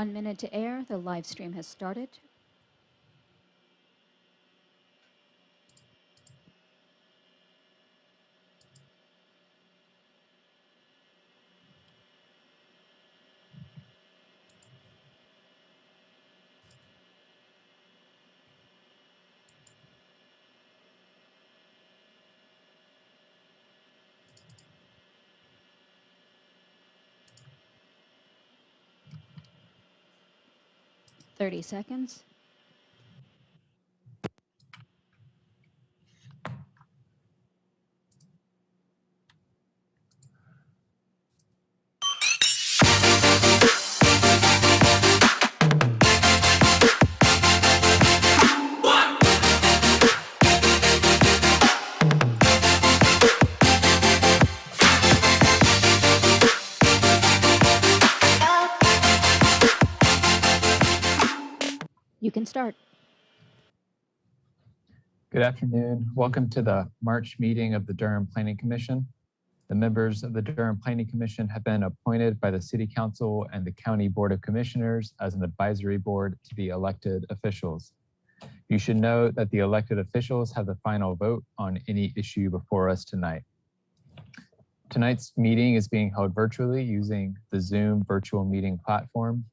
1 minute to air. The live stream has started. Thirty seconds. You can start. Good afternoon. Welcome to the March meeting of the Durham Planning Commission. The members of the Durham Planning Commission have been appointed by the City Council and the County Board of Commissioners as an advisory board to be elected officials. You should note that the elected officials have the final vote on any issue before us tonight. Tonight's meeting is being held virtually using the Zoom virtual meeting platform.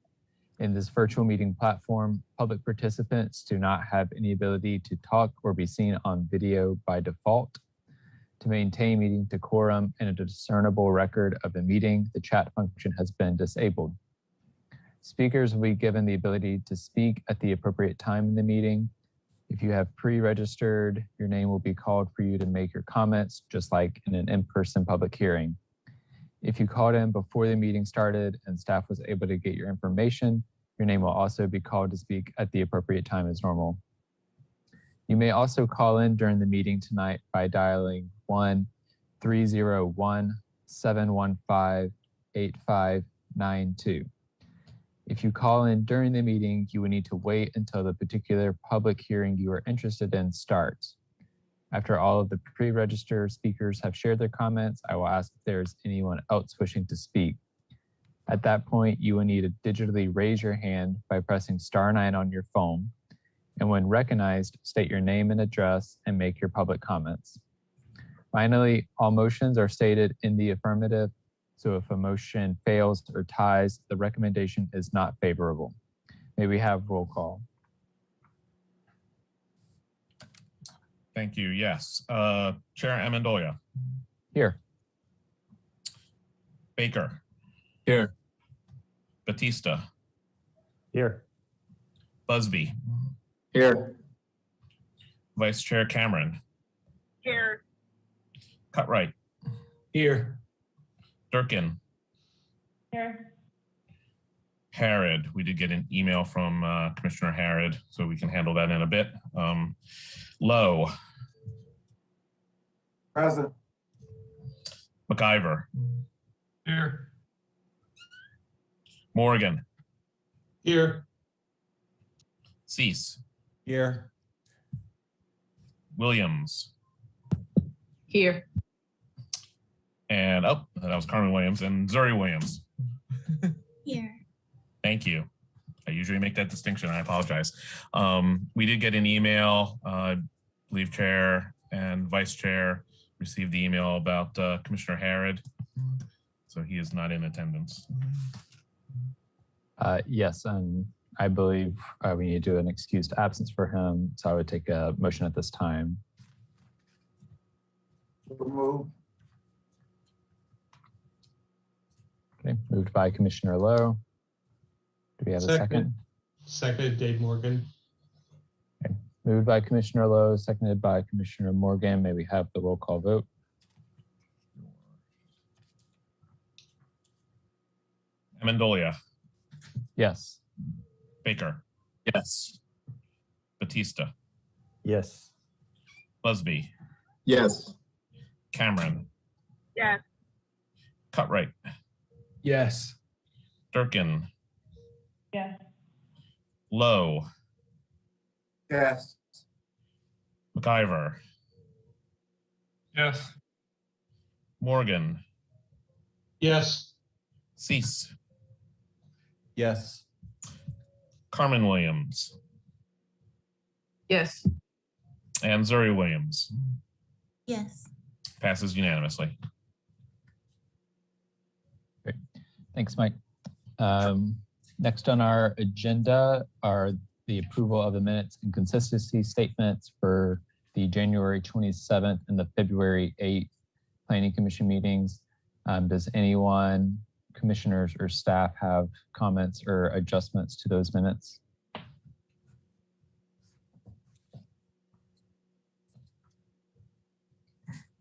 In this virtual meeting platform, public participants do not have any ability to talk or be seen on video by default. To maintain meeting decorum and a discernible record of the meeting, the chat function has been disabled. Speakers will be given the ability to speak at the appropriate time in the meeting. If you have pre-registered, your name will be called for you to make your comments, just like in an in-person public hearing. If you called in before the meeting started and staff was able to get your information, your name will also be called to speak at the appropriate time as normal. You may also call in during the meeting tonight by dialing 1-301-715-8592. If you call in during the meeting, you will need to wait until the particular public hearing you are interested in starts. After all of the pre-registered speakers have shared their comments, I will ask if there's anyone else wishing to speak. At that point, you will need to digitally raise your hand by pressing *9 on your phone. And when recognized, state your name and address and make your public comments. Finally, all motions are stated in the affirmative. So if a motion fails or ties, the recommendation is not favorable. May we have roll call? Thank you. Yes. Chair Amendolia. Here. Baker. Here. Batista. Here. Busby. Here. Vice Chair Cameron. Here. Cutright. Here. Durkin. Here. Harrod. We did get an email from Commissioner Harrod, so we can handle that in a bit. Lowe. Present. McIver. Here. Morgan. Here. Cease. Here. Williams. Here. And that was Carmen Williams and Zuri Williams. Here. Thank you. I usually make that distinction. I apologize. We did get an email. I believe Chair and Vice Chair received the email about Commissioner Harrod. So he is not in attendance. Yes, and I believe we need to do an excused absence for him. So I would take a motion at this time. Move. Okay, moved by Commissioner Lowe. Do we have a second? Seconded, Dave Morgan. Okay. Moved by Commissioner Lowe, seconded by Commissioner Morgan. May we have the roll call vote? Amendolia. Yes. Baker. Yes. Batista. Yes. Busby. Yes. Cameron. Yes. Cutright. Yes. Durkin. Yes. Lowe. Yes. McIver. Yes. Morgan. Yes. Cease. Yes. Carmen Williams, Yes. and Zuri Williams. Yes. Passes unanimously. Great. Thanks, Mike. Next on our agenda are the approval of the minutes and consistency statements for the January 27th and the February 8th Planning Commission meetings. Does anyone, commissioners or staff, have comments or adjustments to those minutes?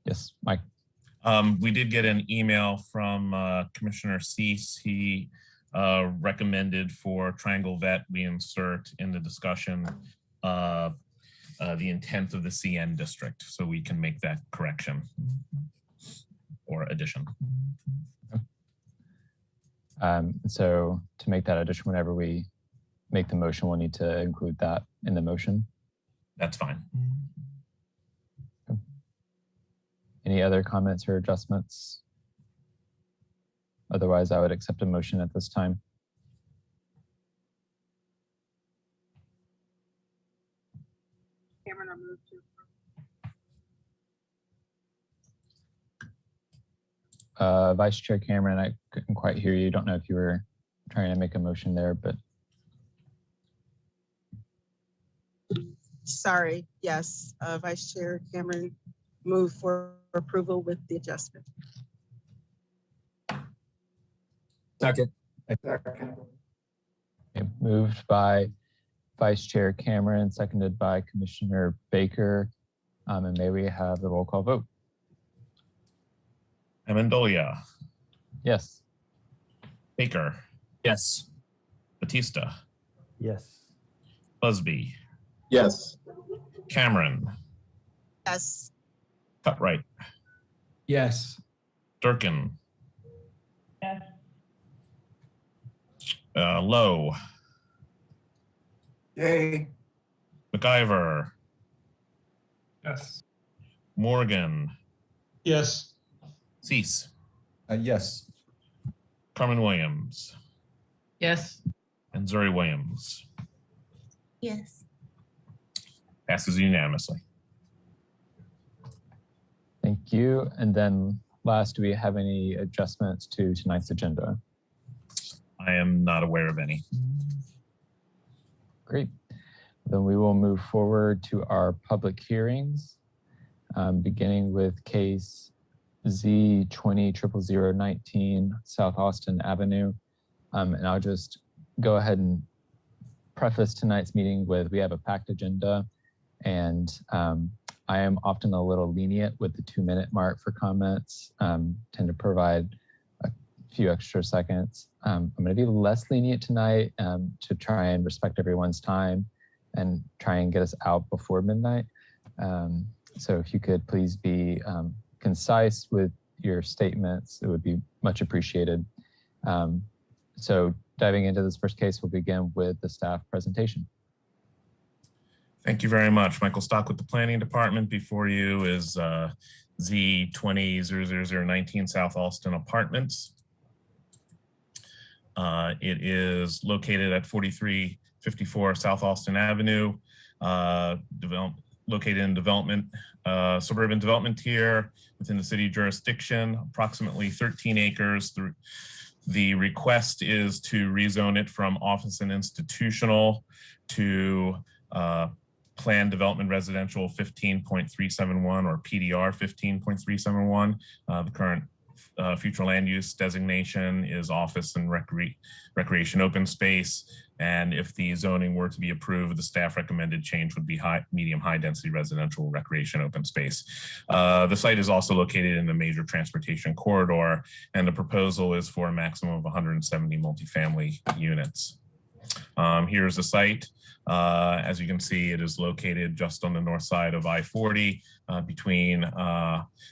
Yes, Mike. We did get an email from Commissioner Cease. He recommended for Triangle Vet we insert in the discussion the intent of the CN district, so we can make that correction or addition. So to make that addition, whenever we make the motion, we'll need to include that in the motion. That's fine. Any other comments or adjustments? Otherwise, I would accept a motion at this time. Cameron, I move to. Vice Chair Cameron, I couldn't quite hear you. Don't know if you were trying to make a motion there, but. Sorry, yes, Vice Chair Cameron, move for approval with the adjustment. Second. Okay, moved by Vice Chair Cameron, seconded by Commissioner Baker. And may we have the roll call vote? Amendolia, Yes. Baker, Yes. Batista, Yes. Busby, Yes. Cameron, Yes. Cutright, Yes. Durkin, Yes. Lowe, Yay. McIver, Yes. Morgan, Yes. Cease, Yes. Carmen Williams, Yes. and Zuri Williams. Yes. Passes unanimously. Thank you. And then last, do we have any adjustments to tonight's agenda? I am not aware of any. Great. Then we will move forward to our public hearings, beginning with case Z2000019 South Alston Avenue. And I'll just go ahead and preface tonight's meeting with, we have a packed agenda, and I am often a little lenient with the 2-minute mark for comments, tend to provide a few extra seconds. I'm going to be less lenient tonight to try and respect everyone's time and try and get us out before midnight. So if you could please be concise with your statements, it would be much appreciated. So diving into this first case, we'll begin with the staff presentation. Thank you very much. Michael Stock with the Planning Department. Before you is Z2000019 South Alston Apartments. It is located at 4354 South Alston Avenue, located in suburban development tier within the city jurisdiction, approximately 13 acres. The request is to rezone it from office and institutional to Planned Development Residential 15.371 or PDR 15.371. The current future land use designation is office and recreation open space. And if the zoning were to be approved, the staff recommended change would be medium high density residential recreation open space. The site is also located in the major transportation corridor, and the proposal is for a maximum of 170 multifamily units. Here's the site. As you can see, it is located just on the north side of I-40 between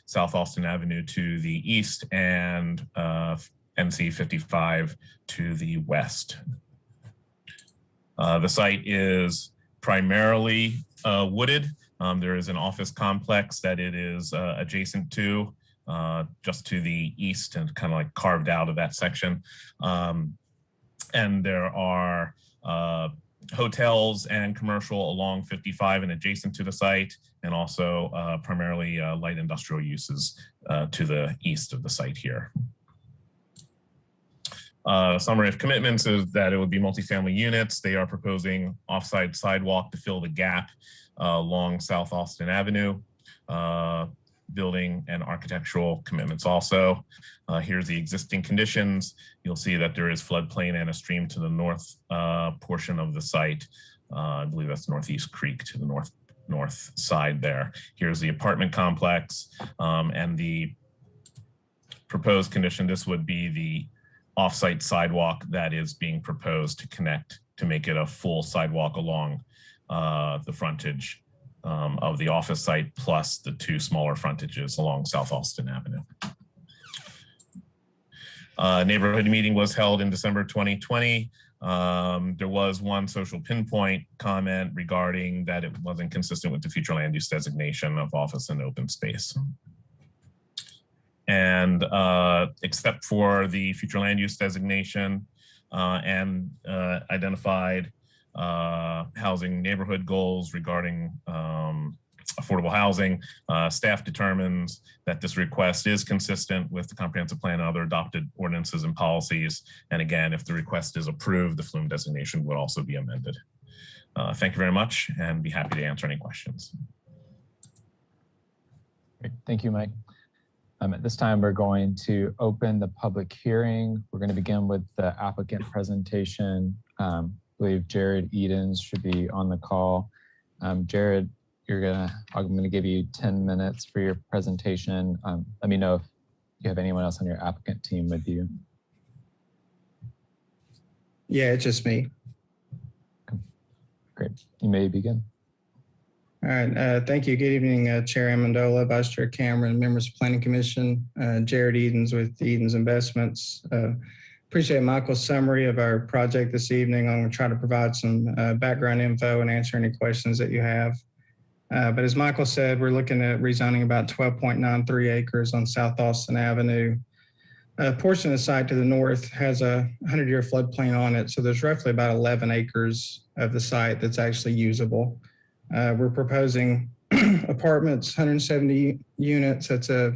South Alston Avenue to the east and NC 55 to the west. The site is primarily wooded. There is an office complex that it is adjacent to, just to the east and kind of like carved out of that section. And there are hotels and commercial along 55 and adjacent to the site, and also primarily light industrial uses to the east of the site here. Summary of commitments is that it would be multifamily units. They are proposing off-site sidewalk to fill the gap along South Alston Avenue. Building and architectural commitments also. Here's the existing conditions. You'll see that there is floodplain and a stream to the north portion of the site. I believe that's Northeast Creek to the north side there. Here's the apartment complex and the proposed condition. This would be the off-site sidewalk that is being proposed to connect to make it a full sidewalk along the frontage of the office site, plus the two smaller frontages along South Alston Avenue. Neighborhood meeting was held in December 2020. There was one social pinpoint comment regarding that it wasn't consistent with the future land use designation of office and open space. And except for the future land use designation and identified housing neighborhood goals regarding affordable housing, staff determines that this request is consistent with the comprehensive plan and other adopted ordinances and policies. And again, if the request is approved, the flume designation would also be amended. Thank you very much, and be happy to answer any questions. Great. Thank you, Mike. At this time, we're going to open the public hearing. We're going to begin with the applicant presentation. I believe Jared Edens should be on the call. Jared, I'm going to give you 10 minutes for your presentation. Let me know if you have anyone else on your applicant team with you. Yeah, it's just me. Great. You may begin. All right. Thank you. Good evening, Chair Amendola, Vice Chair Cameron, members of the Planning Commission. Jared Edens with Edens Investments. Appreciate Michael's summary of our project this evening. I'm going to try to provide some background info and answer any questions that you have. But as Michael said, we're looking at rezoning about 12.93 acres on South Alston Avenue. A portion of the site to the north has a 100-year floodplain on it, so there's roughly about 11 acres of the site that's actually usable. We're proposing apartments, 170 units. That's a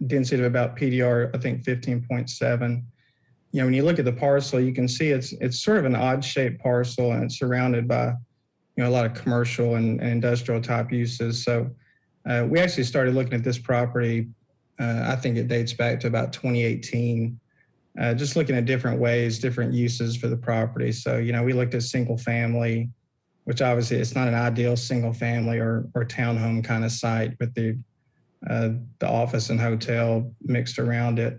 density of about PDR, I think 15.7. You know, when you look at the parcel, you can see it's sort of an odd-shaped parcel, and it's surrounded by, you know, a lot of commercial and industrial type uses. So we actually started looking at this property. I think it dates back to about 2018, just looking at different ways, different uses for the property. So, you know, we looked at single family, which obviously it's not an ideal single family or townhome kind of site with the office and hotel mixed around it.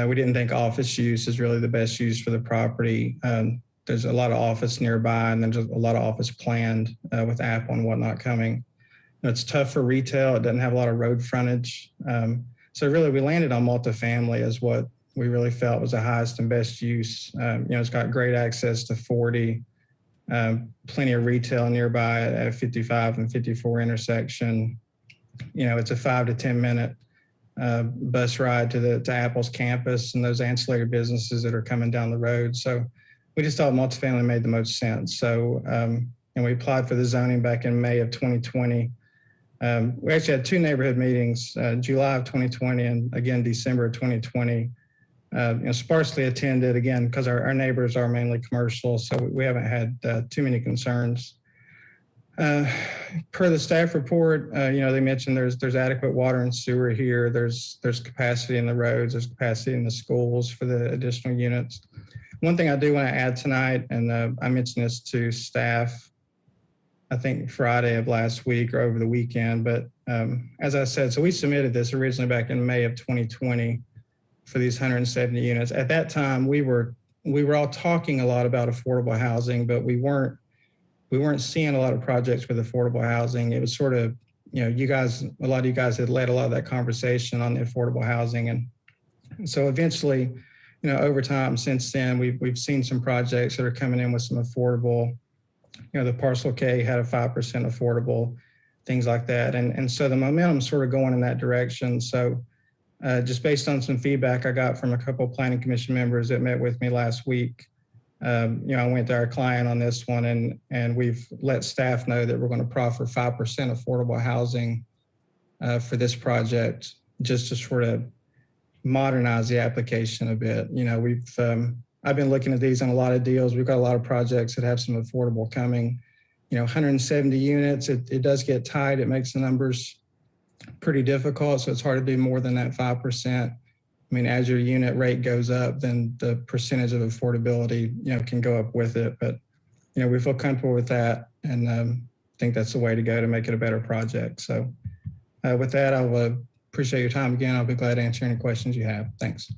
We didn't think office use is really the best use for the property. There's a lot of office nearby, and then there's a lot of office planned with Apple and whatnot coming. It's tough for retail. It doesn't have a lot of road frontage. So really we landed on multifamily as what we really felt was the highest and best use. You know, it's got great access to 40, plenty of retail nearby at 55 and 54 intersection. You know, it's a 5 to 10 minute bus ride to Apple's campus and those ancillary businesses that are coming down the road. So we just thought multifamily made the most sense. So, and we applied for the zoning back in May of 2020. We actually had two neighborhood meetings, July of 2020 and again, December of 2020. You know, sparsely attended again, because our neighbors are mainly commercial. So we haven't had too many concerns. Per the staff report, you know, they mentioned there's adequate water and sewer here. There's capacity in the roads, there's capacity in the schools for the additional units. One thing I do want to add tonight, and I mentioned this to staff, I think Friday of last week or over the weekend, but as I said, so we submitted this originally back in May of 2020 for these 170 units. At that time, we were all talking a lot about affordable housing, but we weren't seeing a lot of projects with affordable housing. It was sort of, you know, a lot of you guys had led a lot of that conversation on the affordable housing. And so eventually, you know, over time since then, we've seen some projects that are coming in with some affordable, you know, the Parcel K had a 5% affordable, things like that. And so the momentum's sort of going in that direction. So just based on some feedback I got from a couple of Planning Commission members that met with me last week, I went to our client on this one, and we've let staff know that we're going to proffer 5% affordable housing for this project, just to sort of modernize the application a bit. I've been looking at these on a lot of deals. We've got a lot of projects that have some affordable coming. 170 units, it does get tight. It makes the numbers pretty difficult, so it's hard to do more than that 5%. I mean, as your unit rate goes up, then the percentage of affordability, can go up with it. But, we feel comfortable with that, and think that's the way to go to make it a better project. So with that, I'll appreciate your time again. I'll be glad to answer any questions you have. Thanks.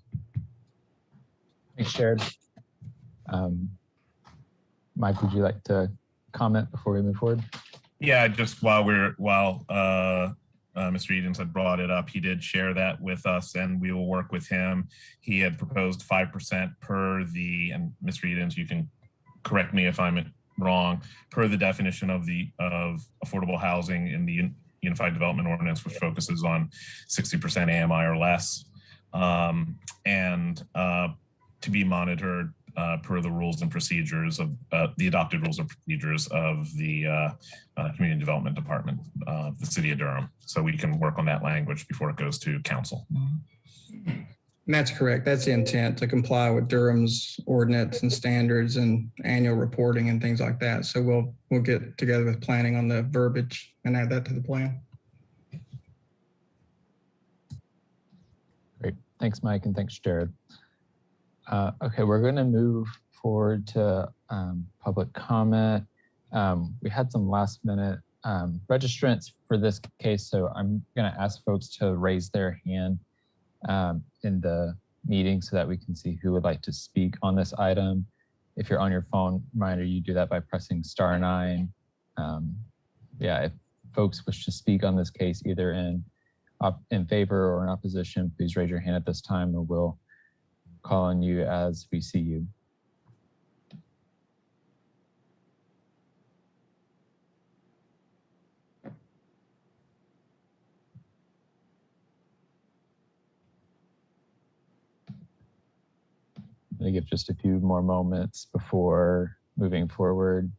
Thanks, Jared. Mike, would you like to comment before we move forward? Yeah, just while Mr. Edens had brought it up, he did share that with us, and we will work with him. He had proposed 5% per the, and Mr. Edens, you can correct me if I'm wrong, per the definition of affordable housing in the Unified Development Ordinance, which focuses on 60% AMI or less, and to be monitored per the rules and procedures of the adopted rules and procedures of the Community Development Department of the City of Durham. So we can work on that language before it goes to council. And that's correct. That's the intent, to comply with Durham's ordinance and standards and annual reporting and things like that. So we'll get together with planning on the verbiage and add that to the plan. Great. Thanks, Mike, and thanks, Jared. Okay, we're going to move forward to public comment. We had some last minute registrants for this case, so I'm going to ask folks to raise their hand in the meeting so that we can see who would like to speak on this item. If you're on your phone, reminder, you do that by pressing *9. Yeah, if folks wish to speak on this case, either in favor or in opposition, please raise your hand at this time, and we'll call on you as we see you. I'm going to give just a few more moments before moving forward.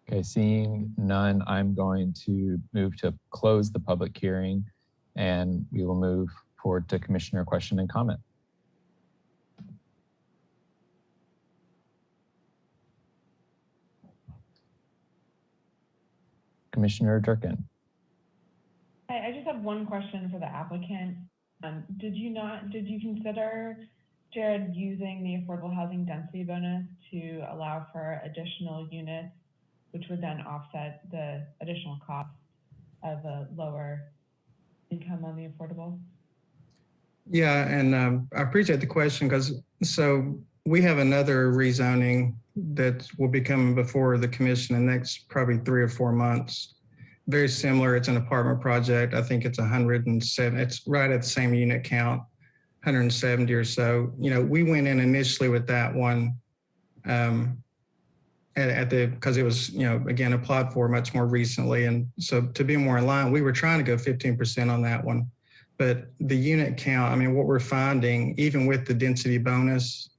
Okay, seeing none, I'm going to move to close the public hearing, and we will move forward to commissioner question and comment. Commissioner Durkin. Hi, I just have one question for the applicant. Did you consider, Jared, using the affordable housing density bonus to allow for additional units, which would then offset the additional cost of a lower income on the affordable? Yeah, and I appreciate the question, because so we have another rezoning that will be coming before the commission in the next probably 3 or 4 months. Very similar. It's an apartment project. I think it's 107. It's right at the same unit count, 170 or so. We went in initially with that one because it was, again, applied for much more recently. And so to be more in line, we were trying to go 15% on that one. But the unit count, what we're finding, even with the density bonus,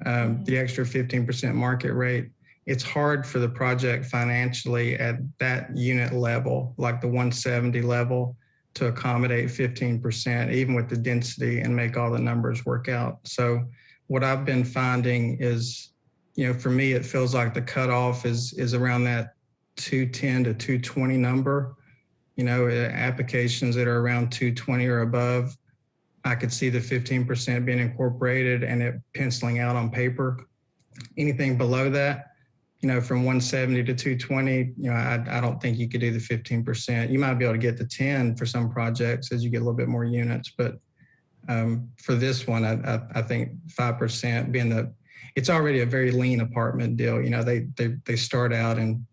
the extra 15% market rate, it's hard for the project financially at that unit level, like the 170 level, to accommodate 15%, even with the density, and make all the numbers work out. So what I've been finding is, for me, it feels like the cutoff is around that 210 to 220 number. Applications that are around 220 or above, I could see the 15% being incorporated and it penciling out on paper. Anything below that, from 170 to 220, I don't think you could do the 15%. You might be able to get to 10 for some projects as you get a little bit more units, but for this one, I think 5% being it's already a very lean apartment deal. They start out in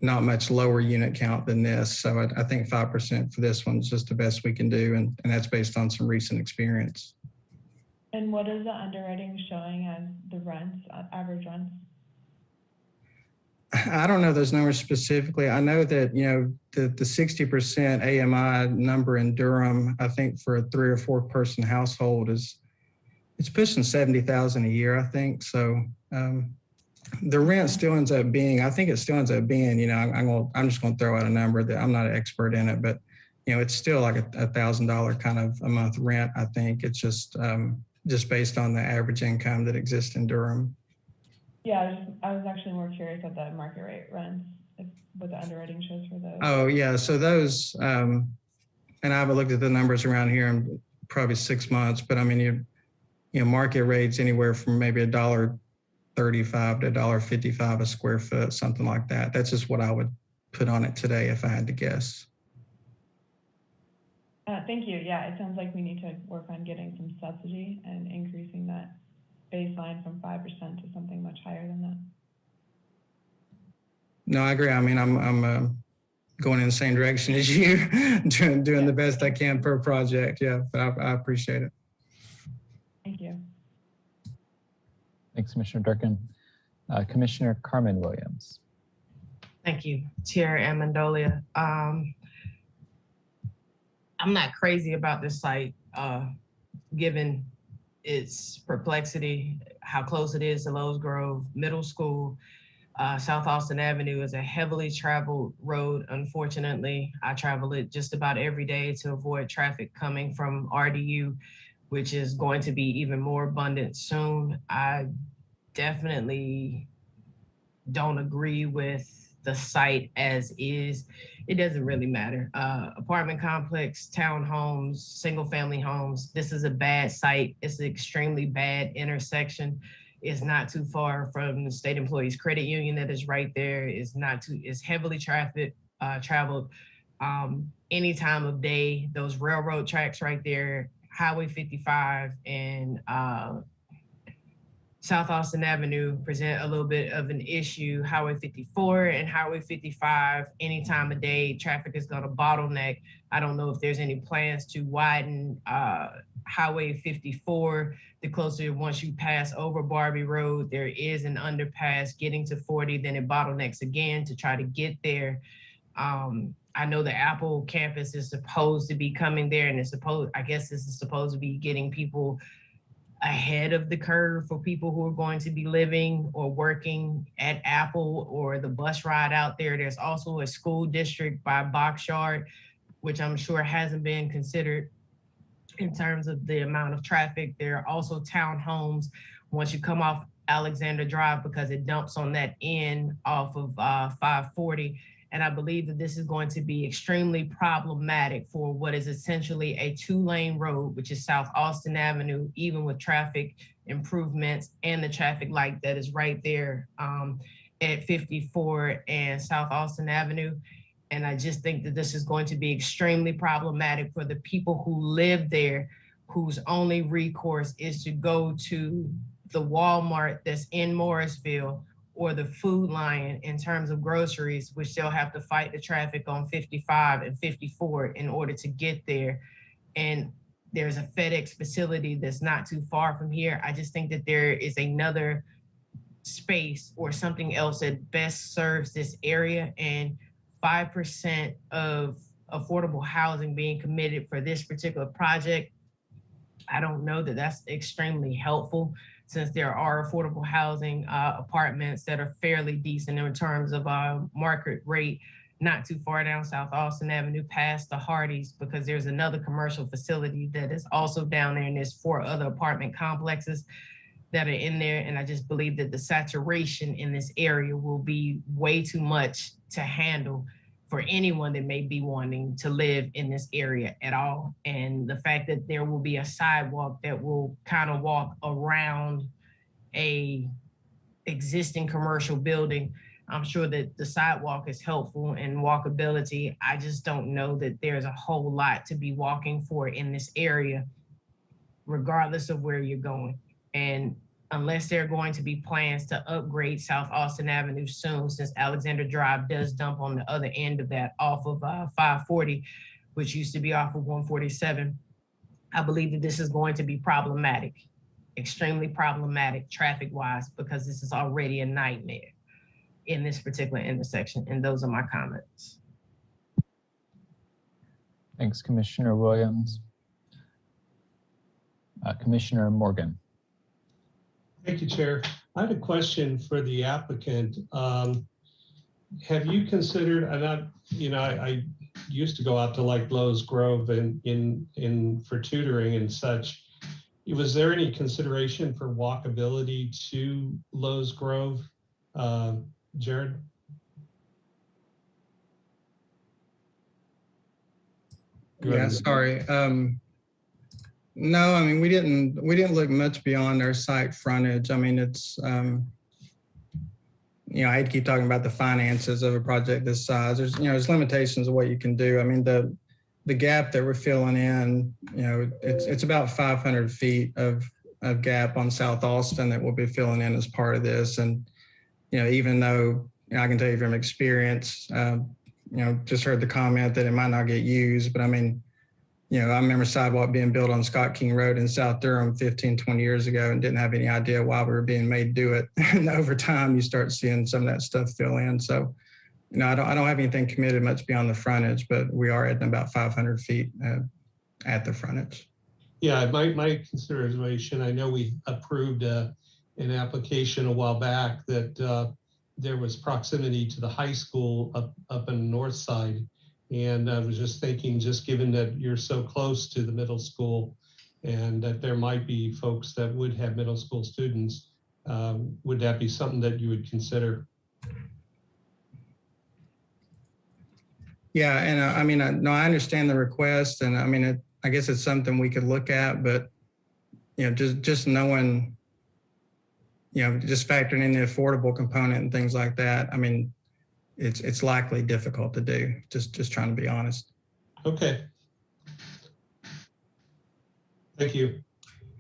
not much lower unit count than this. So I think 5% for this one is just the best we can do. And that's based on some recent experience. And what is the underwriting showing as the rents, average rents? I don't know those numbers specifically. I know that, the 60% AMI number in Durham, I think for a 3 or 4 person household it's pushing 70,000 a year, I think. So the rent still ends up being, I'm just going to throw out a number that I'm not an expert in it, but it's still like a $1,000 kind of a month rent. I think it's just based on the average income that exists in Durham. Yeah, I was actually more curious at the market rate rents, what the underwriting shows for those. Oh yeah, so those, and I haven't looked at the numbers around here in probably 6 months, but I mean, market rates anywhere from maybe $1.35 to $1.55 a square foot, something like that. That's just what I would put on it today if I had to guess. Thank you. Yeah, it sounds like we need to work on getting some subsidy and increasing that baseline from 5% to something much higher than that. No, I agree. I mean, I'm going in the same direction as you, doing the best I can per project. Yeah, but I appreciate it. Thank you. Thanks, Commissioner Durkin. Commissioner Carmen Williams. Thank you, Chair Amendolia. I'm not crazy about this site, given its perplexity, how close it is to Lowe's Grove Middle School. South Alston Avenue is a heavily traveled road. Unfortunately, I travel it just about every day to avoid traffic coming from RDU, which is going to be even more abundant soon. I definitely don't agree with the site as is. It doesn't really matter. Apartment complex, townhomes, single family homes. This is a bad site. It's an extremely bad intersection. It's not too far from the State Employees Credit Union that is right there. It's heavily traveled any time of day. Those railroad tracks right there, Highway 55 and South Alston Avenue present a little bit of an issue. Highway 54 and Highway 55, any time of day, traffic is going to bottleneck. I don't know if there's any plans to widen Highway 54. The closer, once you pass over Barbie Road, there is an underpass getting to 40, then it bottlenecks again to try to get there. I know the Apple campus is supposed to be coming there, and I guess this is supposed to be getting people ahead of the curve for people who are going to be living or working at Apple or the bus ride out there. There's also a school district by Boxyard, which I'm sure hasn't been considered in terms of the amount of traffic. There are also townhomes once you come off Alexander Drive, because it dumps on that end off of 540. And I believe that this is going to be extremely problematic for what is essentially a 2-lane road, which is South Alston Avenue, even with traffic improvements and the traffic light that is right there at 54 and South Alston Avenue. And I just think that this is going to be extremely problematic for the people who live there, whose only recourse is to go to the Walmart that's in Morrisville or the Food Lion in terms of groceries, which they'll have to fight the traffic on 55 and 54 in order to get there. And there's a FedEx facility that's not too far from here. I just think that there is another space or something else that best serves this area. And 5% of affordable housing being committed for this particular project, I don't know that that's extremely helpful, since there are affordable housing apartments that are fairly decent in terms of market rate, not too far down South Alston Avenue past the Hardys, because there's another commercial facility that is also down there, and there's 4 other apartment complexes that are in there. And I just believe that the saturation in this area will be way too much to handle for anyone that may be wanting to live in this area at all. And the fact that there will be a sidewalk that will kind of walk around a existing commercial building, I'm sure that the sidewalk is helpful in walkability. I just don't know that there's a whole lot to be walking for in this area, regardless of where you're going. And unless there are going to be plans to upgrade South Alston Avenue soon, since Alexander Drive does dump on the other end of that off of 540, which used to be off of 147. I believe that this is going to be problematic, extremely problematic traffic-wise, because this is already a nightmare. in this particular intersection. And those are my comments. Thanks, Commissioner Williams. Commissioner Morgan. Thank you, Chair. I had a question for the applicant. Have you considered, I used to go out to like Lowe's Grove and for tutoring and such. Was there any consideration for walkability to Lowe's Grove, Jared? Yeah, sorry. No, I mean, we didn't look much beyond our site frontage. I mean, it's, I hate to keep talking about the finances of a project this size. There's limitations of what you can do. I mean, the gap that we're filling in, it's about 500 feet of gap on South Alston that we'll be filling in as part of this. And, even though I can tell you from experience, just heard the comment that it might not get used, but I mean, I remember sidewalk being built on Scott King Road in South Durham 15, 20 years ago and didn't have any idea why we were being made do it. And over time, you start seeing some of that stuff fill in. So, I don't have anything committed much beyond the frontage, but we are at about 500 feet at the frontage. Yeah, my consideration, I know we approved an application a while back that there was proximity to the high school up in the north side. And I was just thinking, just given that you're so close to the middle school and that there might be folks that would have middle school students, would that be something that you would consider? Yeah, and I mean, I understand the request, and I mean, I guess it's something we could look at, but just knowing, just factoring in the affordable component and things like that. I mean, it's likely difficult to do. Just trying to be honest. Okay. Thank you.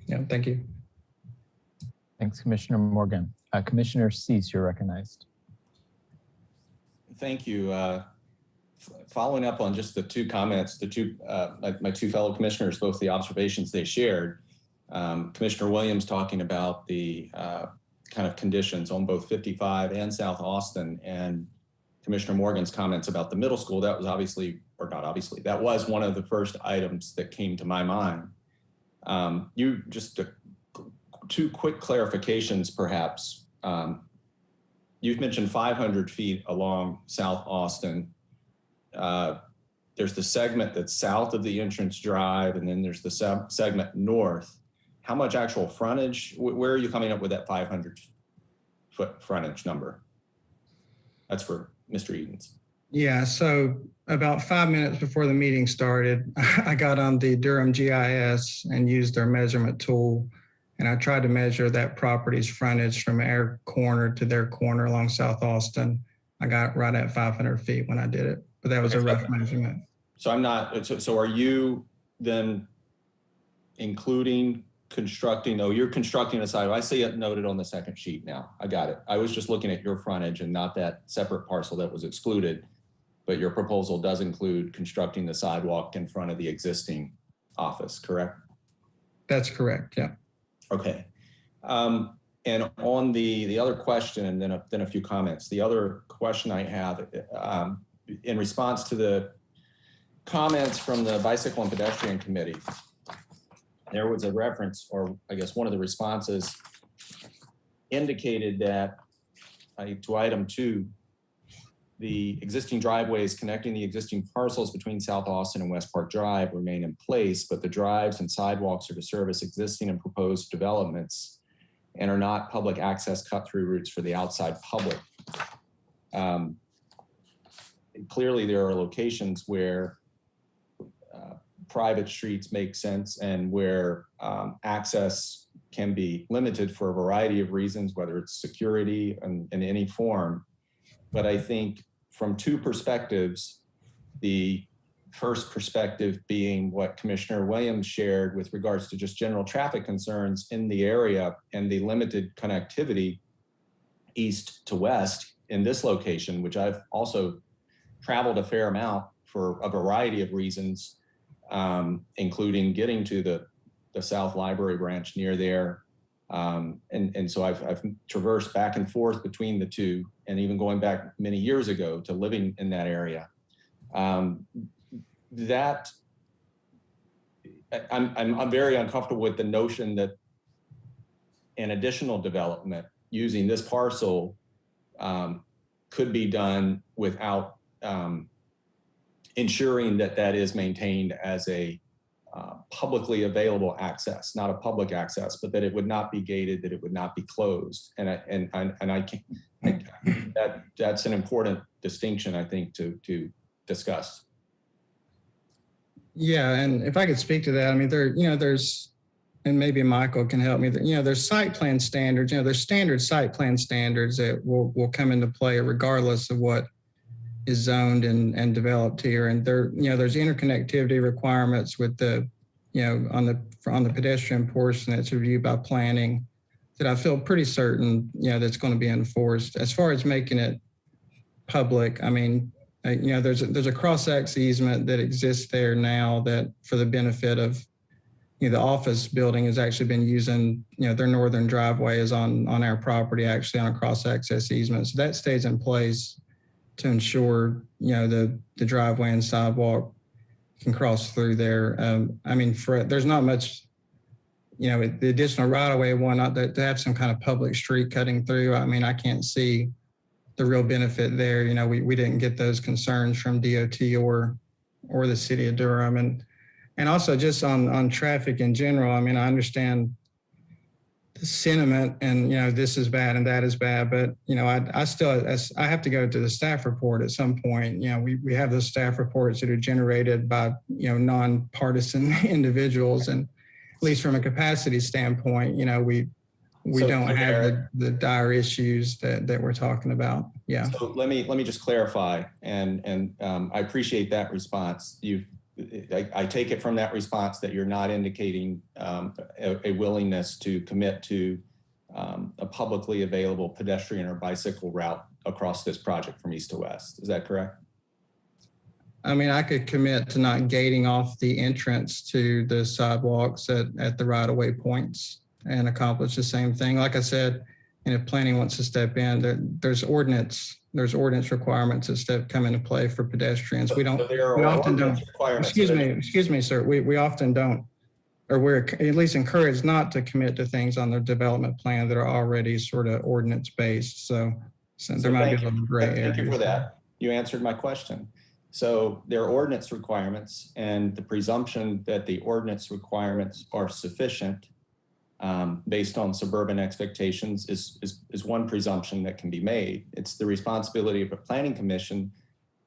Yeah, thank you. Thanks, Commissioner Morgan. Commissioner Cease, you're recognized. Thank you. Following up on just the two comments, my two fellow commissioners, both the observations they shared, Commissioner Williams talking about the kind of conditions on both 55 and South Alston, and Commissioner Morgan's comments about the middle school. That was that was one of the first items that came to my mind. Two quick clarifications, perhaps. You've mentioned 500 feet along South Alston. There's the segment that's south of the entrance drive, and then there's the segment north. How much actual frontage? Where are you coming up with that 500-foot frontage number? That's for Mr. Edens. Yeah, so about 5 minutes before the meeting started, I got on the Durham GIS and used their measurement tool, and I tried to measure that property's frontage from our corner to their corner along South Alston. I got right at 500 feet when I did it, but that was a rough measurement. So so are you then including constructing, you're constructing a sidewalk. I see it noted on the second sheet now. I got it. I was just looking at your frontage and not that separate parcel that was excluded, but your proposal does include constructing the sidewalk in front of the existing office, correct? That's correct, yeah. Okay. And on the other question, and then a few comments. The other question I have, in response to the comments from the Bicycle and Pedestrian Committee, there was a reference, or I guess one of the responses indicated that to item 2, the existing driveways connecting the existing parcels between South Alston and West Park Drive remain in place, but the drives and sidewalks are to service existing and proposed developments and are not public access cut-through routes for the outside public. Clearly, there are locations where private streets make sense and where access can be limited for a variety of reasons, whether it's security in any form. But I think from two perspectives, the first perspective being what Commissioner Williams shared with regards to just general traffic concerns in the area and the limited connectivity east to west in this location, which I've also traveled a fair amount for a variety of reasons, including getting to the South Library branch near there, And so I've traversed back and forth between the two, and even going back many years ago to living in that area. I'm very uncomfortable with the notion that an additional development using this parcel could be done without ensuring that that is maintained as a publicly available access, not a public access, but that it would not be gated, that it would not be closed. And I can't, that's an important distinction, I think, to discuss. Yeah, and if I could speak to that, I mean, there's, and maybe Michael can help me, there's site plan standards, there's standard site plan standards that will come into play regardless of what is zoned and developed here. And there's interconnectivity requirements with the, on the pedestrian portion that's reviewed by planning that I feel pretty certain, that's going to be enforced. As far as making it public, I mean, there's a cross-access easement that exists there now that for the benefit of, the office building has actually been using, their northern driveway is on our property, actually on a cross-access easement. So that stays in place to ensure, the driveway and sidewalk can cross through there. I mean, there's not much, the additional right-of-way one, to have some kind of public street cutting through. I mean, I can't see the real benefit there. We didn't get those concerns from DOT or the city of Durham. And also just on traffic in general, I mean, I understand the sentiment and, this is bad and that is bad, but, I have to go to the staff report at some point. We have those staff reports that are generated by, nonpartisan individuals. And at least from a capacity standpoint, we don't have the dire issues that we're talking about. Yeah. So let me just clarify, and I appreciate that response. I take it from that response that you're not indicating a willingness to commit to a publicly available pedestrian or bicycle route across this project from east to west. Is that correct? I mean, I could commit to not gating off the entrance to the sidewalks at the right-of-way points and accomplish the same thing. Like I said, and if planning wants to step in, there's ordinance requirements that come into play for pedestrians. We often don't. Excuse me, sir. We often don't, or we're at least encouraged not to commit to things on the development plan that are already sort of ordinance based. So there might be a little gray area. Thank you for that. You answered my question. So there are ordinance requirements, and the presumption that the ordinance requirements are sufficient based on suburban expectations is one presumption that can be made. It's the responsibility of a planning commission,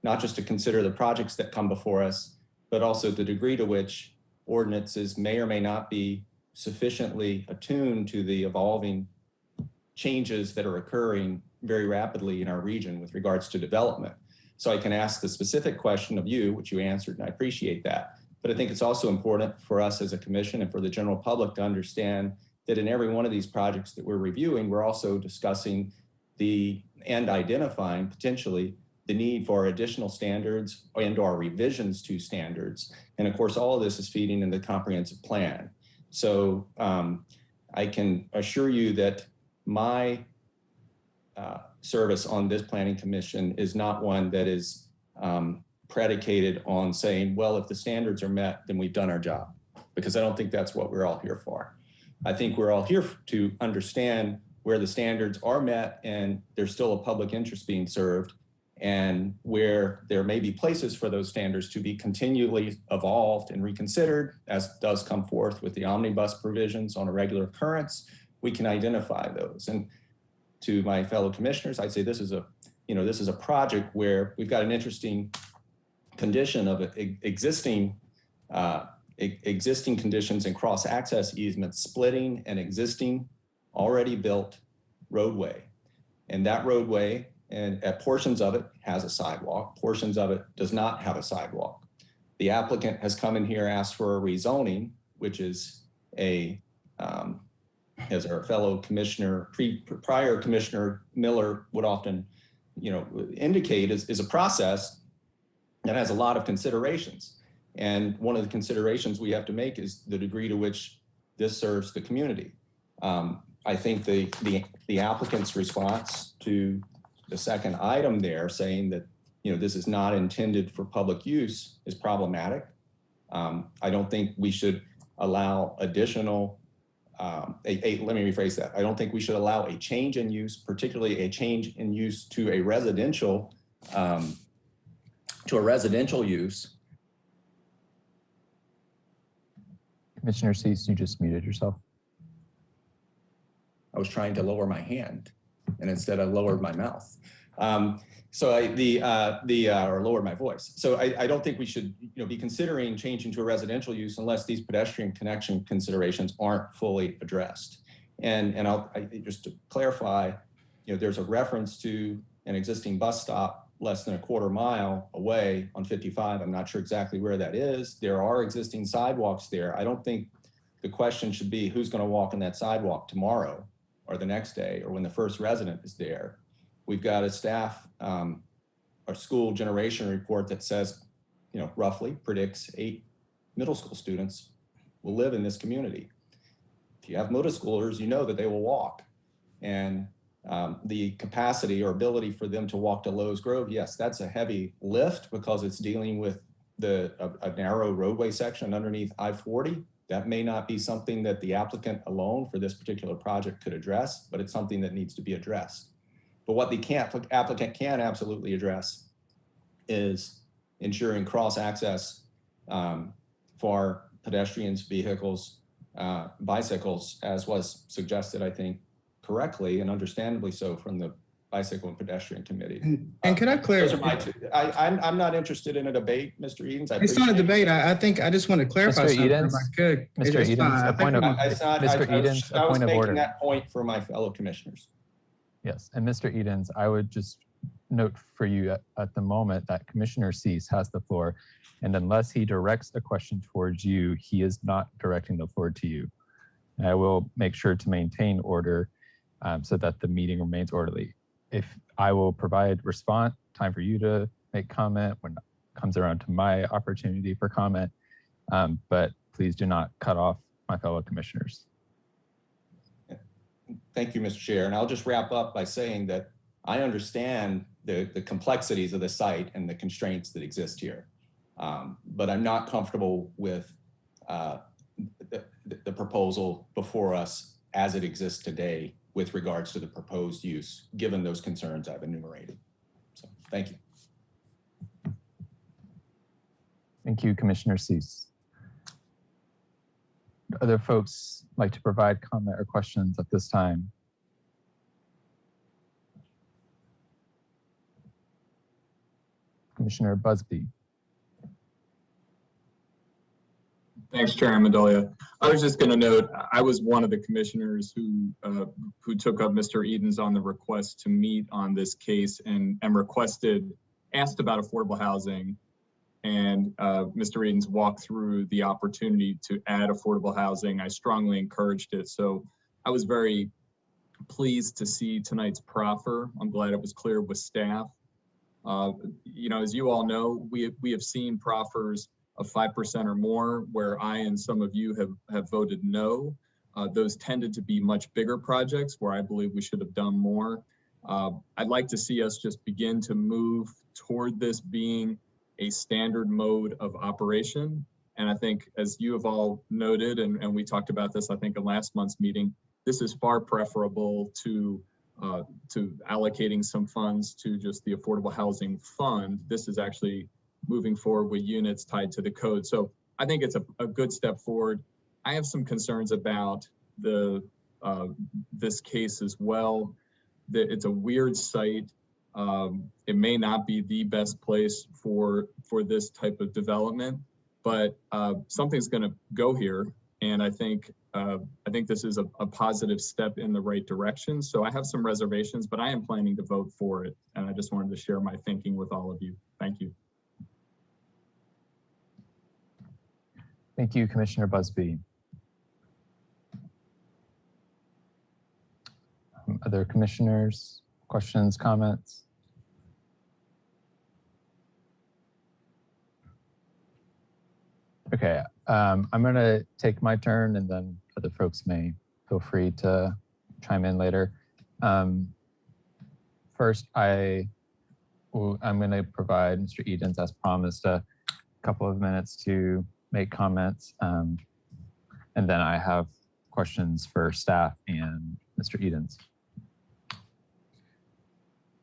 not just to consider the projects that come before us, but also the degree to which ordinances may or may not be sufficiently attuned to the evolving changes that are occurring very rapidly in our region with regards to development. So I can ask the specific question of you, which you answered, and I appreciate that. But I think it's also important for us as a commission and for the general public to understand that in every one of these projects that we're reviewing, we're also discussing and identifying potentially the need for additional standards and/or revisions to standards. And of course, all of this is feeding into the comprehensive plan. So I can assure you that my service on this planning commission is not one that is predicated on saying, well, if the standards are met, then we've done our job, because I don't think that's what we're all here for. I think we're all here to understand where the standards are met and there's still a public interest being served, and where there may be places for those standards to be continually evolved and reconsidered, as does come forth with the omnibus provisions on a regular occurrence. We can identify those. And to my fellow commissioners, I'd say this is a project where we've got an interesting condition of existing conditions and cross-access easements splitting an existing already built roadway. And that roadway, and at portions of it has a sidewalk, portions of it does not have a sidewalk. The applicant has come in here, asked for a rezoning, which is as our fellow commissioner, prior Commissioner Miller would often, indicate, is a process that has a lot of considerations. And one of the considerations we have to make is the degree to which this serves the community. I think the applicant's response to the second item there, saying that this is not intended for public use, is problematic. I don't think we should allow additional. Let me rephrase that. I don't think we should allow a change in use, particularly a change in use to a residential use. Commissioner Cease, you just muted yourself. I was trying to lower my hand, and instead I lowered my mouth. Or lowered my voice. So I don't think we should be considering changing to a residential use unless these pedestrian connection considerations aren't fully addressed. And just to clarify, there's a reference to an existing bus stop less than a quarter mile away on 55. I'm not sure exactly where that is. There are existing sidewalks there. I don't think the question should be who's going to walk on that sidewalk tomorrow or the next day or when the first resident is there. We've got a staff, our school generation report that says, roughly predicts 8 middle school students will live in this community. If you have middle schoolers, you know that they will walk. And the capacity or ability for them to walk to Lowe's Grove, yes, that's a heavy lift because it's dealing with a narrow roadway section underneath I-40. That may not be something that the applicant alone for this particular project could address, but it's something that needs to be addressed. But what the applicant can absolutely address is ensuring cross access for pedestrians, vehicles, bicycles, as was suggested, I think, correctly and understandably so from the Bicycle and Pedestrian Committee. And can I clarify? Those are my two. I'm not interested in a debate, Mr. Edens. It's not a debate. I think I just want to clarify Mr. something Edens, if I could. Mr. Edens, a point of I was making that point for my fellow commissioners. Yes, and Mr. Edens, I would just note for you at the moment that Commissioner Cease has the floor, and unless he directs a question towards you, he is not directing the floor to you. And I will make sure to maintain order so that the meeting remains orderly. If I will provide response, time for you to make comment when it comes around to my opportunity for comment, but please do not cut off my fellow commissioners. Thank you, Mr. Chair. And I'll just wrap up by saying that I understand the complexities of the site and the constraints that exist here. But I'm not comfortable with the proposal before us as it exists today with regards to the proposed use, given those concerns I've enumerated. So thank you. Thank you, Commissioner Cease. Would other folks like to provide comment or questions at this time? Commissioner Busby. Thanks, Chairman Mendolia. I was just going to note, I was one of the commissioners who took up Mr. Edens on the request to meet on this case and asked about affordable housing. And Mr. Edens walked through the opportunity to add affordable housing. I strongly encouraged it. So I was very pleased to see tonight's proffer. I'm glad it was clear with staff. As you all know, we have seen proffers of 5% or more, where I and some of you have voted no. Those tended to be much bigger projects where I believe we should have done more. I'd like to see us just begin to move toward this being a standard mode of operation. And I think, as you have all noted, and we talked about this, I think, in last month's meeting, this is far preferable to allocating some funds to just the Affordable Housing Fund. This is actually moving forward with units tied to the code. So I think it's a good step forward. I have some concerns about this case as well. It's a weird site. It may not be the best place for this type of development, but something's going to go here, and I think this is a positive step in the right direction. So I have some reservations, but I am planning to vote for it, and I just wanted to share my thinking with all of you. Thank you. Thank you, Commissioner Busby. Other commissioners, questions, comments? Okay, I'm going to take my turn, and then other folks may feel free to chime in later. First, I'm going to provide Mr. Edens, as promised, a couple of minutes to make comments. And then I have questions for staff and Mr. Edens.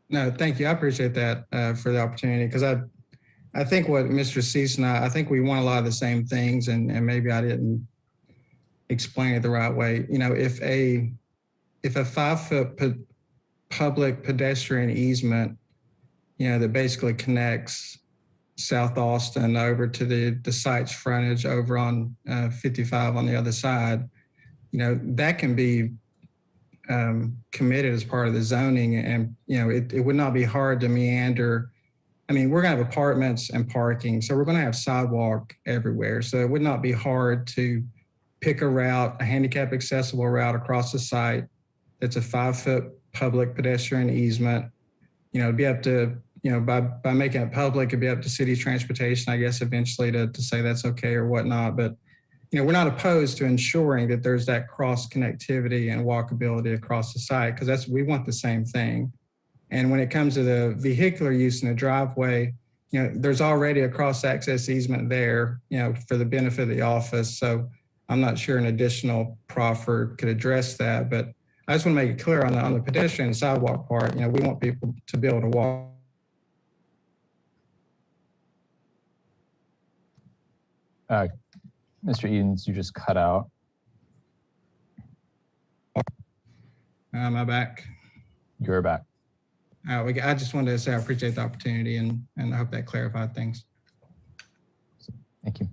No, thank you. I appreciate that for the opportunity, because I think what Mr. Cease and I think we want a lot of the same things, and maybe I didn't explain it the right way. You know, if a 5-foot public pedestrian easement, you know, that basically connects South Alston over to the site's frontage over on 55 on the other side, you know, that can be committed as part of the zoning, and you know, it would not be hard to meander. I mean, we're gonna have apartments and parking, so we're gonna have sidewalk everywhere. So it would not be hard to pick a route, a handicap accessible route across the site. It's a 5-foot public pedestrian easement. You know, it'd be up to, you know, by making it public, it'd be up to city transportation, I guess, eventually to say that's okay or whatnot. But you know, we're not opposed to ensuring that there's that cross connectivity and walkability across the site, because we want the same thing. And when it comes to the vehicular use in the driveway, you know, there's already a cross access easement there, you know, for the benefit of the office. So I'm not sure an additional proffer could address that, but I just want to make it clear on the pedestrian sidewalk part, you know, we want people to be able to walk. Mr. Edens, you just cut out. Am I back? You're back. I just wanted to say I appreciate the opportunity, and I hope that clarified things. Thank you.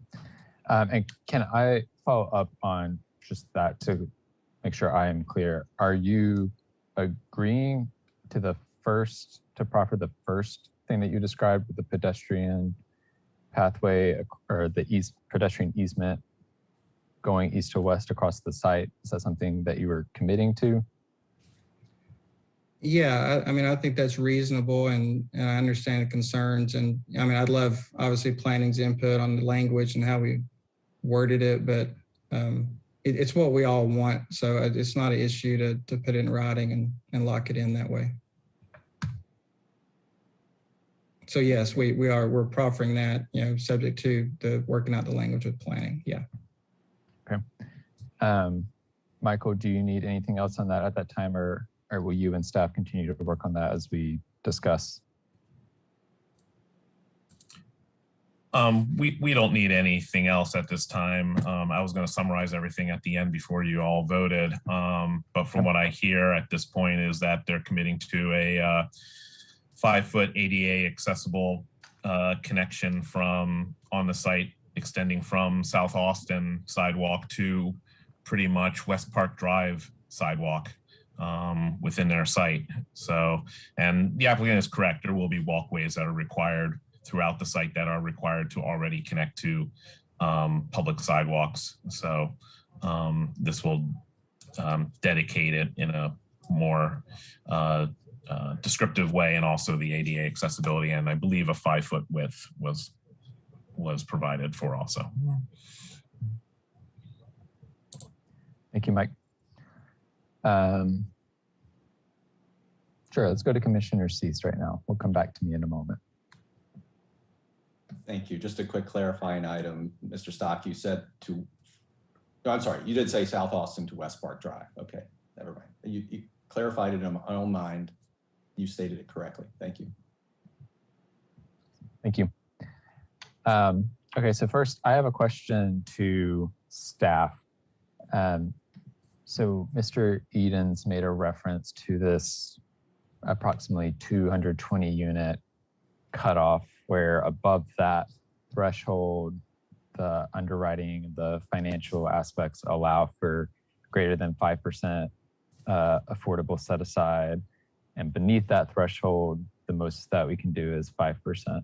And can I follow up on just that to make sure I am clear? Are you agreeing to proffer the first thing that you described with the pedestrian pathway or the pedestrian easement going east to west across the site? Is that something that you were committing to? Yeah, I mean, I think that's reasonable, and I understand the concerns. And I mean, I'd love, obviously, planning's input on the language and how we worded it, but it's what we all want. So it's not an issue to put it in writing and lock it in that way. So yes, we're proffering that, you know, subject to the working out the language with planning. Yeah. Okay. Michael, do you need anything else on that at that time, or will you and staff continue to work on that as we discuss? We don't need anything else at this time. I was going to summarize everything at the end before you all voted. But from what I hear at this point is that they're committing to a 5-foot ADA accessible connection from on the site, extending from South Alston sidewalk to pretty much West Park Drive sidewalk within their site. So, and the applicant is correct. There will be walkways that are required throughout the site that are required to already connect to public sidewalks. So this will dedicate it in a more descriptive way, and also the ADA accessibility, and I believe a 5-foot width was provided for also. Thank you, Mike. Sure, let's go to Commissioner Cease right now. We'll come back to me in a moment. Thank you. Just a quick clarifying item. Mr. Stock, you said to, oh, I'm sorry, you did say South Alston to West Park Drive. Okay, never mind. You clarified it in my own mind. You stated it correctly. Thank you. Thank you. Okay, so first I have a question to staff. So Mr. Edens made a reference to this approximately 220 unit cutoff, where above that threshold, the underwriting, the financial aspects allow for greater than 5% affordable set aside. And beneath that threshold, the most that we can do is 5%.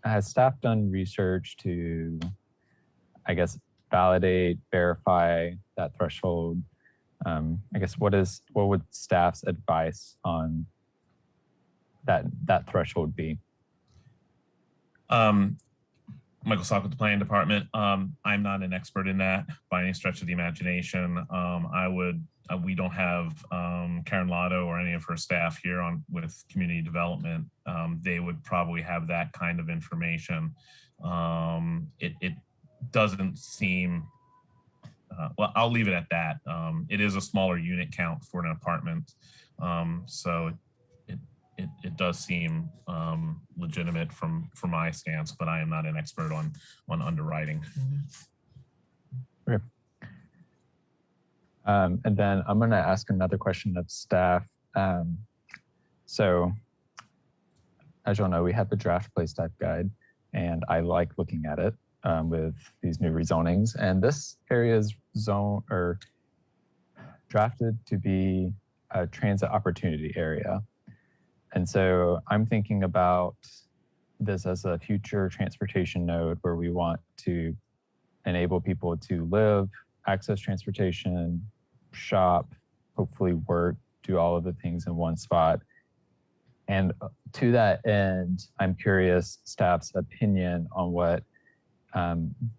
Has staff done research to, I guess, validate, verify that threshold? I guess what would staff's advice on that threshold be? Michael Sock with the Planning Department. I'm not an expert in that by any stretch of the imagination. We don't have Karen Lotto or any of her staff here with community development. They would probably have that kind of information. It doesn't seem, well, I'll leave it at that. It is a smaller unit count for an apartment. So it does seem legitimate from my stance, but I am not an expert on underwriting. Okay. And then I'm going to ask another question of staff. So as you'll know, we have the draft place type guide, and I like looking at it with these new rezonings. And this area is drafted to be a transit opportunity area. And so I'm thinking about this as a future transportation node where we want to enable people to live, access transportation, shop, hopefully work, do all of the things in one spot. And to that end, I'm curious staff's opinion on what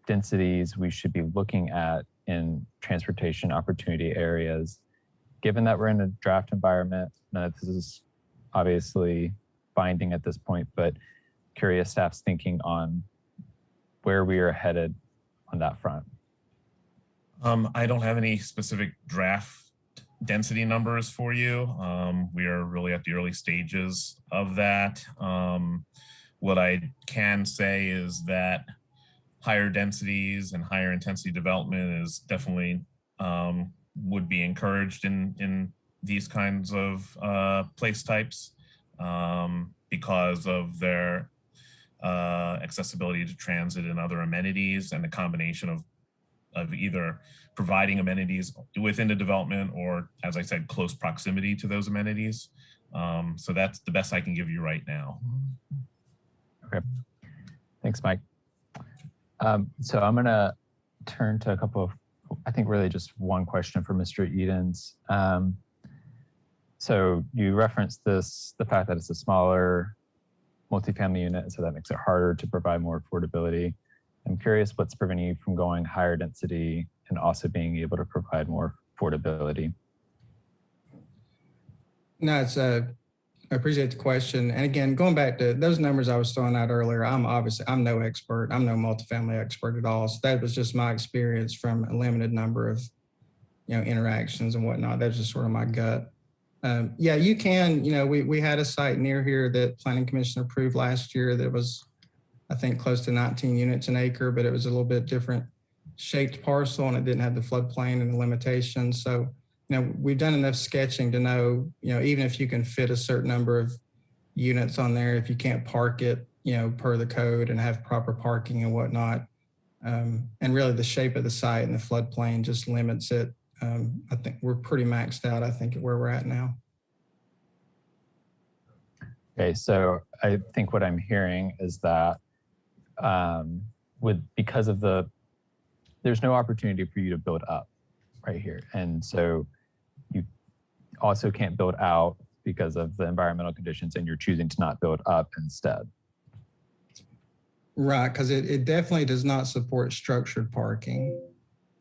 densities we should be looking at in transportation opportunity areas. Given that we're in a draft environment, none of this is obviously binding at this point, but curious staff's thinking on where we are headed on that front. I don't have any specific draft density numbers for you. We are really at the early stages of that. What I can say is that higher densities and higher intensity development is definitely would be encouraged in these kinds of place types because of their accessibility to transit and other amenities, and the combination of either providing amenities within the development or, as I said, close proximity to those amenities. So that's the best I can give you right now. Okay, thanks, Mike. So I'm gonna turn to a couple of, I think really just one question for Mr. Edens. So you referenced the fact that it's a smaller multifamily unit, so that makes it harder to provide more affordability. I'm curious what's preventing you from going higher density and also being able to provide more affordability. No, I appreciate the question. And again, going back to those numbers I was throwing out earlier, I'm no expert. I'm no multifamily expert at all. So that was just my experience from a limited number of, interactions and whatnot. That's just sort of my gut. Yeah, you can, we had a site near here that Planning Commission approved last year that was, I think, close to 19 units an acre, but it was a little bit different shaped parcel and it didn't have the floodplain and the limitations. So, we've done enough sketching to know, even if you can fit a certain number of units on there, if you can't park it, per the code and have proper parking and whatnot. And really the shape of the site and the floodplain just limits it. I think we're pretty maxed out, I think, at where we're at now. Okay, so I think what I'm hearing is that because of there's no opportunity for you to build up right here. And so you also can't build out because of the environmental conditions, and you're choosing to not build up instead. Right, because it definitely does not support structured parking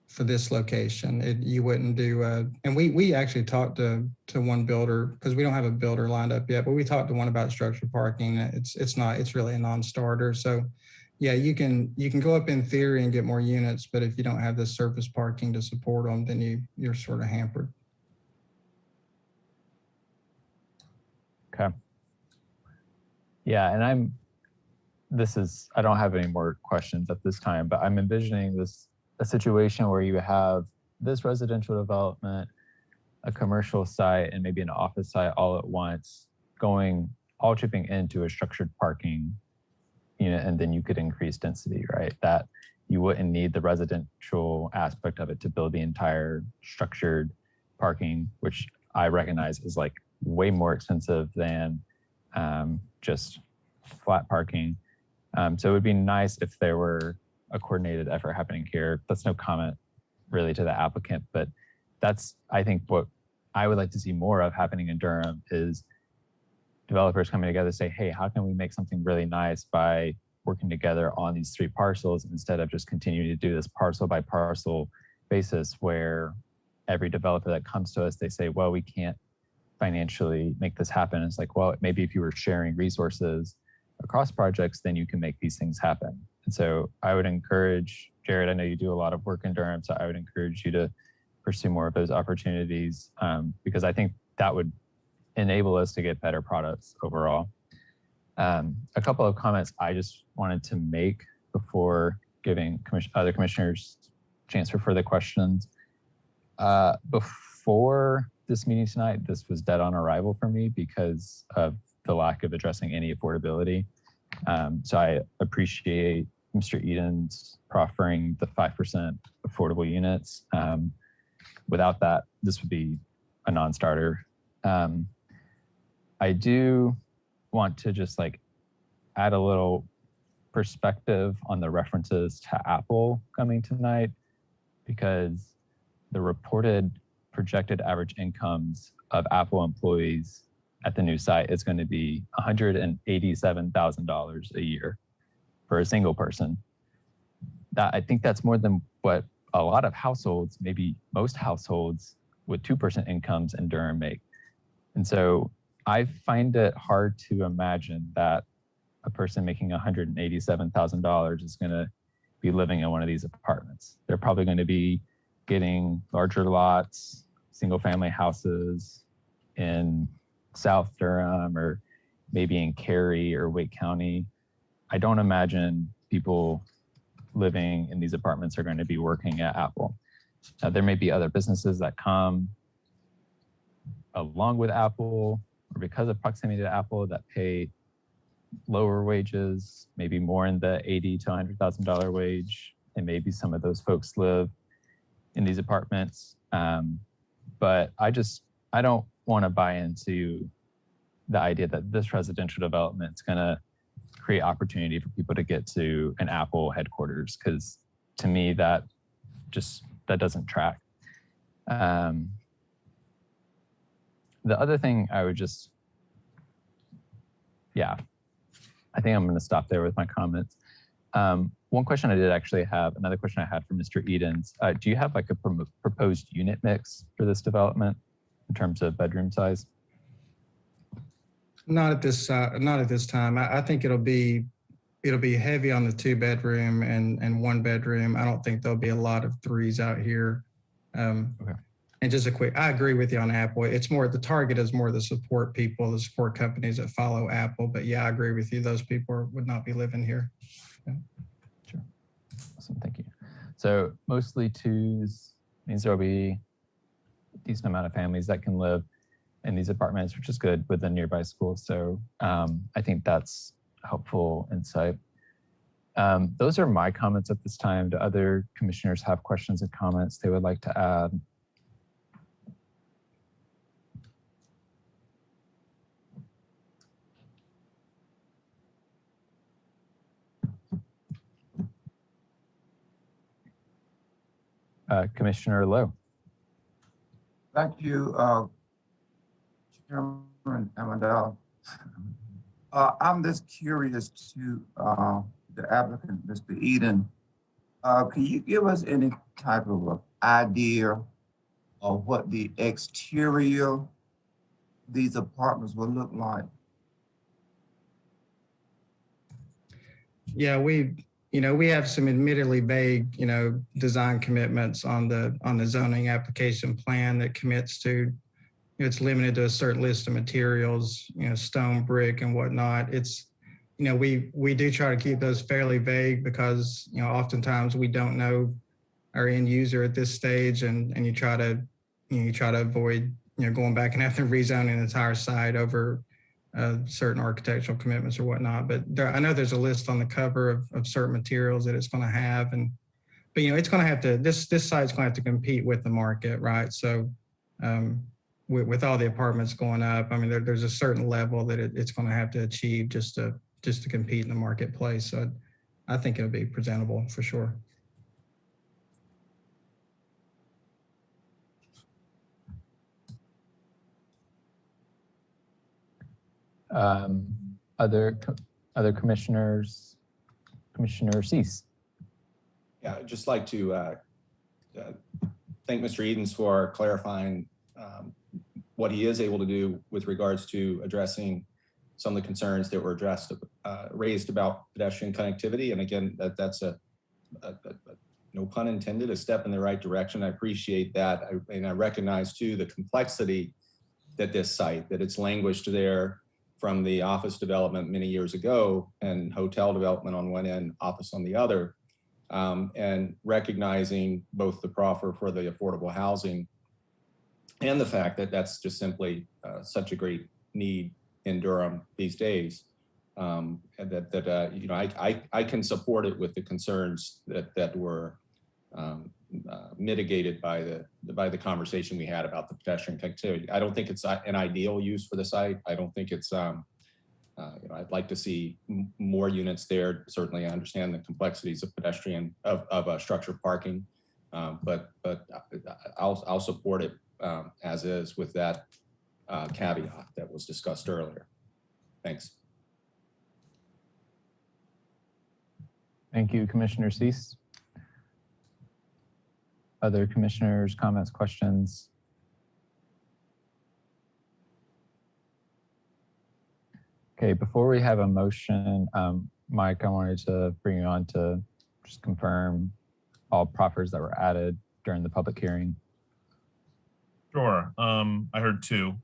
for this location. You wouldn't do, and we actually talked to one builder, because we don't have a builder lined up yet, but we talked to one about structured parking. It's really a non-starter. So yeah, you can go up in theory and get more units, but if you don't have the surface parking to support them, then you're sort of hampered. Okay. Yeah, and I don't have any more questions at this time, but I'm envisioning a situation where you have this residential development, a commercial site, and maybe an office site all at once, all chipping into a structured parking unit, and then you could increase density, right? That you wouldn't need the residential aspect of it to build the entire structured parking, which I recognize is like way more expensive than just flat parking. So it would be nice if there were a coordinated effort happening here. That's no comment really to the applicant, but that's, I think, what I would like to see more of happening in Durham is developers coming together to say, hey, how can we make something really nice by working together on these 3 parcels instead of just continuing to do this parcel by parcel basis where every developer that comes to us, they say, well, we can't financially make this happen. It's like, well, maybe if you were sharing resources across projects, then you can make these things happen. And so I would encourage, Jared, I know you do a lot of work in Durham, so I would encourage you to pursue more of those opportunities because I think that would enable us to get better products overall. A couple of comments I just wanted to make before giving other commissioners a chance for further questions. Before this meeting tonight, this was dead on arrival for me because of the lack of addressing any affordability. So I appreciate Mr. Eden's proffering the 5% affordable units. Without that, this would be a non-starter. I do want to just like add a little perspective on the references to Apple coming tonight, because the reported projected average incomes of Apple employees at the new site is going to be $187,000 a year for a single person. I think that's more than what a lot of households, maybe most households with 2% incomes in Durham make. And so I find it hard to imagine that a person making $187,000 is going to be living in one of these apartments. They're probably going to be getting larger lots, single family houses in South Durham or maybe in Cary or Wake County. I don't imagine people living in these apartments are going to be working at Apple. There may be other businesses that come along with Apple or because of proximity to Apple that pay lower wages, maybe more in the $80,000 to $100,000 wage, and maybe some of those folks live in these apartments. But I don't want to buy into the idea that this residential development is going to create opportunity for people to get to an Apple headquarters, because to me that doesn't track. The other thing I would I think I'm going to stop there with my comments. One question I did actually have, another question I had for Mr. Edens, do you have like a proposed unit mix for this development in terms of bedroom size? Not at this time. I think it'll be heavy on the 2-bedroom and 1-bedroom. I don't think there'll be a lot of 3s out here. Okay. And just I agree with you on Apple. It's more, the target is more the support people, the support companies that follow Apple. But yeah, I agree with you. Those people would not be living here. Yeah. Sure. Awesome, thank you. So mostly 2s means there'll be a decent amount of families that can live in these apartments, which is good with the nearby school. So I think that's helpful insight. Those are my comments at this time. Do other commissioners have questions and comments they would like to add? Commissioner Lowe. Thank you, Chairman Amandel. I'm just curious to the applicant, Mr. Eden. Can you give us any type of idea of what the exterior of these apartments will look like? Yeah, we have some admittedly vague, design commitments on the zoning application plan that commits to, it's limited to a certain list of materials, stone, brick, and whatnot. It's, we do try to keep those fairly vague because, oftentimes we don't know our end user at this stage, and you try to avoid, going back and having to rezone an entire site over certain architectural commitments or whatnot. But I know there's a list on the cover of certain materials that it's going to have, but it's going to have to, this site's going to have to compete with the market, right? So with all the apartments going up, I mean, there's a certain level that it's going to have to achieve just to compete in the marketplace. So I think it'll be presentable for sure. Other commissioners Commissioner Cease. Yeah, I'd just like to thank Mr. Edens for clarifying what he is able to do with regards to addressing some of the concerns that were raised about pedestrian connectivity. And again, that's a no pun intended, a step in the right direction. I appreciate that. And I recognize too the complexity that this site, that it's languished there from the office development many years ago and hotel development on one end, office on the other. And recognizing both the proffer for the affordable housing and the fact that that's just simply such a great need in Durham these days. And you know, I can support it with the concerns that were mitigated by the conversation we had about the pedestrian connectivity. I don't think it's an ideal use for the site. I don't think it's you know, I'd like to see more units there. Certainly, I understand the complexities of pedestrian of structured parking, but I'll support it as is with that caveat that was discussed earlier. Thanks. Thank you, Commissioner Cease. Other commissioners, comments, questions? Okay, before we have a motion, Mike, I wanted to bring you on to just confirm all proffers that were added during the public hearing. Sure. I heard two.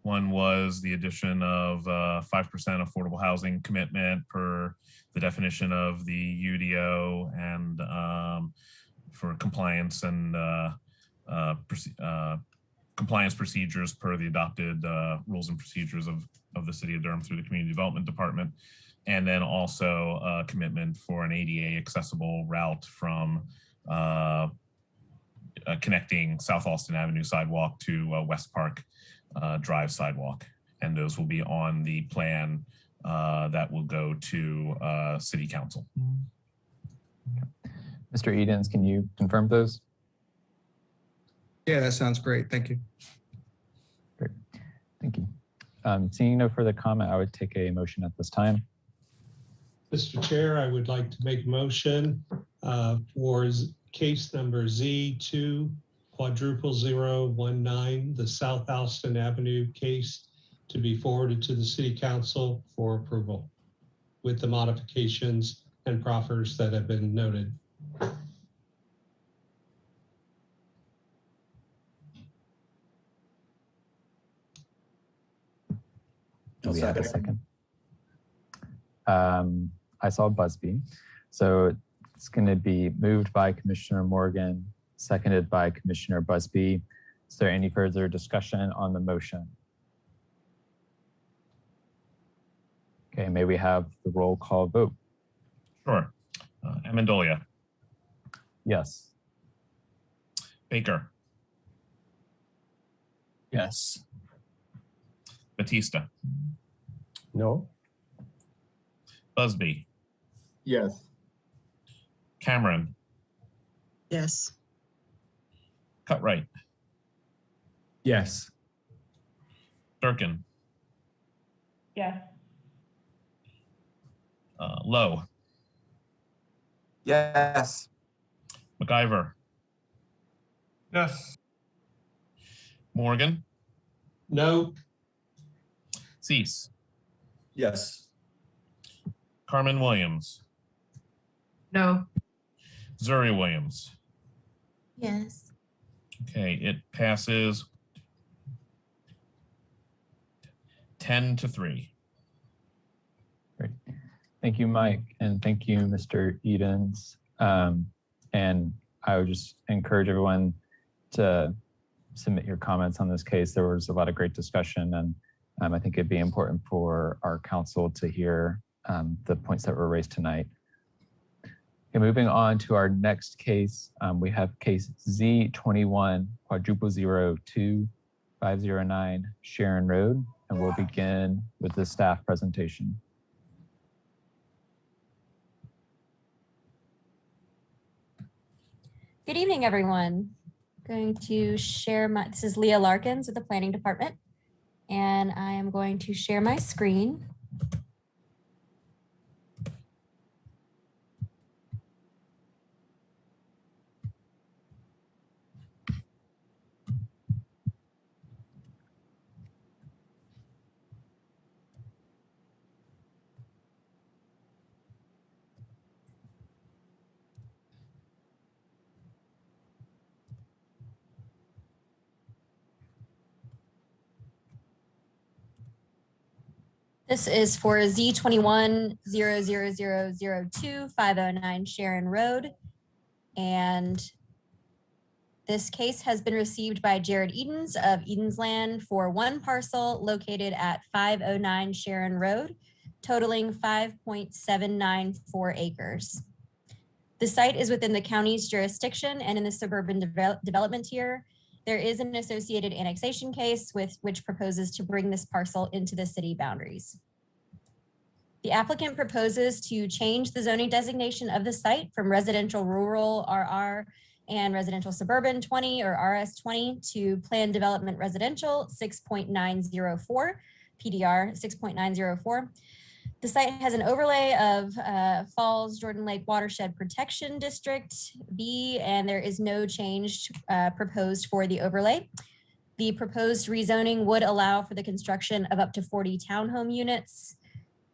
One was the addition of 5% affordable housing commitment per the definition of the UDO and for compliance and compliance procedures per the adopted rules and procedures of the City of Durham through the Community Development Department. And then also a commitment for an ADA accessible route from connecting South Alston Avenue sidewalk to West Park Drive sidewalk. And those will be on the plan that will go to City Council. Mr. Edens, can you confirm those? Yeah, that sounds great. Thank you. Great. Thank you. Seeing no further comment, I would take a motion at this time. Mr. Chair, I would like to make a motion for case number Z2100019, the South Alston Avenue case, to be forwarded to the City Council for approval with the modifications and proffers that have been noted. Do we have a second? I saw Busby. So it's going to be moved by Commissioner Morgan, seconded by Commissioner Busby. Is there any further discussion on the motion? Okay, may we have the roll call vote? Sure. Amendolia. Yes. Baker. Yes. Batista. No. Busby. Yes. Cameron. Yes. Cutright. Yes. Durkin. Yes. Lowe. Yes. MacIver. Yes. Morgan. No. Cease. Yes. Carmen Williams. No. Zuri Williams. Yes. Okay, it passes 10-3. Great. Thank you, Mike, and thank you, Mr. Edens. And I would just encourage everyone to submit your comments on this case. There was a lot of great discussion, and I think it'd be important for our council to hear the points that were raised tonight. Okay, moving on to our next case, we have case Z210002509 Sherron Road, and we'll begin with the staff presentation. Good evening, everyone. I'm going to share this is Leah Larkins with the Planning Department, and I am going to share my screen. This is for Z2100006 Sherron Road. And this case has been received by Jared Edens of Edens Land for one parcel located at 509 Sherron Road, totaling 5.794 acres. The site is within the county's jurisdiction and in the suburban development tier. There is an associated annexation case which proposes to bring this parcel into the city boundaries. The applicant proposes to change the zoning designation of the site from residential rural RR and residential suburban 20 or RS 20 to planned development residential 6.904, PDR 6.904. The site has an overlay of Falls Jordan Lake Watershed Protection District B, and there is no change proposed for the overlay. The proposed rezoning would allow for the construction of up to 40 townhome units.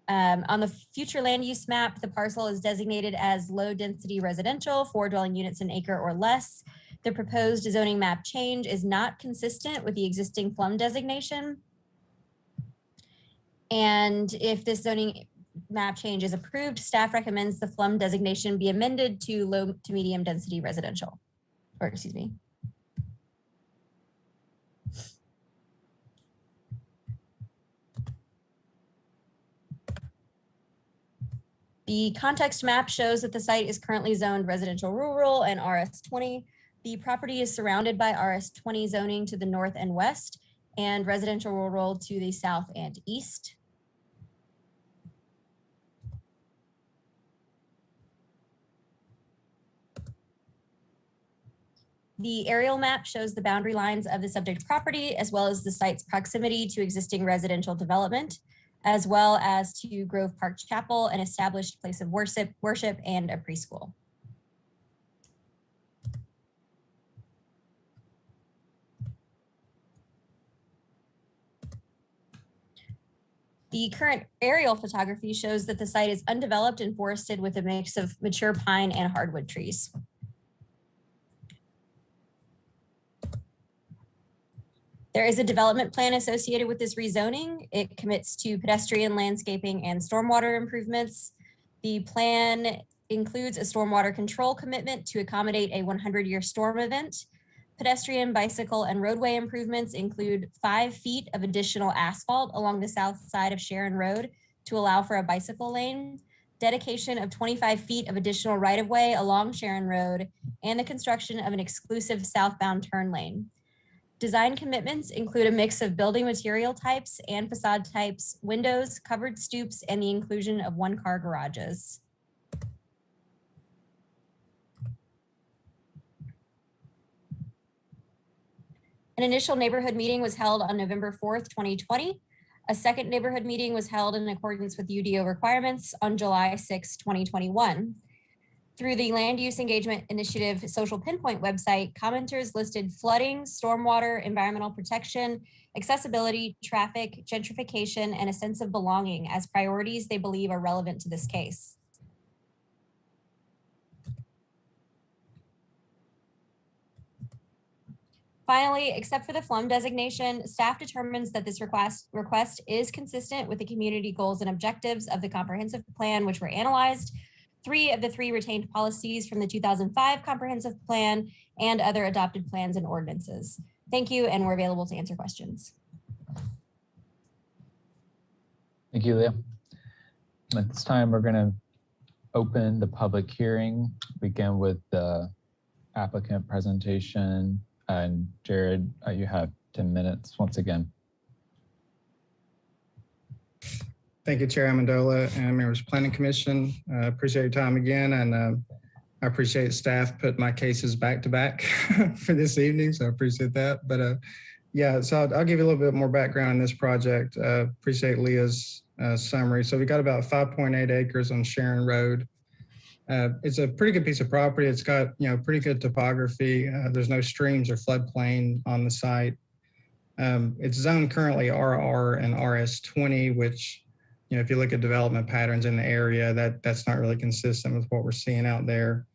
On the future land use map, the parcel is designated as low density residential, 4 dwelling units an acre or less. The proposed zoning map change is not consistent with the existing FLUM designation. And if this zoning map change is approved, staff recommends the FLUM designation be amended to low to medium density residential, or excuse me. The context map shows that the site is currently zoned residential rural and RS 20. The property is surrounded by RS 20 zoning to the north and west and residential rural to the south and east. The aerial map shows the boundary lines of the subject property as well as the site's proximity to existing residential development, as well as to Grove Park Chapel, an established place of worship and a preschool. The current aerial photography shows that the site is undeveloped and forested with a mix of mature pine and hardwood trees. There is a development plan associated with this rezoning. It commits to pedestrian landscaping and stormwater improvements. The plan includes a stormwater control commitment to accommodate a 100-year storm event. Pedestrian, bicycle, and roadway improvements include 5 feet of additional asphalt along the south side of Sherron Road to allow for a bicycle lane, dedication of 25 feet of additional right-of-way along Sherron Road, and the construction of an exclusive southbound turn lane. Design commitments include a mix of building material types and facade types, windows, covered stoops, and the inclusion of one-car garages. An initial neighborhood meeting was held on November 4th, 2020. A second neighborhood meeting was held in accordance with UDO requirements on July 6, 2021. Through the Land Use Engagement Initiative Social Pinpoint website, commenters listed flooding, stormwater, environmental protection, accessibility, traffic, gentrification, and a sense of belonging as priorities they believe are relevant to this case. Finally, except for the FLUM designation, staff determines that this request is consistent with the community goals and objectives of the comprehensive plan, which were analyzed, 3 of the 3 retained policies from the 2005 comprehensive plan, and other adopted plans and ordinances. Thank you, and we're available to answer questions. Thank you, Leah. At this time, we're going to open the public hearing, begin with the applicant presentation. And Jared, you have 10 minutes once again. Thank you, Chair Amendola and members of Planning Commission. Appreciate your time again, and I appreciate staff put my cases back to back for this evening, so I appreciate that. But yeah, so I'll give you a little bit more background on this project. Appreciate Leah's summary. So we got about 5.8 acres on Sherron Road. It's a pretty good piece of property. It's got pretty good topography. There's no streams or floodplain on the site. It's zoned currently RR and RS 20, which if you look at development patterns in the area, that's not really consistent with what we're seeing out there.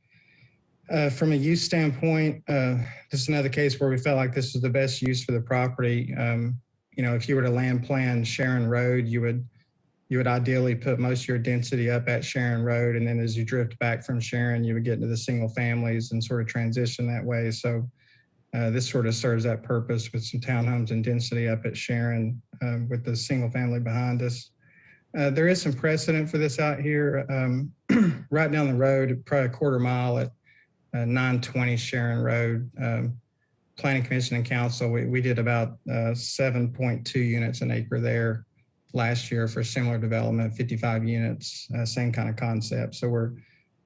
From a use standpoint, this is another case where we felt like this was the best use for the property. If you were to land plan Sherron Road, you would you would ideally put most of your density up at Sherron Road. And then as you drift back from Sherron, you would get into the single families and sort of transition that way. So this sort of serves that purpose with some townhomes and density up at Sherron with the single family behind us. There is some precedent for this out here. Right down the road, probably a quarter mile at 920 Sherron Road, Planning Commission and Council, we did about 7.2 units an acre there last year for similar development, 55 units, same kind of concept. So we're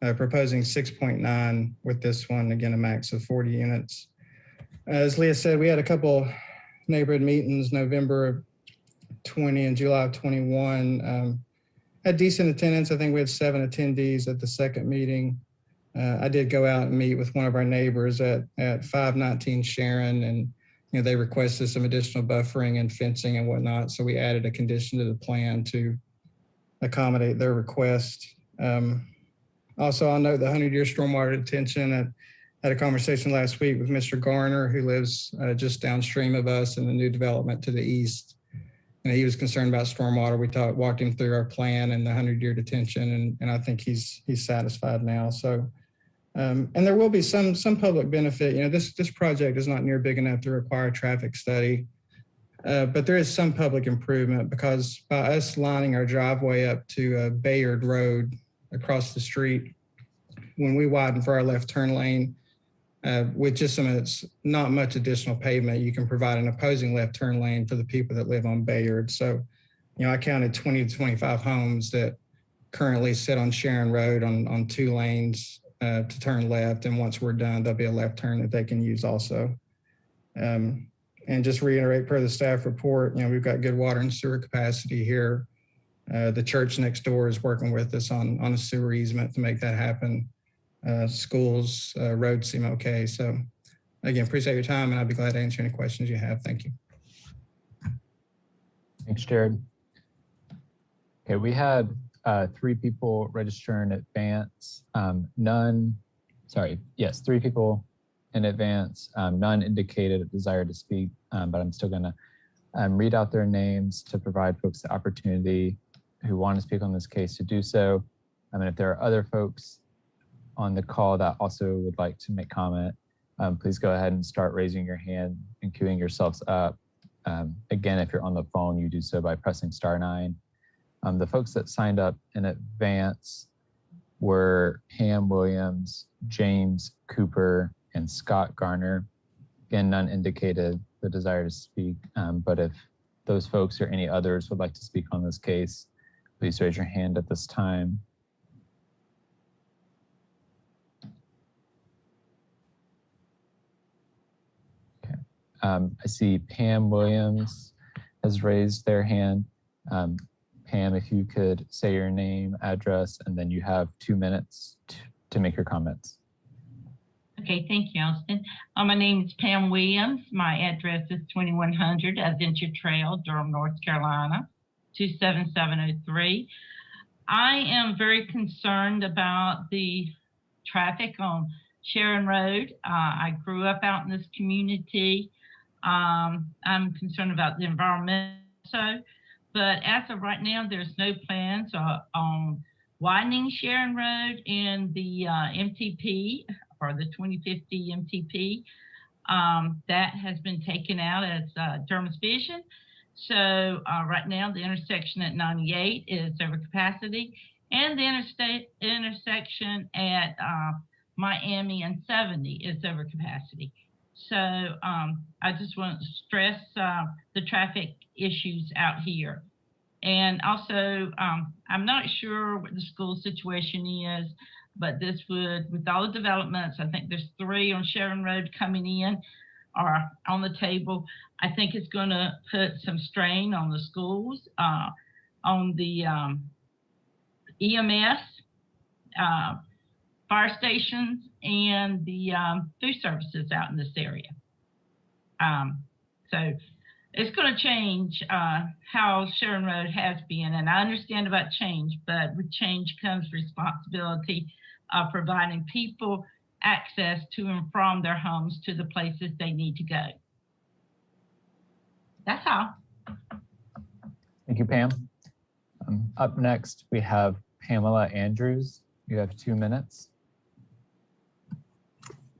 proposing 6.9 with this one, again, a max of 40 units. As Leah said, we had a couple neighborhood meetings, November of 20 and July of 21. Had decent attendance. I think we had 7 attendees at the second meeting. I did go out and meet with one of our neighbors at 519 Sherron, and they requested some additional buffering and fencing and whatnot. So we added a condition to the plan to accommodate their request. Also, I'll note the 100-year stormwater detention. I had a conversation last week with Mr. Garner, who lives just downstream of us in the new development to the east. And he was concerned about stormwater. We walked him through our plan and the 100-year detention, and I think he's satisfied now. So, and there will be some public benefit. This project is not near big enough to require a traffic study, but there is some public improvement because by us lining our driveway up to Bayard Road across the street, when we widen for our left turn lane, with just it's not much additional pavement, you can provide an opposing left turn lane for the people that live on Bayard. So, I counted 20 to 25 homes that currently sit on Sherron Road on 2 lanes to turn left. And once we're done, there'll be a left turn that they can use also. And just reiterate per the staff report, we've got good water and sewer capacity here. The church next door is working with us on a sewer easement to make that happen. Schools, roads seem okay. So again, appreciate your time, and I'll be glad to answer any questions you have. Thank you. Thanks, Jared. Okay, we had 3 people register in advance. 3 people in advance. None indicated a desire to speak, but I'm still gonna read out their names to provide folks the opportunity who want to speak on this case to do so. And if there are other folks on the call that also would like to make comment, please go ahead and start raising your hand and queuing yourselves up. Again, if you're on the phone, you do so by pressing *9. The folks that signed up in advance were Pam Williams, James Cooper, and Scott Garner. Again, none indicated the desire to speak, but if those folks or any others would like to speak on this case, please raise your hand at this time. I see Pam Williams has raised their hand. Pam, if you could say your name, address, and then you have 2 minutes to make your comments. Okay, thank you, Alston. My name is Pam Williams. My address is 2100 Adventure Trail, Durham, North Carolina, 27703. I am very concerned about the traffic on Sherron Road. I grew up out in this community. I'm concerned about the environment, but as of right now, there's no plans on widening Sherron Road in the MTP or the 2050 MTP. That has been taken out as Durham's vision. So right now, the intersection at 98 is over capacity, and the intersection at Miami and 70 is over capacity. So I just want to stress the traffic issues out here. And also, I'm not sure what the school situation is, but this would, with all the developments, I think there's 3 on Sherron Road coming in or on the table. I think it's going to put some strain on the schools, on the EMS, fire stations, and the food services out in this area. So it's going to change how Sherron Road has been. And I understand about change, but with change comes responsibility of providing people access to and from their homes to the places they need to go. That's all. Thank you, Pam. Up next, we have Pamela Andrews. You have 2 minutes.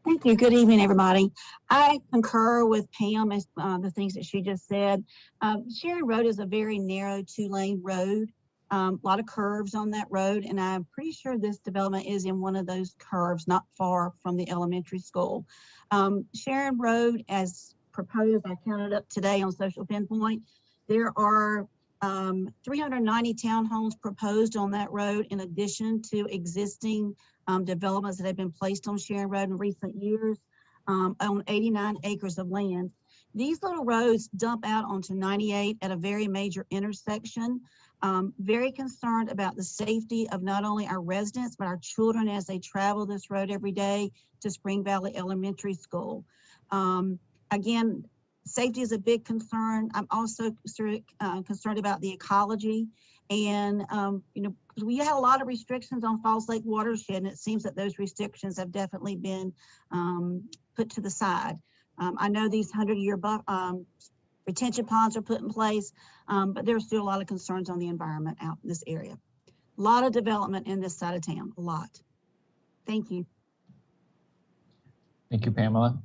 Thank you. Good evening, everybody. I concur with Pam as the things that she just said. Sherron Road is a very narrow 2-lane road. A lot of curves on that road, and I'm pretty sure this development is in one of those curves, not far from the elementary school. Sherron Road, as proposed, I counted up today on Social Pinpoint, there are 390 townhomes proposed on that road, in addition to existing developments that have been placed on Sherron Road in recent years on 89 acres of land. These little roads dump out onto 98 at a very major intersection. Very concerned about the safety of not only our residents, but our children as they travel this road every day to Spring Valley Elementary School. Again, safety is a big concern. I'm also concerned about the ecology. And, you know, we had a lot of restrictions on Falls Lake watershed, and it seems that those restrictions have definitely been put to the side. I know these 100-year retention ponds are put in place, but there's still a lot of concerns on the environment out in this area. A lot of development in this side of town, a lot. Thank you. Thank you, Pamela.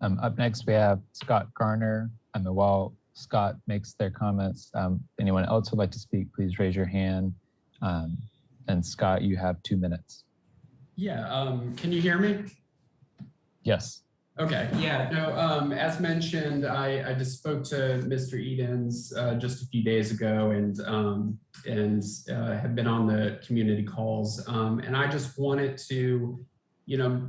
Up next, we have Scott Garner. And while Scott makes their comments, anyone else would like to speak, please raise your hand. And Scott, you have 2 minutes. Yeah, can you hear me? Yes. Okay, yeah, no, as mentioned, I just spoke to Mr. Edens just a few days ago and have been on the community calls. And I just wanted to, you know,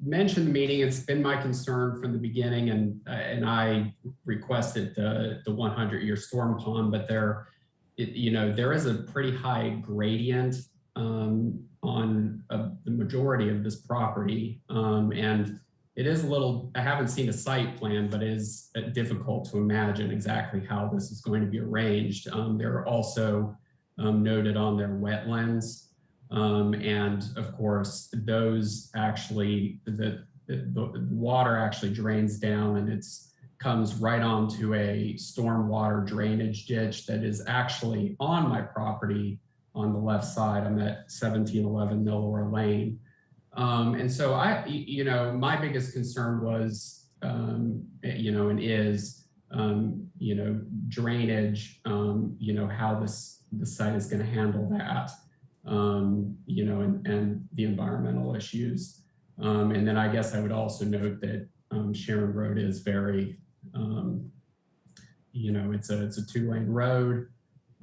mention the meeting. It's been my concern from the beginning, and I requested the 100-year storm pond, but there is a pretty high gradient on the majority of this property, and it is a little, I haven't seen a site plan, but it is difficult to imagine exactly how this is going to be arranged. There are also noted on their wetlands. And of course, those actually, the water actually drains down, and it's comes right onto a stormwater drainage ditch that is actually on my property on the left side. I'm at 1711 Millora Lane. And so my biggest concern was, and is, drainage, how the site is going to handle that, and the environmental issues. And then I guess I would also note that Sherron Road is very, it's a 2-lane road.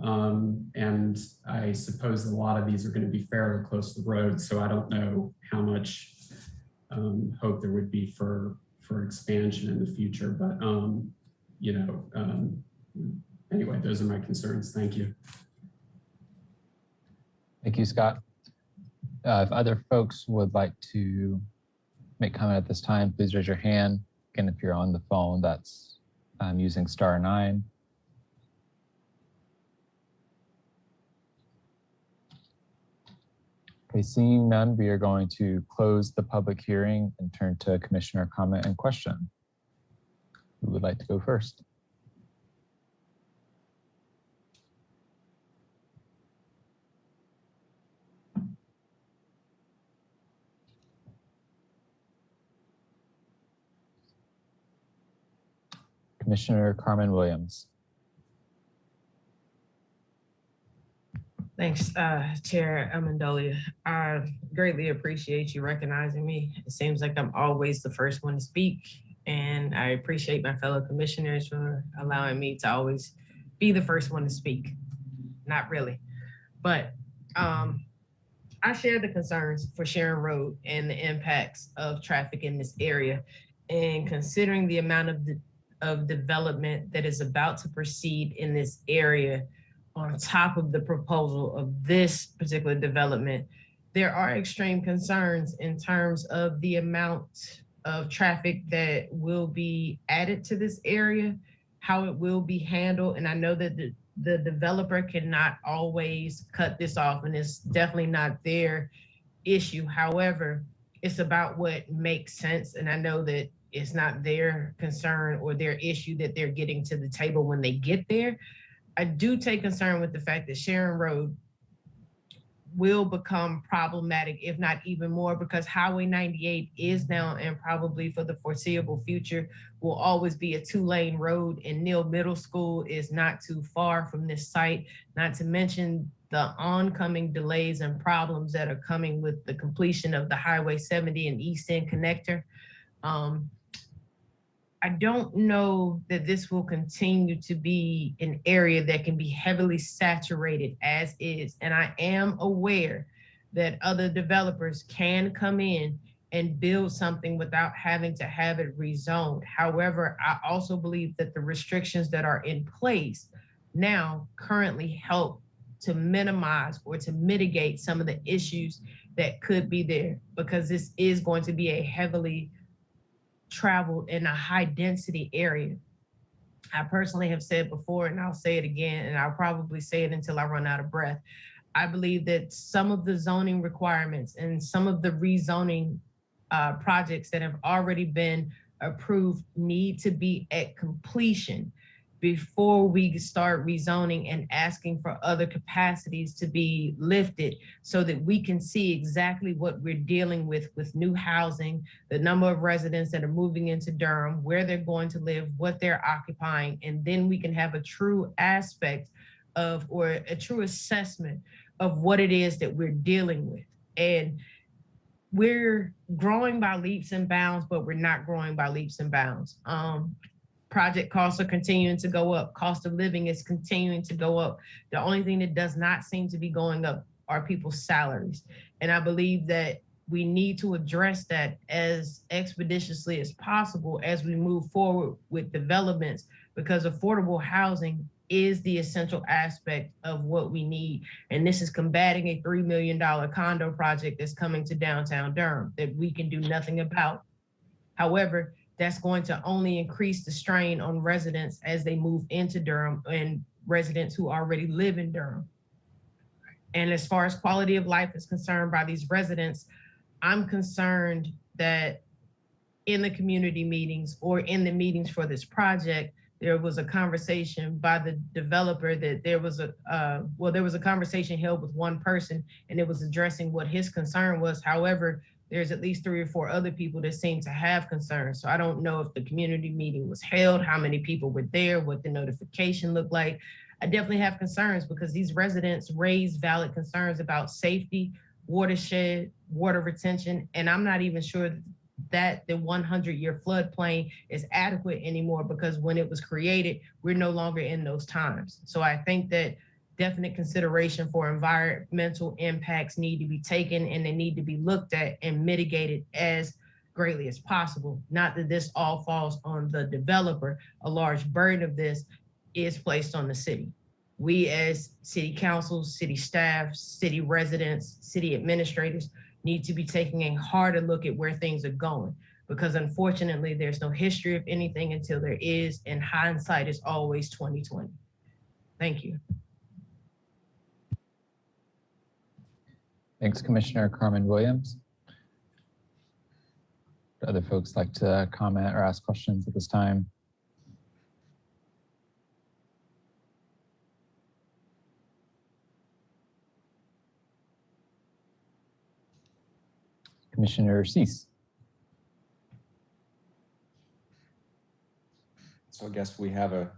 And I suppose a lot of these are going to be fairly close to the road, so I don't know how much hope there would be for expansion in the future. But anyway, those are my concerns. Thank you. Thank you, Scott. If other folks would like to make comment at this time, please raise your hand. Again, if you're on the phone, that's using *9. Okay, seeing none, we are going to close the public hearing and turn to commissioner comment and question. Who would like to go first? Commissioner Carmen Williams. Thanks, Chair Amendolia. I greatly appreciate you recognizing me. It seems like I'm always the first one to speak, and I appreciate my fellow commissioners for allowing me to always be the first one to speak. Not really, but I share the concerns for Sherron Road and the impacts of traffic in this area, and considering the amount of development that is about to proceed in this area, on top of the proposal of this particular development, there are extreme concerns in terms of the amount of traffic that will be added to this area, how it will be handled. And I know that the developer cannot always cut this off, and it's definitely not their issue. However, it's about what makes sense. And I know that it's not their concern or their issue that they're getting to the table when they get there. I do take concern with the fact that Sherron Road will become problematic, if not even more, because Highway 98 is now and probably for the foreseeable future will always be a 2-lane road, and Neal Middle School is not too far from this site, not to mention the oncoming delays and problems that are coming with the completion of the Highway 70 and East End connector. I don't know that this will continue to be an area that can be heavily saturated as is. And I am aware that other developers can come in and build something without having to have it rezoned. However, I also believe that the restrictions that are in place now currently help to minimize or to mitigate some of the issues that could be there, because this is going to be a heavily traveled in a high density area. I personally have said before, and I'll say it again, and I'll probably say it until I run out of breath. I believe that some of the zoning requirements and some of the rezoning projects that have already been approved need to be at completion before we start rezoning and asking for other capacities to be lifted, so that we can see exactly what we're dealing with new housing, the number of residents that are moving into Durham, where they're going to live, what they're occupying, and then we can have a true aspect of, or a true assessment of what it is that we're dealing with. And we're growing by leaps and bounds, but we're not growing by leaps and bounds. Project costs are continuing to go up. Cost of living is continuing to go up. The only thing that does not seem to be going up are people's salaries. And I believe that we need to address that as expeditiously as possible as we move forward with developments, because affordable housing is the essential aspect of what we need. And this is combating a $3 million condo project that's coming to downtown Durham that we can do nothing about. However, that's going to only increase the strain on residents as they move into Durham and residents who already live in Durham. And as far as quality of life is concerned by these residents, I'm concerned that in the community meetings or in the meetings for this project, there was a conversation by the developer that there was a conversation held with one person and it was addressing what his concern was. However, there's at least 3 or 4 other people that seem to have concerns. So I don't know if the community meeting was held, how many people were there, what the notification looked like. I definitely have concerns because these residents raise valid concerns about safety, watershed, water retention, and I'm not even sure that the 100-year floodplain is adequate anymore, because when it was created, we're no longer in those times. So I think that definite consideration for environmental impacts need to be taken, and they need to be looked at and mitigated as greatly as possible. Not that this all falls on the developer. A large burden of this is placed on the city. We as city council, city staff, city residents, city administrators need to be taking a harder look at where things are going, because unfortunately there's no history of anything until there is, and hindsight is always 20/20. Thank you. Thanks, Commissioner Carmen Williams. Would other folks like to comment or ask questions at this time? Commissioner Cease. So I guess we have a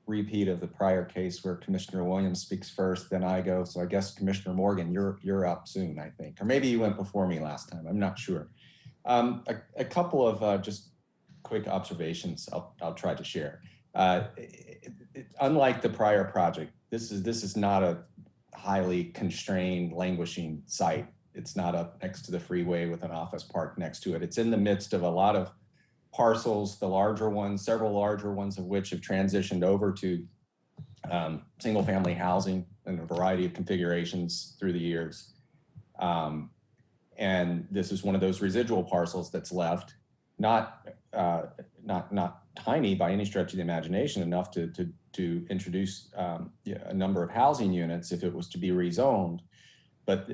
repeat of the prior case where Commissioner Williams speaks first, then I go. So I guess Commissioner Morgan, you're up soon, I think, or maybe you went before me last time. I'm not sure. A couple of just quick observations I'll try to share. Unlike the prior project, this is not a highly constrained, languishing site. It's not up next to the freeway with an office park next to it. It's in the midst of a lot of parcels, the larger ones, several larger ones of which have transitioned over to single family housing in a variety of configurations through the years. And this is one of those residual parcels that's left, not tiny by any stretch of the imagination, enough to introduce a number of housing units if it was to be rezoned. But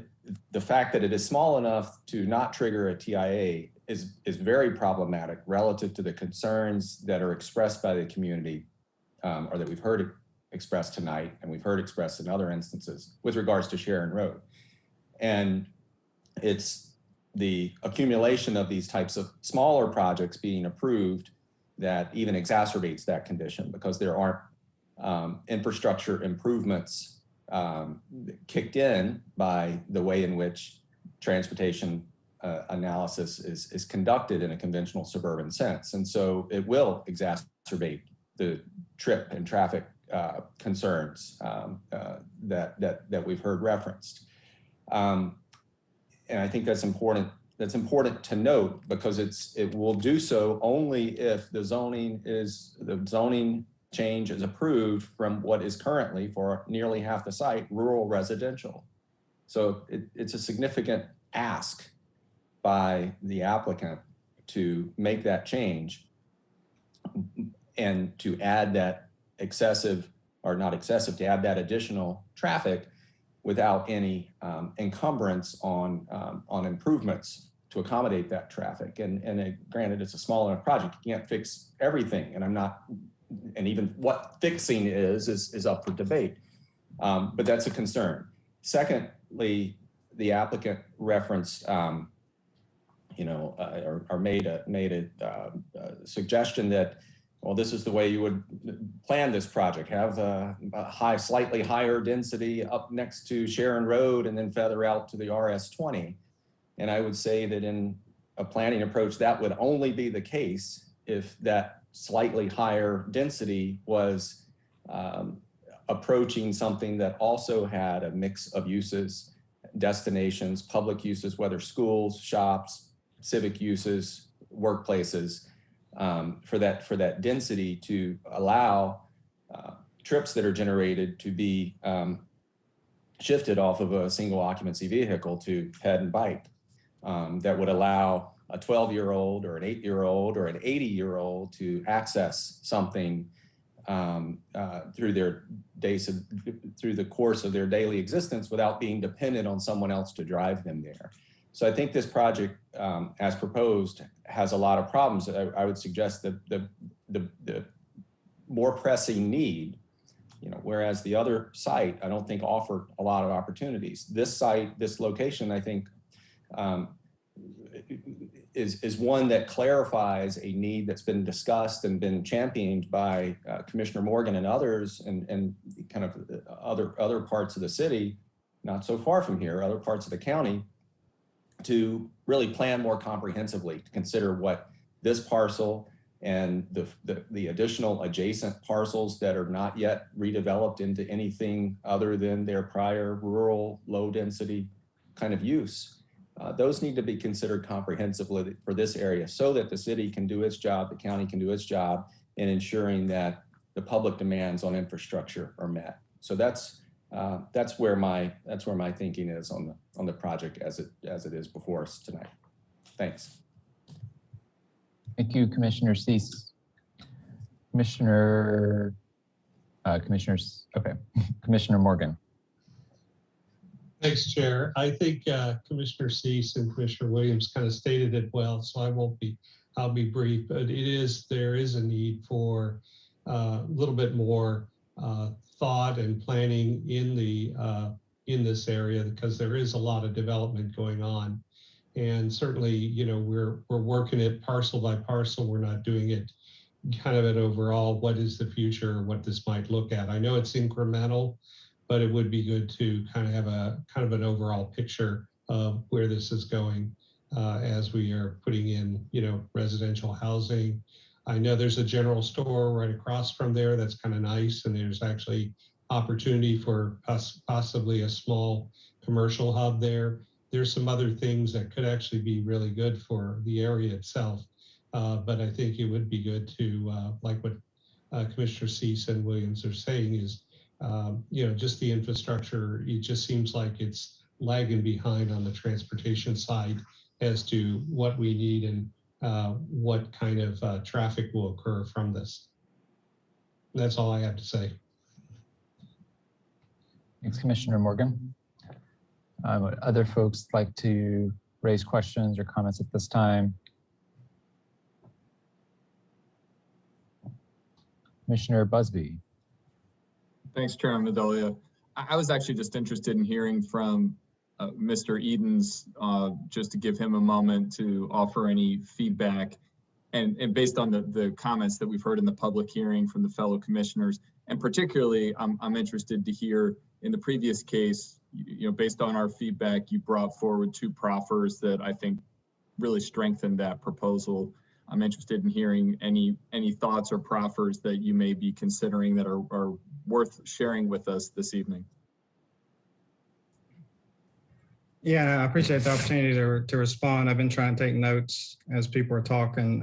the fact that it is small enough to not trigger a TIA is very problematic relative to the concerns that are expressed by the community, or that we've heard expressed tonight, and we've heard expressed in other instances with regards to Sherron Road. And it's the accumulation of these types of smaller projects being approved that even exacerbates that condition, because there aren't infrastructure improvements kicked in by the way in which transportation analysis is conducted in a conventional suburban sense. And so it will exacerbate the trip and traffic concerns that we've heard referenced. And I think that's important. That's important to note, because it will do so only if the zoning change is approved from what is currently, for nearly half the site, rural residential. So it's a significant ask by the applicant to make that change and to add that to add that additional traffic without any encumbrance on improvements to accommodate that traffic. And granted, it's a small enough project, you can't fix everything, and even what fixing is up for debate, but that's a concern. Secondly, the applicant referenced, or made a suggestion that, well, this is the way you would plan this project, have a slightly higher density up next to Sherron Road and then feather out to the RS20. And I would say that in a planning approach, that would only be the case if that slightly higher density was approaching something that also had a mix of uses, destinations, public uses, whether schools, shops, civic uses, workplaces, for that density to allow trips that are generated to be shifted off of a single occupancy vehicle to ped and bike, that would allow a 12-year-old or an 8-year-old or an 80-year-old to access something through the course of their daily existence without being dependent on someone else to drive them there. So I think this project, as proposed, has a lot of problems. I would suggest that the more pressing need, whereas the other site, I don't think offered a lot of opportunities. This site, this location, I think, is one that clarifies a need that's been discussed and been championed by Commissioner Morgan and others, and kind of other parts of the city, not so far from here, other parts of the county, to really plan more comprehensively, to consider what this parcel and the additional adjacent parcels that are not yet redeveloped into anything other than their prior rural, low density kind of use. Those need to be considered comprehensively for this area, so that the city can do its job, the county can do its job in ensuring that the public demands on infrastructure are met. So that's where my thinking is on the project as it is before us tonight. Thanks. Thank you, Commissioner Cease. Commissioner Morgan. Thanks, Chair. I think Commissioner Cease and Commissioner Williams kind of stated it well, so I'll be brief, but there is a need for a little bit more thought and planning in this area, because there is a lot of development going on. And certainly, we're working it parcel by parcel. We're not doing it kind of an overall, what is the future, what this might look at. I know it's incremental, but it would be good to kind of have an overall picture of where this is going as we are putting in, residential housing. I know there's a general store right across from there that's kind of nice, and there's actually opportunity for possibly a small commercial hub there. There's some other things that could actually be really good for the area itself, but I think it would be good to, like what Commissioner Cease and Williams are saying, is just the infrastructure. It just seems like it's lagging behind on the transportation side as to what we need and what kind of traffic will occur from this. That's all I have to say. Thanks, Commissioner Morgan. Would other folks like to raise questions or comments at this time? Commissioner Busby. Thanks, Chairman Medolia. I was actually just interested in hearing from Mr. Edens, just to give him a moment to offer any feedback. And based on the comments that we've heard in the public hearing from the fellow commissioners, and particularly I'm interested to hear in the previous case, based on our feedback, you brought forward 2 proffers that I think really strengthened that proposal. I'm interested in hearing any thoughts or proffers that you may be considering that are worth sharing with us this evening. Yeah, I appreciate the opportunity to respond. I've been trying to take notes as people are talking.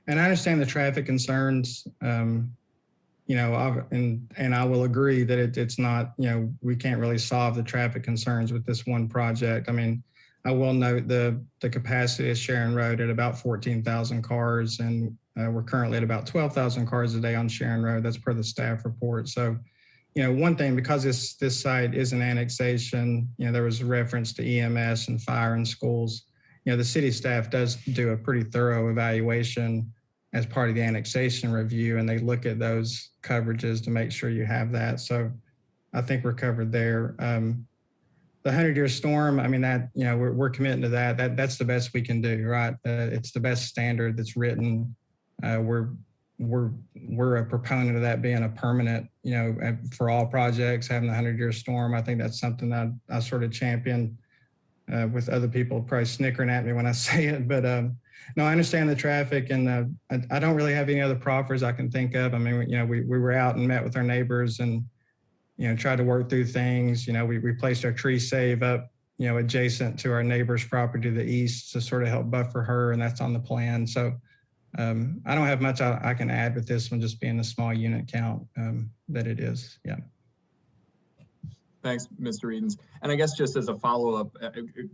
And I understand the traffic concerns, and I will agree that it's not, we can't really solve the traffic concerns with this one project. I mean, I will note the capacity of Sherron Road at about 14,000 cars, and we're currently at about 12,000 cars a day on Sherron Road. That's per the staff report. So, one thing, because this site is an annexation, there was a reference to EMS and fire and schools. The city staff does do a pretty thorough evaluation as part of the annexation review, and they look at those coverages to make sure you have that. So I think we're covered there. The 100-year storm, I mean, that, we're committing to that. That's the best we can do, right? It's the best standard that's written. We're a proponent of that being a permanent, for all projects, having the 100-year storm. I think that's something that I sort of champion with other people probably snickering at me when I say it. But no, I understand the traffic, and I don't really have any other proffers I can think of. I mean, we were out and met with our neighbors and, tried to work through things. We placed our tree save up, adjacent to our neighbor's property to the east to sort of help buffer her, and that's on the plan. So I don't have much I can add with this one, just being the small unit count that it is. Yeah. Thanks, Mr. Edens. And I guess just as a follow-up,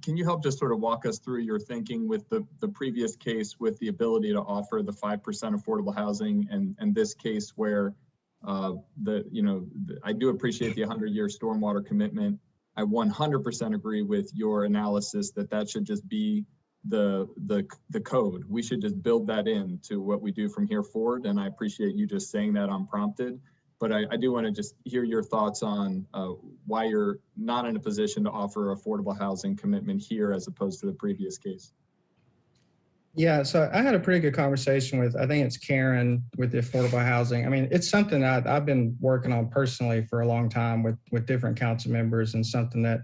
can you help just sort of walk us through your thinking with the previous case with the ability to offer the 5% affordable housing, and this case where I do appreciate the 100-year stormwater commitment. I 100% agree with your analysis that should just be the code. We should just build that into what we do from here forward. And I appreciate you just saying that unprompted. But I do want to just hear your thoughts on why you're not in a position to offer affordable housing commitment here as opposed to the previous case. Yeah, so I had a pretty good conversation with, I think it's Karen, with the affordable housing. I mean, it's something that I've been working on personally for a long time with different council members, and something that,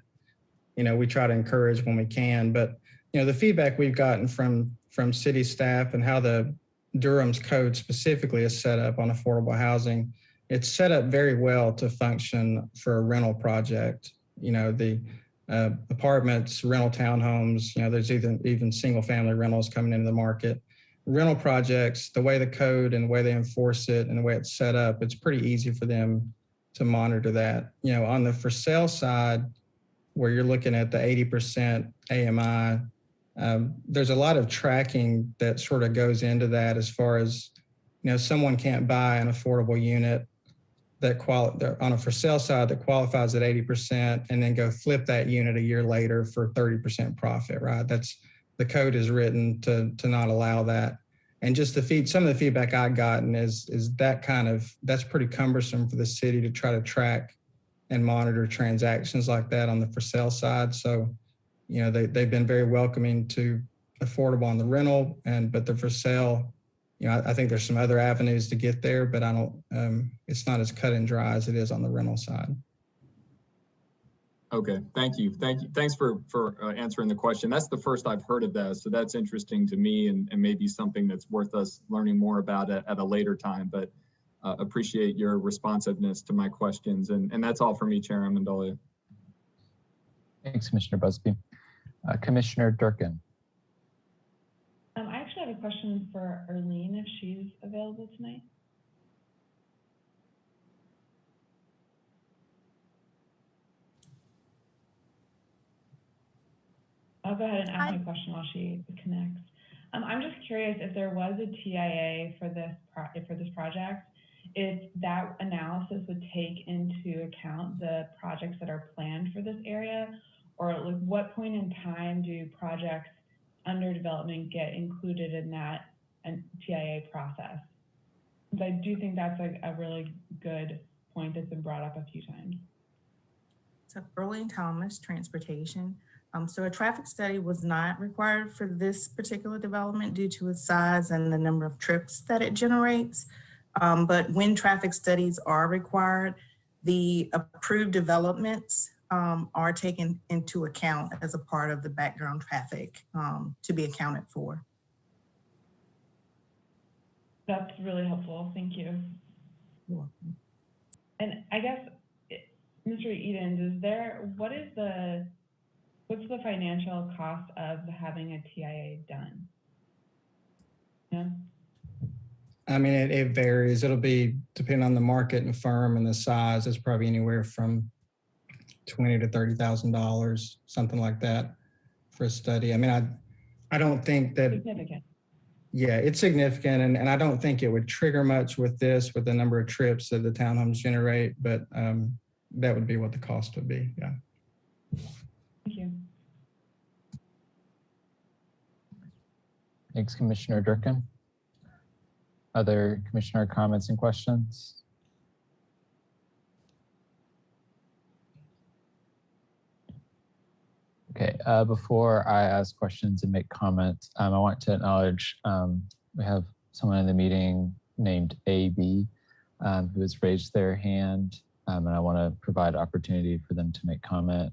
we try to encourage when we can. But, the feedback we've gotten from city staff and how the Durham's code specifically is set up on affordable housing, it's set up very well to function for a rental project. The apartments, rental townhomes, there's even single family rentals coming into the market. Rental projects, the way the code and the way they enforce it and the way it's set up, it's pretty easy for them to monitor that. On the for sale side, where you're looking at the 80% AMI, there's a lot of tracking that sort of goes into that, as far as, someone can't buy an affordable unit that on a for sale side that qualifies at 80% and then go flip that unit a year later for 30% profit, right? The code is written to not allow that. And just some of the feedback I've gotten is that's pretty cumbersome for the city to try to track and monitor transactions like that on the for sale side. So, they've been very welcoming to affordable on the rental, but the for sale, I think there's some other avenues to get there, but it's not as cut and dry as it is on the rental side. Okay, thank you. Thanks for answering the question. That's the first I've heard of that, so that's interesting to me, and maybe something that's worth us learning more about at a later time, but appreciate your responsiveness to my questions. And that's all for me, Chair Amendolia. Thanks, Commissioner Busby. Commissioner Durkin. I actually have a question for Arlene, if she's available tonight. I'll go ahead and ask my question while she connects. I'm just curious, if there was a TIA for this project, if that analysis would take into account the projects that are planned for this area, or at what point in time do projects under development get included in that TIA process? Because I do think that's a really good point that's been brought up a few times. So Earlene Thomas, Transportation. So a traffic study was not required for this particular development due to its size and the number of trips that it generates. But when traffic studies are required, the approved developments are taken into account as a part of the background traffic to be accounted for. That's really helpful. Thank you. You're welcome. And I guess, Mr. Edens, what's the financial cost of having a TIA done? Yeah. I mean, it varies. It'll be depending on the market and the firm and the size. It's probably anywhere from $20,000 to $30,000, something like that, for a study. I mean, I don't think that. Significant. Yeah, it's significant, and I don't think it would trigger much with this, with the number of trips that the townhomes generate, but that would be what the cost would be. Yeah. Thank you. Thanks, Commissioner Durkin. Other commissioner comments and questions? Okay, before I ask questions and make comments, I want to acknowledge we have someone in the meeting named AB who has raised their hand, and I want to provide opportunity for them to make comment.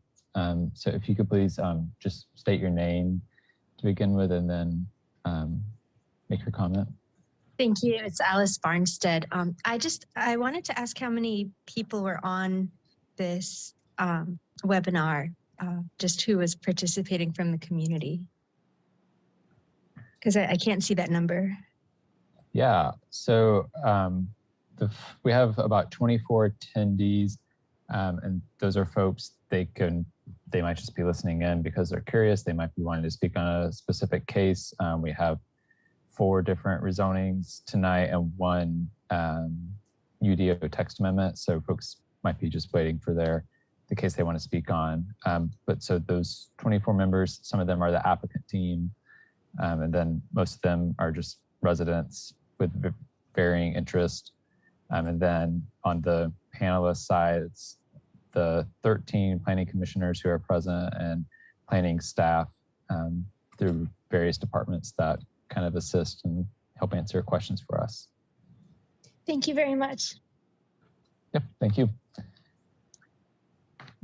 So if you could please just state your name to begin with and then make your comment. Thank you. It's Alice Barnstead. I wanted to ask how many people were on this webinar, just who was participating from the community, because I can't see that number. Yeah, so we have about 24 attendees, and those are folks, they might just be listening in because they're curious. They might be wanting to speak on a specific case. We have 4 different rezonings tonight and 1 UDO text amendment. So folks might be just waiting for the case they want to speak on. But so those 24 members, some of them are the applicant team, and then most of them are just residents with varying interest. And then on the panelist side, it's the 13 planning commissioners who are present and planning staff through various departments that kind of assist and help answer questions for us. Thank you very much. Yep, thank you.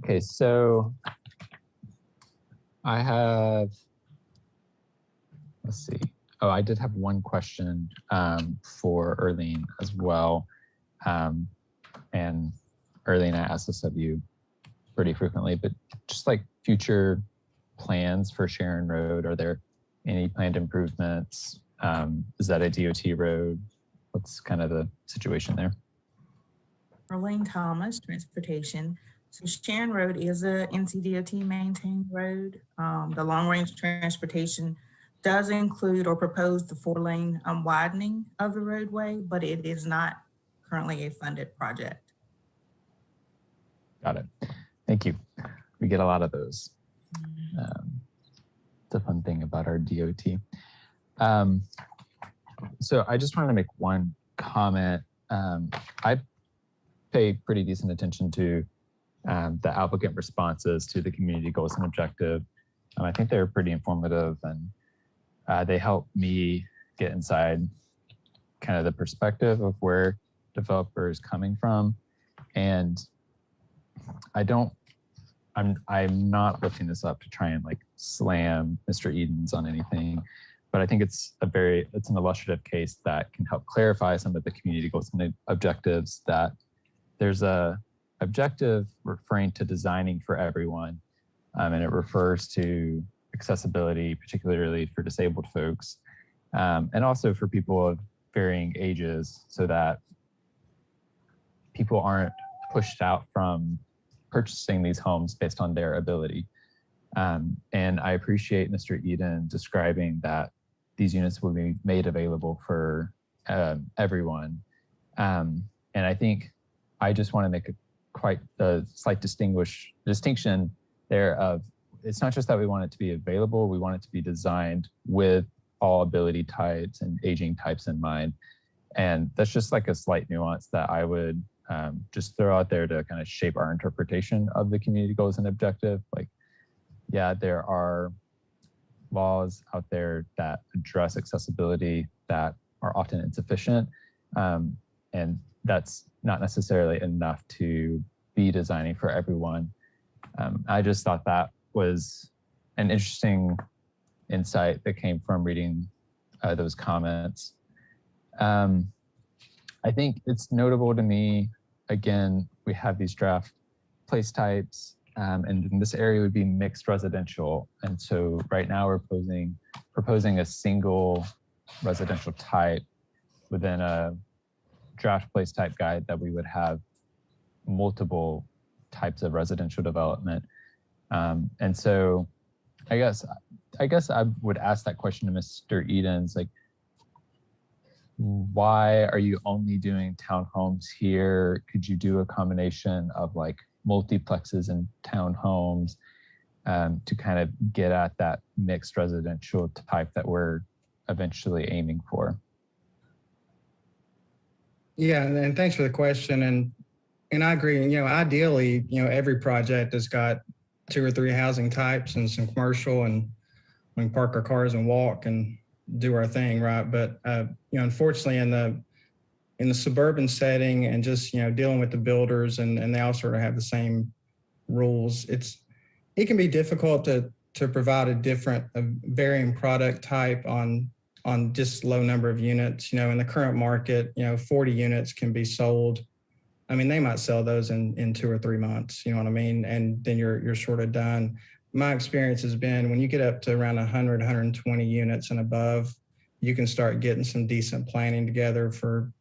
Okay, so I have, let's see. Oh, I did have one question for Earlene as well. And Earlene, I ask this of you pretty frequently, but just like future plans for Sherron Road, are there any planned improvements? Is that a DOT road? What's kind of the situation there? Earlene Thomas, Transportation. So Sherron Road is a NCDOT maintained road. The long range transportation does include or propose the 4-lane widening of the roadway, but it is not currently a funded project. Got it. Thank you. We get a lot of those. It's a fun thing about our DOT. So I just wanted to make one comment. I pay pretty decent attention to the applicant responses to the community goals and objective. I think they're pretty informative, and they help me get inside kind of the perspective of where developers coming from. And I'm not looking this up to try and like slam Mr. Edens on anything, but I think it's an illustrative case that can help clarify some of the community goals and objectives, that there's a objective referring to designing for everyone. And it refers to accessibility, particularly for disabled folks, and also for people of varying ages, so that people aren't pushed out from purchasing these homes based on their ability. And I appreciate Mr. Eden describing that these units will be made available for everyone. And I think I just want to make a slight distinction there of, it's not just that we want it to be available, we want it to be designed with all ability types and aging types in mind. And that's just like a slight nuance that I would just throw out there to kind of shape our interpretation of the community goals and objective. Like, yeah, there are laws out there that address accessibility that are often insufficient. And that's not necessarily enough to be designing for everyone. I just thought that was an interesting insight that came from reading those comments. I think it's notable to me, again, we have these draft place types, and in this area would be mixed residential. And so right now we're proposing a single residential type within a draft place type guide that we would have multiple types of residential development. And so I guess I would ask that question to Mr. Edens, like, why are you only doing townhomes here? Could you do a combination of like multiplexes and townhomes to kind of get at that mixed residential type that we're eventually aiming for? Yeah, and thanks for the question. And I agree, ideally, every project has got 2 or 3 housing types and some commercial, and we can park our cars and walk and do our thing, right? But unfortunately, in the suburban setting and just dealing with the builders, and they all sort of have the same rules, it can be difficult to provide a varying product type on just low number of units. In the current market, 40 units can be sold. I mean, they might sell those in 2 or 3 months, you know what I mean? And then you're sort of done. My experience has been when you get up to around 100, 120 units and above, you can start getting some decent planning together for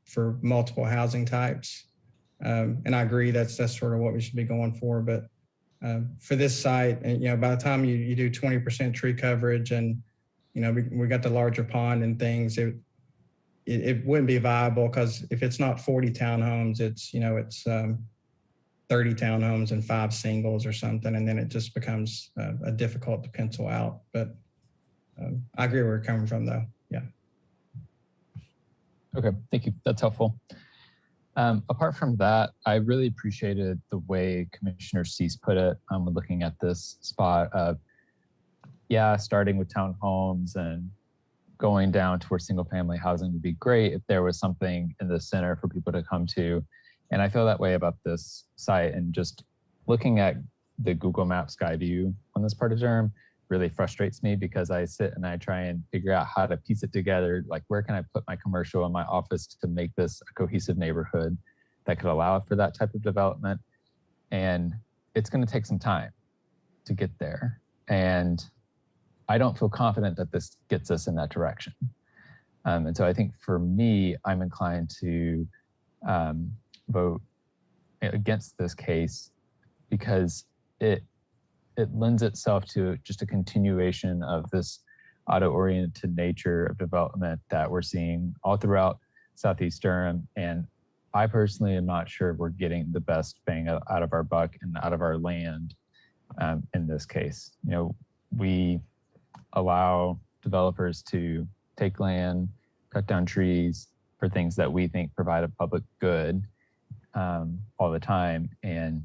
multiple housing types. And I agree that's sort of what we should be going for. But for this site, and by the time you do 20% tree coverage, and we got the larger pond and things, it wouldn't be viable, because if it's not 40 townhomes, it's 30 townhomes and 5 singles or something, and then it just becomes difficult to pencil out. But I agree where you're coming from, though. Yeah. Okay, thank you. That's helpful. Apart from that, I really appreciated the way Commissioner Cease put it when looking at this spot of, starting with townhomes and going down to where single family housing would be great if there was something in the center for people to come to. And I feel that way about this site, and just looking at the Google Maps sky view on this part of Durham really frustrates me, because I sit and I try and figure out how to piece it together. Like, where can I put my commercial in my office to make this a cohesive neighborhood that could allow for that type of development? And it's going to take some time to get there. And I don't feel confident that this gets us in that direction. And so I think for me, I'm inclined to vote against this case, because it lends itself to just a continuation of this auto-oriented nature of development that we're seeing all throughout Southeast Durham. And I personally am not sure we're getting the best bang out of our buck and out of our land in this case. We allow developers to take land, cut down trees for things that we think provide a public good all the time. And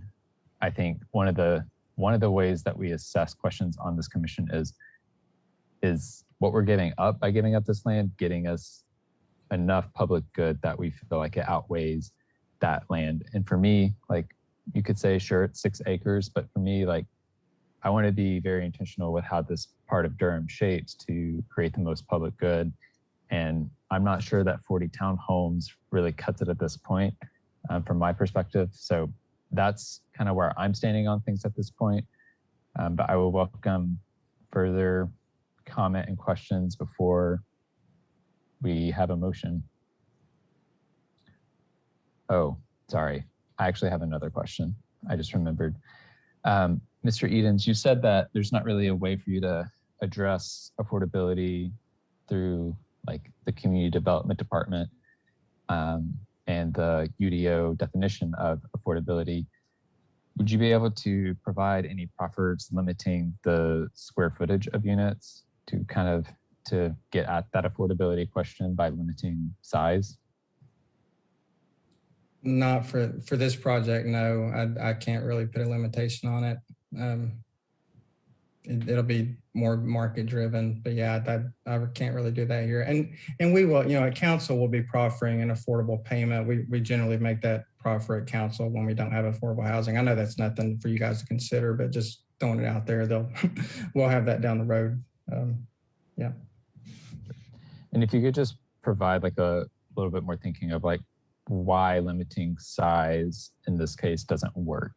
I think one of the ways that we assess questions on this commission is what we're giving up by giving up this land, getting us enough public good that we feel like it outweighs that land. And for me, like, you could say, sure, it's 6 acres, but for me, like, I want to be very intentional with how this part of Durham shapes to create the most public good. And I'm not sure that 40 townhomes really cuts it at this point from my perspective. So that's kind of where I'm standing on things at this point. But I will welcome further comment and questions before we have a motion. Oh, sorry. I actually have another question. I just remembered. Mr. Edens, you said that there's not really a way for you to address affordability through like the community development department and the UDO definition of affordability. Would you be able to provide any proffers limiting the square footage of units to kind of to get at that affordability question by limiting size? Not for this project, no. I can't really put a limitation on it. It'll be more market driven, but yeah, I can't really do that here. And we will, at council, we'll be proffering an affordable payment. We generally make that proffer at council when we don't have affordable housing. I know that's nothing for you guys to consider, but just throwing it out there, we'll have that down the road. Yeah. And if you could just provide like a little bit more thinking of like why limiting size in this case doesn't work.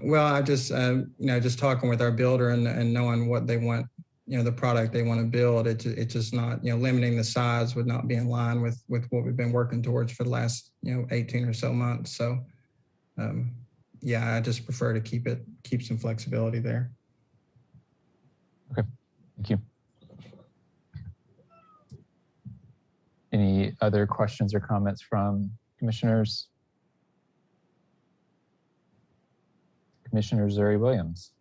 Well, I just, just talking with our builder and knowing what they want, the product they want to build, it's just not, limiting the size would not be in line with what we've been working towards for the last, 18 or so months. So, yeah, I just prefer to keep some flexibility there. Okay, thank you. Any other questions or comments from commissioners? Commissioner Zuri Williams.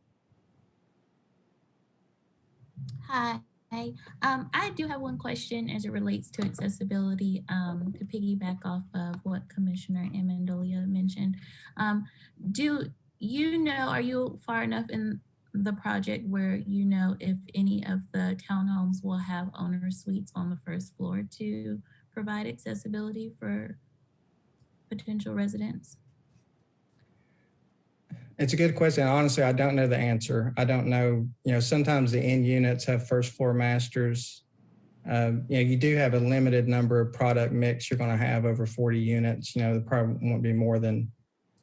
Hi. I do have one question as it relates to accessibility, to piggyback off of what Commissioner Amendolia mentioned. Do you know, are you far enough in the project where you know if any of the townhomes will have owner suites on the first floor to provide accessibility for potential residents? It's a good question. Honestly, I don't know the answer. I don't know, sometimes the end units have first floor masters. You do have a limited number of product mix. You're going to have over 40 units. There probably won't be more than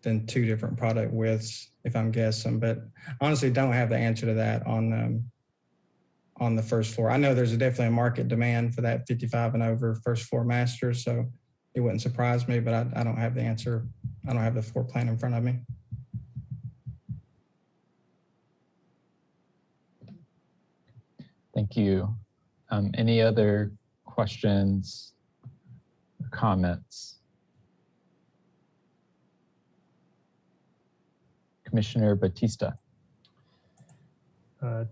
2 different product widths, if I'm guessing. But honestly, don't have the answer to that on the first floor. I know there's definitely a market demand for that 55 and over first floor masters, so it wouldn't surprise me, but I don't have the answer. I don't have the floor plan in front of me. Thank you. Any other questions or comments? Commissioner Batista.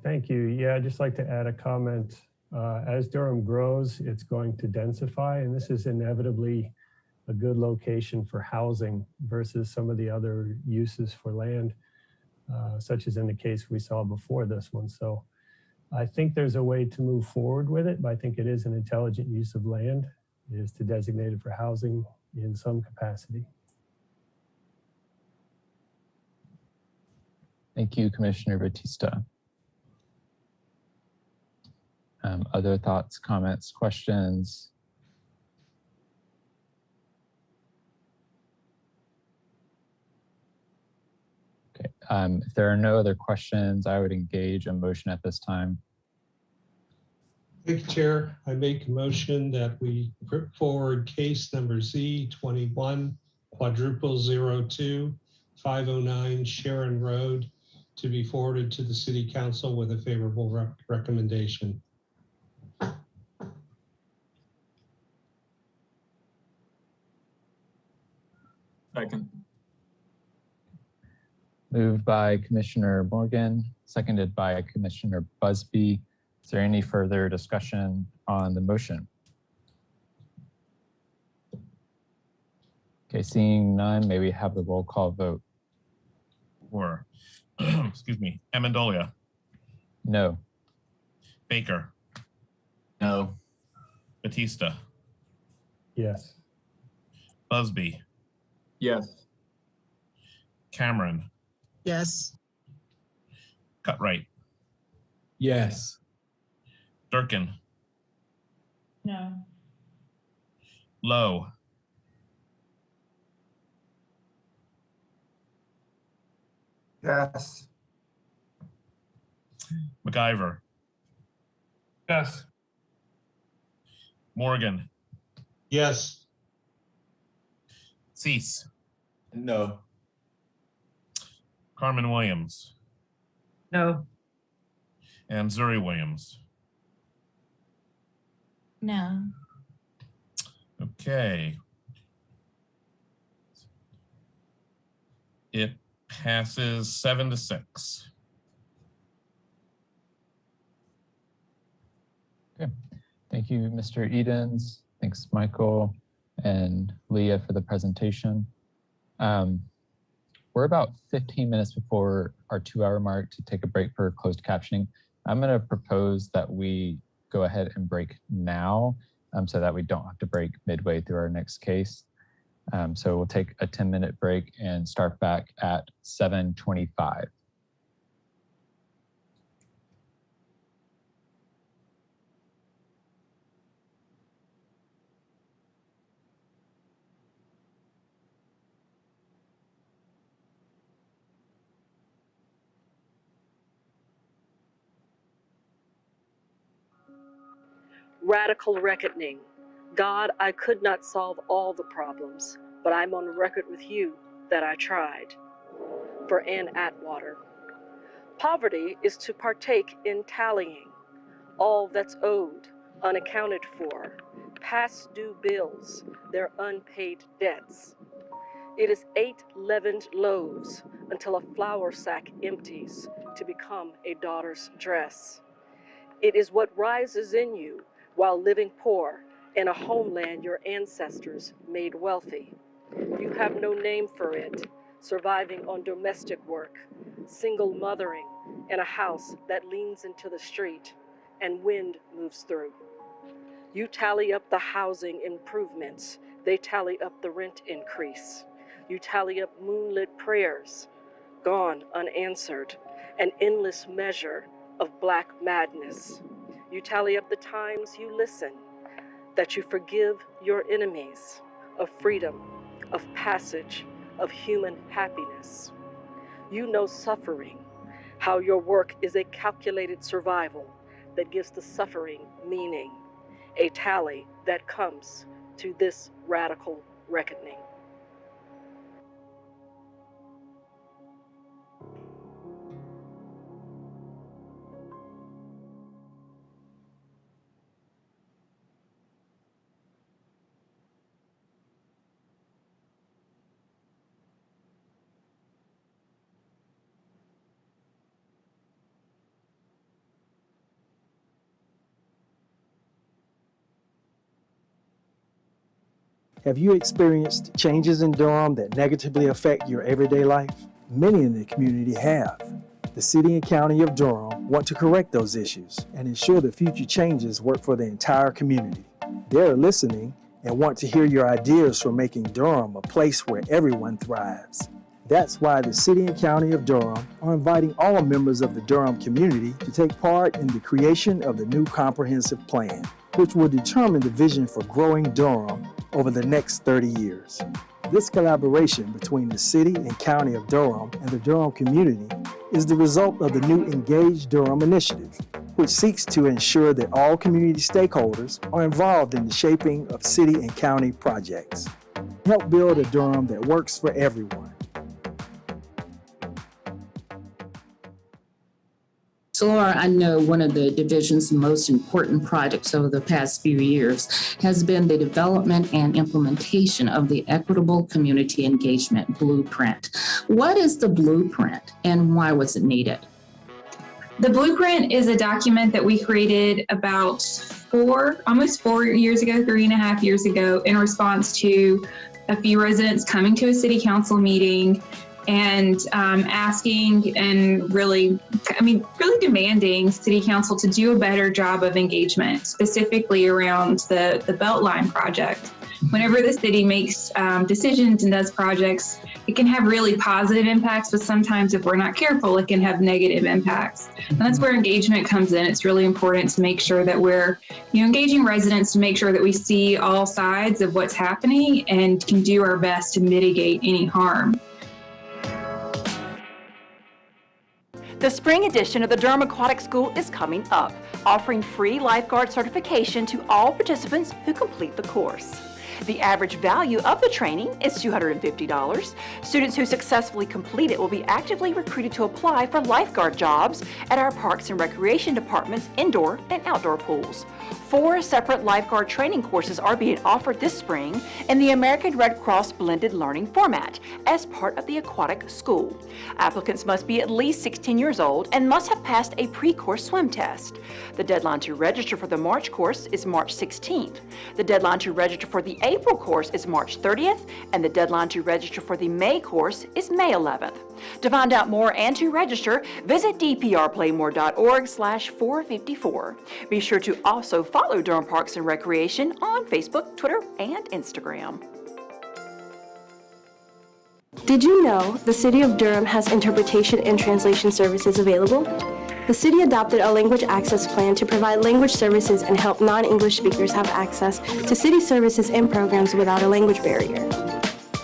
Thank you. Yeah, I'd just like to add a comment. As Durham grows, it's going to densify, and this is inevitably a good location for housing versus some of the other uses for land, such as in the case we saw before this one. So I think there's a way to move forward with it, but I think it is an intelligent use of land, is to designate it for housing in some capacity. Thank you, Commissioner Batista. Other thoughts, comments, questions? Okay, if there are no other questions, I would engage a motion at this time. Thank you, Chair. I make a motion that we put forward case number Z2100006 Sherron Road to be forwarded to the City Council with a favorable recommendation. Second. Moved by Commissioner Morgan, seconded by Commissioner Busby. Is there any further discussion on the motion? Okay, seeing none, may we have the roll call vote? Or, excuse me, Amendolia. No. Baker. No. Batista. Yes. Busby. Yes. Cameron. Yes. Cutright. Yes. Durkin. No. Lowe. Yes. MacIver. Yes. Morgan. Yes. Cease. No. Carmen Williams. No. And Zuri Williams. No. Okay. It passes 7-6. Okay. Thank you, Mr. Edens. Thanks, Michael. and Leah for the presentation. We're about 15 minutes before our 2-hour mark to take a break for closed captioning. I'm going to propose that we go ahead and break now so that we don't have to break midway through our next case. So we'll take a 10-minute break and start back at 7:25. Radical reckoning. God, I could not solve all the problems, but I'm on record with you that I tried. For Ann Atwater. Poverty is to partake in tallying all that's owed, unaccounted for, past due bills, their unpaid debts. It is 8 leavened loaves until a flour sack empties to become a daughter's dress. It is what rises in you while living poor in a homeland your ancestors made wealthy. You have no name for it, surviving on domestic work, single mothering in a house that leans into the street and wind moves through. You tally up the housing improvements, they tally up the rent increase. You tally up moonlit prayers, gone unanswered, an endless measure of black madness. You tally up the times you listen, that you forgive your enemies, of freedom, of passage, of human happiness. You know suffering, how your work is a calculated survival that gives the suffering meaning, a tally that comes to this radical reckoning. Have you experienced changes in Durham that negatively affect your everyday life? Many in the community have. The City and County of Durham want to correct those issues and ensure the future changes work for the entire community. They're listening and want to hear your ideas for making Durham a place where everyone thrives. That's why the City and County of Durham are inviting all members of the Durham community to take part in the creation of the new comprehensive plan, which will determine the vision for growing Durham over the next 30 years. This collaboration between the City and County of Durham and the Durham community is the result of the new Engage Durham initiative, which seeks to ensure that all community stakeholders are involved in the shaping of city and county projects. Help build a Durham that works for everyone. So Laura, I know one of the division's most important projects over the past few years has been the development and implementation of the Equitable Community Engagement Blueprint. What is the blueprint and why was it needed? The blueprint is a document that we created about almost 4 years ago, 3.5 years ago, in response to a few residents coming to a city council meeting and asking and really demanding city council to do a better job of engagement, specifically around the Beltline project. Whenever the city makes decisions and does projects, it can have really positive impacts, but sometimes if we're not careful, it can have negative impacts. And that's where engagement comes in. It's really important to make sure that we're engaging residents to make sure that we see all sides of what's happening and can do our best to mitigate any harm. The spring edition of the Durham Aquatic School is coming up, offering free lifeguard certification to all participants who complete the course. The average value of the training is $250. Students who successfully complete it will be actively recruited to apply for lifeguard jobs at our Parks and Recreation Department's indoor and outdoor pools. 4 separate lifeguard training courses are being offered this spring in the American Red Cross blended learning format as part of the aquatic school. Applicants must be at least 16 years old and must have passed a pre-course swim test. The deadline to register for the March course is March 16th. The deadline to register for the April April course is March 30th, and the deadline to register for the May course is May 11th. To find out more and to register, visit dprplaymore.org/454. Be sure to also follow Durham Parks and Recreation on Facebook, Twitter, and Instagram. Did you know the City of Durham has interpretation and translation services available? The city adopted a language access plan to provide language services and help non-English speakers have access to city services and programs without a language barrier.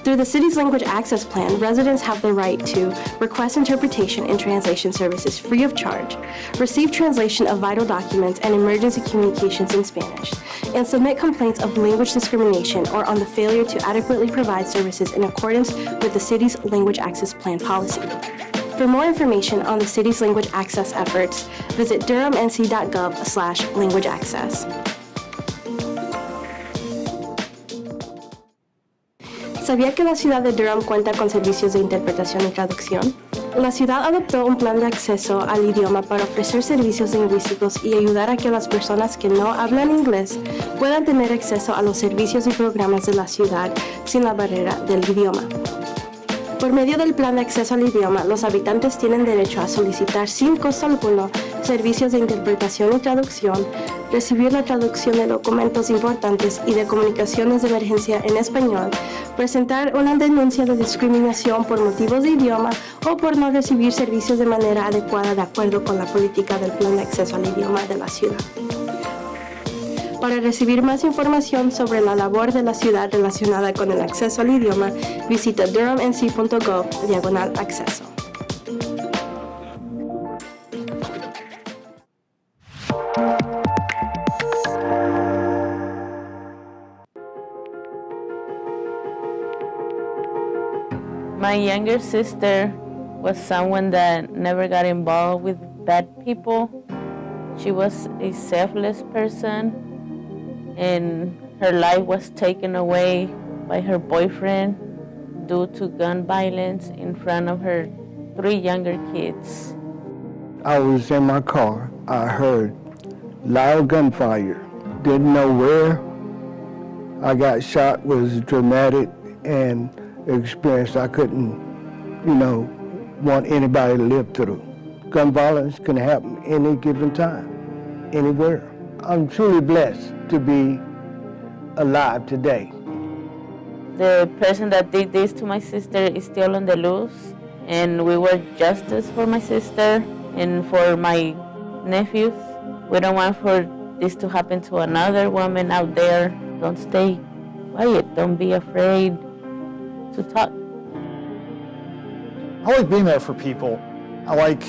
Through the city's language access plan, residents have the right to request interpretation and translation services free of charge, receive translation of vital documents and emergency communications in Spanish, and submit complaints of language discrimination or on the failure to adequately provide services in accordance with the city's language access plan policy. For more information on the city's language access efforts, visit durhamnc.gov/language access. ¿Sabía que la ciudad de Durham cuenta con servicios de interpretación y traducción? La ciudad adoptó un plan de acceso al idioma para ofrecer servicios lingüísticos y ayudar a que las personas que no hablan inglés puedan tener acceso a los servicios y programas de la ciudad sin la barrera del idioma. Por medio del plan de acceso al idioma, los habitantes tienen derecho a solicitar sin costo alguno servicios de interpretación y traducción, recibir la traducción de documentos importantes y de comunicaciones de emergencia en español, presentar una denuncia de discriminación por motivos de idioma o por no recibir servicios de manera adecuada de acuerdo con la política del plan de acceso al idioma de la ciudad. Para recibir más información sobre la labor de la ciudad relacionada con el acceso al idioma, visita durhamnc.gov/acceso. My younger sister was someone that never got involved with bad people. She was a selfless person, and her life was taken away by her boyfriend due to gun violence in front of her 3 younger kids. I was in my car. I heard loud gunfire. Didn't know where. I got shot, was dramatic and experience I couldn't, want anybody to live through. Gun violence can happen any given time, anywhere. I'm truly blessed to be alive today. The person that did this to my sister is still on the loose, and we want justice for my sister and for my nephews. We don't want for this to happen to another woman out there. Don't stay quiet. Don't be afraid to talk. I like being there for people. I like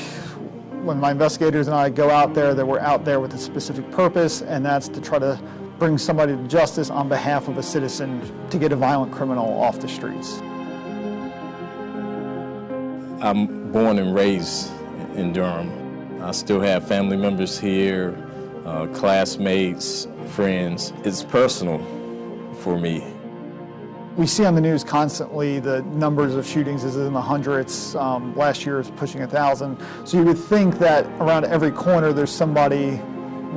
when my investigators and I go out there that we're out there with a specific purpose, and that's to try to bring somebody to justice on behalf of a citizen to get a violent criminal off the streets. I'm born and raised in Durham. I still have family members here, classmates, friends. It's personal for me. We see on the news constantly the numbers of shootings is in the hundreds. Last year is pushing 1,000. So you would think that around every corner there's somebody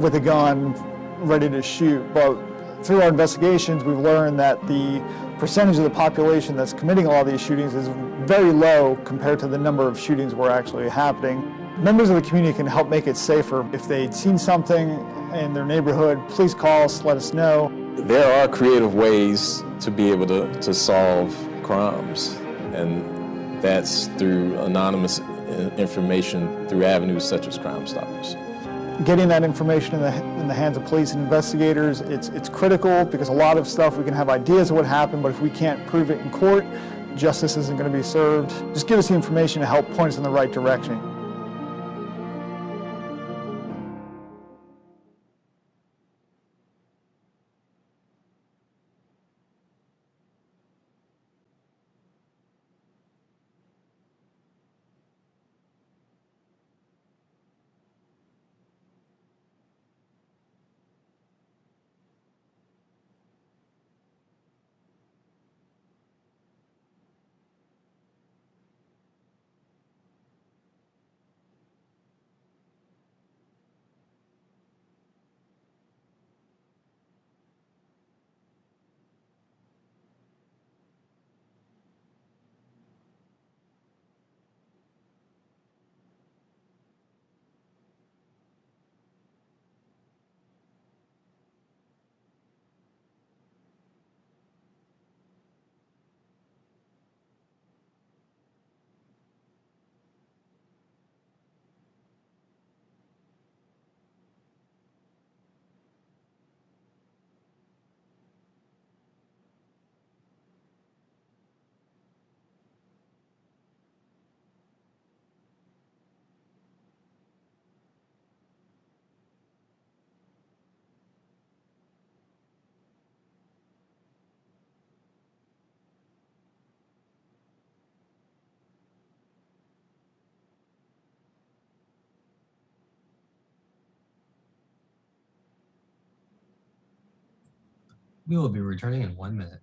with a gun ready to shoot. But through our investigations, we've learned that the percentage of the population that's committing a lot of these shootings is very low compared to the number of shootings were actually happening. Members of the community can help make it safer. If they'd seen something in their neighborhood, please call us, let us know. There are creative ways to be able to solve crimes, and that's through anonymous information through avenues such as Crime Stoppers. Getting that information in the hands of police and investigators, it's critical because a lot of stuff we can have ideas of what happened, but if we can't prove it in court, justice isn't going to be served. Just give us the information to help point us in the right direction. We will be returning in 1 minute.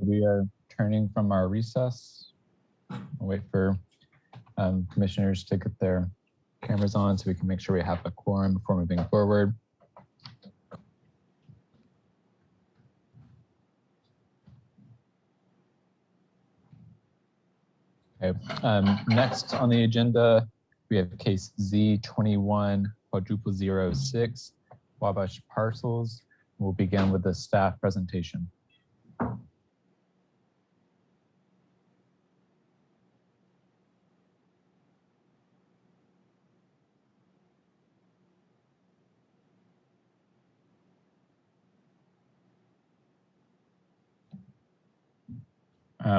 We are turning from our recess. We'll wait for commissioners to get their cameras on so we can make sure we have a quorum before moving forward. Okay. Next on the agenda, we have case Z2100006 Wabash Parcels. We'll begin with the staff presentation.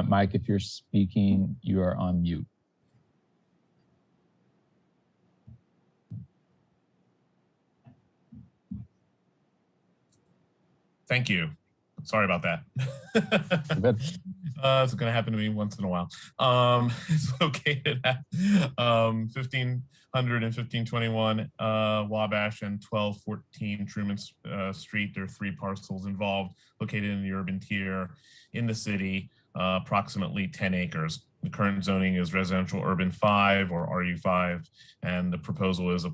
Mike, if you're speaking, you are on mute. Thank you. Sorry about that. It's going to happen to me once in a while. It's located at 1500 and 1521 Wabash and 1214 Truman Street. There are 3 parcels involved, located in the urban tier in the city, approximately 10 acres. The current zoning is residential urban 5 or RU5, and the proposal is a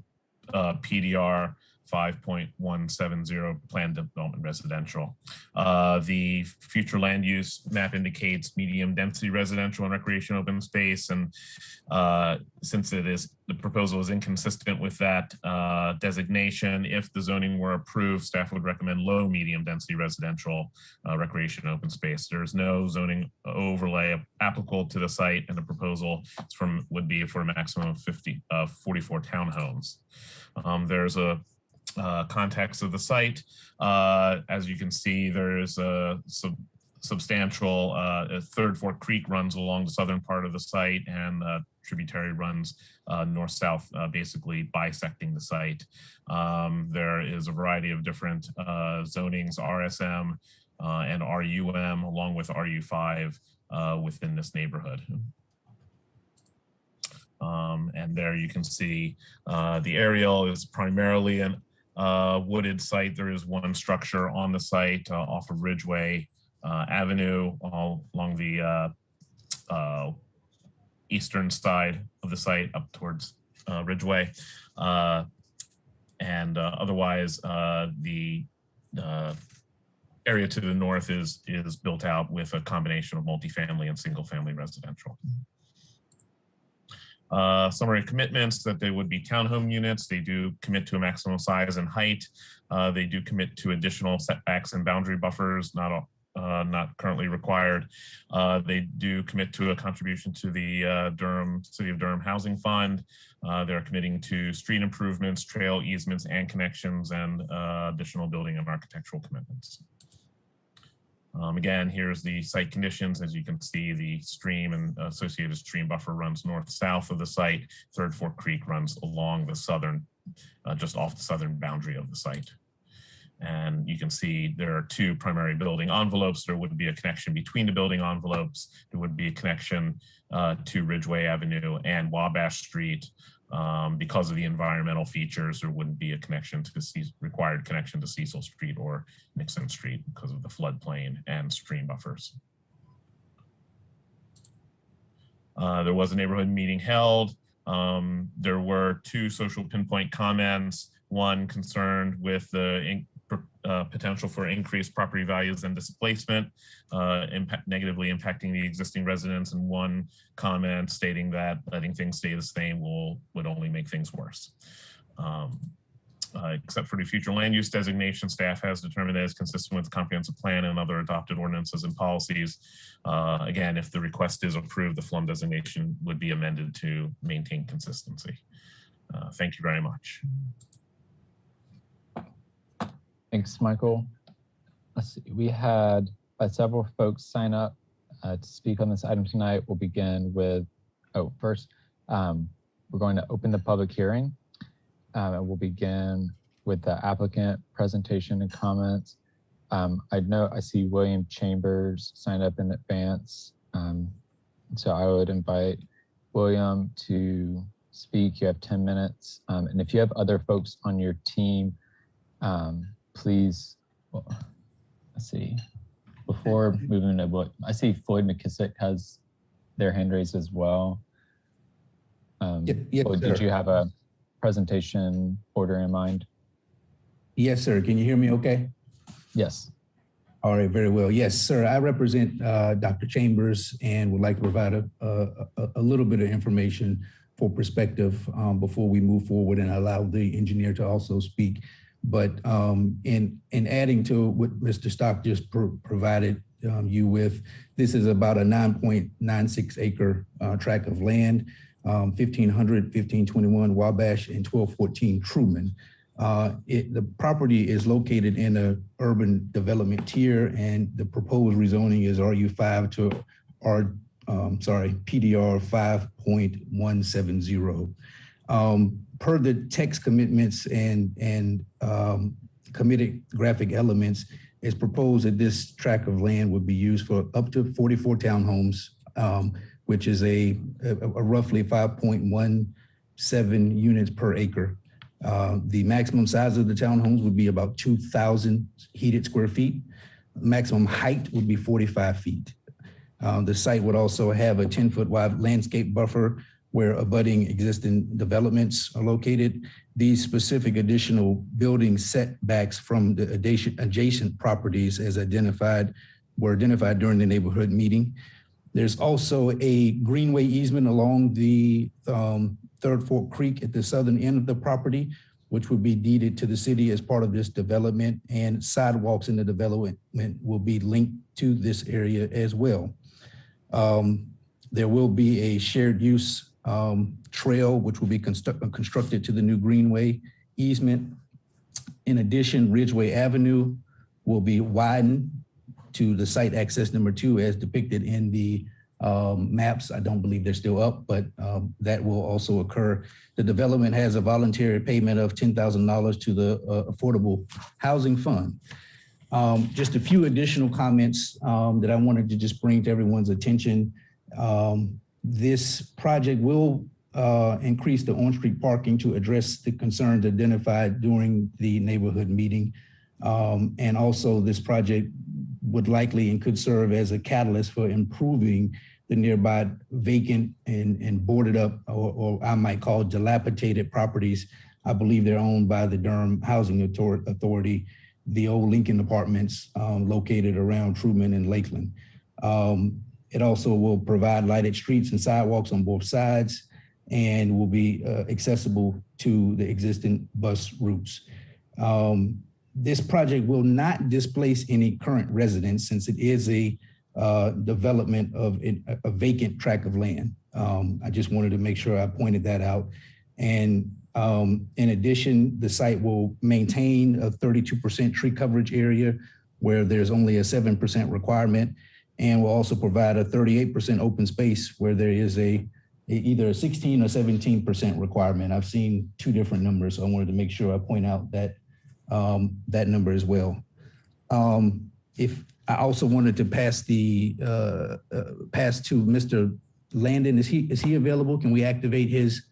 PDR 5.170 planned development residential. The future land use map indicates medium density residential and recreation open space. And since the proposal is inconsistent with that designation, if the zoning were approved, staff would recommend low medium density residential recreation open space. There's no zoning overlay applicable to the site, and the proposal would be for a maximum of 44 townhomes. There's a context of the site. As you can see, there is a substantial Third Fork Creek runs along the southern part of the site, and tributary runs north-south, basically bisecting the site. There is a variety of different zonings, RSM and RUM, along with RU5 within this neighborhood. And there you can see the aerial is primarily an wooded site. There is one structure on the site off of Ridgeway Avenue along the eastern side of the site up towards Ridgeway. And otherwise, the area to the north is built out with a combination of multifamily and single family residential. Summary commitments that they would be townhome units. They do commit to a maximum size and height. They do commit to additional setbacks and boundary buffers, not currently required. They do commit to a contribution to the City of Durham Housing Fund. They're committing to street improvements, trail easements and connections, and additional building and architectural commitments. Again, here's the site conditions. As you can see, the stream and associated stream buffer runs north-south of the site. Third Fork Creek runs along the southern, just off the southern boundary of the site. And you can see there are 2 primary building envelopes. There would be a connection between the building envelopes. There would be a connection to Ridgeway Avenue and Wabash Street. Because of the environmental features, there wouldn't be a connection to required connection to Cecil Street or Nixon Street because of the floodplain and stream buffers. There was a neighborhood meeting held. There were 2 social pinpoint comments, one concerned with the potential for increased property values and displacement, negatively impacting the existing residents, and one comment stating that letting things stay the same would only make things worse. Except for the future land use designation, staff has determined that it's consistent with the comprehensive plan and other adopted ordinances and policies. Again, if the request is approved, the FLUM designation would be amended to maintain consistency. Thank you very much. Thanks, Michael. Let's see, we had had several folks sign up to speak on this item tonight. We'll begin with, first, we're going to open the public hearing. And we'll begin with the applicant presentation and comments. I see William Chambers signed up in advance. So I would invite William to speak. You have 10 minutes. And if you have other folks on your team, please, let's see, before moving to what, I see Floyd McKissick has their hand raised as well. Yes, Floyd, did you have a presentation order in mind? Yes, sir. Can you hear me okay? Yes. All right, very well. Yes, sir. I represent Dr. Chambers and would like to provide a little bit of information for perspective before we move forward and allow the engineer to also speak. But in adding to what Mr. Stock just provided you with, this is about a 9.96 acre tract of land, 1500, 1521 Wabash and 1214 Truman. The property is located in an urban development tier, and the proposed rezoning is RU5 to PDR 5.170. Per the text commitments and committed graphic elements, it's proposed that this tract of land would be used for up to 44 townhomes, which is a roughly 5.17 units per acre. The maximum size of the townhomes would be about 2,000 heated square feet. Maximum height would be 45 feet. The site would also have a 10-foot wide landscape buffer where abutting existing developments are located. These specific additional building setbacks from the adjacent properties were identified during the neighborhood meeting. There's also a greenway easement along the Third Fork Creek at the southern end of the property, which would be deeded to the city as part of this development, and sidewalks in the development will be linked to this area as well. There will be a shared use trail, which will be constructed to the new greenway easement. In addition, Ridgeway Avenue will be widened to the site access number 2 as depicted in the maps. I don't believe they're still up, but that will also occur. The development has a voluntary payment of $10,000 to the Affordable Housing Fund. Just a few additional comments that I wanted to just bring to everyone's attention. This project will increase the on-street parking to address the concerns identified during the neighborhood meeting. And also this project would likely and could serve as a catalyst for improving the nearby vacant and boarded up, or I might call dilapidated properties. I believe they're owned by the Durham Housing Authority, the old Lincoln Apartments located around Truman and Lakeland. It also will provide lighted streets and sidewalks on both sides and will be accessible to the existing bus routes. This project will not displace any current residents since it is a development of a vacant tract of land. I just wanted to make sure I pointed that out. And in addition, the site will maintain a 32% tree coverage area where there's only a 7% requirement, and will also provide a 38% open space where there is either a 16 or 17% requirement. I've seen 2 different numbers, so I wanted to make sure I point out that that number as well. If I also wanted to pass to Mr. Landon. Is he available? Can we activate his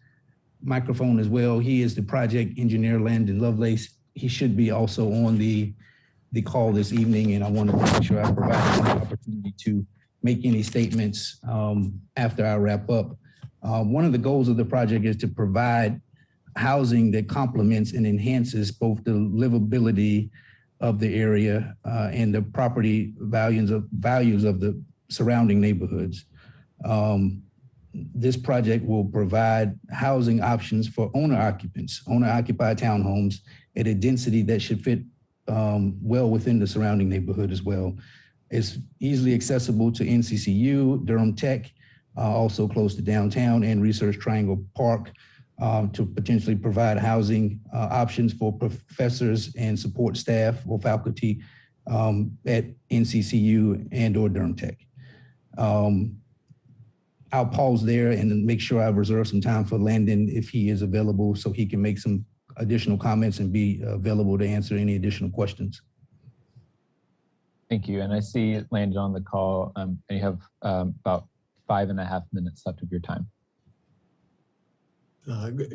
microphone as well? He is the project engineer, Landon Lovelace. He should be also on the call this evening, and I wanted to make sure I provided an opportunity to make any statements after I wrap up. One of the goals of the project is to provide housing that complements and enhances both the livability of the area and the property values of the surrounding neighborhoods. This project will provide housing options for owner-occupied townhomes at a density that should fit well within the surrounding neighborhood as well. It's easily accessible to NCCU, Durham Tech, also close to downtown, and Research Triangle Park to potentially provide housing options for professors and support staff or faculty at NCCU and or Durham Tech. I'll pause there and make sure I reserve some time for Landon if he is available so he can make some additional comments and be available to answer any additional questions. Thank you. And I see Landon on the call, and you have about 5.5 minutes left of your time.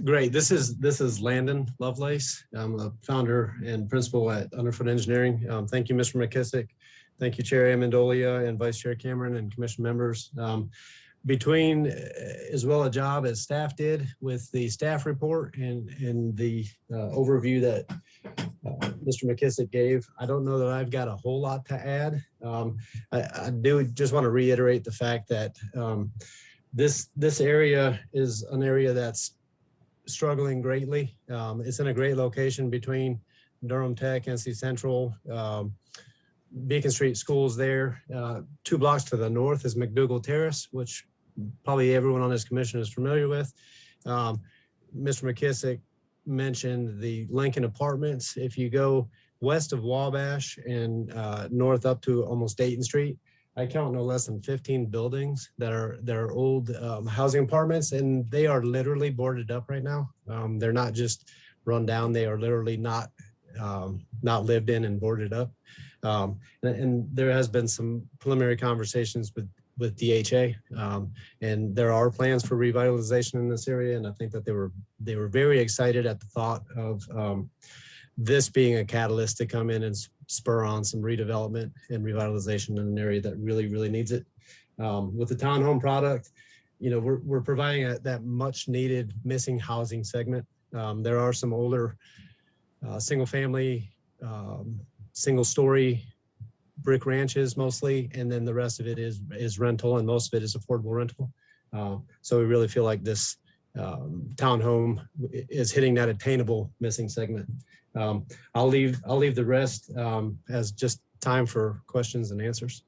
Great. This is Landon Lovelace. I'm a founder and principal at Underfoot Engineering. Thank you, Mr. McKissick. Thank you, Chair Amendolia and Vice Chair Cameron and Commission members. Between as well a job as staff did with the staff report and the overview that Mr. McKissick gave, I don't know that I've got a whole lot to add. I do just want to reiterate the fact that this area is an area that's struggling greatly. It's in a great location between Durham Tech, NC Central, Beacon Street schools there. 2 blocks to the north is McDougall Terrace, which probably everyone on this commission is familiar with. Mr. McKissick mentioned the Lincoln Apartments. If you go west of Wabash and north up to almost Dayton Street, I count no less than 15 buildings that are old housing apartments, and they are literally boarded up right now. They're not just run down; they are literally not lived in and boarded up. And there has been some preliminary conversations with DHA, and there are plans for revitalization in this area. And I think that they were very excited at the thought of this being a catalyst to come in and spur on some redevelopment and revitalization in an area that really, really needs it. With the townhome product, you know, we're providing that much needed missing housing segment. There are some older single family, single story brick ranches mostly, and then the rest of it is rental, and most of it is affordable rental. So we really feel like this townhome is hitting that attainable missing segment. I'll leave the rest as just time for questions and answers.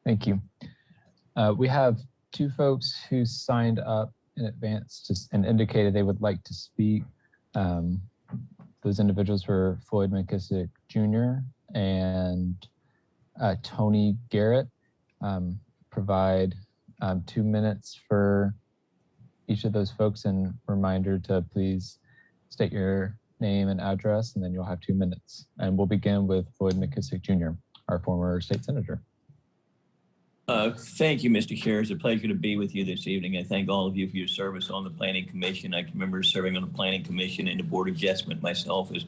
Thank you. We have 2 folks who signed up in advance and indicated they would like to speak. Those individuals were Floyd McKissick Jr. and Tony Garrett. Provide 2 minutes for each of those folks, and reminder to please state your name and address, and then you'll have 2 minutes. And we'll begin with Floyd McKissick Jr., our former state senator. Thank you, Mr. Chair. It's a pleasure to be with you this evening. I thank all of you for your service on the Planning Commission. I can remember serving on the Planning Commission and the Board of Adjustment myself as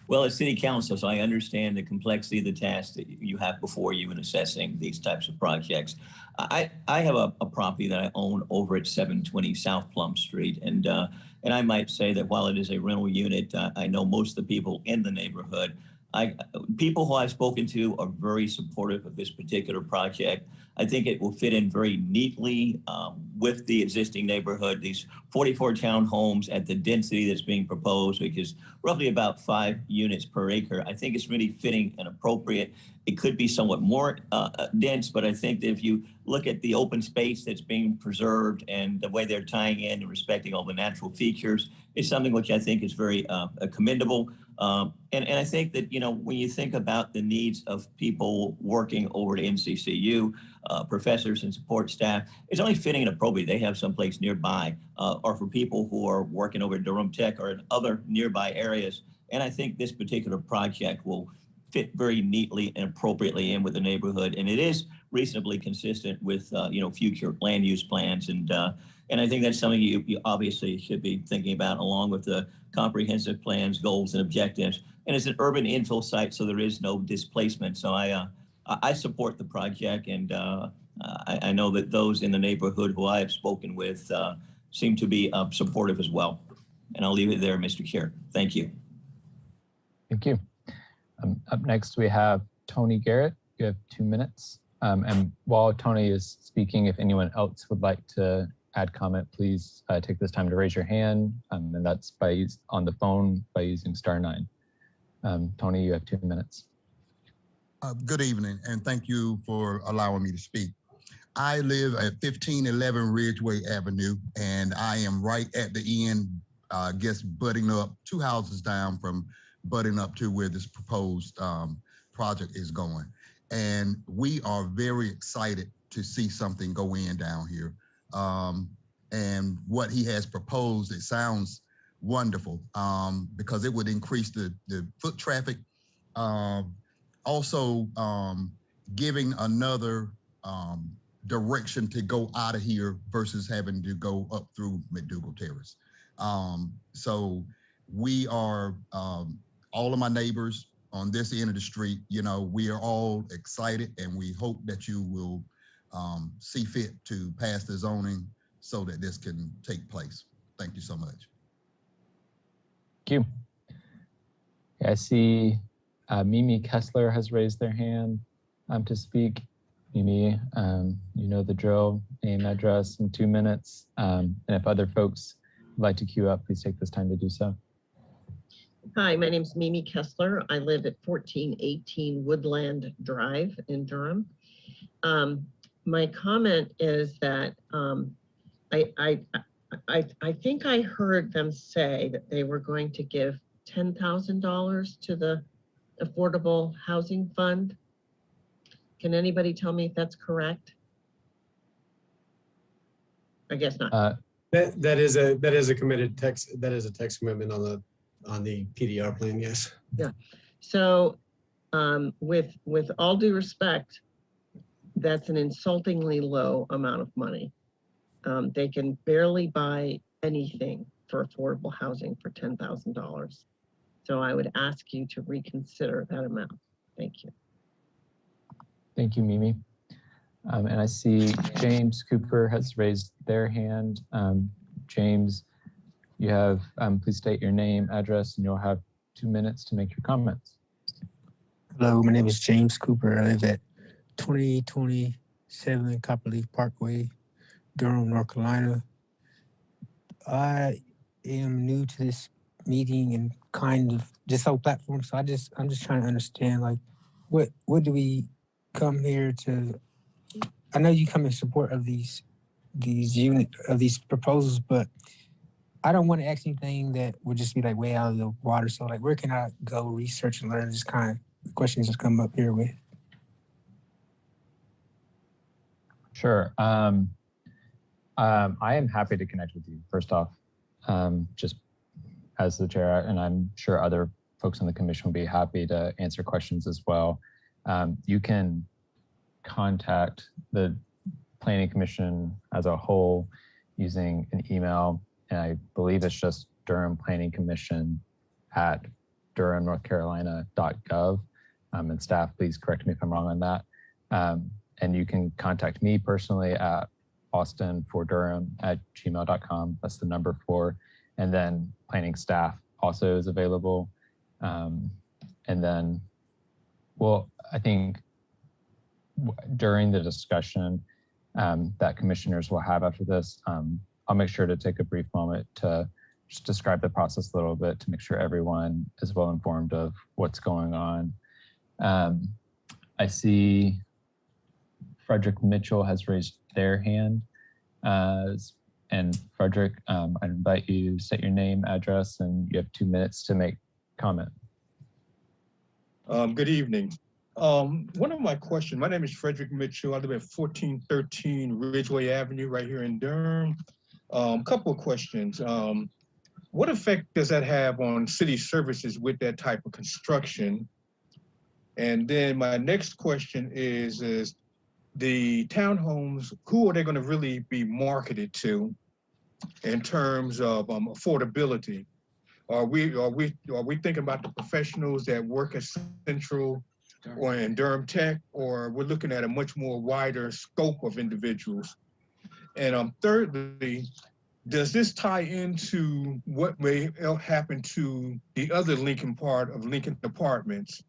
well as City Council, so I understand the complexity of the task that you have before you in assessing these types of projects. I have a property that I own over at 720 South Plum Street, and I might say that while it is a rental unit, I know most of the people in the neighborhood. People who I've spoken to are very supportive of this particular project. I think it will fit in very neatly with the existing neighborhood. These 44 townhomes at the density that's being proposed, which is roughly about 5 units per acre. I think it's really fitting and appropriate. It could be somewhat more dense, but I think that if you look at the open space that's being preserved and the way they're tying in and respecting all the natural features, it's something which I think is very commendable. And I think that, you know, when you think about the needs of people working over at NCCU, professors and support staff, it's only fitting and appropriate they have someplace nearby, or for people who are working over at Durham Tech or in other nearby areas. And I think this particular project will fit very neatly and appropriately in with the neighborhood. And it is reasonably consistent with, you know, future land use plans. And I think that's something you obviously should be thinking about, along with the comprehensive plans, goals, and objectives. And it's an urban infill site, so there is no displacement. So I support the project, and I know that those in the neighborhood who I have spoken with seem to be supportive as well. And I'll leave it there, Mr. Chair. Thank you. Thank you. Up next, we have Tony Garrett. You have 2 minutes. And while Tony is speaking, if anyone else would like to add comment, please take this time to raise your hand. And that's on the phone by using *9. Tony, you have 2 minutes. Good evening, and thank you for allowing me to speak. I live at 1511 Ridgeway Avenue, and I am right at the end, butting up 2 houses down from butting up to where this proposed project is going. And we are very excited to see something go in down here. And what he has proposed, it sounds wonderful because it would increase the foot traffic. Also giving another direction to go out of here versus having to go up through McDougal Terrace. So we are, all of my neighbors on this end of the street, you know, we are all excited, and we hope that you will see fit to pass the zoning so that this can take place. Thank you so much. Thank you. I see Mimi Kessler has raised their hand to speak. Mimi, you know the drill, name, address in 2 minutes. And if other folks would like to queue up, please take this time to do so. Hi, my name is Mimi Kessler. I live at 1418 Woodland Drive in Durham. My comment is that I think I heard them say that they were going to give $10,000 to the Affordable Housing Fund. Can anybody tell me if that's correct? I guess not. That is a committed text. That is a text commitment on the PDR plan. Yes. Yeah. So with all due respect, that's an insultingly low amount of money. They can barely buy anything for affordable housing for $10,000. So I would ask you to reconsider that amount. Thank you. Thank you, Mimi. And I see James Cooper has raised their hand. James, you have, please state your name, address, and you'll have 2 minutes to make your comments. Hello, my name is James Cooper. I live at 2027 Copperleaf Parkway, Durham, North Carolina. I am new to this meeting and kind of this whole platform, so I'm just trying to understand, like, what do we come here to? I know you come in support of these proposals, but I don't want to ask anything that would just be like way out of the water. So, like, where can I go research and learn? Just kind of questions just come up here with. Sure. I am happy to connect with you, first off, just as the chair, and I'm sure other folks on the commission will be happy to answer questions as well. You can contact the Planning Commission as a whole using an email, and I believe it's just Durham Planning Commission at durhamnorthcarolina.gov. And staff, please correct me if I'm wrong on that. And you can contact me personally at austin4durham@gmail.com. That's the number 4. And then planning staff also is available. And then, well, I think during the discussion that commissioners will have after this, I'll make sure to take a brief moment to just describe the process a little bit to make sure everyone is well informed of what's going on. I see Frederick Mitchell has raised their hand. And Frederick, I invite you to set your name, address, and you have 2 minutes to make comment. Good evening. One of my questions, my name is Frederick Mitchell. I live at 1413 Ridgeway Avenue right here in Durham. Couple of questions. What effect does that have on city services with that type of construction? And then my next question is the townhomes, who are they going to really be marketed to in terms of affordability? Are we thinking about the professionals that work at Central or in Durham Tech, or we're looking at a much more wider scope of individuals? And thirdly, does this tie into what may happen to the other Lincoln part of Lincoln Apartments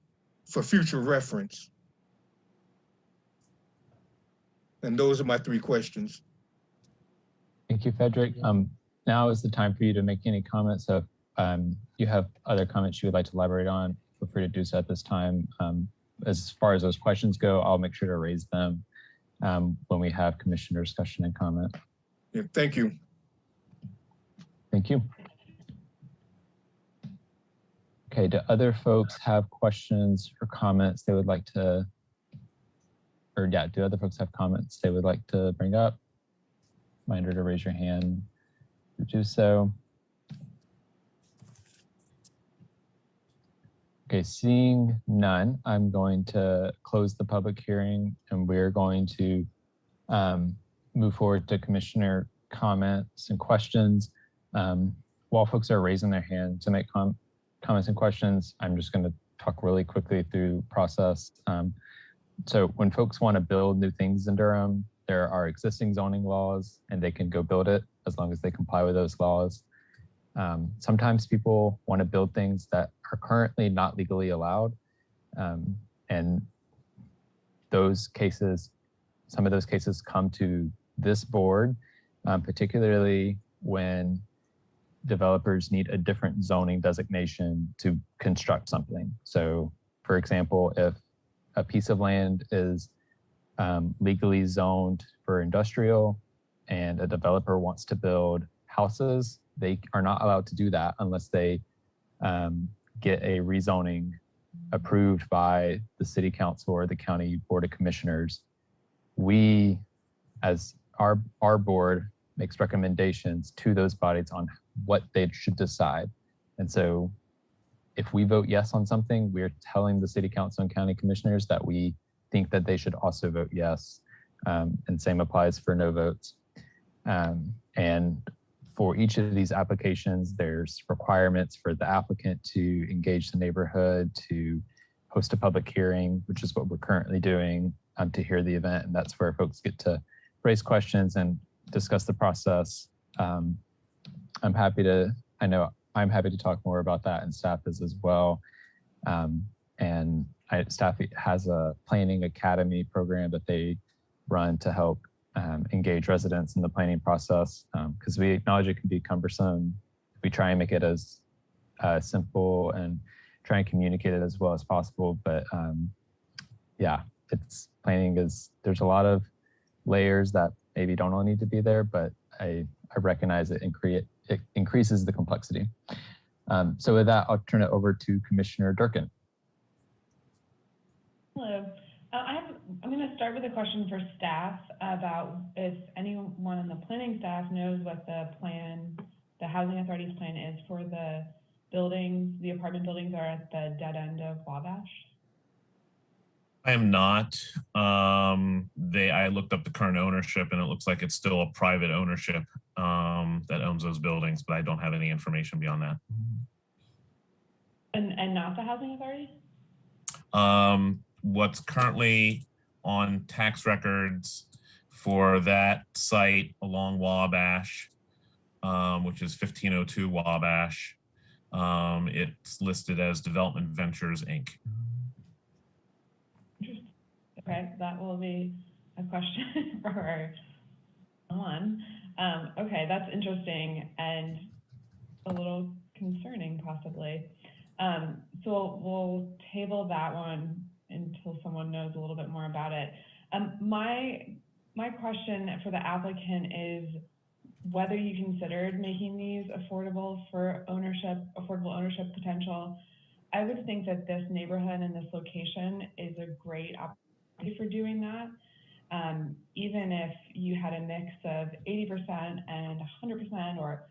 for future reference? And those are my 3 questions. Thank you, Frederick. Now is the time for you to make any comments. So if you have other comments you would like to elaborate on, feel free to do so at this time. As far as those questions go, I'll make sure to raise them when we have commissioner discussion and comment. Yeah, thank you. Thank you. Okay, do other folks have questions or comments they would like to, or yeah, do other folks have comments they would like to bring up? Reminder to raise your hand to do so. Okay, seeing none, I'm going to close the public hearing and we're going to move forward to commissioner comments and questions. While folks are raising their hand to make comments and questions, I'm just going to talk really quickly through process. So when folks want to build new things in Durham, there are existing zoning laws and they can go build it as long as they comply with those laws. Sometimes people want to build things that are currently not legally allowed. And those cases, some of those cases come to this board, particularly when developers need a different zoning designation to construct something. So for example, if a piece of land is legally zoned for industrial and a developer wants to build houses, they are not allowed to do that unless they get a rezoning approved by the city council or the county board of commissioners. We, as our board, makes recommendations to those bodies on what they should decide. And so if we vote yes on something, we're telling the city council and county commissioners that we think that they should also vote yes. And same applies for no votes. And for each of these applications, there's requirements for the applicant to engage the neighborhood, to host a public hearing, which is what we're currently doing, to hear the event. And that's where folks get to raise questions and discuss the process. I'm happy to talk more about that, and staff is as well. Staff has a planning academy program that they run to help engage residents in the planning process, because we acknowledge it can be cumbersome. We try and make it as simple and try and communicate it as well as possible. But yeah, there's a lot of layers that maybe don't all need to be there, but I recognize it increases the complexity. So with that, I'll turn it over to Commissioner Durkin. Hello. I'm going to start with a question for staff about if anyone on the planning staff knows what the housing authority's plan is for the buildings, the apartment buildings are at the dead end of Wabash. I am not. I looked up the current ownership and it looks like it's still a private ownership that owns those buildings, but I don't have any information beyond that. And not the housing authority? What's currently on tax records for that site along Wabash, which is 1502 Wabash, it's listed as Development Ventures, Inc. Okay, that will be a question for someone. Okay, that's interesting and a little concerning possibly. So we'll table that one until someone knows a little bit more about it. My question for the applicant is whether you considered making these affordable ownership potential. I would think that this neighborhood and this location is a great opportunity for doing that. Even if you had a mix of 80% and 100% or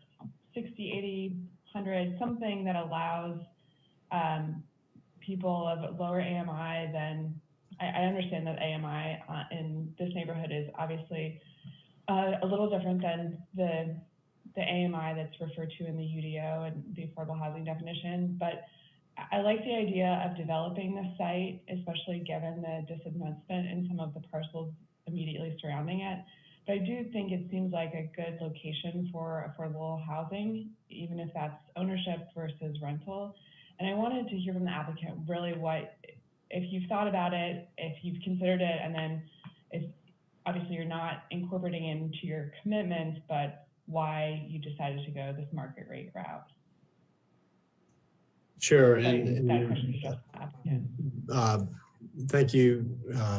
60, 80, 100, something that allows people of lower AMI than, I understand that AMI in this neighborhood is obviously a little different than the AMI that's referred to in the UDO and the affordable housing definition, but I like the idea of developing the site, especially given the disinvestment in some of the parcels immediately surrounding it. But I do think it seems like a good location for affordable housing, even if that's ownership versus rental. And I wanted to hear from the applicant really if you've thought about it, if you've considered it, and then if obviously you're not incorporating into your commitments, but why you decided to go this market rate route. Sure. That question is just the applicant. Thank you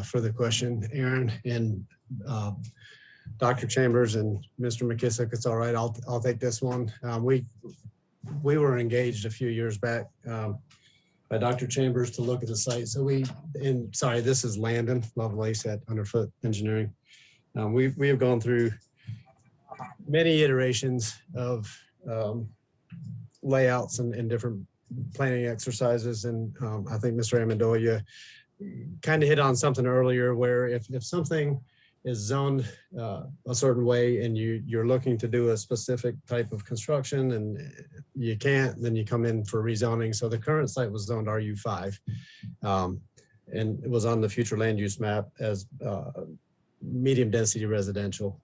for the question, Aaron, and Dr. Chambers and Mr. McKissick. It's all right. I'll take this one. we were engaged a few years back by Dr. Chambers to look at the site. So this is Landon Lovelace at Underfoot Engineering. We have gone through many iterations of layouts and different planning exercises. And I think Mr. Amendolia kind of hit on something earlier where if something is zoned a certain way and you're looking to do a specific type of construction and you can't, then you come in for rezoning. So the current site was zoned RU5 and it was on the future land use map as medium density residential.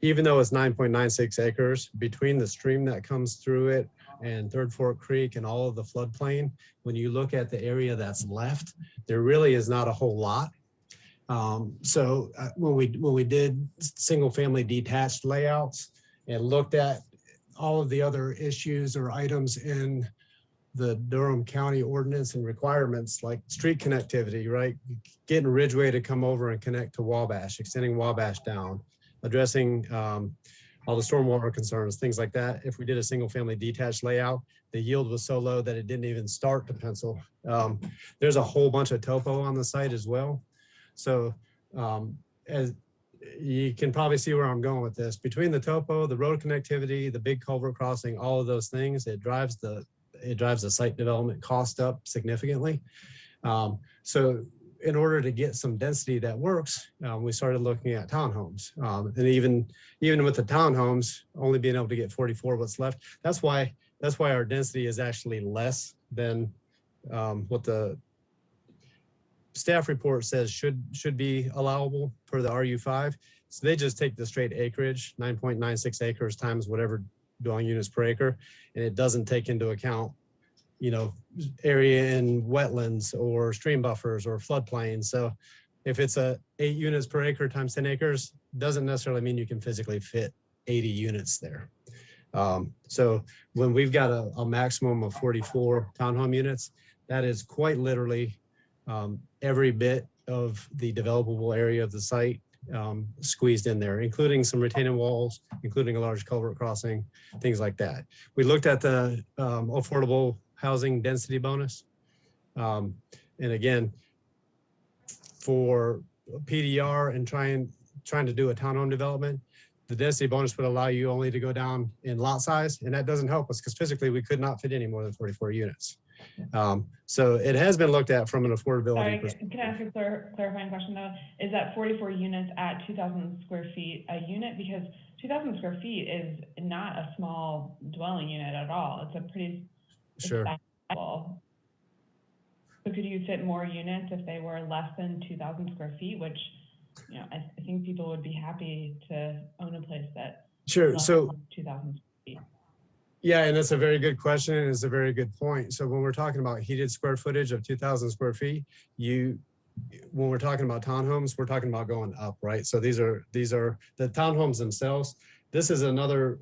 Even though it's 9.96 acres, between the stream that comes through it and Third Fork Creek and all of the floodplain, when you look at the area that's left, there really is not a whole lot. So when we did single family detached layouts and looked at all of the other issues or items in the Durham County ordinance and requirements like street connectivity, right? Getting Ridgeway to come over and connect to Wabash, extending Wabash down, addressing all the stormwater concerns, things like that. If we did a single family detached layout, the yield was so low that it didn't even start to pencil. There's a whole bunch of topo on the site as well. So as you can probably see where I'm going with this, between the topo, the road connectivity, the big culvert crossing, all of those things, it drives the site development cost up significantly. So in order to get some density that works, we started looking at townhomes. And even with the townhomes, only being able to get 44 what's left, that's why our density is actually less than what the staff report says should be allowable for the RU5. So they just take the straight acreage, 9.96 acres times whatever dwelling units per acre, and it doesn't take into account, you know, area in wetlands or stream buffers or floodplains. So if it's 8 units per acre times 10 acres, doesn't necessarily mean you can physically fit 80 units there. So when we've got a maximum of 44 townhome units, that is quite literally every bit of the developable area of the site squeezed in there, including some retaining walls, including a large culvert crossing, things like that. We looked at the affordable housing density bonus. And again, for PDR and trying to do a townhome development, the density bonus would allow you only to go down in lot size, and that doesn't help us because physically we could not fit any more than 44 units. So it has been looked at from an affordability perspective. Can I ask a clarifying question though? Is that 44 units at 2,000 square feet a unit? Because 2,000 square feet is not a small dwelling unit at all. It's a pretty sure. So could you fit more units if they were less than 2,000 square feet, which, you know, I think people would be happy to own a place that sure. So 2,000 feet. Yeah, and that's a very good question, and it's a very good point. So when we're talking about heated square footage of 2,000 square feet, when we're talking about townhomes, we're talking about going up, right? So these are the townhomes themselves. This is another,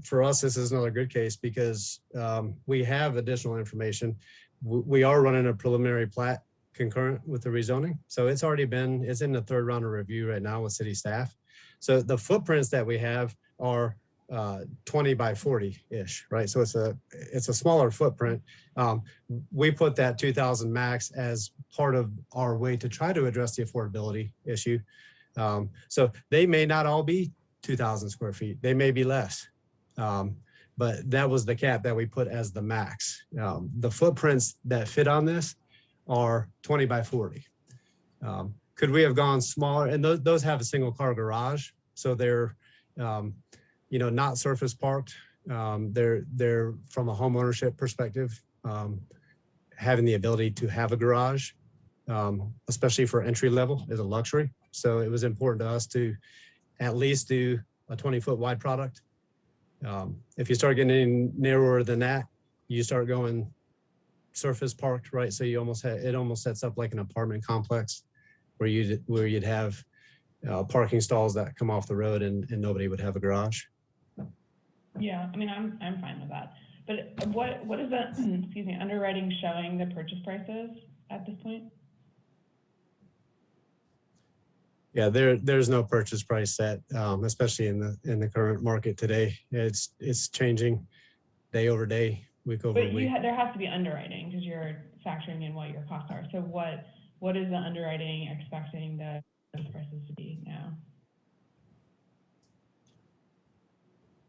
for us, this is another good case because we have additional information. We are running a preliminary plat concurrent with the rezoning. So it's in the 3rd round of review right now with city staff. So the footprints that we have are 20 by 40-ish, right? So it's a smaller footprint. We put that 2,000 max as part of our way to try to address the affordability issue. So they may not all be 2,000 square feet. They may be less. But that was the cap that we put as the max. The footprints that fit on this are 20 by 40. Could we have gone smaller? And those have a single car garage. So they're, you know, not surface parked. They're from a home ownership perspective, having the ability to have a garage, especially for entry level, is a luxury. So it was important to us to at least do a 20-foot wide product. If you start getting any narrower than that, you start going surface parked, right? So you it almost sets up like an apartment complex where you'd have parking stalls that come off the road and nobody would have a garage. Yeah, I mean, I'm fine with that. But what is that, excuse me, underwriting showing the purchase prices at this point? Yeah, there's no purchase price set, especially in the current market today. It's changing day over day, week over But week. there has to be underwriting because you're factoring in what your costs are. So what is the underwriting expecting the prices to be now?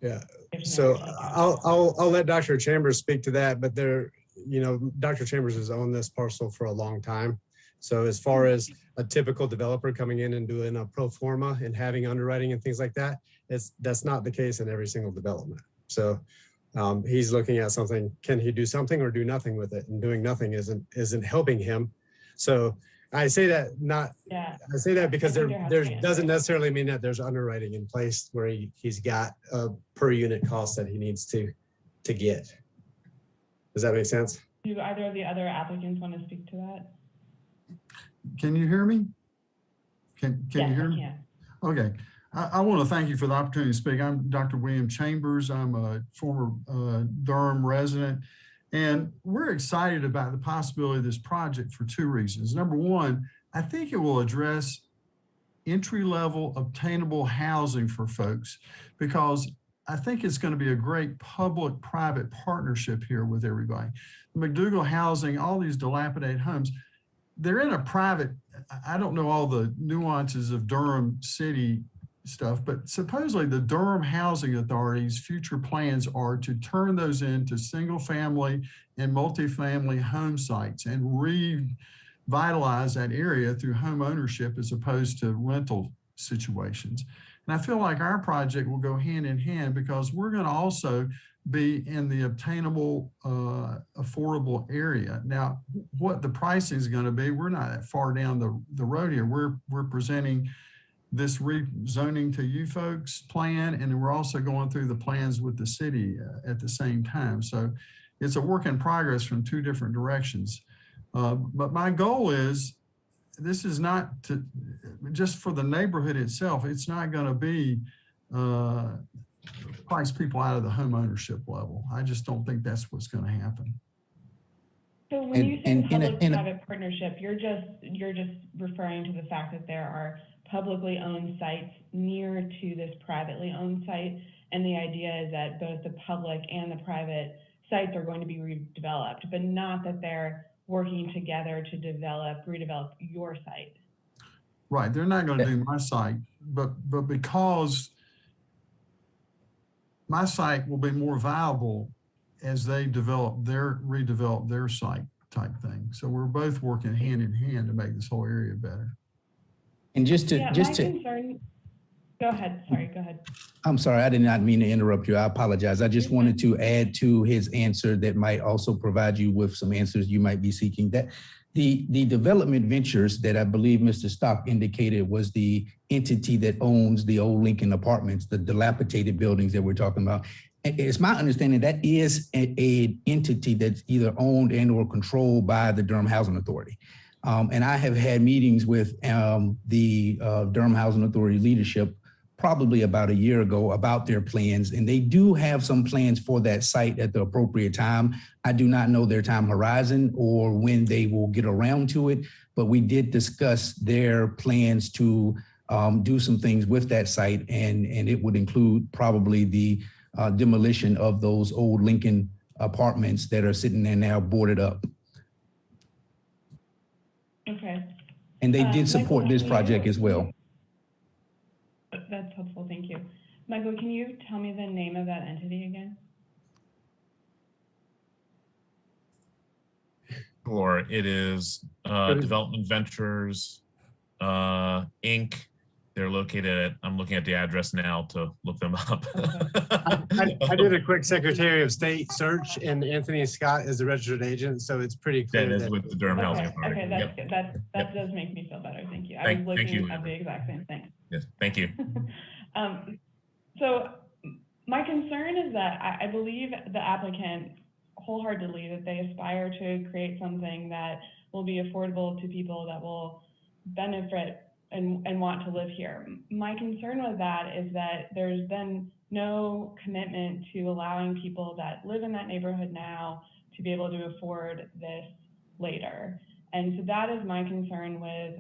Yeah, so I'll let Dr. Chambers speak to that, but Dr. Chambers has owned this parcel for a long time. So as far as a typical developer coming in and doing a pro forma and having underwriting and things like that, that's not the case in every single development. So he's looking at something, can he do something or do nothing with it? And doing nothing isn't helping him. So I say that I say that because there doesn't necessarily mean that there's underwriting in place where he's got a per unit cost that he needs to get. Does that make sense? Do either of the other applicants want to speak to that? Can you hear me? Can yes, you hear me? Okay. I want to thank you for the opportunity to speak. I'm Dr. William Chambers. I'm a former Durham resident. And we're excited about the possibility of this project for two reasons. Number one, I think it will address entry-level obtainable housing for folks, because I think it's going to be a great public-private partnership here with everybody. McDougall Housing, all these dilapidated homes, they're in a private, I don't know all the nuances of Durham City stuff, but supposedly the Durham Housing Authority's future plans are to turn those into single family and multifamily home sites and revitalize that area through home ownership as opposed to rental situations. And I feel like our project will go hand in hand because we're going to also be in the obtainable, affordable area. Now, what the pricing is going to be, we're not that far down the road here. We're presenting this rezoning to you folks plan, and we're also going through the plans with the city at the same time. So it's a work in progress from two different directions. But my goal is, this is not just for the neighborhood itself. It's not going to be price people out of the home ownership level. I just don't think that's what's going to happen. So when you say public-private partnership, you're just referring to the fact that there are publicly owned sites near to this privately owned site, and the idea is that both the public and the private sites are going to be redeveloped, but not that they're working together to redevelop your site. Right, they're not going to do my site, but because my site will be more viable as they redevelop their site type thing. So we're both working hand in hand to make this whole area better. And my concern, go ahead, sorry, go ahead. I'm sorry, I did not mean to interrupt you. I apologize. I just wanted to add to his answer that might also provide you with some answers you might be seeking. That the development ventures that I believe Mr. Stock indicated was the entity that owns the old Lincoln Apartments, the dilapidated buildings that we're talking about. It's my understanding that is an entity that's either owned and or controlled by the Durham Housing Authority. And I have had meetings with the Durham Housing Authority leadership probably about a year ago about their plans, and they do have some plans for that site at the appropriate time. I do not know their time horizon or when they will get around to it, but we did discuss their plans to do some things with that site, and it would include probably the demolition of those old Lincoln apartments that are sitting there now boarded up. Okay. And they did support this project as well. That's helpful, thank you. Michael, can you tell me the name of that entity again? Or it is Development Ventures, Inc. They're located at, I'm looking at the address now to look them up. I did a quick Secretary of State search, and Anthony Scott is the registered agent, so it's pretty clear. That is with the Durham Housing Authority. Okay, that's good. That does make me feel better. Thank you. I was looking at the exact same thing. Yes, thank you. So my concern is that I believe the applicant wholeheartedly that they aspire to create something that will be affordable to people that will benefit and want to live here. My concern with that is that there's been no commitment to allowing people that live in that neighborhood now to be able to afford this later. And so that is my concern with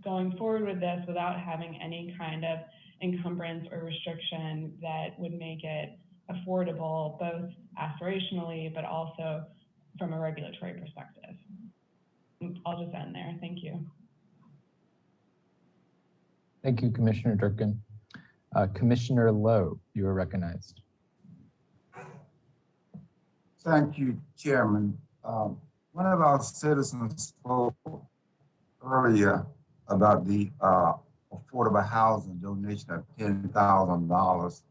going forward with this without having any kind of encumbrance or restriction that would make it affordable, both aspirationally, but also from a regulatory perspective. I'll just end there. Thank you. Thank you, Commissioner Durkin. Commissioner Lowe, you are recognized. Thank you, Chairman. One of our citizens spoke earlier about the affordable housing donation of $10,000.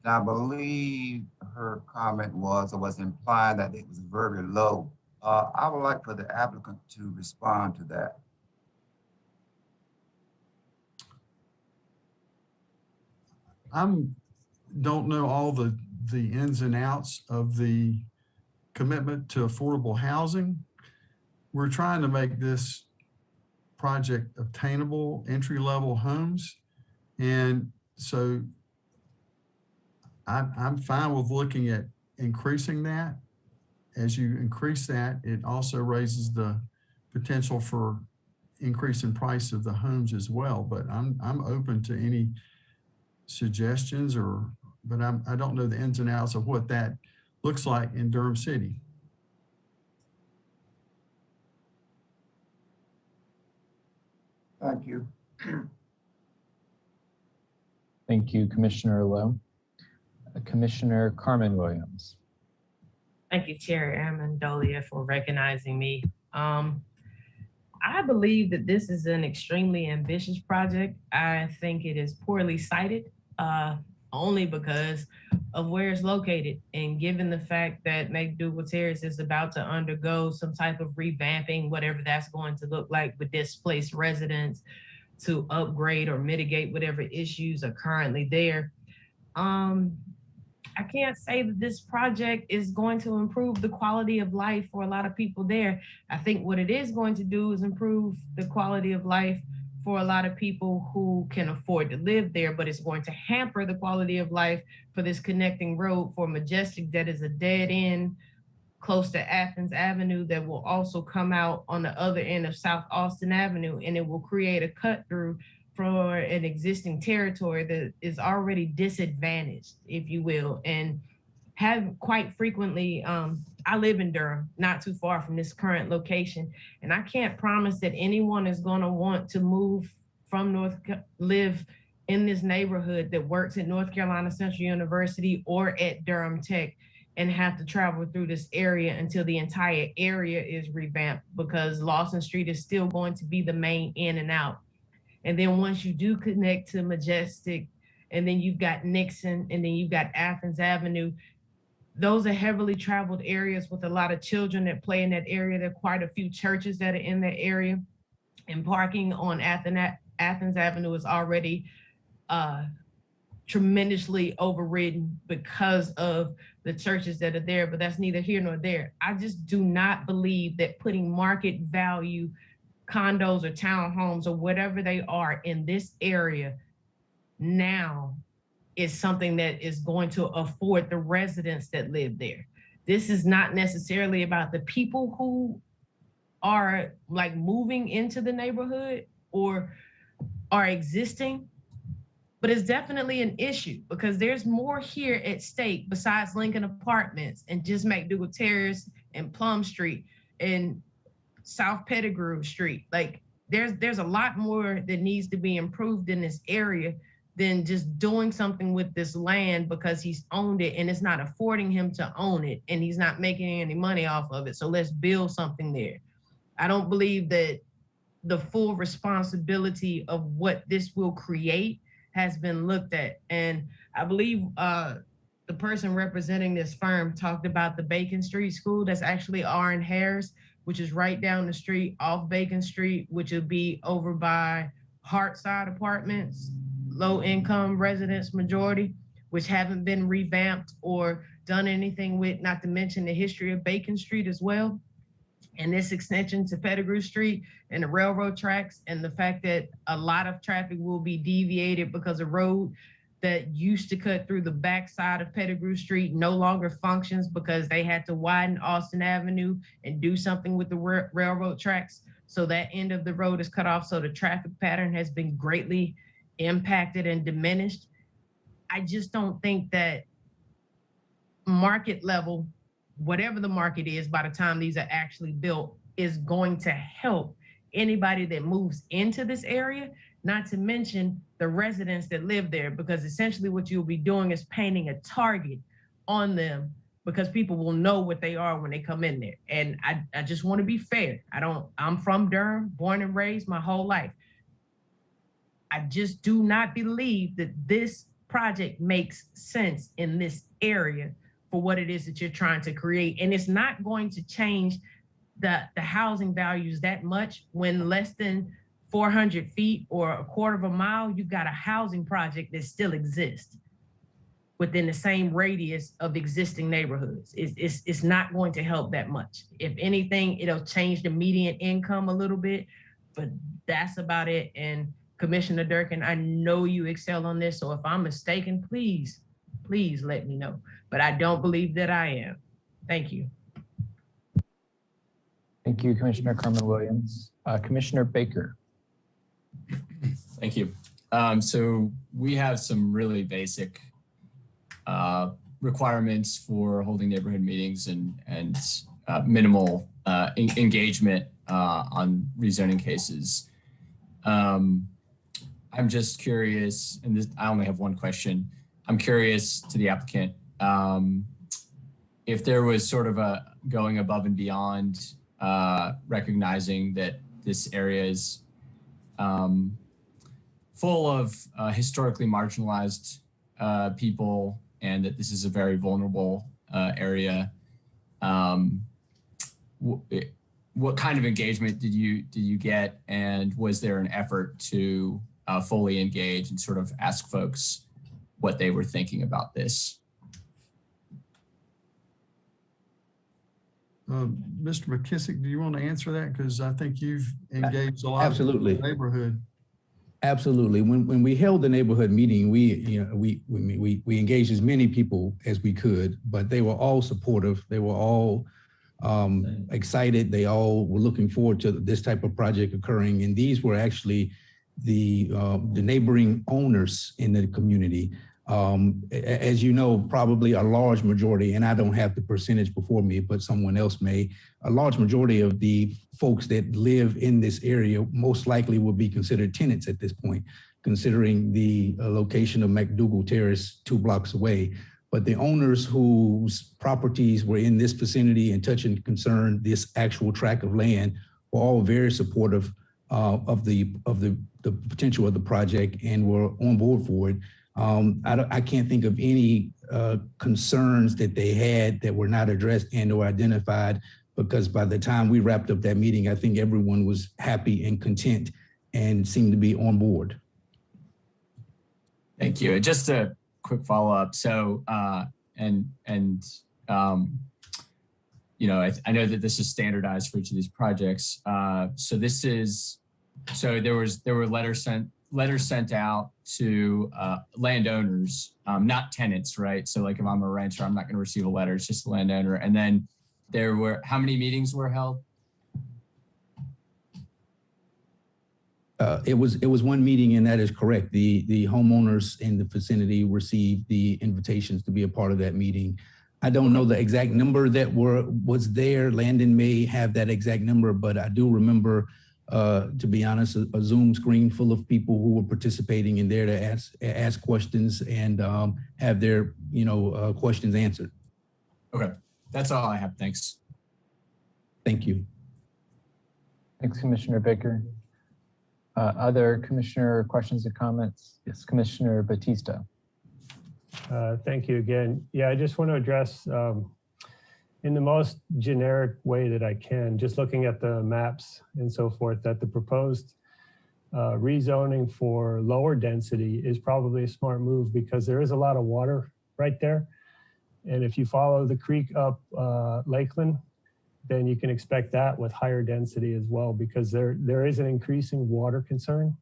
And I believe her comment was implied that it was very low. I would like for the applicant to respond to that. Don't know all the ins and outs of the commitment to affordable housing. We're trying to make this project obtainable, entry-level homes. And so I'm fine with looking at increasing that. As you increase that, it also raises the potential for increase in price of the homes as well. But I'm open to any suggestions, but I don't know the ins and outs of what that looks like in Durham City. Thank you. Thank you, Commissioner Lowe. Commissioner Carmen Williams. Thank you, Chair Amendolia, for recognizing me. I believe that this is an extremely ambitious project. I think it is poorly cited, only because of where it's located. And given the fact that McDougal Terrace is about to undergo some type of revamping, whatever that's going to look like with displaced residents to upgrade or mitigate whatever issues are currently there. I can't say that this project is going to improve the quality of life for a lot of people there. I think what it is going to do is improve the quality of life for a lot of people who can afford to live there, but it's going to hamper the quality of life for this connecting road for Majestic that is a dead end close to Athens Avenue that will also come out on the other end of South Alston Avenue, and it will create a cut through for an existing territory that is already disadvantaged, if you will, and have quite frequently, I live in Durham, not too far from this current location, and I can't promise that anyone is gonna want to move from live in this neighborhood that works at North Carolina Central University or at Durham Tech and have to travel through this area until the entire area is revamped, because Lawson Street is still going to be the main in and out. And then once you do connect to Majestic, and then you've got Nixon, and then you've got Athens Avenue, those are heavily traveled areas with a lot of children that play in that area. There are quite a few churches that are in that area. And parking on Athens Avenue is already tremendously overridden because of the churches that are there, but that's neither here nor there. I just do not believe that putting market value condos or townhomes or whatever they are in this area now is something that is going to afford the residents that live there. This is not necessarily about the people who are like moving into the neighborhood or are existing, but it's definitely an issue because there's more here at stake besides Lincoln Apartments and just McDougal Terrace and Plum Street and South Pettigrew Street. Like there's a lot more that needs to be improved in this area than just doing something with this land because he's owned it and it's not affording him to own it and he's not making any money off of it. So let's build something there. I don't believe that the full responsibility of what this will create has been looked at. And I believe the person representing this firm talked about the Bacon Street School. That's actually R.N. Harris, which is right down the street off Bacon Street, which would be over by Hartside Apartments, low income residents majority, which haven't been revamped or done anything with, not to mention the history of Bacon Street as well. And this extension to Pettigrew Street and the railroad tracks and the fact that a lot of traffic will be deviated because a road that used to cut through the backside of Pettigrew Street no longer functions because they had to widen Alston Avenue and do something with the railroad tracks. So that end of the road is cut off. So the traffic pattern has been greatly impacted and diminished. I just don't think that market level, whatever the market is by the time these are actually built, is going to help anybody that moves into this area, not to mention the residents that live there, because essentially what you'll be doing is painting a target on them, because people will know what they are when they come in there. And I just want to be fair. I'm from Durham, born and raised my whole life. I just do not believe that this project makes sense in this area for what it is that you're trying to create. And it's not going to change the housing values that much when less than 400 feet or a quarter of a mile, you've got a housing project that still exists within the same radius of existing neighborhoods. It's not going to help that much. If anything, it'll change the median income a little bit, but that's about it. And Commissioner Durkin, I know you excel on this, so if I'm mistaken, please let me know. But I don't believe that I am. Thank you. Thank you, Commissioner Carmen-Williams. Commissioner Baker. Thank you. So we have some really basic requirements for holding neighborhood meetings and minimal engagement on rezoning cases. I'm just curious, and I only have one question. I'm curious to the applicant if there was sort of a going above and beyond, recognizing that this area is full of historically marginalized people, and that this is a very vulnerable area. What kind of engagement did you get, and was there an effort to fully engage and sort of ask folks what they were thinking about this? Mr. McKissick, do you want to answer that? Because I think you've engaged a lot Absolutely. of the neighborhood. Absolutely. When we held the neighborhood meeting, we engaged as many people as we could, but they were all supportive. They were all excited. They all were looking forward to this type of project occurring. And these were actually the neighboring owners in the community. As you know, probably a large majority, and I don't have the percentage before me, but someone else may, a large majority of the folks that live in this area most likely will be considered tenants at this point, considering the location of McDougal Terrace 2 blocks away. But the owners whose properties were in this vicinity and touch and concern this actual tract of land were all very supportive of the potential of the project and were on board for it. I can't think of any concerns that they had that were not addressed and or identified, because by the time we wrapped up that meeting, I think everyone was happy and content and seemed to be on board. Thank you. Just a quick follow-up. So, you know, I know that this is standardized for each of these projects. So there were letters sent out to landowners, not tenants, right? So like if I'm a renter, I'm not going to receive a letter, it's just the landowner. And then there were, how many meetings were held? It was one meeting, and that is correct. The homeowners in the vicinity received the invitations to be a part of that meeting. I don't know the exact number that was there. Landon may have that exact number, but I do remember, to be honest, a Zoom screen full of people who were participating in there to ask questions and have their questions answered. Okay, that's all I have. Thanks. Thank you. Thanks, Commissioner Baker. Other commissioner questions or comments? Yes, Commissioner Batista. Thank you again. Yeah, I just want to address in the most generic way that I can, just looking at the maps and so forth, that the proposed rezoning for lower density is probably a smart move, because there is a lot of water right there. And if you follow the creek up Lakeland, then you can expect that with higher density as well, because there is an increasing water concern.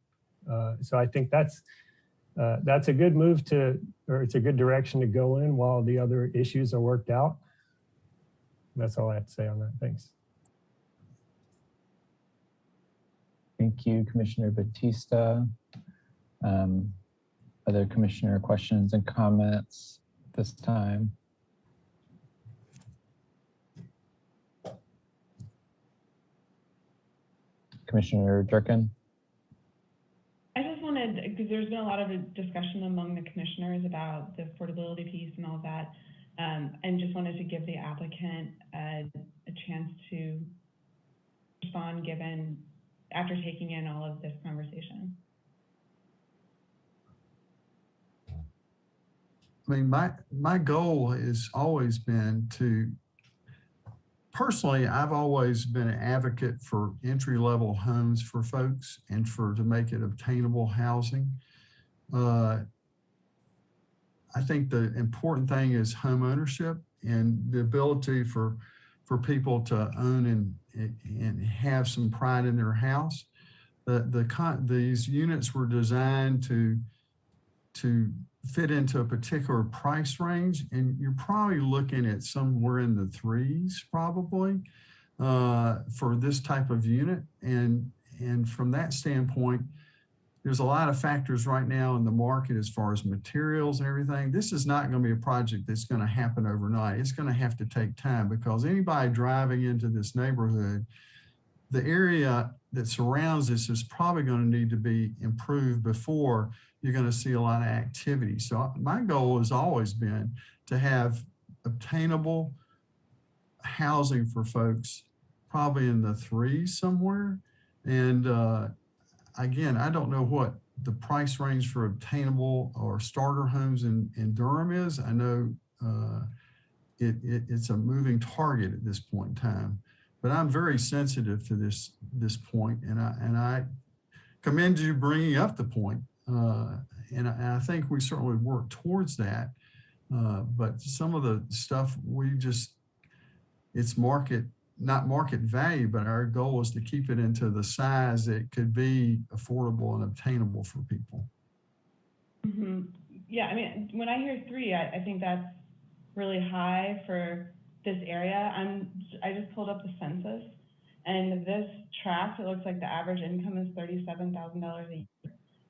So I think that's a good move or it's a good direction to go in while the other issues are worked out. That's all I have to say on that. Thanks. Thank you, Commissioner Batista. Other commissioner questions and comments this time? Commissioner Durkin. I just wanted, because there's been a lot of discussion among the commissioners about the affordability piece and all that, and just wanted to give the applicant a chance to respond given after taking in all of this conversation. I mean, my goal has always been to, personally, I've always been an advocate for entry-level homes for folks and to make it obtainable housing. I think the important thing is home ownership and the ability for people to own and have some pride in their house. These units were designed to fit into a particular price range, and you're probably looking at somewhere in the threes probably for this type of unit. And from that standpoint, there's a lot of factors right now in the market as far as materials and everything. This is not going to be a project that's going to happen overnight. It's going to have to take time, because anybody driving into this neighborhood, the area that surrounds this is probably going to need to be improved before you're going to see a lot of activity. So my goal has always been to have obtainable housing for folks, probably in the threes somewhere. And again, I don't know what the price range for obtainable or starter homes in Durham is. I know it's a moving target at this point in time, but I'm very sensitive to this point, and I commend you bringing up the point. And I think we certainly work towards that. But some of the stuff it's not market value, but our goal is to keep it into the size that could be affordable and obtainable for people. Mm-hmm. Yeah, I mean, when I hear 3, I think that's really high for this area. I just pulled up the census, and this tract, it looks like the average income is $37,000 a year.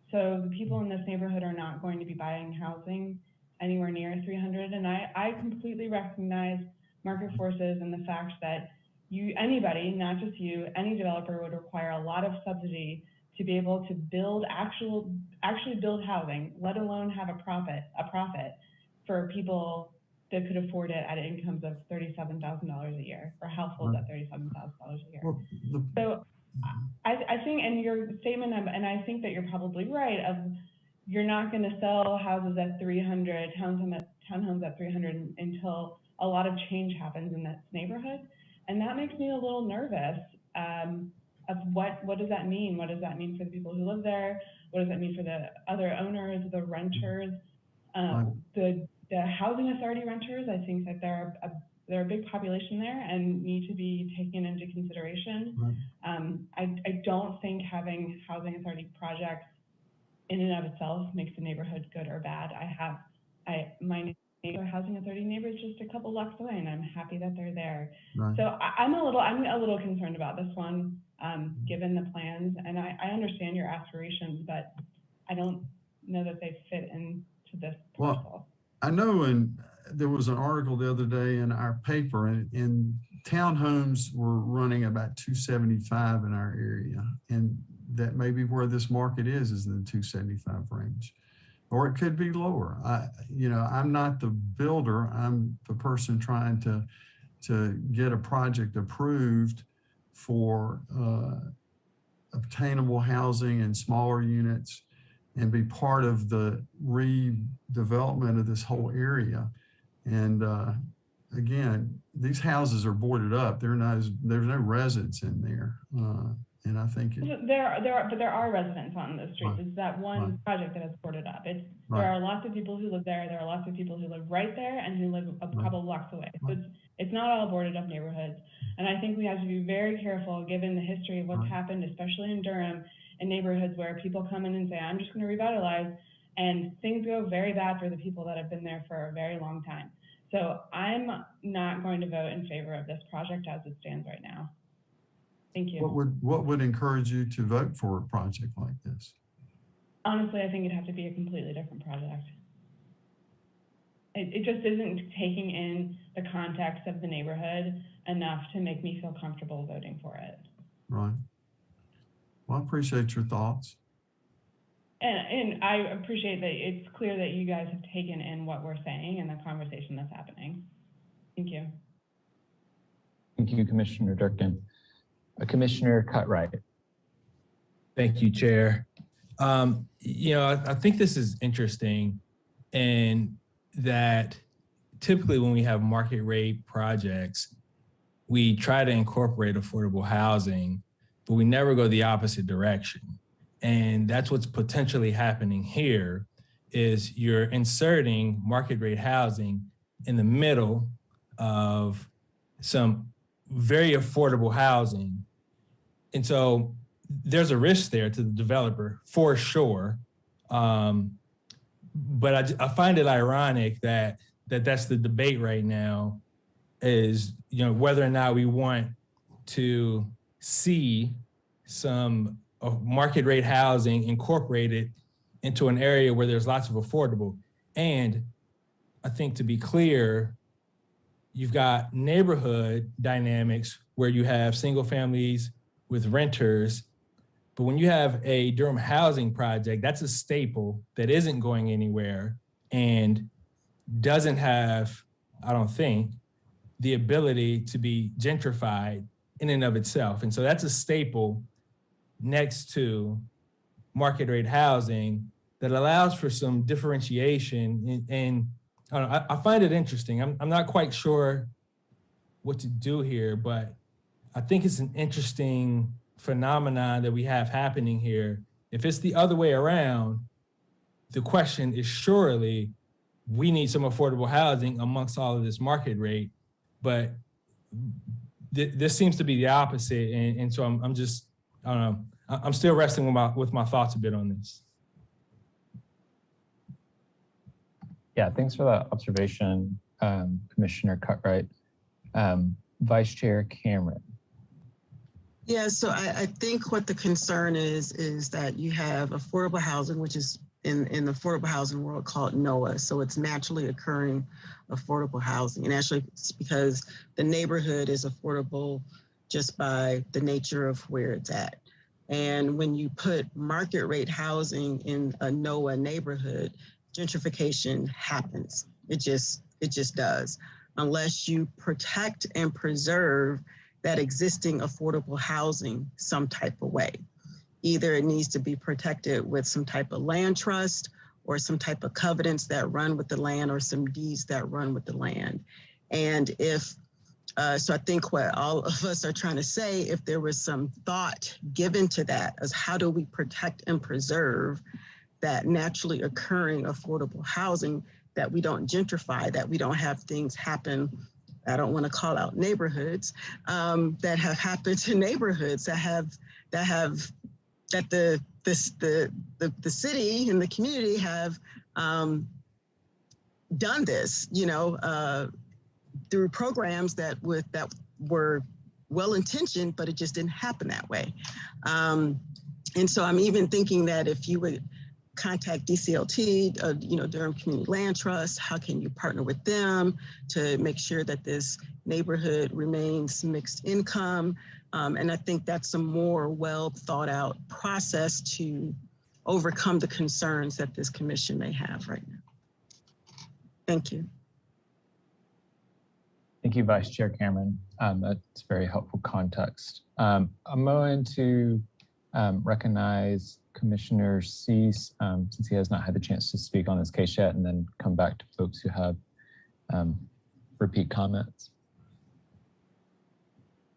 So the people in this neighborhood are not going to be buying housing anywhere near 300. And I completely recognize market forces and the fact that anybody, not just you, any developer would require a lot of subsidy to be able to build actually build housing, let alone have a profit for people that could afford it at incomes of $37,000 a year, or households at $37,000 a year. Well, so I think, and your statement, and I think that you're probably right, of you're not going to sell houses at 300, townhomes at 300 until a lot of change happens in that neighborhood. And that makes me a little nervous of what does that mean? What does that mean for the people who live there? What does that mean for the other owners, the renters, the housing authority renters? I think that they're a big population there and need to be taken into consideration. I don't think having housing authority projects in and of itself makes the neighborhood good or bad. My housing authority neighbor is just a couple blocks away, and I'm happy that they're there. So I'm a little concerned about this one, given the plans, and I understand your aspirations, but I don't know that they fit into this parcel. Well, I know there was an article the other day in our paper, and townhomes were running about 275 in our area, and that may be where this market is in the 275 range, or it could be lower. I'm not the builder. I'm the person trying to get a project approved for obtainable housing and smaller units, and be part of the redevelopment of this whole area. And again, these houses are boarded up. There's no residents in there. And I think there are residents on the streets. It's that one project that is boarded up. There are lots of people who live there. There are lots of people who live right there and who live a couple blocks away. So it's not all boarded up neighborhoods. And I think we have to be very careful, given the history of what's happened, especially in Durham, in neighborhoods where people come in and say, I'm just going to revitalize, and things go very bad for the people that have been there for a very long time. So I'm not going to vote in favor of this project as it stands right now. Thank you. What would encourage you to vote for a project like this? Honestly, I think it'd have to be a completely different project. It just isn't taking in the context of the neighborhood enough to make me feel comfortable voting for it. Right. Well, I appreciate your thoughts. And I appreciate that it's clear that you guys have taken in what we're saying and the conversation that's happening. Thank you. Thank you, Commissioner Durkin. Commissioner Cutright. Thank you, Chair. You know, I think this is interesting, and that typically when we have market rate projects, we try to incorporate affordable housing, but we never go the opposite direction. And that's what's potentially happening here, is you're inserting market rate housing in the middle of some very affordable housing. And so there's a risk there to the developer for sure. But I find it ironic that that's the debate right now, is, you know, whether or not we want to see some market rate housing incorporated into an area where there's lots of affordable. And I think, to be clear, you've got neighborhood dynamics where you have single families with renters. But when you have a Durham housing project, that's a staple that isn't going anywhere and doesn't have, I don't think, the ability to be gentrified in and of itself. And so that's a staple next to market rate housing that allows for some differentiation. And I find it interesting. I'm not quite sure what to do here, but I think it's an interesting phenomenon that we have happening here. If it's the other way around, the question is surely we need some affordable housing amongst all of this market rate, but this seems to be the opposite. And so I'm just, I don't know, I'm still wrestling with my thoughts a bit on this. Yeah, thanks for that observation, Commissioner Cutright. Vice Chair Cameron. Yeah, so I think what the concern is that you have affordable housing, which is in the affordable housing world called NOAA. So it's naturally occurring affordable housing. And actually it's because the neighborhood is affordable just by the nature of where it's at. And when you put market rate housing in a NOAA neighborhood, gentrification happens. It just does, unless you protect and preserve that existing affordable housing some type of way. Either it needs to be protected with some type of land trust or some type of covenants that run with the land or some deeds that run with the land. And if, so I think what all of us are trying to say, if there was some thought given to that as how do we protect and preserve that naturally occurring affordable housing, that we don't gentrify, that we don't have things happen. I don't want to call out neighborhoods that have happened to neighborhoods that the city and the community have done this, you know, through programs that were well-intentioned, but it just didn't happen that way. And so I'm even thinking that if you would contact DCLT, you know, Durham Community Land Trust, how can you partner with them to make sure that this neighborhood remains mixed income? And I think that's a more well thought out process to overcome the concerns that this commission may have right now. Thank you. Thank you, Vice Chair Cameron. That's very helpful context. I'm going to recognize Commissioner Cease, since he has not had the chance to speak on this case yet, and then come back to folks who have repeat comments.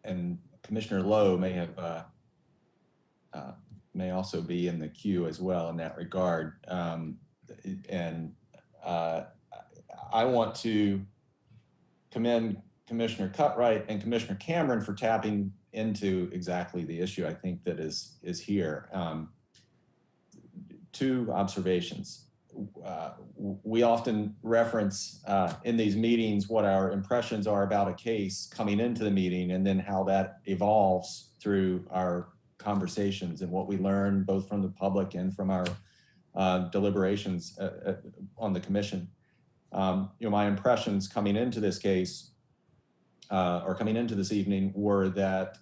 And Commissioner Lowe may have may also be in the queue as well in that regard. I want to commend Commissioner Cutright and Commissioner Cameron for tapping into exactly the issue I think that is here. Two observations. We often reference in these meetings what our impressions are about a case coming into the meeting, and then how that evolves through our conversations and what we learn both from the public and from our deliberations on the commission. You know, my impressions coming into this case or coming into this evening were that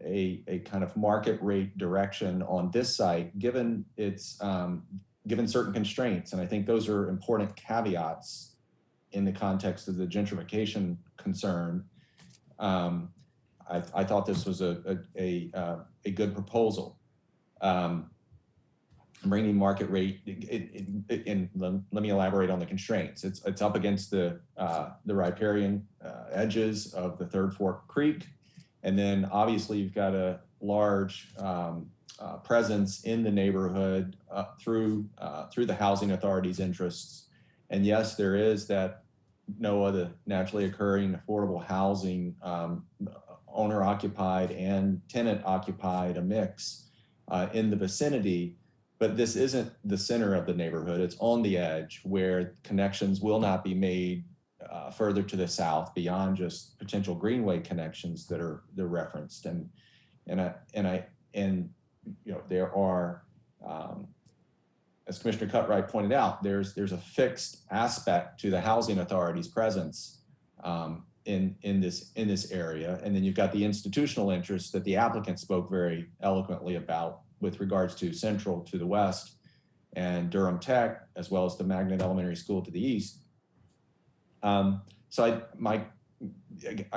a kind of market rate direction on this site, given its given certain constraints. And I think those are important caveats in the context of the gentrification concern. I thought this was a good proposal. Bringing market rate, and let me elaborate on the constraints. It's up against the riparian edges of the Third Fork Creek. And then obviously you've got a large presence in the neighborhood through the housing authority's interests. And yes, there is that NOAA, the naturally occurring affordable housing, owner occupied and tenant occupied, a mix in the vicinity. But this isn't the center of the neighborhood. It's on the edge where connections will not be made further to the south beyond just potential greenway connections that are referenced. And you know, there are, as Commissioner Cutright pointed out, there's a fixed aspect to the housing authority's presence in this area. And then you've got the institutional interests that the applicant spoke very eloquently about with regards to Central to the west and Durham Tech, as well as the Magnet Elementary School to the east. So I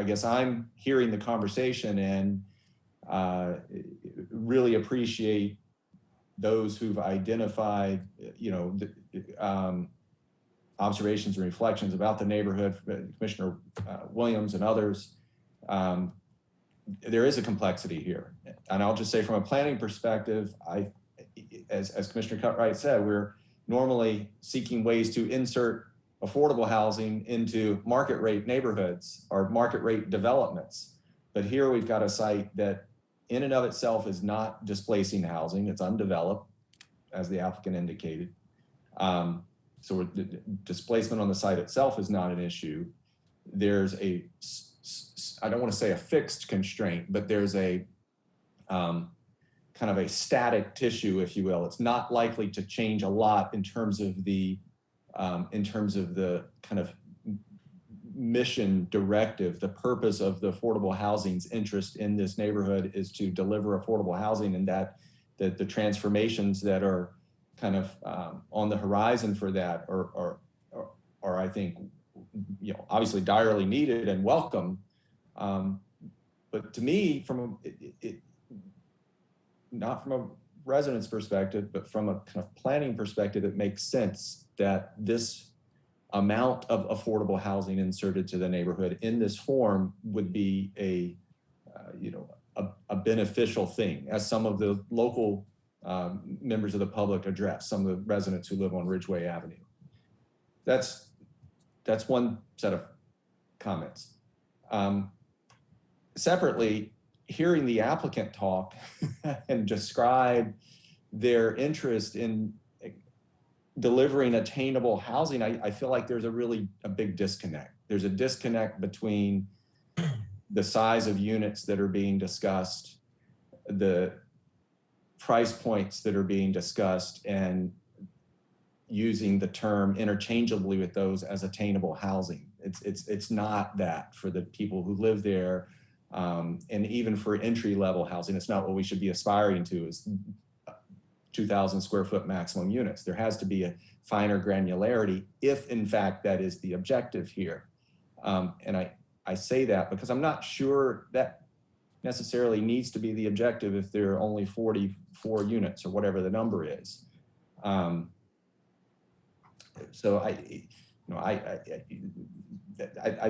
guess I'm hearing the conversation and really appreciate those who've identified, you know, observations and reflections about the neighborhood, Commissioner Williams and others. There is a complexity here. And I'll just say from a planning perspective, as Commissioner Cutright said, we're normally seeking ways to insert affordable housing into market rate neighborhoods or market rate developments. But here we've got a site that in and of itself is not displacing housing. It's undeveloped, as the applicant indicated. So displacement on the site itself is not an issue. There's I don't want to say a fixed constraint, but there's a kind of a static tissue, if you will. It's not likely to change a lot in terms of the kind of mission directive. The purpose of the affordable housing's interest in this neighborhood is to deliver affordable housing, and that the transformations that are kind of on the horizon for that are I think, you know, obviously direly needed and welcome. But to me, not from a resident's perspective, but from a kind of planning perspective, it makes sense that this amount of affordable housing inserted to the neighborhood in this form would be a beneficial thing, as some of the local members of the public address, some of the residents who live on Ridgeway Avenue. That's one set of comments. Separately, hearing the applicant talk and describe their interest in delivering attainable housing, I feel like there's a big disconnect. There's a disconnect between the size of units that are being discussed, the price points that are being discussed, and using the term interchangeably with those as attainable housing. It's not that for the people who live there. And even for entry-level housing, it's not what we should be aspiring to, is 2,000 square foot maximum units. There has to be a finer granularity if in fact that is the objective here. And I say that because I'm not sure that necessarily needs to be the objective if there are only 44 units or whatever the number is. So I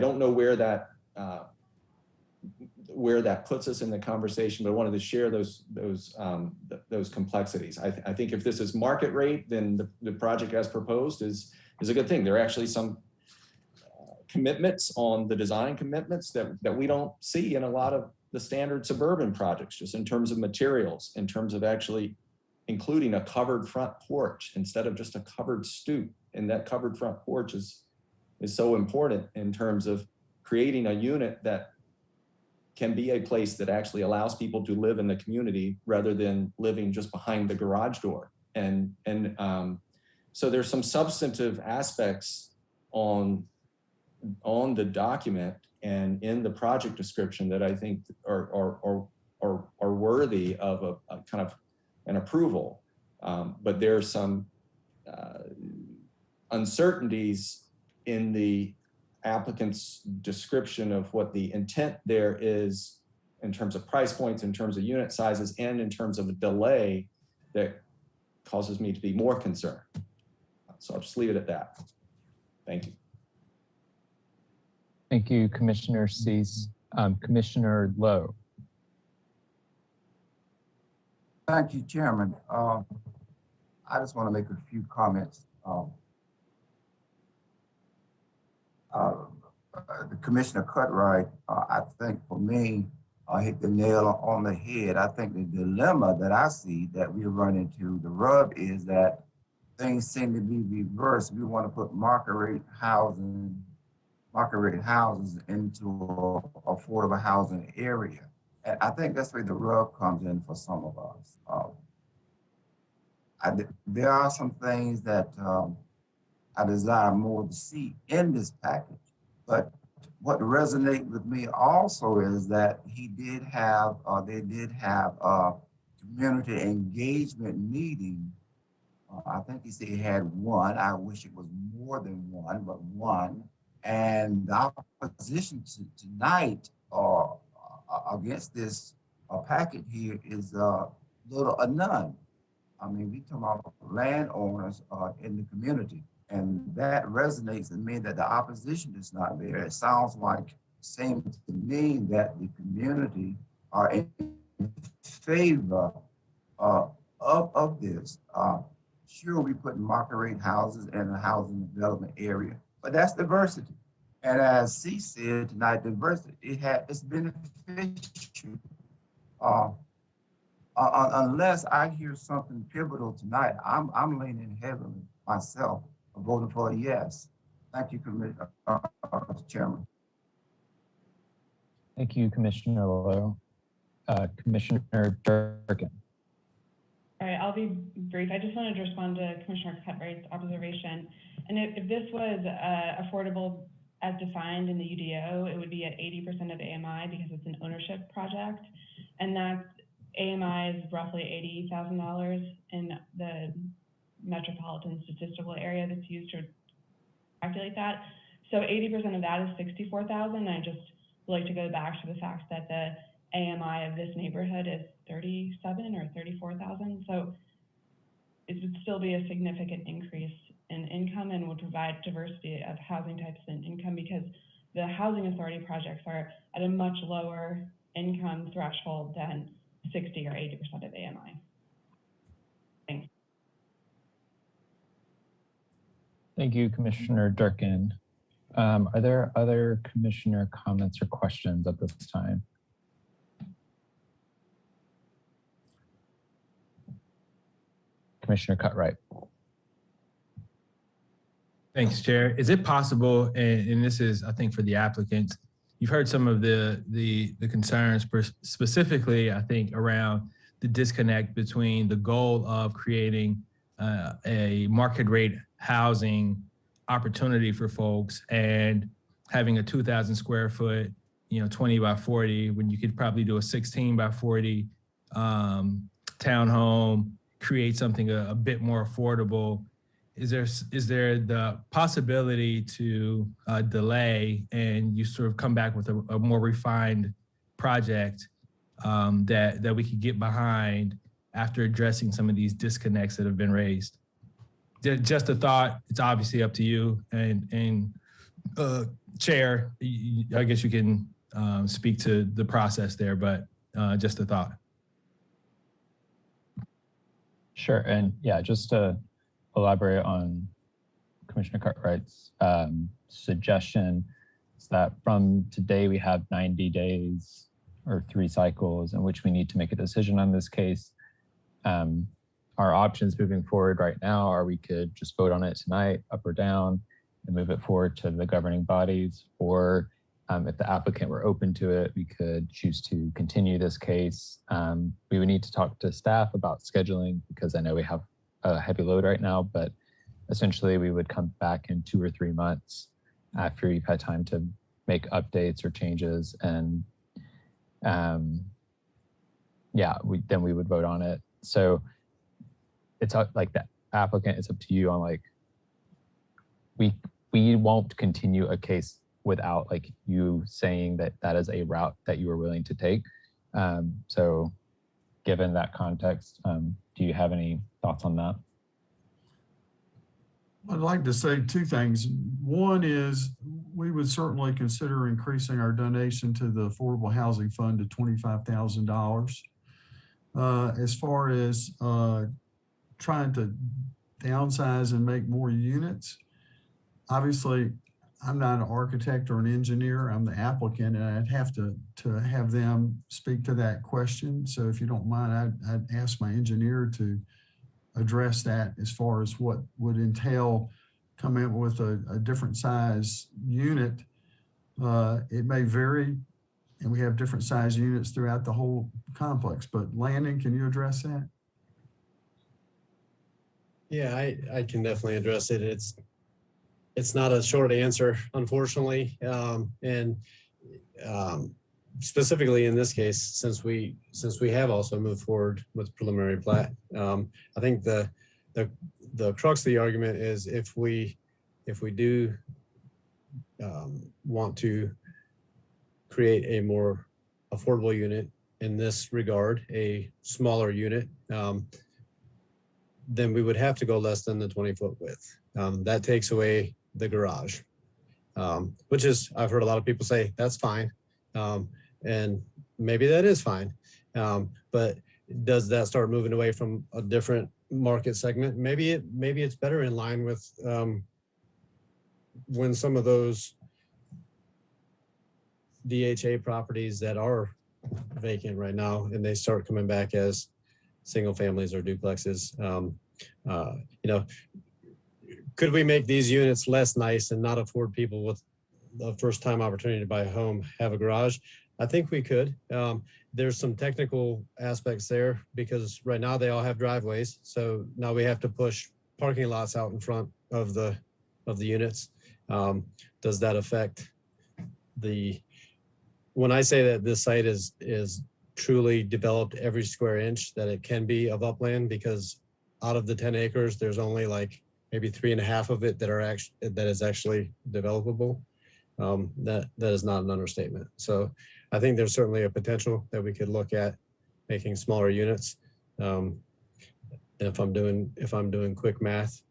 don't know where that puts us in the conversation, but I wanted to share those complexities. I think if this is market rate, then the project as proposed is a good thing. There are actually some commitments on the design commitments that we don't see in a lot of the standard suburban projects, just in terms of materials, in terms of actually including a covered front porch instead of just a covered stoop. And that covered front porch is so important in terms of creating a unit that can be a place that actually allows people to live in the community rather than living just behind the garage door. And so there's some substantive aspects on the document and in the project description that I think are are worthy of a kind of an approval. But there are some uncertainties in the applicant's description of what the intent there is in terms of price points, in terms of unit sizes, and in terms of a delay that causes me to be more concerned. So I'll just leave it at that. Thank you. Thank you, Commissioner Cease. Commissioner Lowe. Thank you, Chairman. I just want to make a few comments. The Commissioner Cutright, I think for me, hit the nail on the head. I think the dilemma that I see that we run into, the rub is that things seem to be reversed. We want to put market rate houses into affordable housing area. And I think that's where the rub comes in for some of us. There are some things that I desire more to see in this package, but what resonates with me also is that they did have a community engagement meeting. I think he said he had one. I wish it was more than one, but one. And the opposition tonight against this packet here is little or none. I mean, we talk about landowners in the community, and that resonates with me that the opposition is not there. It seems to me that the community are in favor of this. Sure, we put market rate houses in a housing development area, but that's diversity. And as C said tonight, diversity, it's beneficial. Unless I hear something pivotal tonight, I'm leaning heavily myself, voting for a yes. Thank you, Chairman. Thank you, Commissioner Lowe. Commissioner Durkin. All right, I'll be brief. I just wanted to respond to Commissioner Cutright's observation. And if this was affordable as defined in the UDO, it would be at 80% of AMI because it's an ownership project. And that's AMI is roughly $80,000 in the metropolitan statistical area that's used to calculate that. So 80% of that is 64,000. And I just would like to go back to the fact that the AMI of this neighborhood is 37 or 34,000. So it would still be a significant increase in income and would provide diversity of housing types and income because the housing authority projects are at a much lower income threshold than 60 or 80% of AMI. Thanks. Thank you, Commissioner Durkin. Are there other commissioner comments or questions at this time? Commissioner Cutright. Thanks, Chair. Is it possible, and this is, I think, for the applicants, you've heard some of the concerns, specifically, I think, around the disconnect between the goal of creating a market rate housing opportunity for folks and having a 2,000 square foot, 20 by 40, when you could probably do a 16 by 40 townhome, create something a bit more affordable. Is there the possibility to delay and you sort of come back with a more refined project that we could get behind after addressing some of these disconnects that have been raised? Just a thought. It's obviously up to you. And Chair, I guess you can speak to the process there, but just a thought. Sure. And yeah, just to elaborate on Commissioner Cutright's suggestion, is that from today we have 90 days or 3 cycles in which we need to make a decision on this case. Our options moving forward right now are we could just vote on it tonight, up or down, and move it forward to the governing bodies, or if the applicant were open to it, we could choose to continue this case. We would need to talk to staff about scheduling because I know we have a heavy load right now, but essentially we would come back in 2 or 3 months after you've had time to make updates or changes and yeah, then we would vote on it. So it's up, like the applicant, it's up to you on like, we won't continue a case without like you saying that that is a route that you are willing to take. So given that context, do you have any thoughts on that? I'd like to say two things. One is we would certainly consider increasing our donation to the Affordable Housing Fund to $25,000. As far as trying to downsize and make more units, obviously I'm not an architect or an engineer, I'm the applicant, and I'd have to have them speak to that question. So if you don't mind, I'd ask my engineer to address that as far as what would entail coming up with a different size unit. It may vary, and we have different size units throughout the whole complex, but Landon, can you address that? Yeah, I can definitely address it. It's not a short answer, unfortunately. Specifically in this case, since we have also moved forward with preliminary plat, I think the crux of the argument is if we do want to create a more affordable unit in this regard, a smaller unit, then we would have to go less than the 20-foot width. That takes away the garage, which is, I've heard a lot of people say that's fine. And maybe that is fine. But does that start moving away from a different market segment? Maybe it's better in line with when some of those DHA properties that are vacant right now and they start coming back as single families or duplexes. Could we make these units less nice and not afford people with the first time opportunity to buy a home have a garage? I think we could. There's some technical aspects there because right now they all have driveways. So now we have to push parking lots out in front of the units. Does that affect when I say that this site is truly developed every square inch that it can be of upland, because out of the 10 acres, there's only like maybe 3.5 of it that is actually developable. That is not an understatement. So I think there's certainly a potential that we could look at making smaller units. And if I'm doing quick math,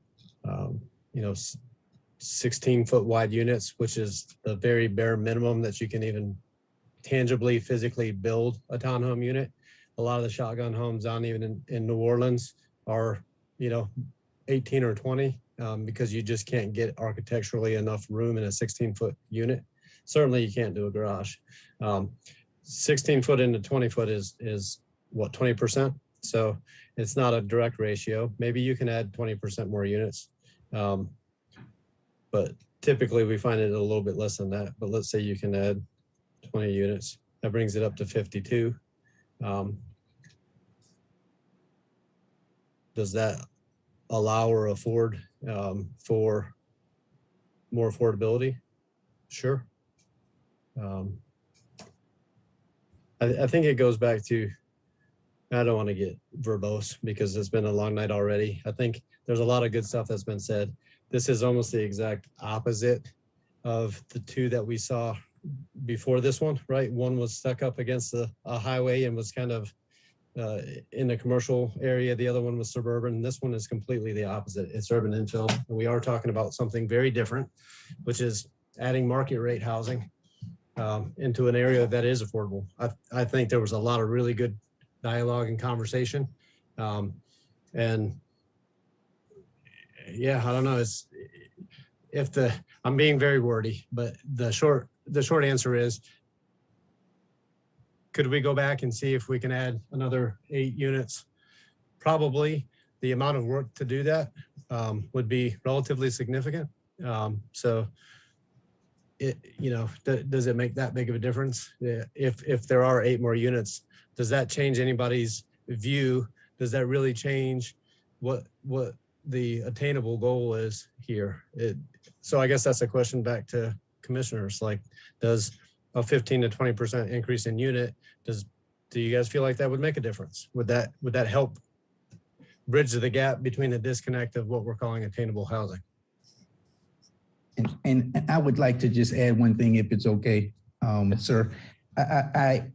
16-foot wide units, which is the very bare minimum that you can even tangibly physically build a townhome unit. A lot of the shotgun homes down even in New Orleans are 18 or 20 because you just can't get architecturally enough room in a 16-foot unit. Certainly you can't do a garage. 16 foot into 20 foot is what, 20%? So it's not a direct ratio. Maybe you can add 20% more units. But typically we find it a little bit less than that. But let's say you can add 20 units. That brings it up to 52. Does that allow or afford for more affordability? Sure. I think it goes back to, I don't want to get verbose because it's been a long night already. I think there's a lot of good stuff that's been said. This is almost the exact opposite of the two that we saw before this one, right? One was stuck up against a highway and was kind of in the commercial area. The other one was suburban. This one is completely the opposite. It's urban infill. And we are talking about something very different, which is adding market rate housing into an area that is affordable. I think there was a lot of really good dialogue and conversation. And yeah, I don't know. I'm being very wordy, but the short answer is, could we go back and see if we can add another 8 units? Probably. The amount of work to do that would be relatively significant. So does it make that big of a difference? If there are 8 more units, does that change anybody's view? Does that really change what the attainable goal is here? So I guess that's a question back to commissioners. Like, does a 15 to 20% increase in unit, does Do you guys feel like that would make a difference? Would that help bridge the gap between the disconnect of what we're calling attainable housing? And I would like to just add one thing, if it's okay, sir. I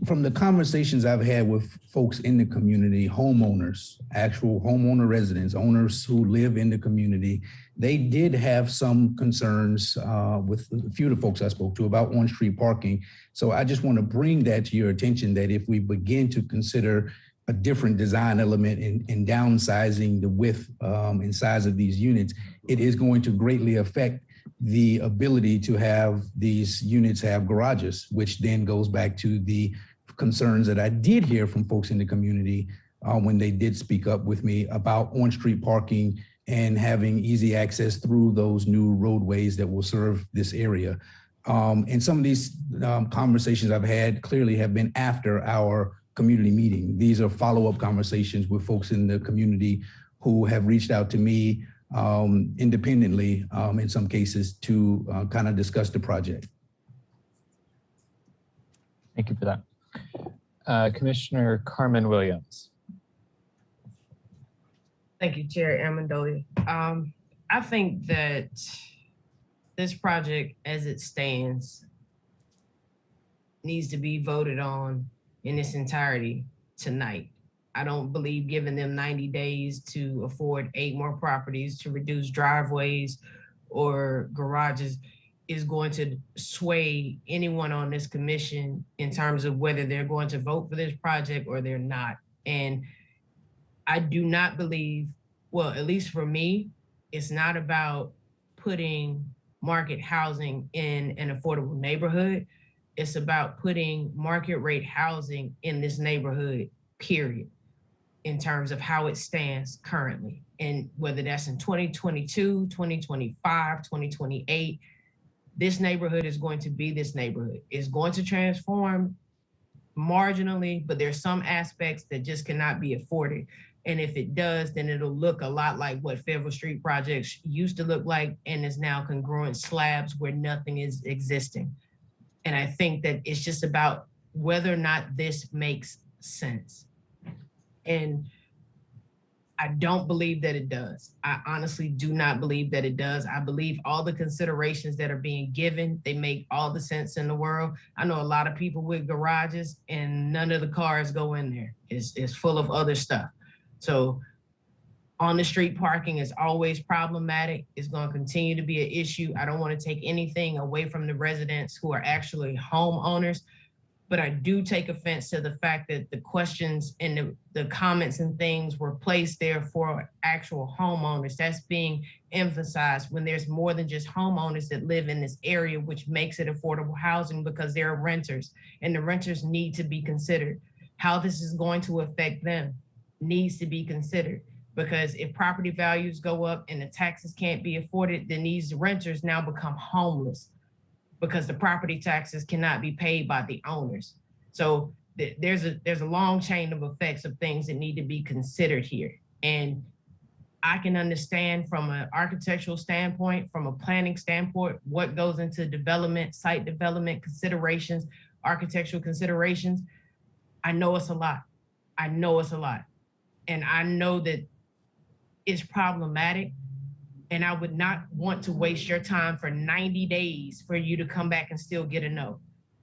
from the conversations I've had with folks in the community, homeowners, actual homeowner residents, owners who live in the community, they did have some concerns with a few of the folks I spoke to about on-street parking. So I just want to bring that to your attention, that if we begin to consider a different design element in downsizing the width and size of these units, it is going to greatly affect the ability to have these units have garages, which then goes back to the concerns that I did hear from folks in the community when they did speak up with me about on-street parking and having easy access through those new roadways that will serve this area. And some of these conversations I've had clearly have been after our community meeting. These are follow-up conversations with folks in the community who have reached out to me independently in some cases to kind of discuss the project. Thank you for that. Commissioner Carmen Williams. Thank you, Chair Amendolia. I think that this project as it stands needs to be voted on in its entirety tonight. I don't believe giving them 90 days to afford 8 more properties to reduce driveways or garages is going to sway anyone on this commission in terms of whether they're going to vote for this project or they're not. And I do not believe, well, at least for me, it's not about putting market housing in an affordable neighborhood. It's about putting market rate housing in this neighborhood, period, in terms of how it stands currently. And whether that's in 2022, 2025, 2028, this neighborhood is going to be this neighborhood. It's going to transform marginally, but there's some aspects that just cannot be afforded. And if it does, then it'll look a lot like what Fayetteville Street projects used to look like and is now congruent slabs where nothing is existing. And I think that it's just about whether or not this makes sense. And I don't believe that it does. I honestly do not believe that it does. I believe all the considerations that are being given, they make all the sense in the world. I know a lot of people with garages and none of the cars go in there. It's full of other stuff. So on the street parking is always problematic. It's going to continue to be an issue. I don't want to take anything away from the residents who are actually homeowners, but I do take offense to the fact that the questions and the comments and things were placed there for actual homeowners. That's being emphasized when there's more than just homeowners that live in this area, which makes it affordable housing because there are renters and the renters need to be considered. How this is going to affect them needs to be considered, because if property values go up and the taxes can't be afforded, then these renters now become homeless because the property taxes cannot be paid by the owners. So there's a long chain of effects of things that need to be considered here. And I can understand from an architectural standpoint, from a planning standpoint, what goes into development, site development considerations, architectural considerations. I know it's a lot. I know it's a lot. And I know that it's problematic, and I would not want to waste your time for 90 days for you to come back and still get a no.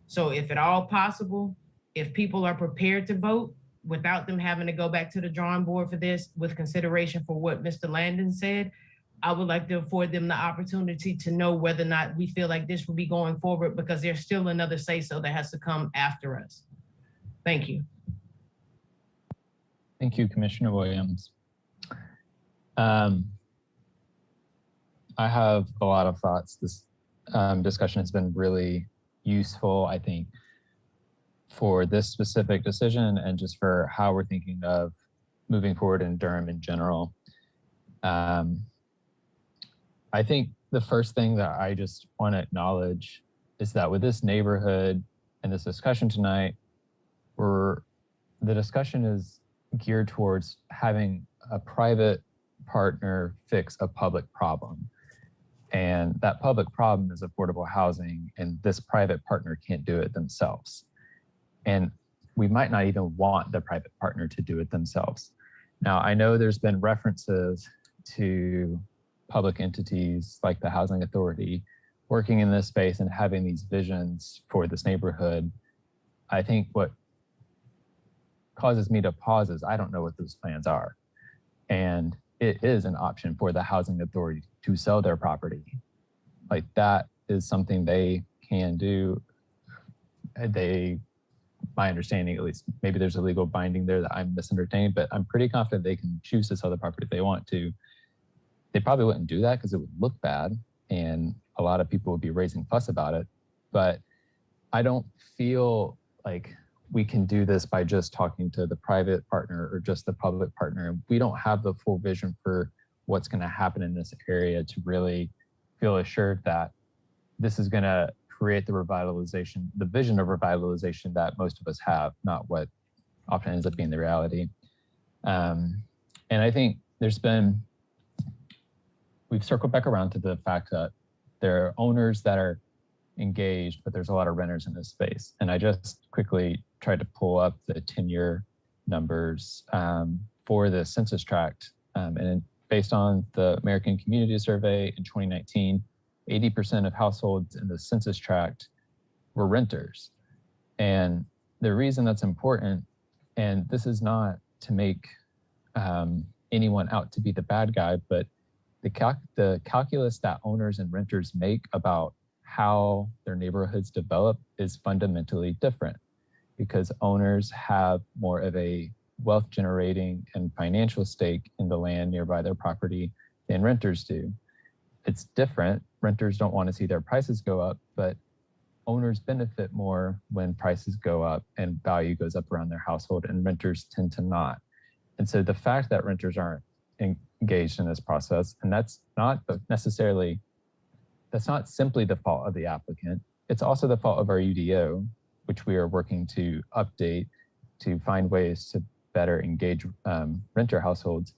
So if at all possible, if people are prepared to vote without them having to go back to the drawing board for this with consideration for what Mr. Landon said, I would like to afford them the opportunity to know whether or not we feel like this will be going forward, because there's still another say-so that has to come after us. Thank you. Thank you, Commissioner Williams. I have a lot of thoughts. This discussion has been really useful, I think, for this specific decision and just for how we're thinking of moving forward in Durham in general. I think the first thing that I just want to acknowledge is that with this neighborhood and this discussion tonight, the discussion is geared towards having a private partner fix a public problem. And that public problem is affordable housing, and this private partner can't do it themselves. And we might not even want the private partner to do it themselves. Now, I know there's been references to public entities like the Housing Authority working in this space and having these visions for this neighborhood. I think what causes me to pause is I don't know what those plans are. And it is an option for the Housing Authority to sell their property. Like, that is something they can do. My understanding, at least, maybe there's a legal binding there that I'm misunderstanding, but I'm pretty confident they can choose to sell the property if they want to. They probably wouldn't do that because it would look bad and a lot of people would be raising fuss about it. But I don't feel like we can do this by just talking to the private partner or just the public partner. We don't have the full vision for what's going to happen in this area to really feel assured that this is going to create the revitalization, the vision of revitalization that most of us have, not what often ends up being the reality. And I think we've circled back around to the fact that there are owners that are engaged, but there's a lot of renters in this space. And I just quickly tried to pull up the 10-year numbers for the census tract. And based on the American Community Survey in 2019, 80% of households in the census tract were renters. And the reason that's important, and this is not to make anyone out to be the bad guy, but the calculus that owners and renters make about how their neighborhoods develop is fundamentally different, because owners have more of a wealth generating and financial stake in the land nearby their property than renters do. It's different. Renters don't want to see their prices go up, but owners benefit more when prices go up and value goes up around their household, and renters tend to not. And so the fact that renters aren't engaged in this process, and that's not simply the fault of the applicant, it's also the fault of our UDO, which we are working to update to find ways to better engage renter households.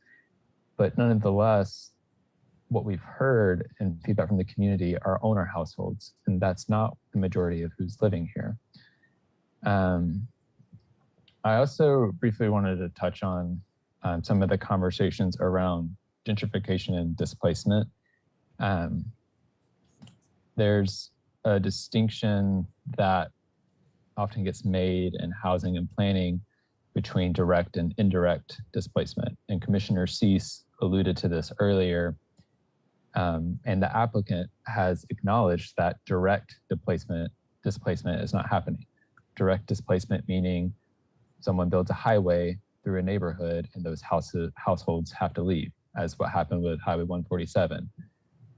But nonetheless, what we've heard and feedback from the community are owner households, and that's not the majority of who's living here. I also briefly wanted to touch on some of the conversations around gentrification and displacement. There's a distinction that often gets made in housing and planning between direct and indirect displacement. And Commissioner Cease alluded to this earlier. And the applicant has acknowledged that direct displacement is not happening. Direct displacement meaning someone builds a highway through a neighborhood and those households have to leave, as what happened with Highway 147.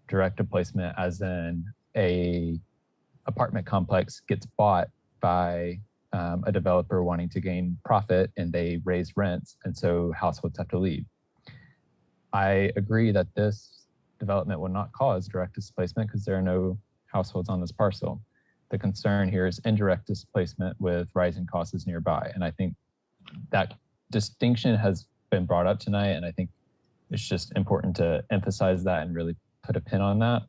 Direct displacement as in a apartment complex gets bought by a developer wanting to gain profit and they raise rents, and so households have to leave. I agree that this development will not cause direct displacement because there are no households on this parcel. The concern here is indirect displacement with rising costs nearby. And I think that distinction has been brought up tonight, and I think it's just important to emphasize that and really put a pin on that.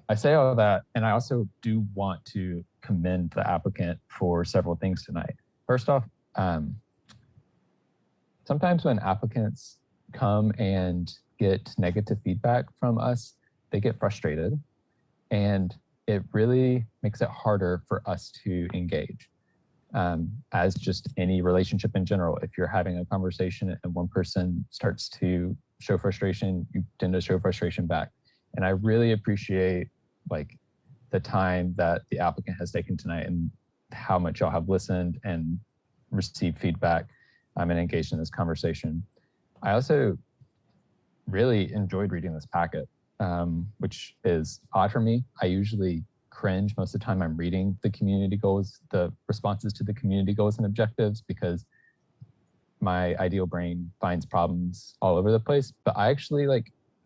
I say all that, and I also do want to commend the applicant for several things tonight. First off, sometimes when applicants come and get negative feedback from us, they get frustrated, and it really makes it harder for us to engage. As just any relationship in general, if you're having a conversation and one person starts to show frustration, you tend to show frustration back. And I really appreciate the time that the applicant has taken tonight and how much y'all have listened and received feedback and engaged in this conversation. I also really enjoyed reading this packet, which is odd for me. I usually cringe most of the time I'm reading the community goals, the responses to the community goals and objectives, because my ideal brain finds problems all over the place. But I actually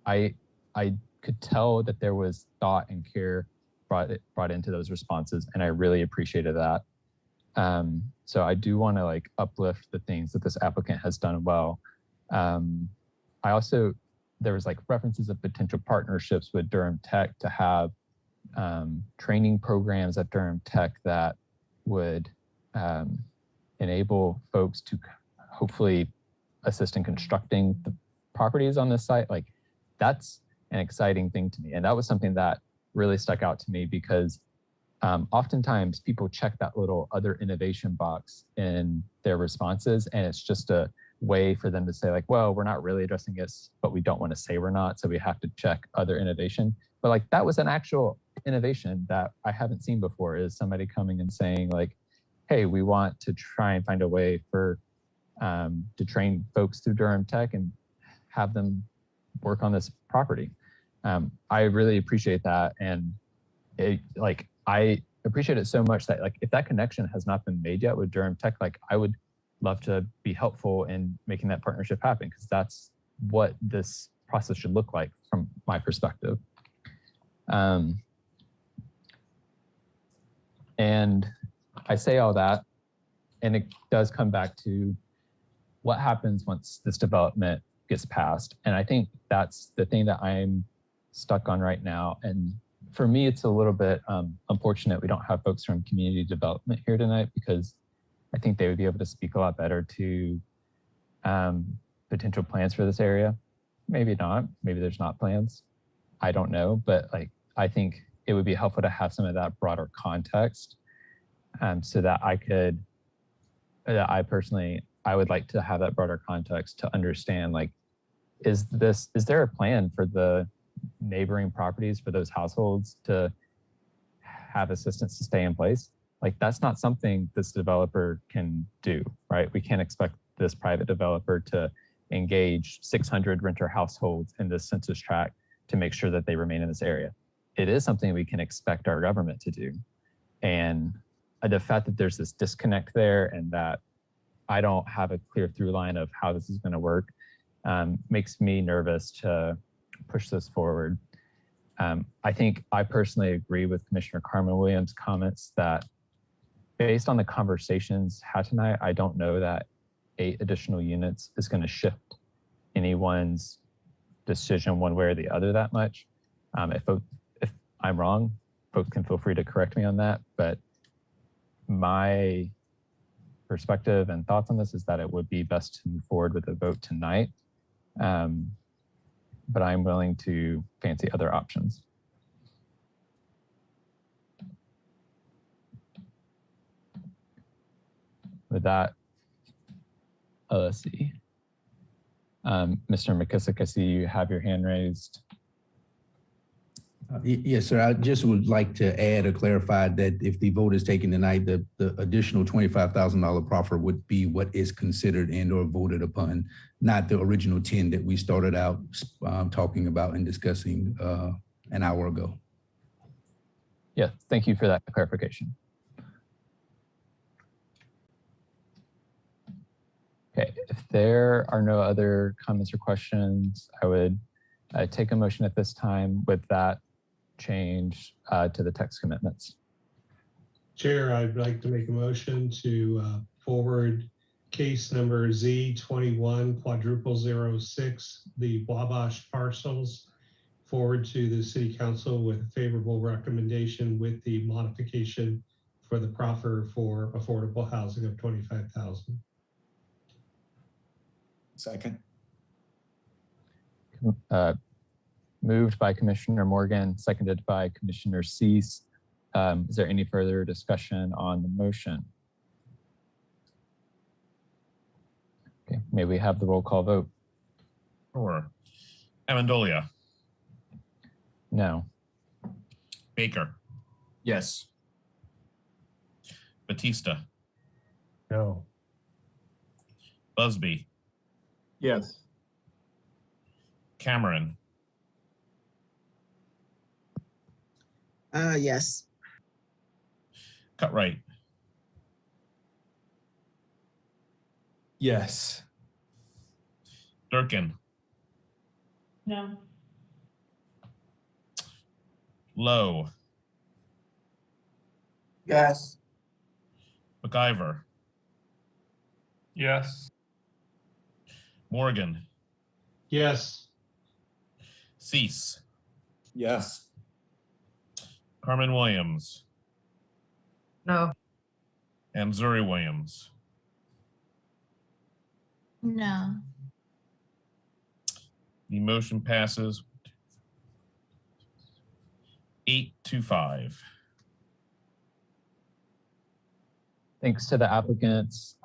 I could tell that there was thought and care brought into those responses, and I really appreciated that. So I do want to uplift the things that this applicant has done well. I also, there was references of potential partnerships with Durham Tech to have training programs at Durham Tech that would enable folks to hopefully assist in constructing the properties on this site, like that's an exciting thing to me. And that was something that really stuck out to me because oftentimes people check that little other innovation box in their responses, and it's just a way for them to say like, well, we're not really addressing this, but we don't want to say we're not, so we have to check other innovation. But like that was an actual innovation that I haven't seen before, is somebody coming and saying like, hey, we want to try and find a way for to train folks through Durham Tech and have them work on this property. I really appreciate that. And I appreciate it so much that like, if that connection has not been made yet with Durham Tech, like I would love to be helpful in making that partnership happen, because that's what this process should look like from my perspective. And I say all that, and it does come back to what happens once this development gets passed. And I think that's the thing that I'm stuck on right now. And for me, it's a little bit unfortunate we don't have folks from community development here tonight, because I think they would be able to speak a lot better to potential plans for this area. Maybe not, maybe there's not plans. I don't know, but like, I think it would be helpful to have some of that broader context so that I would like to have that broader context to understand, like, is there a plan for the neighboring properties for those households to have assistance to stay in place? Like, that's not something this developer can do, right? We can't expect this private developer to engage 600 renter households in this census tract to make sure that they remain in this area. It is something we can expect our government to do. And the fact that there's this disconnect there and that I don't have a clear through line of how this is going to work makes me nervous to push this forward. I think I personally agree with Commissioner Carmen Williams' comments that based on the conversations had tonight, I don't know that 8 additional units is going to shift anyone's decision one way or the other that much. If I'm wrong, folks can feel free to correct me on that, but my perspective and thoughts on this is that it would be best to move forward with a vote tonight. But I'm willing to fancy other options. With that, let's see. Mr. McKissick, I see you have your hand raised. Yes, sir. I just would like to add or clarify that if the vote is taken tonight, the additional $25,000 proffer would be what is considered and or voted upon, not the original 10 that we started out talking about and discussing an hour ago. Yeah, thank you for that clarification. Okay, if there are no other comments or questions, I would take a motion at this time with that change to the text commitments. Chair, I'd like to make a motion to forward case number Z2100006, the Wabash Parcels, forward to the City Council with a favorable recommendation with the modification for the proffer for affordable housing of $25,000. Second. Moved by Commissioner Morgan, seconded by Commissioner Cease. Is there any further discussion on the motion? Okay, may we have the roll call vote? Sure. Amendolia. No. Baker. Yes. Batista. No. Busby. Yes. Cameron. Yes. Cutright. Yes. Durkin. No. Lowe. Yes. McIver. Yes. Morgan. Yes. Cease. Yes. Carmen Williams. No. And Zuri Williams. No. The motion passes 8-5. Thanks to the applicants.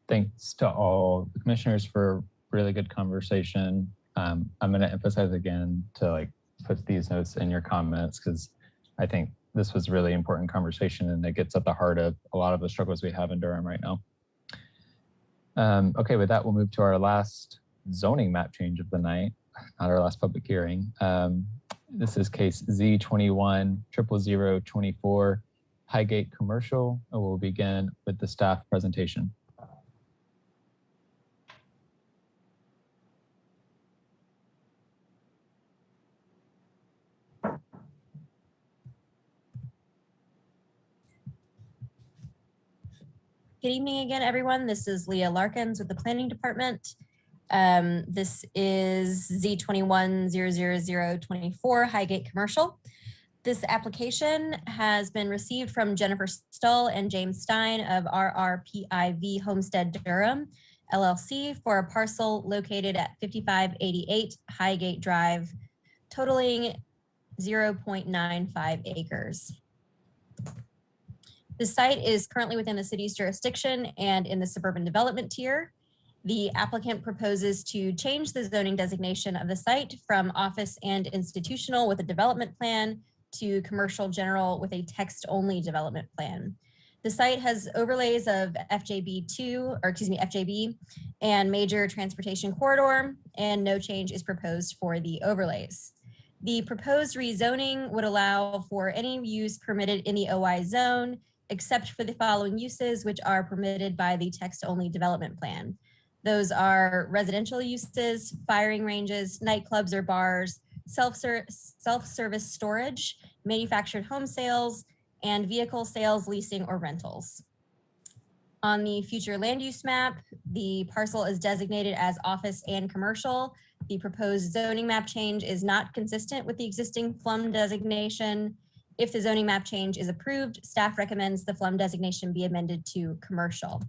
Thanks to all the commissioners for really good conversation. I'm going to emphasize again to put these notes in your comments, because I think this was really important conversation and it gets at the heart of a lot of the struggles we have in Durham right now. Okay, with that, we'll move to our last zoning map change of the night, not our last public hearing. This is case Z2100024 Highgate Commercial, and we'll begin with the staff presentation. Good evening again, everyone. This is Leah Larkins with the Planning Department. This is Z2100024 Highgate Commercial. This application has been received from Jennifer Stull and James Stein of RRPIV Homestead Durham, LLC, for a parcel located at 5588 Highgate Drive, totaling 0.95 acres. The site is currently within the city's jurisdiction and in the suburban development tier. The applicant proposes to change the zoning designation of the site from office and institutional with a development plan to commercial general with a text-only development plan. The site has overlays of FJB and major transportation corridor, and no change is proposed for the overlays. The proposed rezoning would allow for any use permitted in the OI zone, except for the following uses, which are permitted by the text-only development plan. Those are residential uses, firing ranges, nightclubs or bars, self-service storage, manufactured home sales, and vehicle sales, leasing, or rentals. On the future land use map, the parcel is designated as office and commercial. The proposed zoning map change is not consistent with the existing FLUM designation. If the zoning map change is approved, staff recommends the FLUM designation be amended to commercial.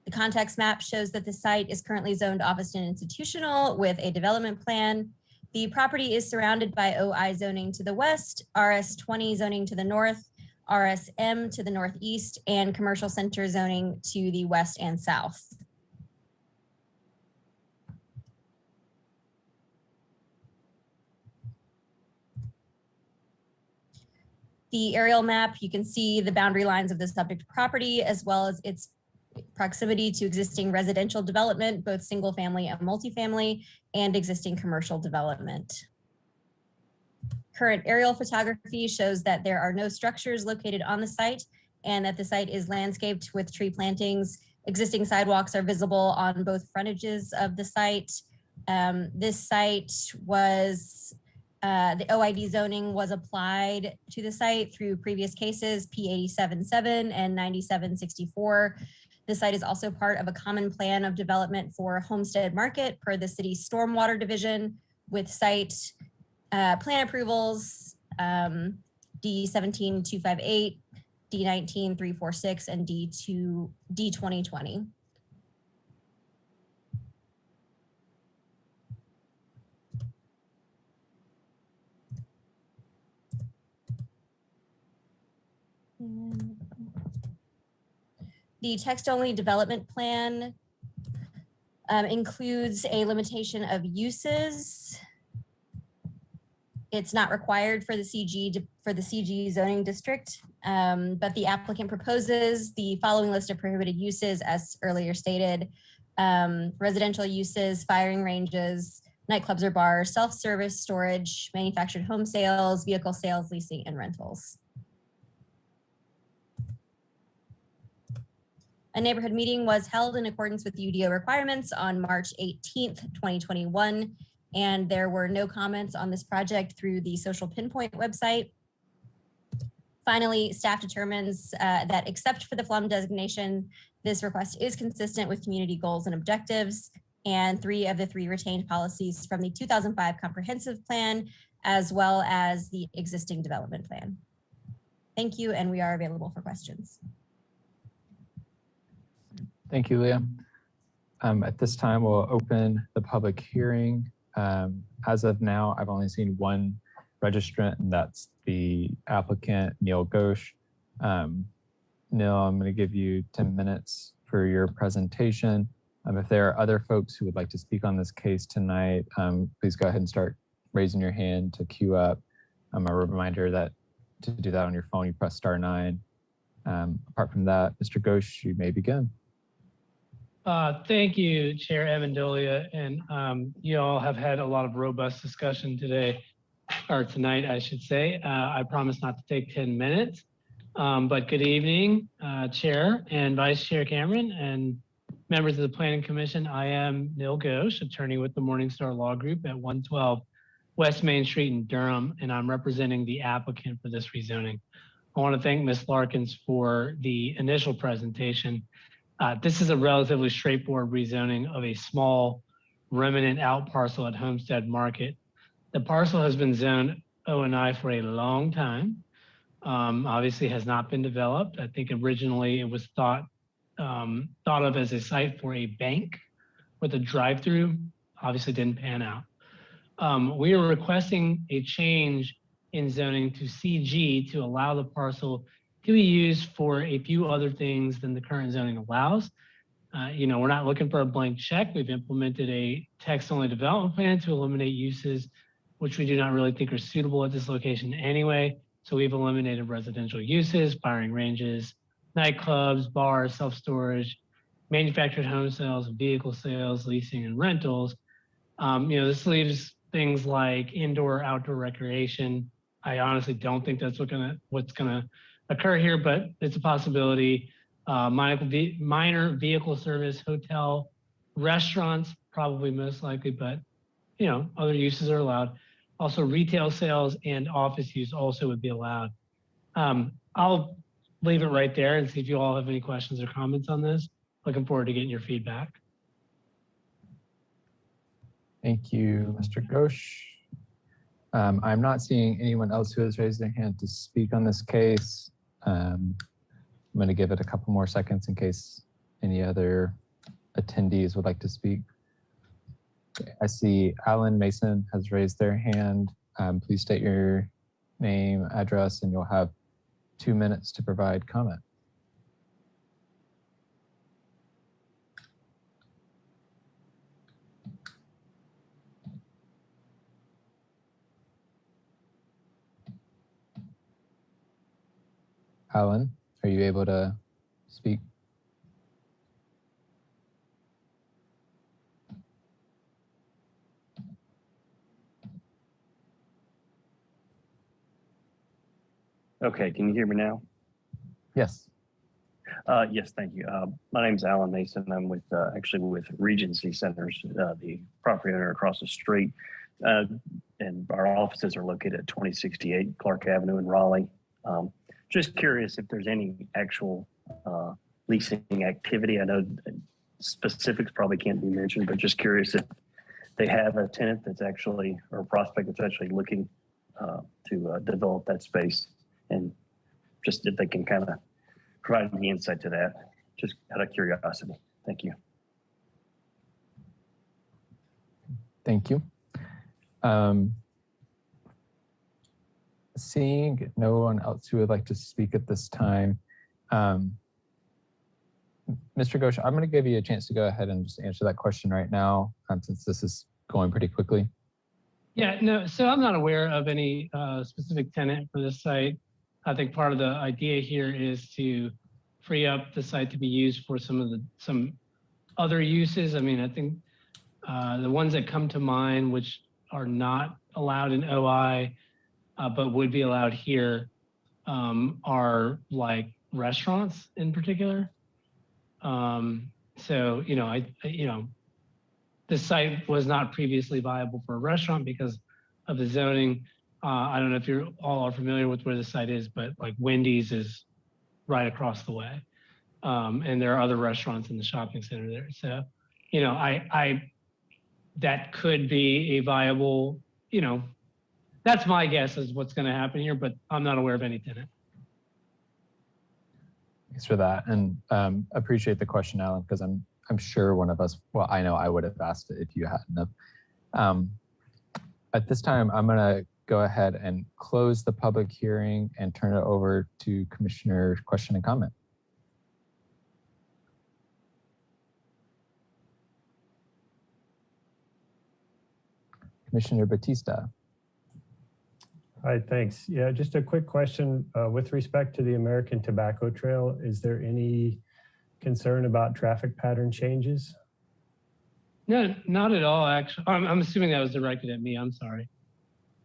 The context map shows that the site is currently zoned office and institutional with a development plan. The property is surrounded by OI zoning to the west, RS20 zoning to the north, RSM to the northeast, and commercial center zoning to the west and south. The aerial map, you can see the boundary lines of the subject property, as well as its proximity to existing residential development, both single family and multifamily, and existing commercial development. Current aerial photography shows that there are no structures located on the site and that the site is landscaped with tree plantings. Existing sidewalks are visible on both frontages of the site. This site was the OID zoning was applied to the site through previous cases, P87-7 and 97-64. The site is also part of a common plan of development for Homestead Market per the city's stormwater division, with site plan approvals D17-258, D19-346, and D2020. The text-only development plan includes a limitation of uses. It's not required for the CG zoning district, but the applicant proposes the following list of prohibited uses as earlier stated: residential uses, firing ranges, nightclubs or bars, self-service storage, manufactured home sales, vehicle sales, leasing, and rentals. A neighborhood meeting was held in accordance with UDO requirements on March 18th, 2021, and there were no comments on this project through the Social Pinpoint website. Finally, staff determines that except for the FLUM designation, this request is consistent with community goals and objectives, and 3 of the 3 retained policies from the 2005 comprehensive plan, as well as the existing development plan. Thank you, and we are available for questions. Thank you, Leah. At this time, we'll open the public hearing. As of now, I've only seen one registrant, and that's the applicant, Neil Ghosh. Neil, I'm going to give you 10 minutes for your presentation. If there are other folks who would like to speak on this case tonight, please go ahead and start raising your hand to queue up. A reminder that to do that on your phone, you press *9. Apart from that, Mr. Ghosh, you may begin. Thank you, Chair Amendolia, and you all have had a lot of robust discussion today, or tonight, I should say. I promise not to take 10 minutes, but good evening, Chair and Vice Chair Cameron, and members of the Planning Commission. I am Neil Ghosh, attorney with the Morningstar Law Group at 112 West Main Street in Durham, and I'm representing the applicant for this rezoning. I want to thank Ms. Larkins for the initial presentation. This is a relatively straightforward rezoning of a small remnant out parcel at Homestead Market. The parcel has been zoned O&I for a long time. Obviously has not been developed. I think originally it was thought of as a site for a bank with a drive-through. Obviously didn't pan out. We are requesting a change in zoning to CG to allow the parcel to be used for a few other things than the current zoning allows. We're not looking for a blank check. We've implemented a text-only development plan to eliminate uses which we do not really think are suitable at this location anyway. So we've eliminated residential uses, firing ranges, nightclubs, bars, self-storage, manufactured home sales, vehicle sales, leasing, and rentals. This leaves things like indoor, outdoor recreation. I honestly don't think that's what's gonna occur here, but it's a possibility. Minor vehicle service, hotel, restaurants, probably most likely, but other uses are allowed. Also, retail sales and office use also would be allowed. I'll leave it right there and see if you all have any questions or comments on this. Looking forward to getting your feedback. Thank you, Mr. Ghosh. I'm not seeing anyone else who has raised their hand to speak on this case. I'm going to give it a couple more seconds in case any other attendees would like to speak. Okay, I see Alan Mason has raised their hand. Please state your name, address, and you'll have 2 minutes to provide comment. Alan, are you able to speak? Okay, can you hear me now? Yes. Yes, thank you. My name is Alan Mason. I'm with actually with Regency Centers, the property owner across the street. And our offices are located at 2068 Clark Avenue in Raleigh. Just curious if there's any actual leasing activity. I know specifics probably can't be mentioned, but just curious if they have a tenant that's actually, or a prospect that's actually looking to develop that space, and just if they can kind of provide any insight to that, just out of curiosity. Thank you. Thank you. Seeing no one else who would like to speak at this time, Mr. Ghosh, I'm going to give you a chance to go ahead and just answer that question right now, since this is going pretty quickly. Yeah, no, so I'm not aware of any specific tenant for this site. I think part of the idea here is to free up the site to be used for some other uses. I mean, I think the ones that come to mind, which are not allowed in OI, but would be allowed here, are like restaurants in particular. So, this site was not previously viable for a restaurant because of the zoning. I don't know if you all are familiar with where the site is, but like Wendy's is right across the way. And there are other restaurants in the shopping center there. So, that could be a viable, that's my guess is what's going to happen here, but I'm not aware of any tenant. Thanks for that, and appreciate the question, Alan, because I'm sure one of us, well, I know I would have asked it if you hadn't have. At this time, I'm going to go ahead and close the public hearing and turn it over to Commissioner question and comment. Commissioner Batista. Hi, thanks. Yeah, just a quick question with respect to the American Tobacco Trail. Is there any concern about traffic pattern changes? No, not at all, actually. I'm assuming that was directed at me. I'm sorry.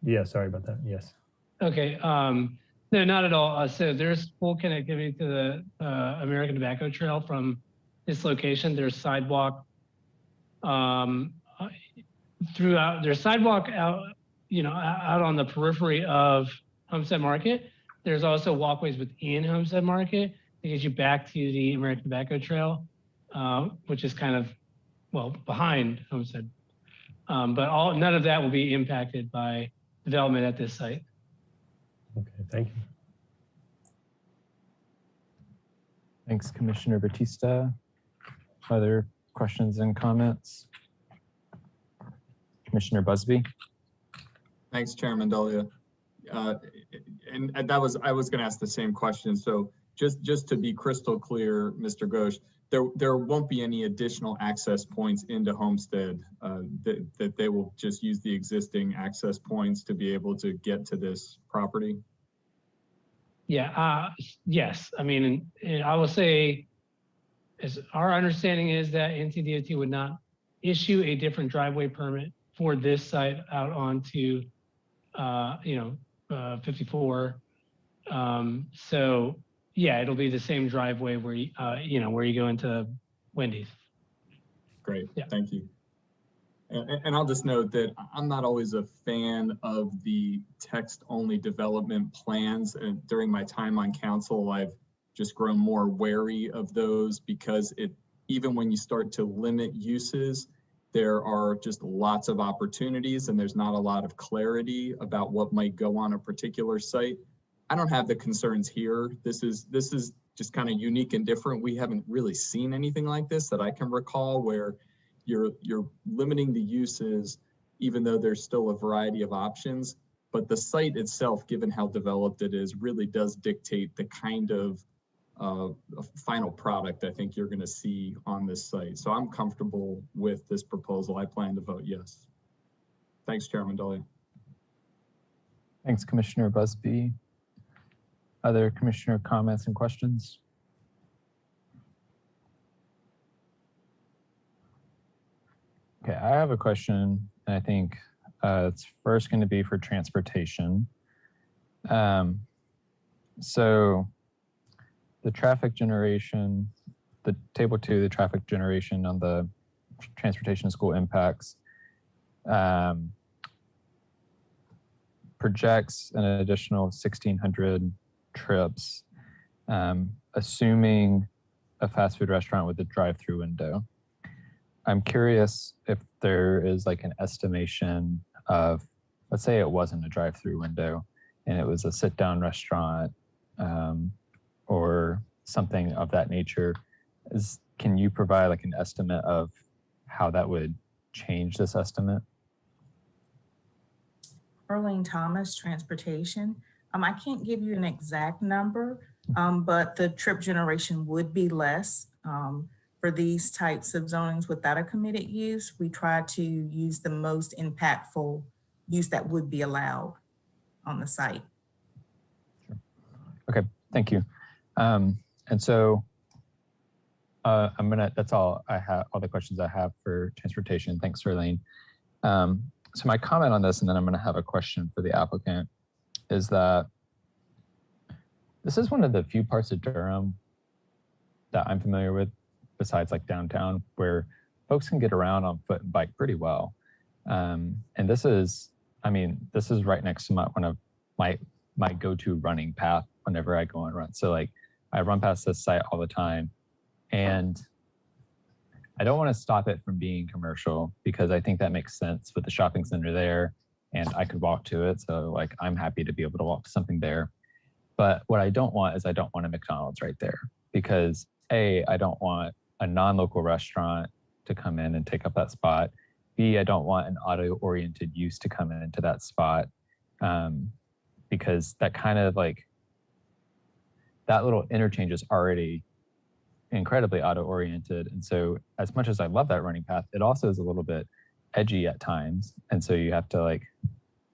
Yeah, sorry about that. Yes. Okay. No, not at all. So there's full connectivity to the American Tobacco Trail from this location. There's sidewalk throughout. There's sidewalk out, out on the periphery of Homestead Market. There's also walkways within Homestead Market that get you back to the American Tobacco Trail, which is kind of, well, behind Homestead. But none of that will be impacted by development at this site. Okay, thank you. Thanks, Commissioner Batista. Other questions and comments? Commissioner Busby. Thanks, Chairman Dolia. And I was going to ask the same question. So just to be crystal clear, Mr. Ghosh, there won't be any additional access points into Homestead, that they will just use the existing access points to be able to get to this property? Yeah, yes. I mean, I will say, our understanding is that NCDOT would not issue a different driveway permit for this site out onto, 54. So yeah, it'll be the same driveway where where you go into Wendy's. Great, yeah. Thank you. And I'll just note that I'm not always a fan of the text-only development plans. And during my time on council, I've just grown more wary of those because even when you start to limit uses, there are just lots of opportunities and there's not a lot of clarity about what might go on a particular site. I don't have the concerns here. This is just kind of unique and different. We haven't really seen anything like this that I can recall where you're limiting the uses, even though there's still a variety of options. But the site itself, given how developed it is, really does dictate the kind of final product I think you're going to see on this site. So I'm comfortable with this proposal. I plan to vote yes. Thanks, Chairman Dolia. Thanks, Commissioner Busby. Other commissioner comments and questions? Okay, I have a question, and I think it's first going to be for transportation. So the traffic generation, the table 2, the traffic generation on the transportation school impacts projects an additional 1,600 trips, assuming a fast food restaurant with a drive-through window. I'm curious if there is like an estimation of, let's say it wasn't a drive-through window and it was a sit-down restaurant or something of that nature. Can you provide like an estimate of how that would change this estimate? Arlene Thomas, Transportation. I can't give you an exact number, but the trip generation would be less. For these types of zonings without a committed use, we try to use the most impactful use that would be allowed on the site. Sure. Okay, thank you. And so that's all I have, all the questions I have for transportation. Thanks, Arlene. So my comment on this, and then I'm gonna have a question for the applicant, is that this is one of the few parts of Durham that I'm familiar with, besides like downtown, where folks can get around on foot and bike pretty well. And this is right next to one of my go-to running path whenever I go on run. So like I run past this site all the time, and I don't want to stop it from being commercial because I think that makes sense with the shopping center there and I could walk to it. So like, I'm happy to be able to walk to something there. But what I don't want is I don't want a McDonald's right there. because A, I don't want a non-local restaurant to come in and take up that spot. B, I don't want an auto-oriented use to come into that spot, because that kind of like, that little interchange is already incredibly auto-oriented. And so as much as I love that running path, it also is a little bit edgy at times. And so you have to like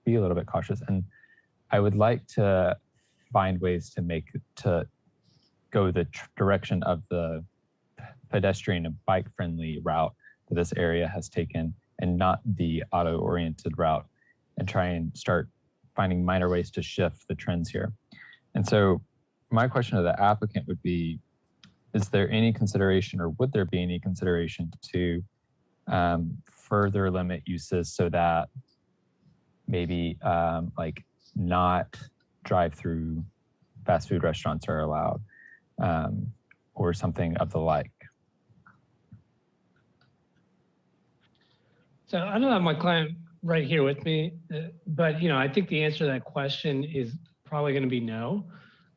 be a little bit cautious. And I would like to find ways to go the direction of the pedestrian and bike friendly route that this area has taken, and not the auto-oriented route, and try and start finding minor ways to shift the trends here. And so my question to the applicant would be, is there any consideration, or would there be any consideration to further limit uses so that maybe like not drive-through fast food restaurants are allowed, or something of the like? So I don't have my client right here with me, but I think the answer to that question is probably going to be no.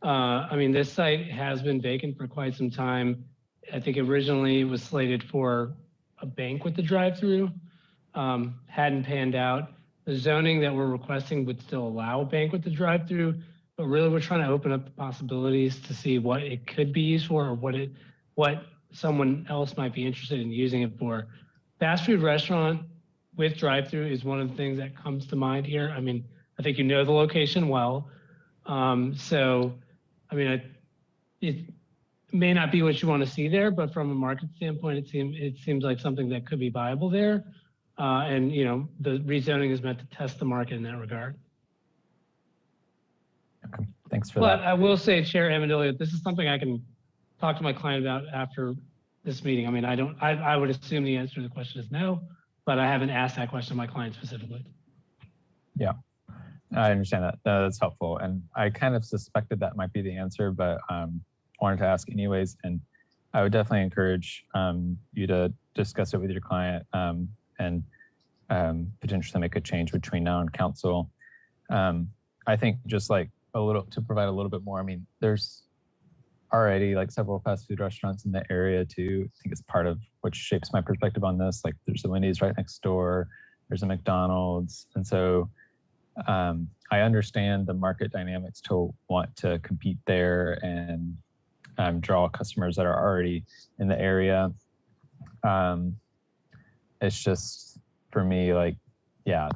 I mean, this site has been vacant for quite some time. I think originally it was slated for a bank with the drive-through, hadn't panned out. The zoning that we're requesting would still allow a bank with the drive-through, but really we're trying to open up the possibilities to see what it could be used for, or what someone else might be interested in using it for. Fast food restaurant with drive-through is one of the things that comes to mind here. I mean, I think you know the location well. So, I mean, it may not be what you want to see there, but from a market standpoint, it seems like something that could be viable there. And the rezoning is meant to test the market in that regard. Okay, thanks for that. that. But I will say, Chair Amendolia, this is something I can talk to my client about after this meeting. I mean, I would assume the answer to the question is no, but I haven't asked that question to my client specifically. Yeah, I understand that. That's helpful. And I kind of suspected that might be the answer, but wanted to ask anyways. And I would definitely encourage you to discuss it with your client and potentially make a change between now and council. I think just like to provide a little bit more, I mean, there's already like several fast food restaurants in the area too. I think it's part of what shapes my perspective on this. Like there's a Wendy's right next door, there's a McDonald's. And so I understand the market dynamics to want to compete there and draw customers that are already in the area. It's just, for me, like, yeah,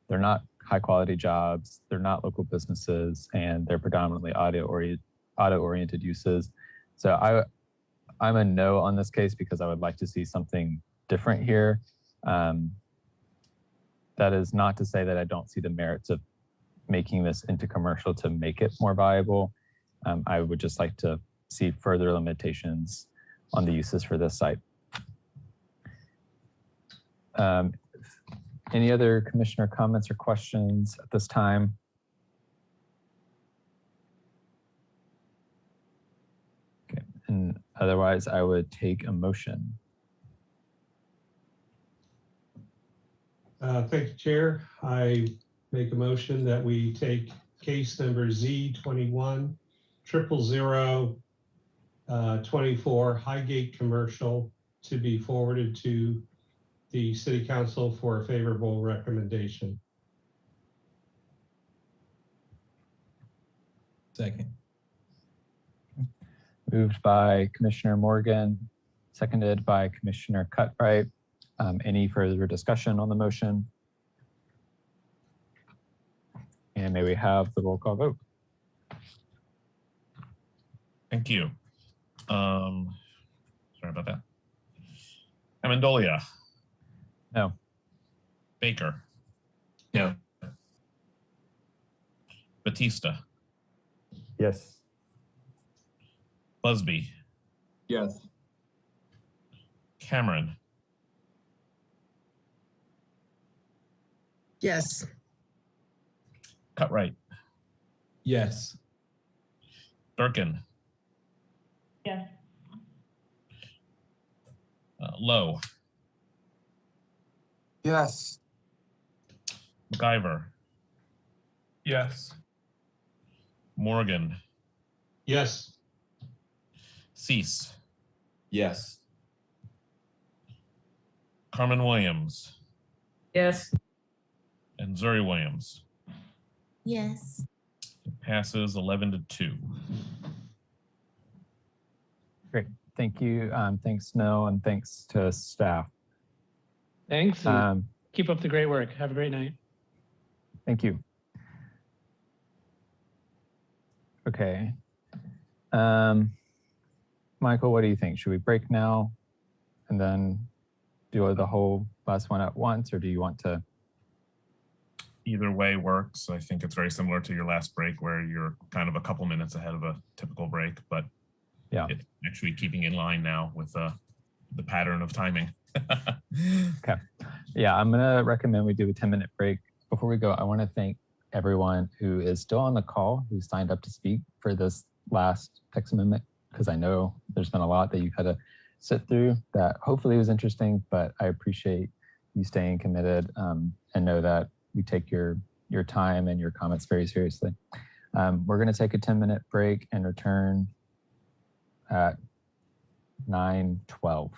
they're not high quality jobs, they're not local businesses, and they're predominantly auto-oriented uses. So I'm a no on this case because I would like to see something different here. That is not to say that I don't see the merits of making this into commercial to make it more viable. I would just like to see further limitations on the uses for this site. Any other commissioner comments or questions at this time? Okay, and otherwise I would take a motion. Thank you, Chair. I make a motion that we take case number Z2100024 Highgate Commercial to be forwarded to the City Council for a favorable recommendation. Second. Moved by Commissioner Morgan, seconded by Commissioner Cutright. Any further discussion on the motion? And may we have the roll call vote? Thank you. Sorry about that. Amendolia. No. Baker. No. Batista. Yes. Busby. Yes. Cameron. Yes. Cutright. Yes. Durkin. Yes. Lowe. Yes. MacIver. Yes. Morgan. Yes. Cease. Yes. Carmen Williams. Yes. And Zuri Williams. Yes. It passes 11-2. Great. Thank you. Thanks, Snow, and thanks to staff. Thanks. And keep up the great work. Have a great night. Thank you. Okay. Michael, what do you think? Should we break now and then do the whole last one at once, or do you want to? Either way works. I think it's very similar to your last break where you're kind of a couple minutes ahead of a typical break, but yeah, it's actually keeping in line now with the pattern of timing. Okay. Yeah, I'm gonna recommend we do a 10-minute break. Before we go, I want to thank everyone who is still on the call, who signed up to speak for this last text amendment, because I know there's been a lot that you've had to sit through that hopefully was interesting, but I appreciate you staying committed and know that we take your time and your comments very seriously. We're going to take a 10-minute break and return at 9:12.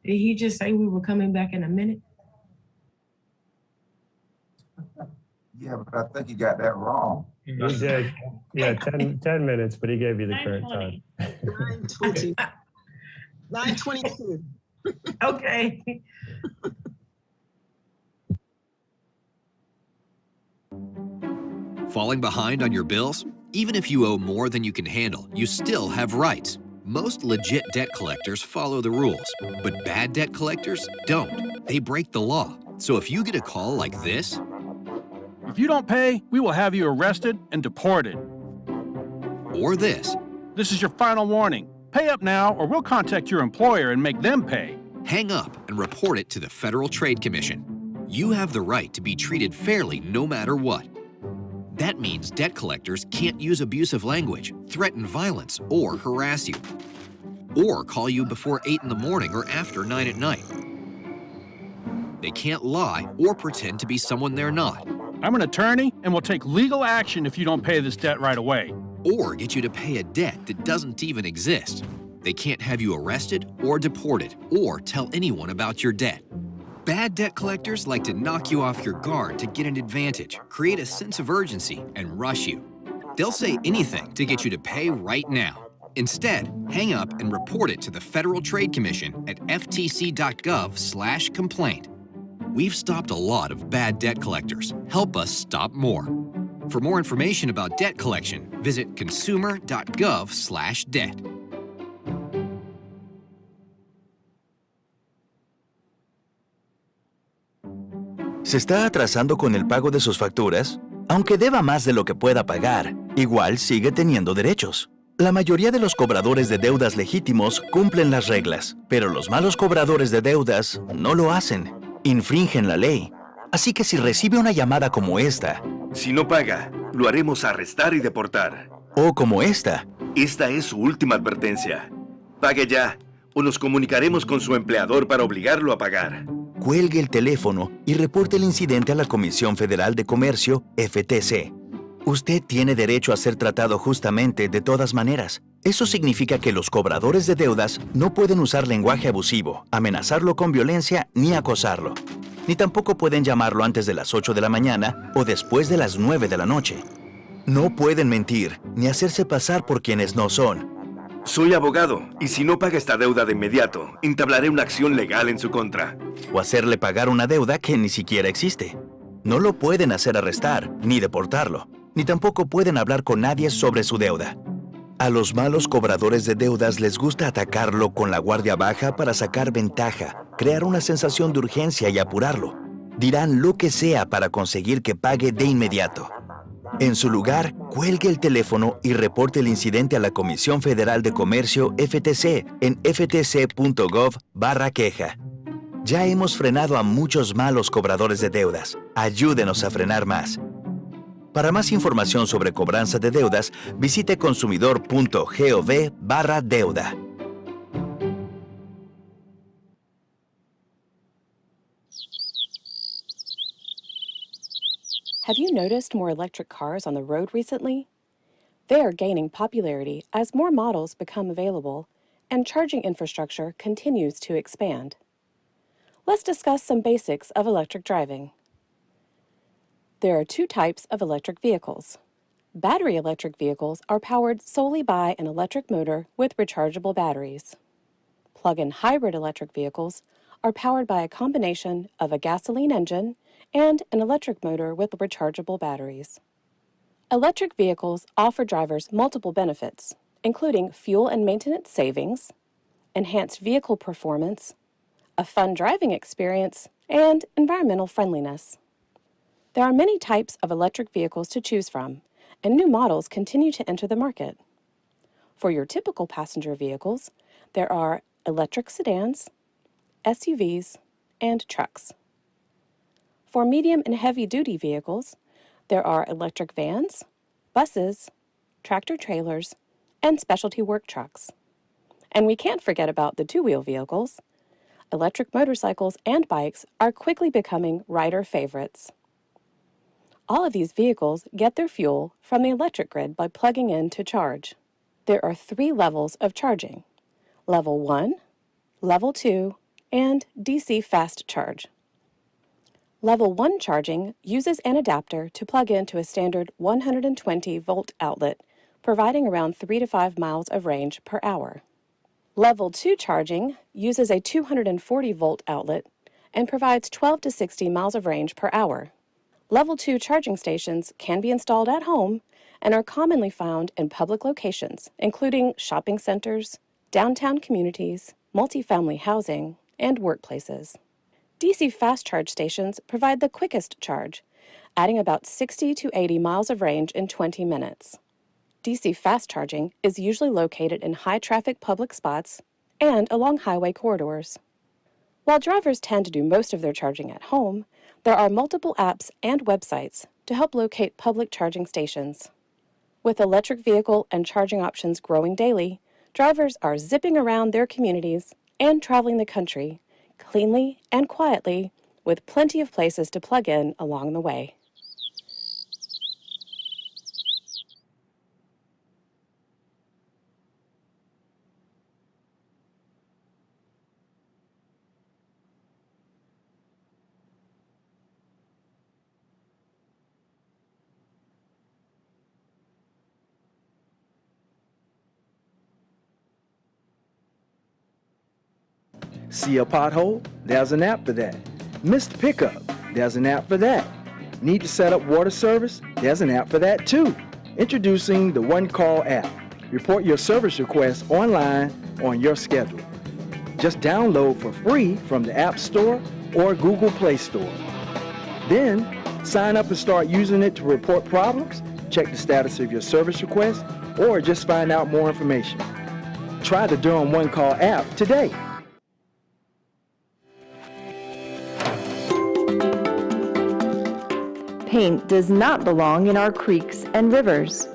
Did he just say we were coming back in a minute? Yeah, but I think you got that wrong. He did. Yeah, 10 minutes, but he gave you the current time. 9:20. 9:22. Okay. Falling behind on your bills? Even if you owe more than you can handle, you still have rights. Most legit debt collectors follow the rules, but bad debt collectors don't. They break the law. So if you get a call like this, if you don't pay, we will have you arrested and deported. Or this. This is your final warning. Pay up now or we'll contact your employer and make them pay. Hang up and report it to the Federal Trade Commission. You have the right to be treated fairly no matter what. That means debt collectors can't use abusive language, threaten violence, or harass you. Or call you before 8 in the morning or after 9 at night. They can't lie or pretend to be someone they're not. I'm an attorney and will take legal action if you don't pay this debt right away. Or get you to pay a debt that doesn't even exist. They can't have you arrested or deported or tell anyone about your debt. Bad debt collectors like to knock you off your guard to get an advantage, create a sense of urgency, and rush you. They'll say anything to get you to pay right now. Instead, hang up and report it to the Federal Trade Commission at ftc.gov/complaint. We've stopped a lot of bad debt collectors. Help us stop more. For more information about debt collection, visit consumer.gov/debt. ¿Se está atrasando con el pago de sus facturas? Aunque deba más de lo que pueda pagar, igual sigue teniendo derechos. La mayoría de los cobradores de deudas legítimos cumplen las reglas, pero los malos cobradores de deudas no lo hacen. Infringen la ley. Así que si recibe una llamada como esta, si no paga, lo haremos arrestar y deportar. O como esta es su última advertencia. Pague ya, o nos comunicaremos con su empleador para obligarlo a pagar. Cuelgue el teléfono y reporte el incidente a la Comisión Federal de Comercio, FTC. Usted tiene derecho a ser tratado justamente de todas maneras. Eso significa que los cobradores de deudas no pueden usar lenguaje abusivo, amenazarlo con violencia ni acosarlo. Ni tampoco pueden llamarlo antes de las 8 de la mañana o después de las 9 de la noche. No pueden mentir ni hacerse pasar por quienes no son. Soy abogado, y si no paga esta deuda de inmediato, entablaré una acción legal en su contra. O hacerle pagar una deuda que ni siquiera existe. No lo pueden hacer arrestar, ni deportarlo, ni tampoco pueden hablar con nadie sobre su deuda. A los malos cobradores de deudas les gusta atacarlo con la guardia baja para sacar ventaja, crear una sensación de urgencia y apurarlo. Dirán lo que sea para conseguir que pague de inmediato. En su lugar, cuelgue el teléfono y reporte el incidente a la Comisión Federal de Comercio, FTC, en ftc.gov/queja. Ya hemos frenado a muchos malos cobradores de deudas. Ayúdenos a frenar más. Para más información sobre cobranza de deudas, visite consumidor.gov/deuda. Have you noticed more electric cars on the road recently? They are gaining popularity as more models become available and charging infrastructure continues to expand. Let's discuss some basics of electric driving. There are two types of electric vehicles. Battery electric vehicles are powered solely by an electric motor with rechargeable batteries. Plug-in hybrid electric vehicles are powered by a combination of a gasoline engine and an electric motor with rechargeable batteries. Electric vehicles offer drivers multiple benefits, including fuel and maintenance savings, enhanced vehicle performance, a fun driving experience, and environmental friendliness. There are many types of electric vehicles to choose from, and new models continue to enter the market. For your typical passenger vehicles, there are electric sedans, SUVs, and trucks. For medium and heavy-duty vehicles, there are electric vans, buses, tractor-trailers, and specialty work trucks. And we can't forget about the two-wheel vehicles. Electric motorcycles and bikes are quickly becoming rider favorites. All of these vehicles get their fuel from the electric grid by plugging in to charge. There are 3 levels of charging: Level 1, Level 2, and DC fast charge. Level 1 charging uses an adapter to plug into a standard 120-volt outlet, providing around 3 to 5 miles of range per hour. Level 2 charging uses a 240-volt outlet and provides 12 to 60 miles of range per hour. Level 2 charging stations can be installed at home and are commonly found in public locations, including shopping centers, downtown communities, multifamily housing, and workplaces. DC fast charge stations provide the quickest charge, adding about 60 to 80 miles of range in 20 minutes. DC fast charging is usually located in high-traffic public spots and along highway corridors. While drivers tend to do most of their charging at home, there are multiple apps and websites to help locate public charging stations. With electric vehicle and charging options growing daily, drivers are zipping around their communities and traveling the country cleanly and quietly, with plenty of places to plug in along the way. See a pothole? There's an app for that. Missed pickup? There's an app for that. Need to set up water service? There's an app for that too. Introducing the One Call app. Report your service requests online on your schedule. Just download for free from the App Store or Google Play Store. Then, sign up and start using it to report problems, check the status of your service request, or just find out more information. Try the Durham One Call app today. Paint does not belong in our creeks and rivers.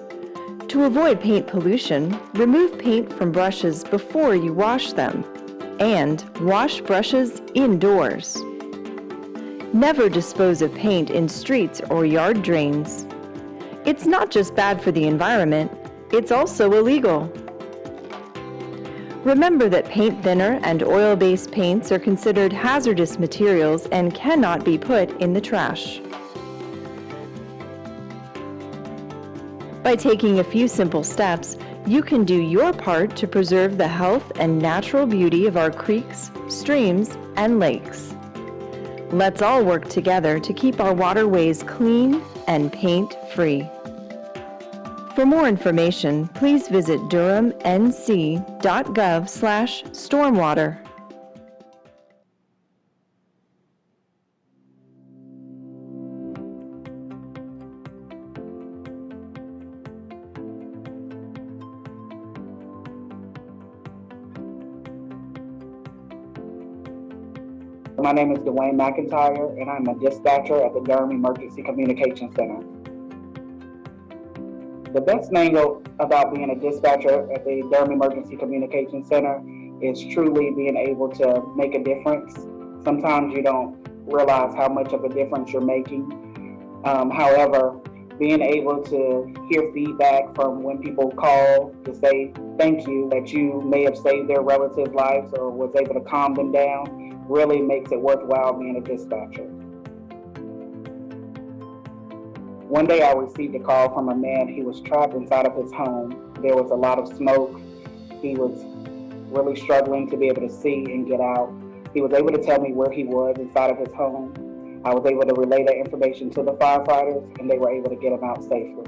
To avoid paint pollution, remove paint from brushes before you wash them, and wash brushes indoors. Never dispose of paint in streets or yard drains. It's not just bad for the environment, it's also illegal. Remember that paint thinner and oil-based paints are considered hazardous materials and cannot be put in the trash. By taking a few simple steps, you can do your part to preserve the health and natural beauty of our creeks, streams, and lakes. Let's all work together to keep our waterways clean and paint-free. For more information, please visit durhamnc.gov/stormwater. My name is Dwayne McIntyre, and I'm a dispatcher at the Durham Emergency Communication Center. The best thing about being a dispatcher at the Durham Emergency Communication Center is truly being able to make a difference. Sometimes you don't realize how much of a difference you're making, However, being able to hear feedback from when people call to say thank you, that you may have saved their relatives' lives or was able to calm them down, really makes it worthwhile being a dispatcher. One day I received a call from a man. He was trapped inside of his home. There was a lot of smoke. He was really struggling to be able to see and get out. He was able to tell me where he was inside of his home. I was able to relay that information to the firefighters, and they were able to get him out safely.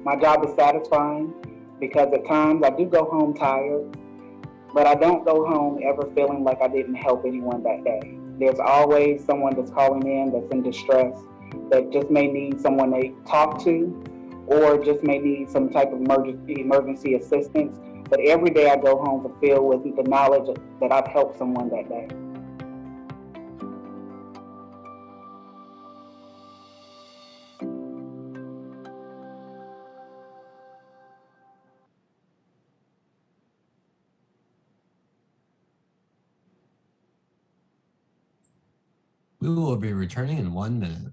My job is satisfying because at times I do go home tired, but I don't go home ever feeling like I didn't help anyone that day. There's always someone that's calling in that's in distress, that just may need someone to talk to, or just may need some type of emergency assistance. But every day I go home fulfilled with the knowledge that I've helped someone that day. We will be returning in 1 minute.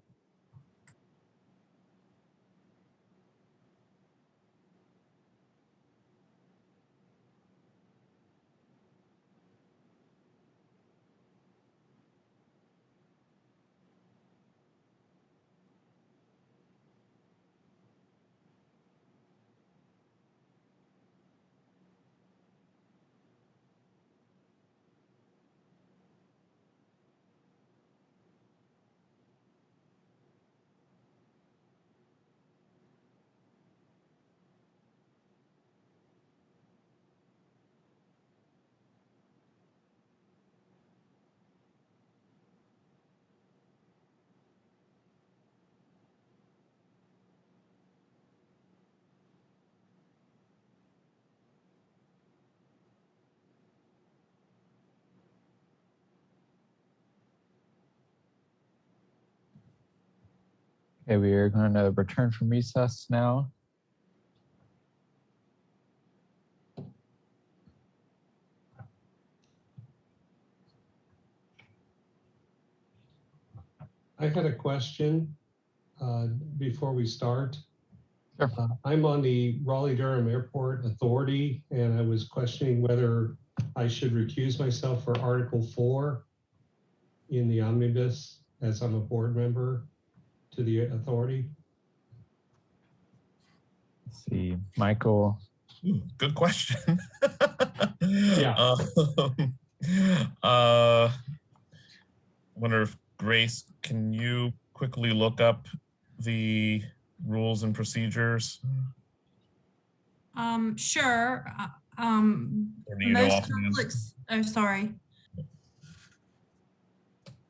Okay, we are going to return from recess now. I had a question before we start. Sure. I'm on the Raleigh-Durham Airport Authority, and I was questioning whether I should recuse myself for Article 4 in the Omnibus, as I'm a board member to the authority. Let's see, Michael. Ooh, good question. Yeah. Wonder if Grace, can you quickly look up the rules and procedures? Sure. Or do you know Most offhand? conflicts. Oh, sorry.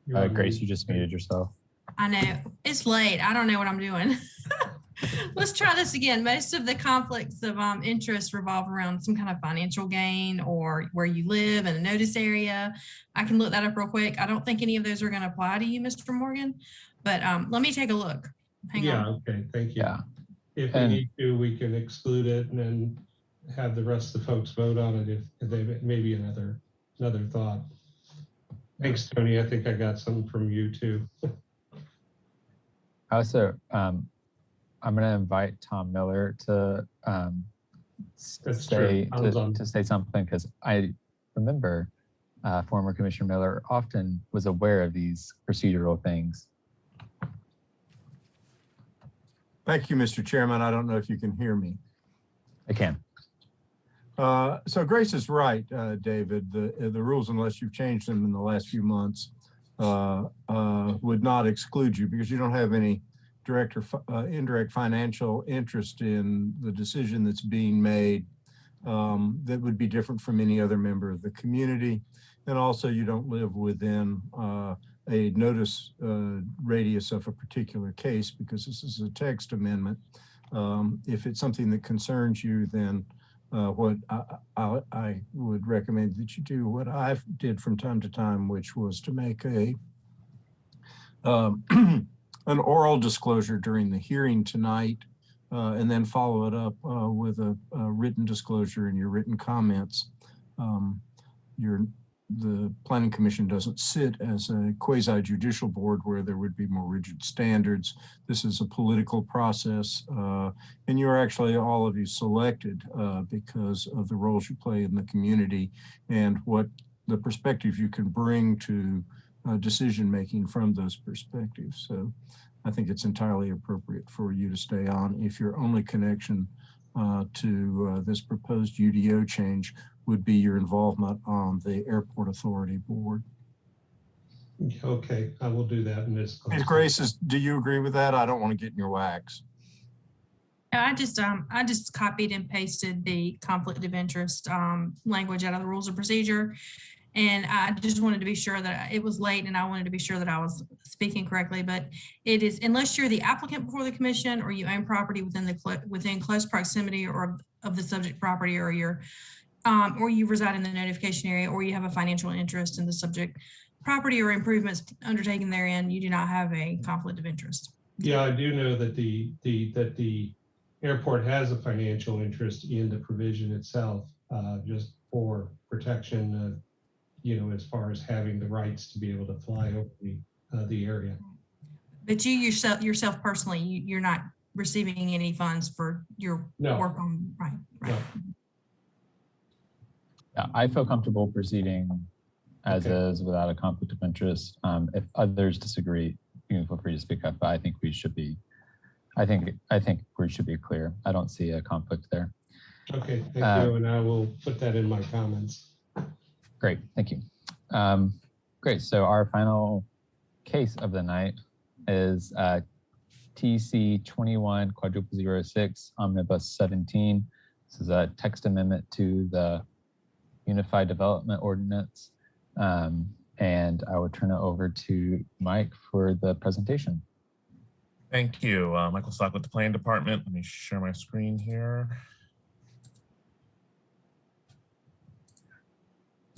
Grace, you just muted yourself. I know it's late. I don't know what I'm doing. Let's try this again. Most of the conflicts of interest revolve around some kind of financial gain or where you live in a notice area. I can look that up real quick. I don't think any of those are going to apply to you, Mr. Morgan, but let me take a look. Hang on. Okay, thank you. Yeah. If we need to, we can exclude it and then have the rest of the folks vote on it if they maybe another thought. Thanks, Tony. I think I got something from you too. Also, I'm going to invite Tom Miller to say something, because I remember former Commissioner Miller often was aware of these procedural things. Thank you, Mr. Chairman. I don't know if you can hear me. I can. So Grace is right, David. The rules, unless you've changed them in the last few months, would not exclude you because you don't have any direct or indirect financial interest in the decision that's being made that would be different from any other member of the community. And also you don't live within a notice radius of a particular case because this is a text amendment. If it's something that concerns you, then what I would recommend that you do what I did from time to time, which was to make a an oral disclosure during the hearing tonight, and then follow it up with a written disclosure in your written comments. Your the Planning Commission doesn't sit as a quasi-judicial board where there would be more rigid standards. This is a political process, and you're actually, all of you, selected because of the roles you play in the community and what the perspective you can bring to decision-making from those perspectives. So I think it's entirely appropriate for you to stay on if your only connection to this proposed UDO change would be your involvement on the Airport Authority Board. Okay, I will do that, Ms. Ms. Grace, do you agree with that? I don't want to get in your wax. I just copied and pasted the conflict of interest language out of the rules of procedure. And I just wanted to be sure that it was late and I wanted to be sure that I was speaking correctly, but it is, unless you're the applicant before the commission or you own property within close proximity or of the subject property, or you're or you reside in the notification area, or you have a financial interest in the subject property or improvements undertaken therein, you do not have a conflict of interest. Yeah, I do know that the airport has a financial interest in the provision itself, just for protection, you know, as far as having the rights to be able to fly over the area. But you yourself personally, you're not receiving any funds for your work on, right? No. Yeah, I feel comfortable proceeding as is without a conflict of interest. If others disagree, you can feel free to speak up, but I think we should be, I think we should be clear. I don't see a conflict there. Okay, thank you, and I will put that in my comments. Great, thank you. Great, so our final case of the night is TC2100006 Omnibus 17. This is a text amendment to the Unified Development Ordinance. And I will turn it over to Mike for the presentation. Thank you. Michael Stock with the Planning Department. Let me share my screen here.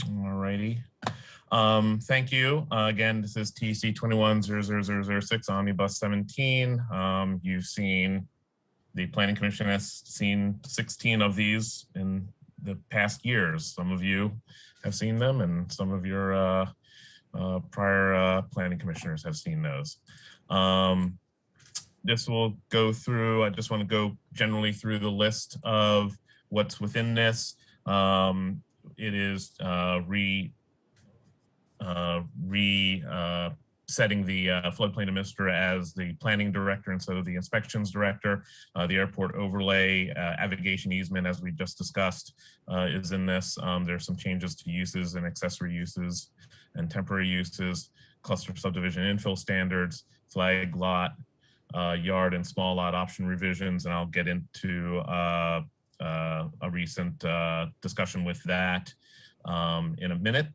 All righty. Thank you. Again, this is TC2100006 Omnibus 17. You've seen, the Planning Commission has seen 16 of these in the past years. Some of you have seen them, and some of your prior planning commissioners have seen those. This will go through, I just want to go generally through the list of what's within this. It is setting the floodplain administrator as the planning director instead of the inspections director. The airport overlay aviation easement, as we just discussed, is in this. There's some changes to uses and accessory uses and temporary uses, cluster subdivision infill standards, flag lot, yard and small lot option revisions, and I'll get into a recent discussion with that in a minute.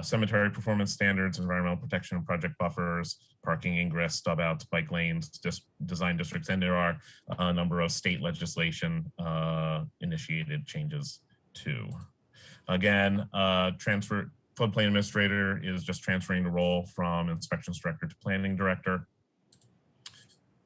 Cemetery performance standards, environmental protection and project buffers, parking ingress, stub outs, bike lanes, design districts, and there are a number of state legislation initiated changes too. Again, floodplain administrator is just transferring the role from inspections director to planning director.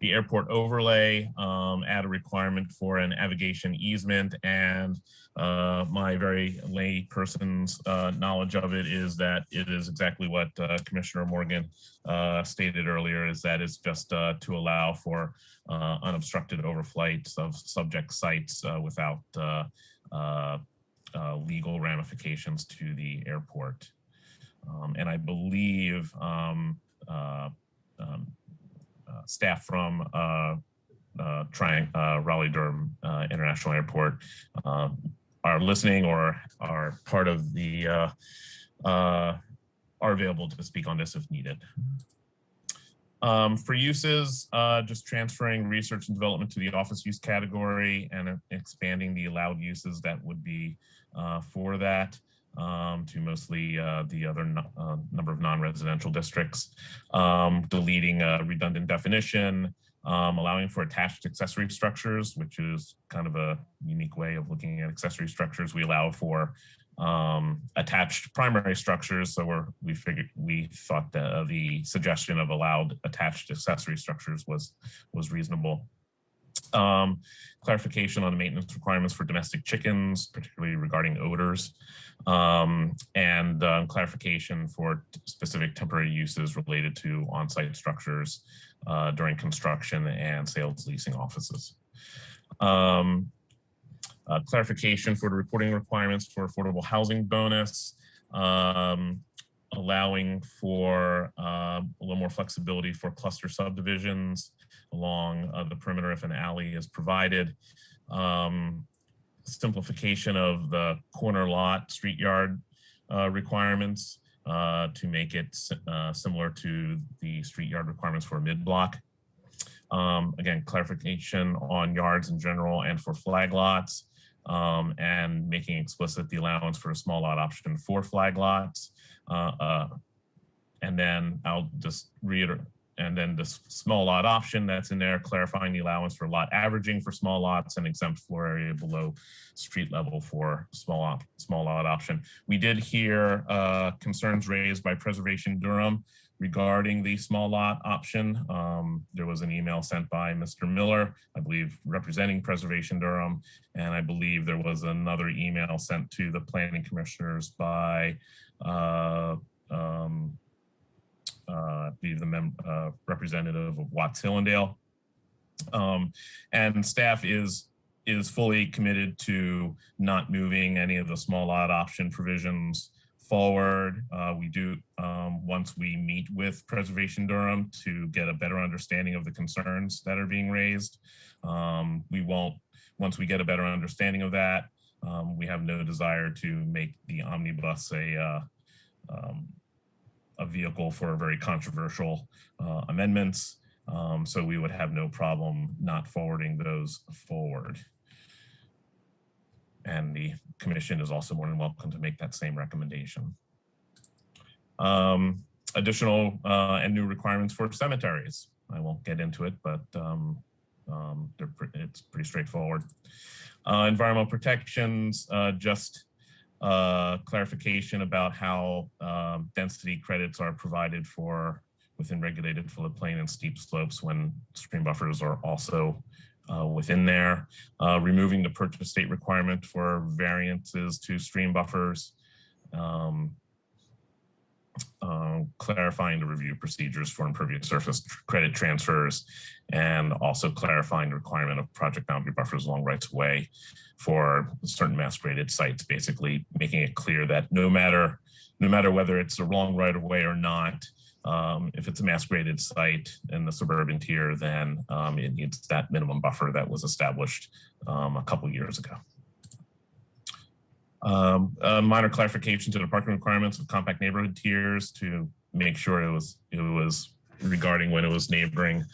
The airport overlay, add a requirement for an navigation easement, and my very lay person's knowledge of it is that it is exactly what Commissioner Morgan stated earlier, is that it's just to allow for unobstructed overflights of subject sites without legal ramifications to the airport. And I believe staff from Raleigh-Durham International Airport are listening or are part of the, are available to speak on this if needed. For uses, just transferring research and development to the office use category and expanding the allowed uses that would be for that. To mostly the other number of non-residential districts, deleting a redundant definition, allowing for attached accessory structures, which is kind of a unique way of looking at accessory structures. We allow for attached primary structures, so we thought that the suggestion of allowed attached accessory structures was reasonable. Clarification on the maintenance requirements for domestic chickens, particularly regarding odors, and clarification for specific temporary uses related to on-site structures during construction and sales leasing offices. Clarification for the reporting requirements for affordable housing bonus, allowing for a little more flexibility for cluster subdivisions along the perimeter if an alley is provided. Simplification of the corner lot street yard requirements to make it similar to the street yard requirements for mid-block. Again, clarification on yards in general and for flag lots, and making explicit the allowance for a small lot option for flag lots. And then I'll just reiterate, and then the small lot option that's in there, clarifying the allowance for lot averaging for small lots and exempt floor area below street level for small lot option. We did hear concerns raised by Preservation Durham regarding the small lot option. There was an email sent by Mr. Miller, I believe, representing Preservation Durham, and I believe there was another email sent to the planning commissioners by the representative of Watts Hillendale. And staff is fully committed to not moving any of the small lot option provisions forward. We do, once we meet with Preservation Durham to get a better understanding of the concerns that are being raised. We won't, once we get a better understanding of that, we have no desire to make the omnibus a vehicle for very controversial amendments. So we would have no problem not forwarding those forward. And the commission is also more than welcome to make that same recommendation. Additional and new requirements for cemeteries. I won't get into it, but it's pretty straightforward. Environmental protections, just clarification about how density credits are provided for within regulated floodplain and steep slopes when stream buffers are also within there. Removing the purchase state requirement for variances to stream buffers. Clarifying the review procedures for impervious surface credit transfers, and also clarifying the requirement of project boundary buffers along rights of way for certain mass graded sites, basically making it clear that no matter whether it's a wrong right of way or not, if it's a mass graded site in the suburban tier, then it needs that minimum buffer that was established a couple years ago. A minor clarification to the parking requirements of compact neighborhood tiers to make sure it was regarding when it was neighboring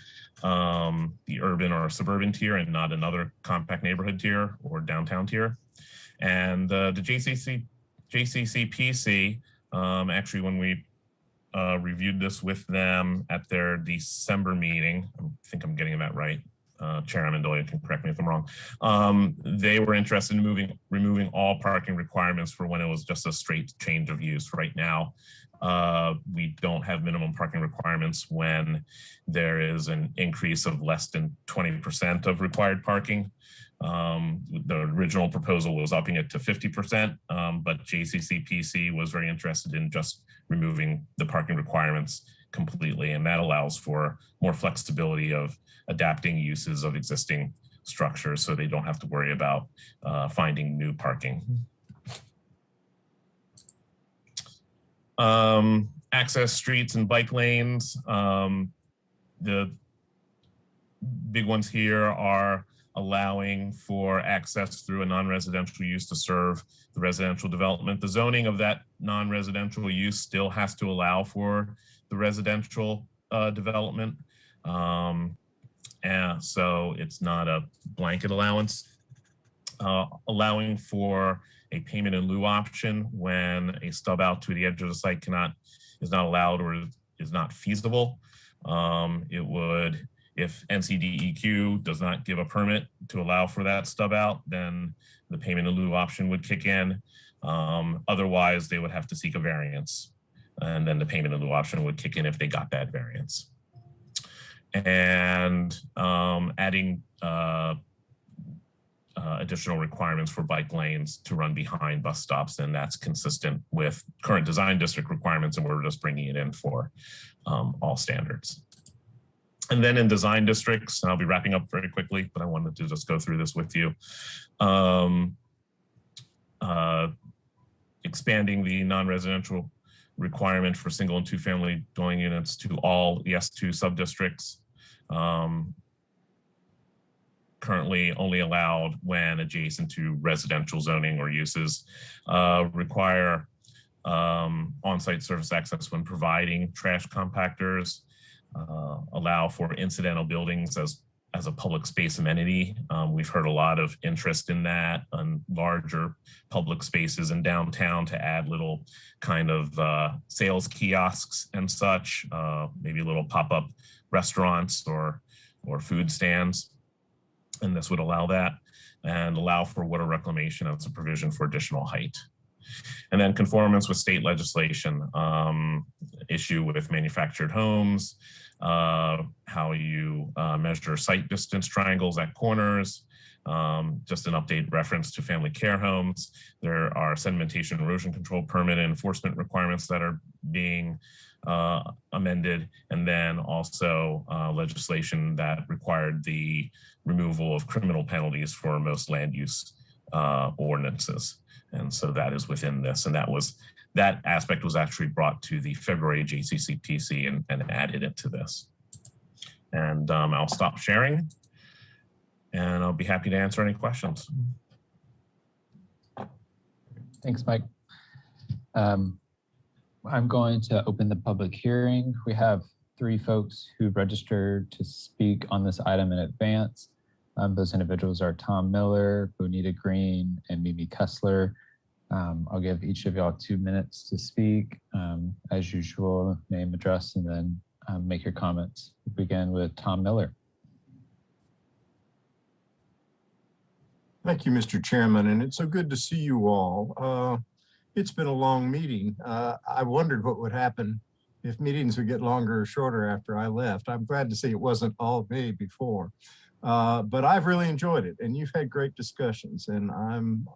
the urban or suburban tier and not another compact neighborhood tier or downtown tier. And the JCCPC, actually when we reviewed this with them at their December meeting, I think I'm getting that right. Chairman Amendolia can correct me if I'm wrong. They were interested in removing all parking requirements for when it was just a straight change of use. Right now, we don't have minimum parking requirements when there is an increase of less than 20% of required parking. The original proposal was upping it to 50%, but JCCPC was very interested in just removing the parking requirements completely, and that allows for more flexibility of adapting uses of existing structures so they don't have to worry about finding new parking. Access streets and bike lanes. The big ones here are allowing for access through a non-residential use to serve the residential development. The zoning of that non-residential use still has to allow for the residential development. And so it's not a blanket allowance. Allowing for a payment in lieu option when a stub out to the edge of the site is not allowed or is not feasible. It would, if NCDEQ does not give a permit to allow for that stub out, then the payment in lieu option would kick in. Otherwise, they would have to seek a variance, and then the payment in lieu option would kick in if they got that variance. and adding additional requirements for bike lanes to run behind bus stops, and that's consistent with current design district requirements, and we're just bringing it in for all standards. And then in design districts, and I'll be wrapping up very quickly, but I wanted to just go through this with you. Expanding the non-residential requirement for single and two-family dwelling units to all the S2 sub-districts. Currently only allowed when adjacent to residential zoning or uses. Require on-site surface access when providing trash compactors. Allow for incidental buildings as a public space amenity. We've heard a lot of interest in that on larger public spaces in downtown to add little kind of sales kiosks and such, maybe little pop-up restaurants or food stands. And this would allow that, and allow for water reclamation as a provision for additional height. And then conformance with state legislation, issue with manufactured homes, how you measure site distance triangles at corners, just an update reference to family care homes. There are sedimentation erosion control permit enforcement requirements that are being amended, and then also legislation that required the removal of criminal penalties for most land use ordinances. And so that is within this, and that aspect was actually brought to the February JCCPC and added into this. And I'll stop sharing, and I'll be happy to answer any questions. Thanks, Mike. I'm going to open the public hearing. We have 3 folks who registered to speak on this item in advance. Those individuals are Tom Miller, Bonita Green, and Mimi Kessler. I'll give each of y'all 2 minutes to speak. As usual, name, address, and then make your comments. We'll begin with Tom Miller. Thank you, Mr. Chairman, and it's so good to see you all. It's been a long meeting. I wondered what would happen if meetings would get longer or shorter after I left. I'm glad to see it wasn't all day before. But I've really enjoyed it, and you've had great discussions, and I'm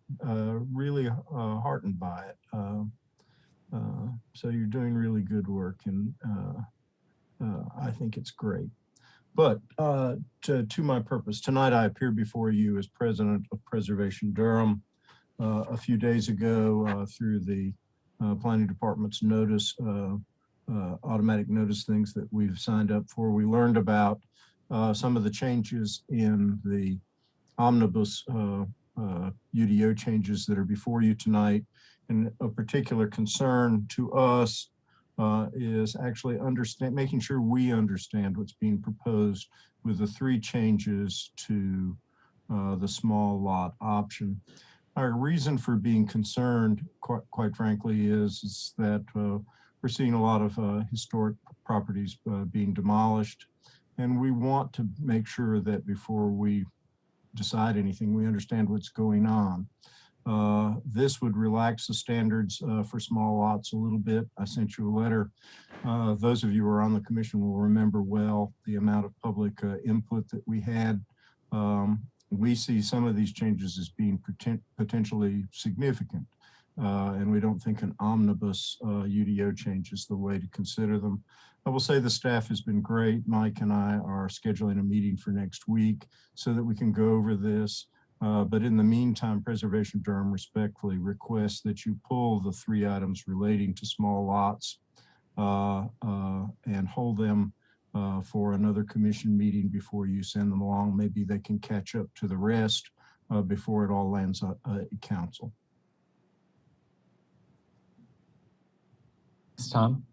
really heartened by it. So you're doing really good work, and I think it's great. But to my purpose, tonight I appear before you as president of Preservation Durham. A few days ago, through the planning department's notice, automatic notice things that we've signed up for, we learned about some of the changes in the Omnibus UDO changes that are before you tonight. And a particular concern to us is actually making sure we understand what's being proposed with the 3 changes to the small lot option. Our reason for being concerned, quite frankly, is that we're seeing a lot of historic properties being demolished. And we want to make sure that before we decide anything, we understand what's going on. This would relax the standards for small lots a little bit. I sent you a letter. Those of you who are on the commission will remember well the amount of public input that we had. We see some of these changes as being potentially significant, and we don't think an omnibus UDO change is the way to consider them. I will say the staff has been great. Mike and I are scheduling a meeting for next week so that we can go over this. But in the meantime, Preservation Durham respectfully requests that you pull the 3 items relating to small lots and hold them for another commission meeting before you send them along. Maybe they can catch up to the rest before it all lands at council. Thanks, Tom.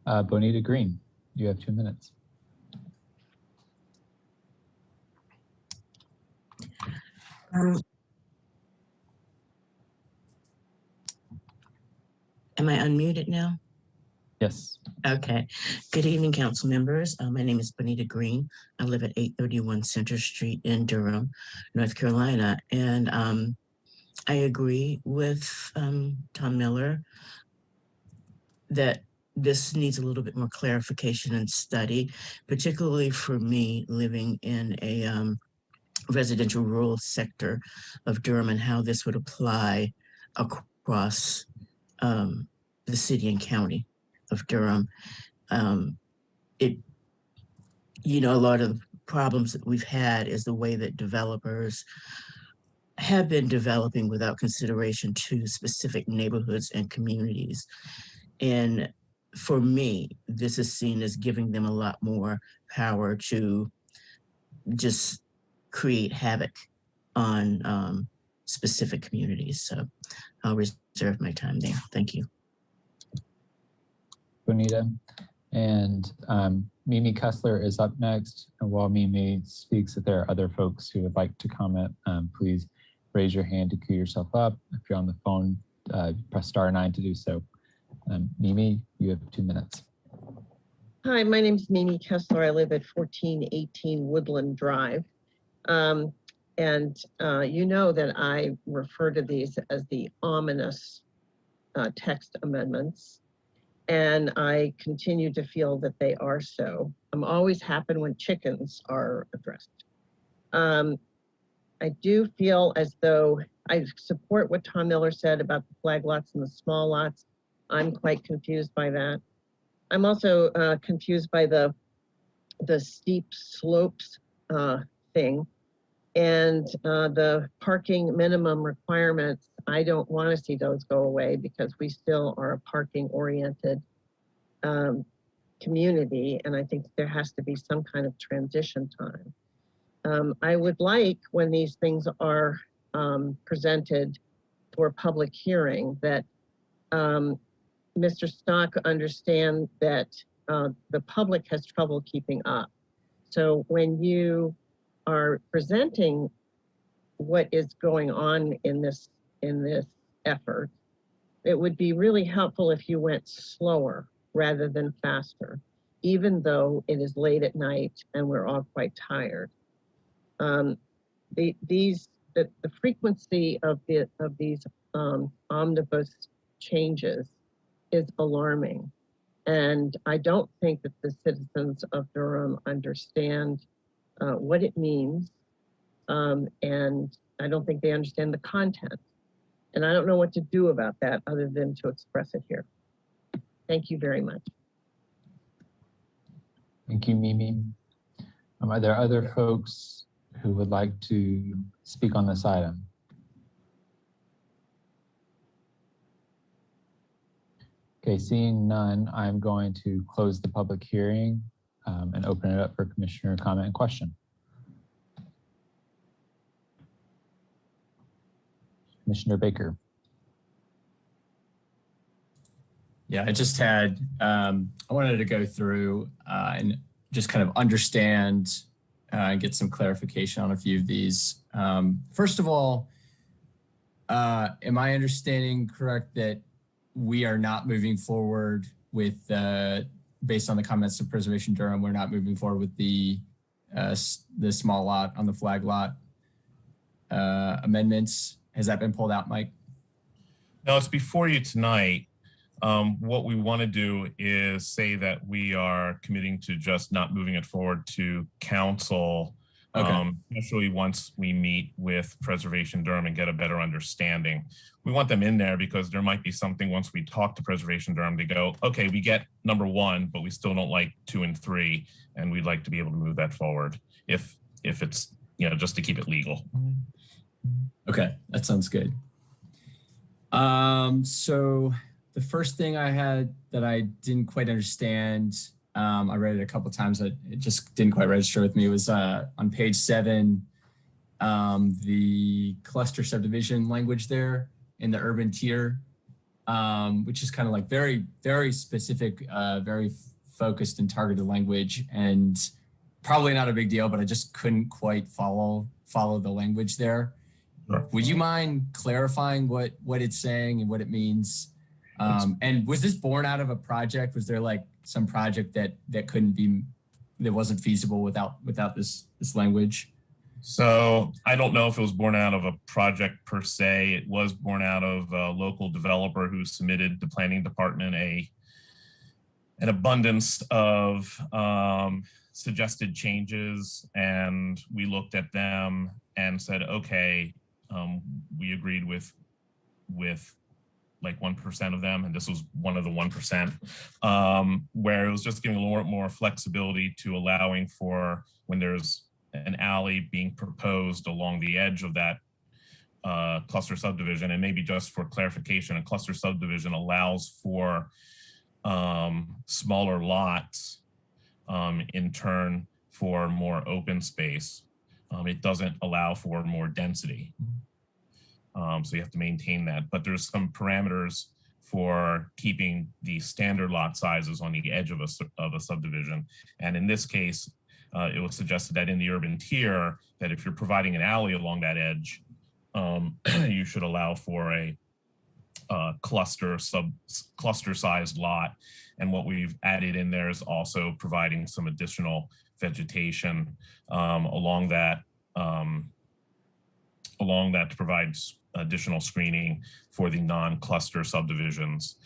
Bonita Green, you have 2 minutes. Am I unmuted now? Yes. Okay. Good evening, council members. My name is Bonita Green. I live at 831 Center Street in Durham, North Carolina. And I agree with Tom Miller that this needs a little bit more clarification and study, particularly for me living in a residential rural sector of Durham and how this would apply across the city and county of Durham. A lot of problems that we've had is the way that developers have been developing without consideration to specific neighborhoods and communities. And for me, this is seen as giving them a lot more power to just create havoc on specific communities. So I'll reserve my time there. Thank you. Bonita. And Mimi Kessler is up next. And while Mimi speaks, if there are other folks who would like to comment, please raise your hand to queue yourself up. If you're on the phone, press *9 to do so. Mimi, you have 2 minutes. Hi, my name is Mimi Kessler. I live at 1418 Woodland Drive. You know that I refer to these as the ominous text amendments. And I continue to feel that they are so. Always happen when chickens are addressed. I do feel as though I support what Tom Miller said about the flag lots and the small lots. I'm quite confused by that. I'm also confused by the steep slopes thing and the parking minimum requirements. I don't want to see those go away because we still are a parking oriented community. And I think there has to be some kind of transition time. I would like when these things are presented for public hearing that Mr. Stock understand that the public has trouble keeping up. So when you are presenting what is going on in this effort, it would be really helpful if you went slower rather than faster, even though it is late at night and we're all quite tired. The frequency of these omnibus changes is alarming. And I don't think that the citizens of Durham understand what it means. And I don't think they understand the content. And I don't know what to do about that other than to express it here. Thank you very much. Thank you, Mimi. Are there other folks who would like to speak on this item? Okay, seeing none, I'm going to close the public hearing and open it up for commissioner comment and question. Commissioner Baker. Yeah, I just had, I wanted to go through and just kind of understand and get some clarification on a few of these. First of all, am I understanding correct that we are not moving forward with, based on the comments of Preservation Durham, we're not moving forward with the small lot on the flag lot amendments? Has that been pulled out, Mike? No, it's before you tonight. What we want to do is say that we are committing to just not moving it forward to council, especially once we meet with Preservation Durham and get a better understanding. We want them in there because there might be something once we talk to Preservation Durham to go, okay, we get number 1, but we still don't like 2 and 3, and we'd like to be able to move that forward if it's, just to keep it legal. Okay, that sounds good. So the first thing I had that I didn't quite understand, I read it a couple of times, it just didn't quite register with me, was on page 7, the cluster subdivision language there in the urban tier, which is kind of like very, very specific, very focused and targeted language, and probably not a big deal, but I just couldn't quite follow the language there. Sure. Would you mind clarifying what it's saying and what it means? And was this born out of a project? Was there like some project that wasn't feasible without this language? So I don't know if it was born out of a project per se. It was born out of a local developer who submitted the planning department an abundance of suggested changes, and we looked at them and said, okay, we agreed with like 1% of them, and this was one of the 1%, where it was just giving a little more flexibility to allowing for when there's an alley being proposed along the edge of that cluster subdivision. And maybe just for clarification, a cluster subdivision allows for smaller lots in turn for more open space. It doesn't allow for more density. So you have to maintain that, but there's some parameters for keeping the standard lot sizes on the edge of a subdivision. And in this case, it was suggested that in the urban tier, that if you're providing an alley along that edge, you should allow for a cluster sized lot. And what we've added in there is also providing some additional vegetation along that to provide additional screening for the non-cluster subdivisions,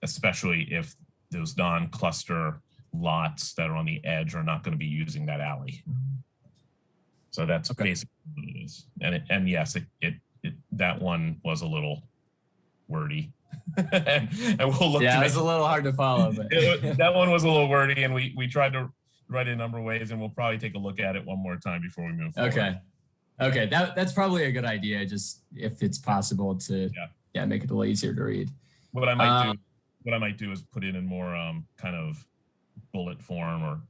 especially if those non-cluster lots that are on the edge are not going to be using that alley. So that's basically what it is. And yes, that one was a little wordy. and we'll look. Yeah, it's a little hard to follow. But that one was a little wordy, and we tried to write it a number of ways, and we'll probably take a look at it one more time before we move forward. Okay, that's probably a good idea. Just if it's possible to make it a little easier to read. What I might do is put it in more kind of bullet form or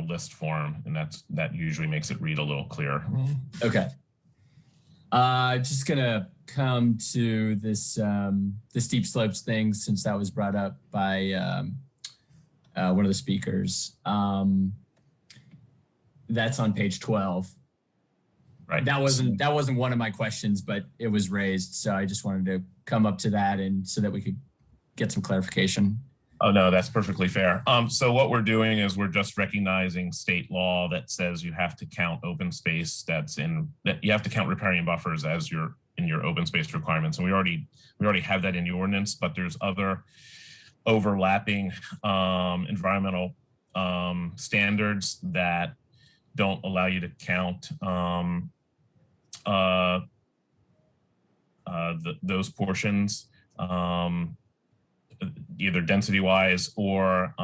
list form, and that usually makes it read a little clearer. Okay. Just gonna come to this the steep slopes thing, since that was brought up by one of the speakers. That's on page 12. Right. That wasn't one of my questions, but it was raised, so I just wanted to come up to that and so that we could get some clarification. Oh, no, that's perfectly fair. So what we're doing is we're just recognizing state law that says you have to count open space you have to count riparian buffers as in your open space requirements. And we already have that in the ordinance, but there's other overlapping environmental standards that don't allow you to count those portions, either density wise or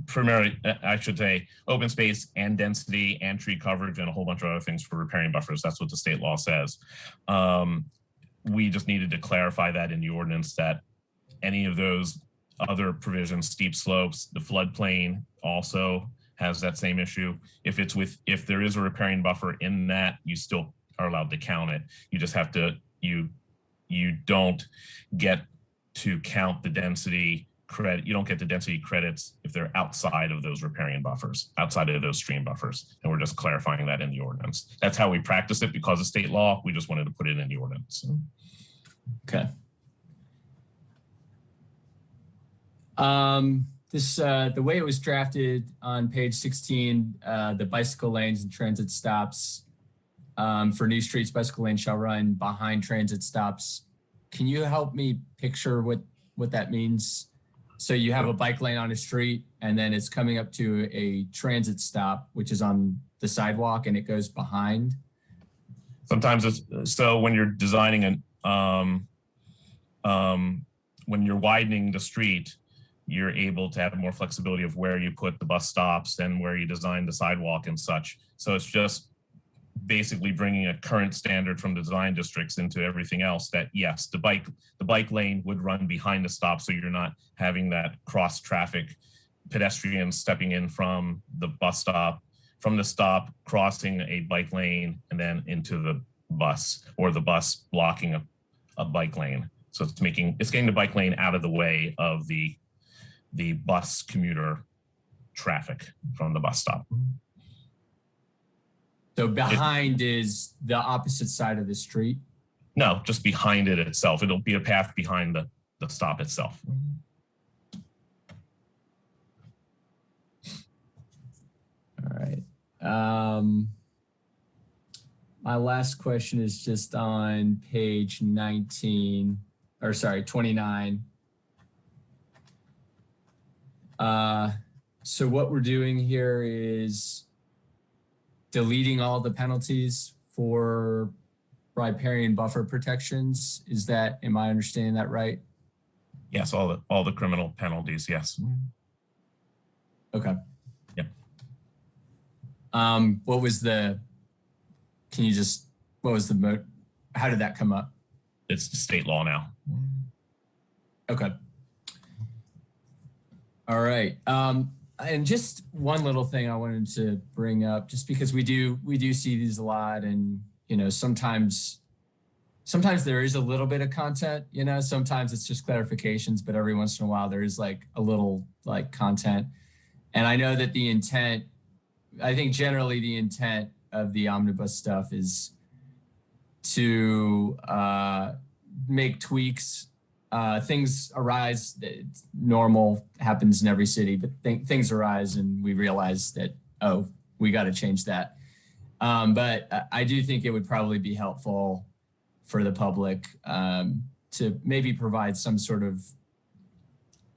primarily, I should say, open space and density and tree coverage and a whole bunch of other things for riparian buffers. That's what the state law says. We just needed to clarify that in the ordinance, that any of those other provisions, steep slopes, the floodplain also has that same issue. If there is a riparian buffer in that, you still are allowed to count it. You just have to, you don't get to count the density credit. You don't get the density credits if they're outside of those riparian buffers, outside of those stream buffers. And we're just clarifying that in the ordinance. That's how we practice it because of state law. We just wanted to put it in the ordinance. Okay. The way it was drafted on page 16, the bicycle lanes and transit stops for new streets, bicycle lanes shall run behind transit stops. Can you help me picture what that means? So you have a bike lane on a street, and then it's coming up to a transit stop, which is on the sidewalk, and it goes behind. Sometimes so when you're designing when you're widening the street, you're able to have more flexibility of where you put the bus stops and where you design the sidewalk and such. So it's just basically bringing a current standard from the design districts into everything else, that yes, the bike lane would run behind the stop, so you're not having that cross traffic pedestrians stepping in from the bus stop, from the stop, crossing a bike lane and then into the bus, or the bus blocking a bike lane. So it's getting the bike lane out of the way of the bus commuter traffic from the bus stop. So behind is the opposite side of the street? No, just behind it itself. It'll be a path behind the stop itself. All right. My last question is just on page 19, or sorry, 29. So what we're doing here is deleting all the penalties for riparian buffer protections. Is that, am I understanding that right? Yes, all the criminal penalties, yes. Okay. Yep. What was the, can you just, what was the, how did that come up? It's the state law now. Okay. All right. And just one little thing I wanted to bring up, just because we do see these a lot, and you know, sometimes there is a little bit of content, you know, sometimes it's just clarifications, but every once in a while there is like a little like content. And I know that the intent, I think generally the intent of the omnibus stuff is to make tweaks. Things arise, it's normal, happens in every city, but things arise and we realize that, oh, we got to change that. But I do think it would probably be helpful for the public to maybe provide some sort of,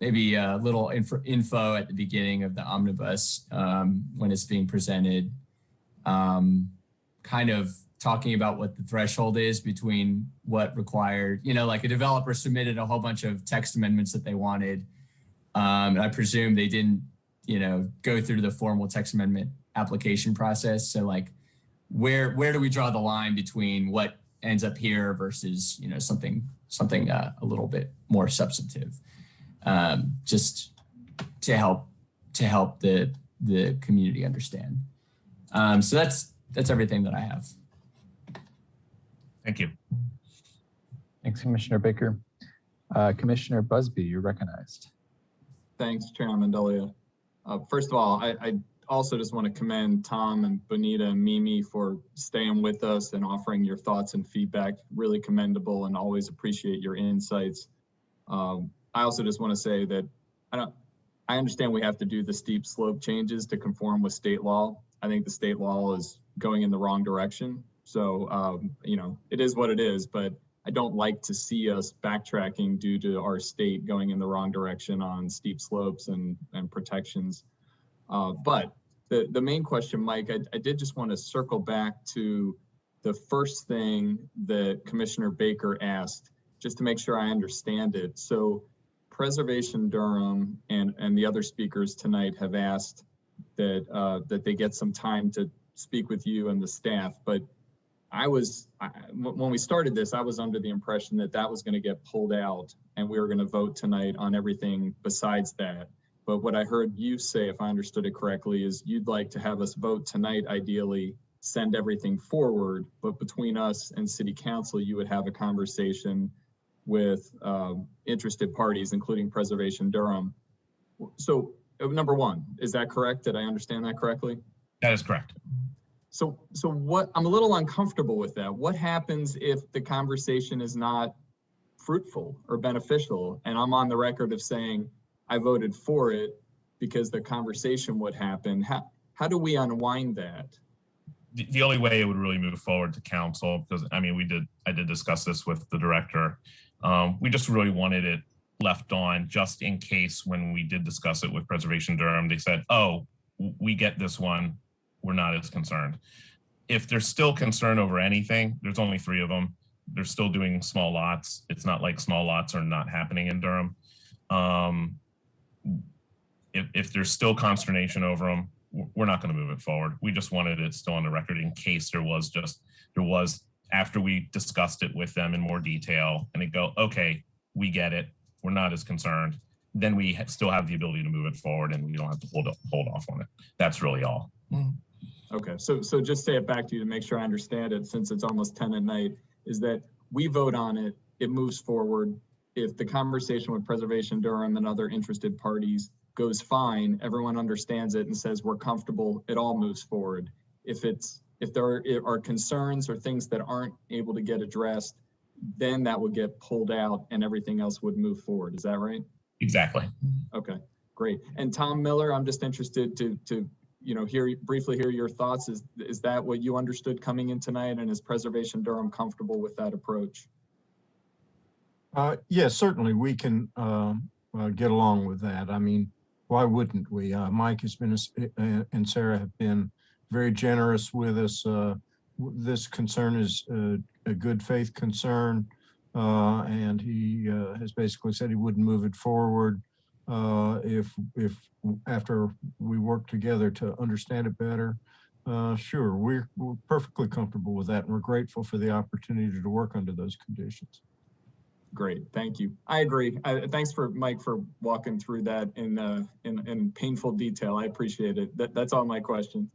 maybe a little info at the beginning of the omnibus when it's being presented, kind of talking about what the threshold is between what required, you know, like a developer submitted a whole bunch of text amendments that they wanted. And I presume they didn't, you know, go through the formal text amendment application process. So like, where do we draw the line between what ends up here versus, you know, something a little bit more substantive, just to help the community understand. So that's everything that I have. Thank you. Thanks, Commissioner Baker. Commissioner Busby, you're recognized. Thanks, Chairman Delia. First of all, I also just want to commend Tom and Bonita and Mimi for staying with us and offering your thoughts and feedback. Really commendable, and always appreciate your insights. I also just want to say that I understand we have to do the steep slope changes to conform with state law. I think the state law is going in the wrong direction. So, you know, it is what it is, but I don't like to see us backtracking due to our state going in the wrong direction on steep slopes and protections. But the main question, Mike, I did just want to circle back to the first thing that Commissioner Baker asked, just to make sure I understand it. So Preservation Durham and the other speakers tonight have asked that they get some time to speak with you and the staff, but when we started this, I was under the impression that was going to get pulled out and we were going to vote tonight on everything besides that. But what I heard you say, if I understood it correctly, is you'd like to have us vote tonight, ideally, send everything forward, but between us and City Council, you would have a conversation with interested parties, including Preservation Durham. So number one, is that correct? Did I understand that correctly? That is correct. So what, I'm a little uncomfortable with that. What happens if the conversation is not fruitful or beneficial? And I'm on the record of saying I voted for it because the conversation would happen. How do we unwind that? The only way it would really move forward to council, because I mean, I did discuss this with the director. We just really wanted it left on just in case when we did discuss it with Preservation Durham, they said, oh, we get this one. We're not as concerned. If there's still concern over anything, there's only 3 of them. They're still doing small lots. It's not like small lots are not happening in Durham. If there's still consternation over them, we're not going to move it forward. We just wanted it still on the record in case there was after we discussed it with them in more detail and they go, okay, we get it. We're not as concerned. Then we still have the ability to move it forward and we don't have to hold off on it. That's really all. Okay, so just say it back to you to make sure I understand it, since it's almost 10 at night, is that we vote on it, it moves forward. If the conversation with Preservation Durham and other interested parties goes fine, everyone understands it and says we're comfortable, it all moves forward. If there are concerns or things that aren't able to get addressed, then that would get pulled out and everything else would move forward. Is that right? Exactly. Okay, great. And Tom Miller, I'm just interested to briefly hear your thoughts. Is that what you understood coming in tonight, and is Preservation Durham comfortable with that approach? Yes, certainly we can get along with that. I mean, why wouldn't we? Mike has been and Sarah have been very generous with us. This concern is a good faith concern, and he has basically said he wouldn't move it forward if after we work together to understand it better. Sure, we're perfectly comfortable with that, and we're grateful for the opportunity to work under those conditions. Great, thank you. I agree. Thanks for Mike for walking through that in painful detail. I appreciate it. That's all my questions.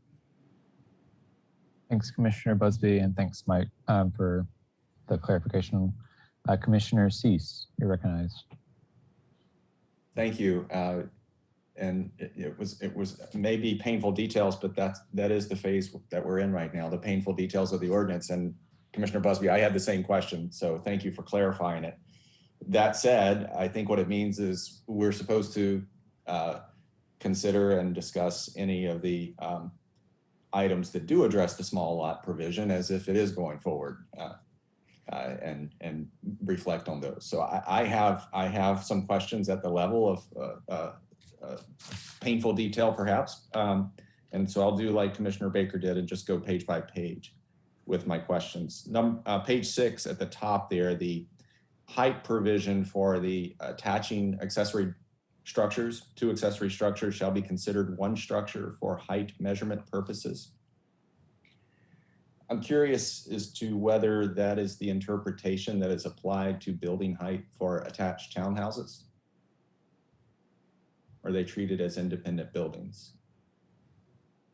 Thanks, Commissioner Busby, and thanks, Mike, for the clarification. Commissioner Cease, you're recognized. Thank you. And it was maybe painful details, but that is the phase that we're in right now, the painful details of the ordinance. And Commissioner Busby, I had the same question, so thank you for clarifying it. That said, I think what it means is we're supposed to consider and discuss any of the items that do address the small lot provision as if it is going forward and reflect on those. So I have some questions at the level of painful detail, perhaps. And so I'll do like Commissioner Baker did and just go page by page with my questions. Page 6 at the top there, the height provision for the attaching accessory structures, 2 accessory structures shall be considered 1 structure for height measurement purposes. I'm curious as to whether that is the interpretation that is applied to building height for attached townhouses. Are they treated as independent buildings?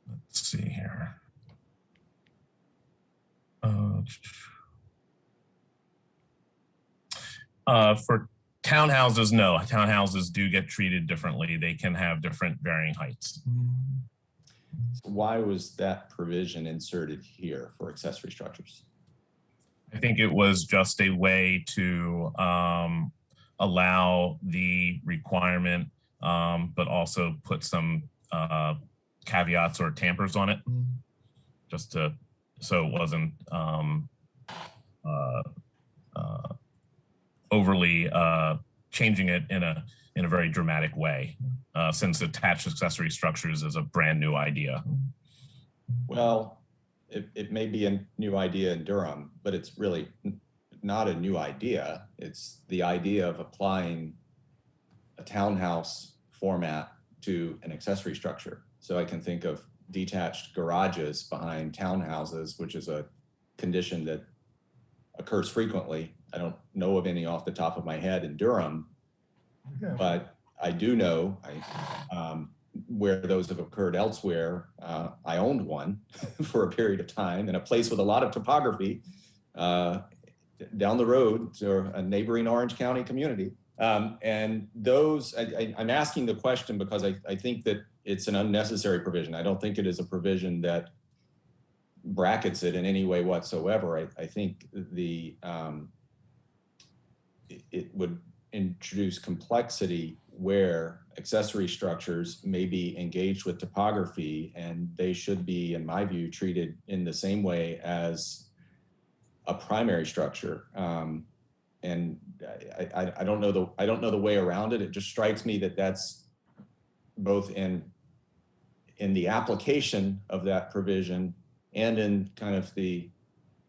Let's see here. For townhouses, no. Townhouses do get treated differently. They can have different varying heights. So why was that provision inserted here for accessory structures? I think it was just a way to allow the requirement, but also put some caveats or tampers on it, just to so it wasn't overly changing it in a very dramatic way, since attached accessory structures is a brand new idea. Well, it may be a new idea in Durham, but it's really not a new idea. It's the idea of applying a townhouse format to an accessory structure. So I can think of detached garages behind townhouses, which is a condition that occurs frequently. I don't know of any off the top of my head in Durham, but I do know where those have occurred elsewhere. I owned one for a period of time in a place with a lot of topography down the road to a neighboring Orange County community. And those, I'm asking the question because I think that it's an unnecessary provision. I don't think it is a provision that brackets it in any way whatsoever. I think it would introduce complexity where accessory structures may be engaged with topography, and they should be, in my view, treated in the same way as a primary structure. And I don't know the way around it. It just strikes me that that's both in the application of that provision and in kind of the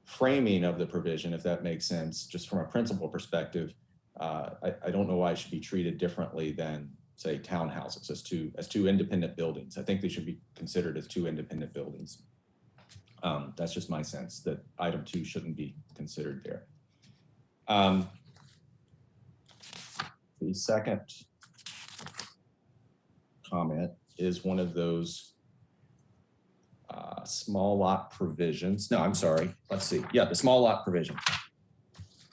framing of the provision, if that makes sense, just from a principal perspective. I don't know why it should be treated differently than, say, townhouses as two independent buildings. I think they should be considered as 2 independent buildings. That's just my sense, that item 2 shouldn't be considered there. The second comment is one of those small lot provisions. No, I'm sorry. Let's see. Yeah, the small lot provision.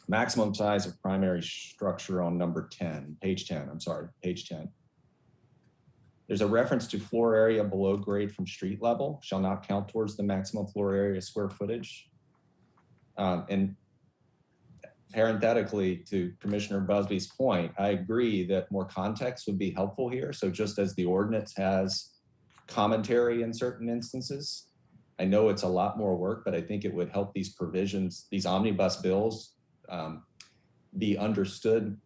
Maximum size of primary structure on number 10, page 10, I'm sorry, page 10. There's a reference to floor area below grade from street level shall not count towards the maximum floor area square footage. And parenthetically to Commissioner Busby's point, I agree that more context would be helpful here. So just as the ordinance has commentary in certain instances, I know it's a lot more work, but I think it would help these provisions, these omnibus bills, be understood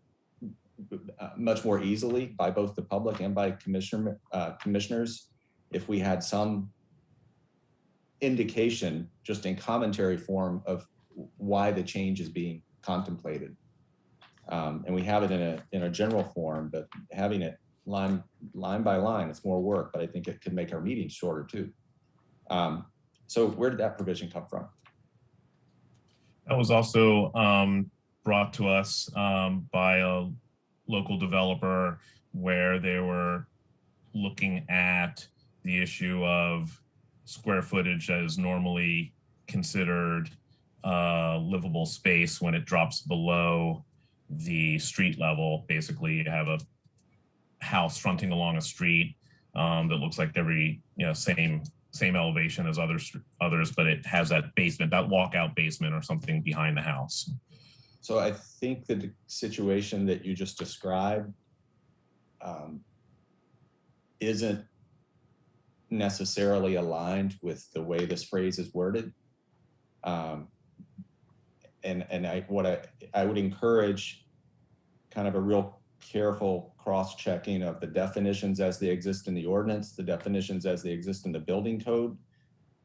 much more easily by both the public and by commissioners if we had some indication, just in commentary form, of why the change is being contemplated. And we have it in a general form, but having it line by line, it's more work, but I think it could make our meetings shorter too. So where did that provision come from? That was also brought to us by a local developer where they were looking at the issue of square footage as normally considered livable space when it drops below the street level. Basically, you have a house fronting along a street that looks like every same elevation as others, but it has that basement, that walkout basement or something behind the house. So I think the situation that you just described isn't necessarily aligned with the way this phrase is worded. And I would encourage kind of a real careful cross-checking of the definitions as they exist in the ordinance, the definitions as they exist in the building code,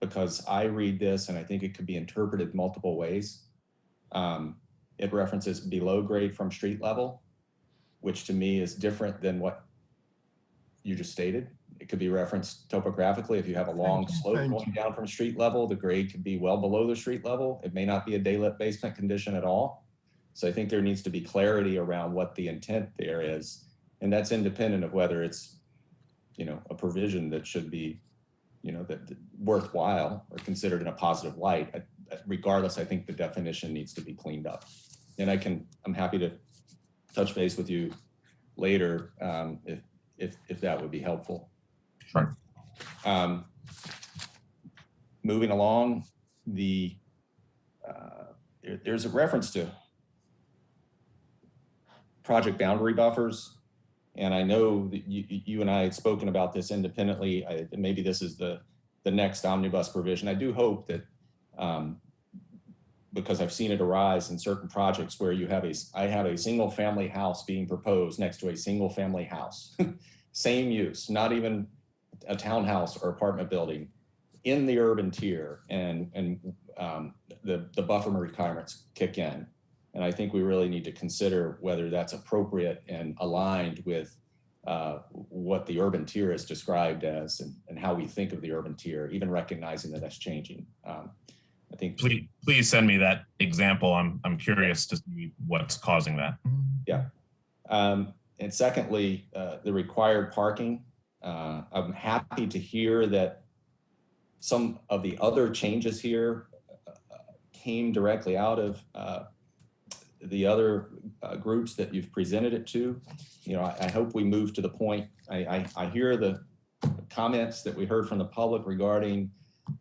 because I read this and I think it could be interpreted multiple ways. It references below grade from street level, which to me is different than what you just stated. It could be referenced topographically. If you have a long slope going down from street level, the grade could be well below the street level. It may not be a daylit basement condition at all. So I think there needs to be clarity around what the intent there is. And that's independent of whether it's, a provision that should be, that worthwhile or considered in a positive light. Regardless, I think the definition needs to be cleaned up. And I'm happy to touch base with you later if that would be helpful. Sure. Moving along, there's a reference to project boundary buffers. And I know that you and I had spoken about this independently. Maybe this is the next omnibus provision. I do hope that, because I've seen it arise in certain projects where I have a single family house being proposed next to a single family house, same use, not even a townhouse or apartment building in the urban tier, and the buffer requirements kick in. And I think we really need to consider whether that's appropriate and aligned with what the urban tier is described as and how we think of the urban tier, even recognizing that that's changing. I think please send me that example. I'm curious to see what's causing that. Yeah. And secondly, the required parking. I'm happy to hear that some of the other changes here came directly out of the other groups that you've presented it to. I hope we move to the point. I hear the comments that we heard from the public regarding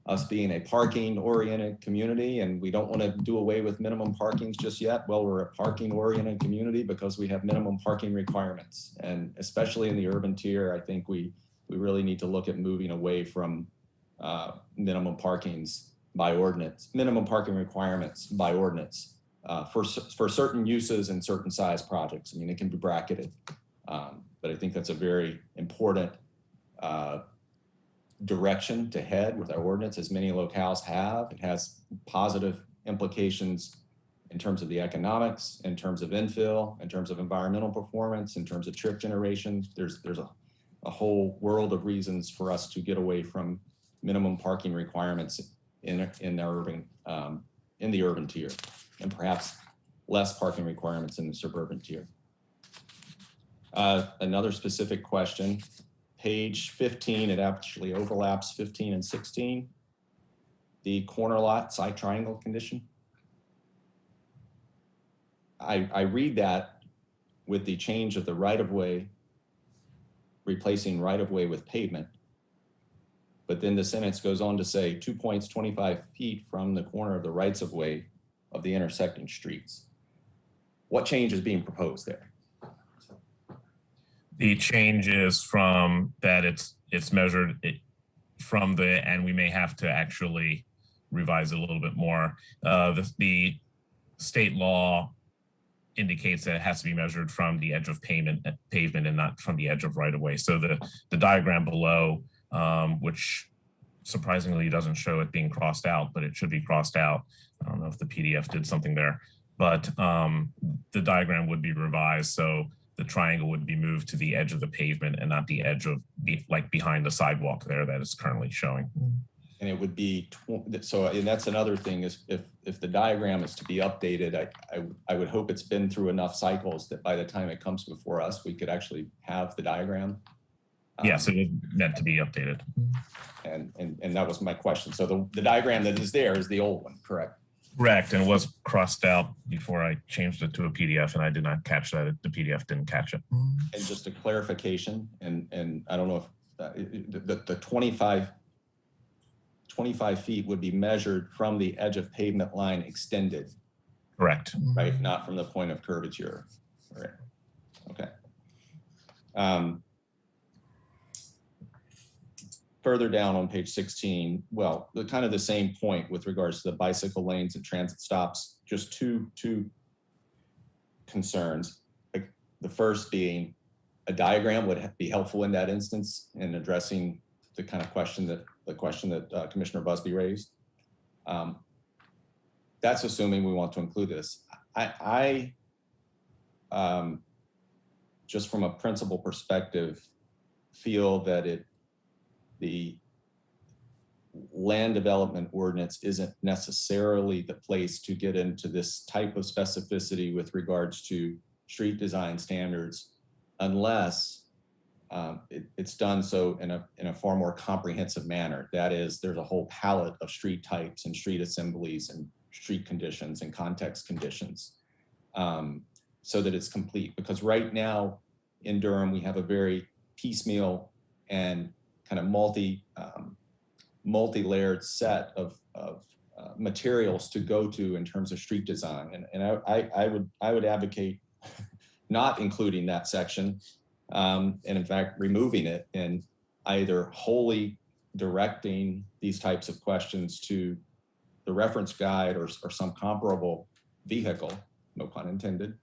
us being a parking oriented community, and we don't want to do away with minimum parkings just yet. Well, we're a parking oriented community because we have minimum parking requirements, and especially in the urban tier, I think we really need to look at moving away from minimum parkings by ordinance, minimum parking requirements by ordinance for certain uses and certain size projects. I mean, it can be bracketed, but I think that's a very important direction to head with our ordinance, as many locales have. It has positive implications in terms of the economics, in terms of infill, in terms of environmental performance, in terms of trip generation. There's a whole world of reasons for us to get away from minimum parking requirements in the urban tier, and perhaps less parking requirements in the suburban tier. Another specific question. Page 15, it actually overlaps 15 and 16. The corner lot side triangle condition. I read that with the change of the right-of-way, replacing right-of-way with pavement. But then the sentence goes on to say 2 points 25 feet from the corner of the rights-of-way of the intersecting streets. What change is being proposed there? The change is from that it's measured from and we may have to actually revise it a little bit more. The state law indicates that it has to be measured from the edge of pavement and not from the edge of right of way. So the diagram below, which surprisingly doesn't show it being crossed out, but it should be crossed out. I don't know if the PDF did something there, but the diagram would be revised. So the triangle would be moved to the edge of the pavement and not the edge of like behind the sidewalk there that it's currently showing. And it would be, so, and that's another thing is if the diagram is to be updated, I would hope it's been through enough cycles that by the time it comes before us, we could actually have the diagram. Yes, it was meant to be updated. And that was my question. So the diagram that is there is the old one, correct? Correct, and it was crossed out before I changed it to a PDF, and I did not catch that. The PDF didn't catch it. And just a clarification, and I don't know if the 25 feet would be measured from the edge of pavement line extended. Correct. Right, not from the point of curvature. All right. Okay. Further down on page 16, well, kind of the same point with regards to the bicycle lanes and transit stops, just two concerns. The first being a diagram would be helpful in that instance in addressing the kind of question that Commissioner Busby raised. That's assuming we want to include this. I just from a principal perspective, feel that the land development ordinance isn't necessarily the place to get into this type of specificity with regards to street design standards, unless it's done so in a far more comprehensive manner. That is, there's a whole palette of street types and street assemblies and street conditions and context conditions, so that it's complete. Because right now in Durham, we have a very piecemeal and kind of multi-layered set of materials to go to in terms of street design. And I would advocate not including that section, and in fact, removing it and either wholly directing these types of questions to the reference guide or some comparable vehicle, no pun intended,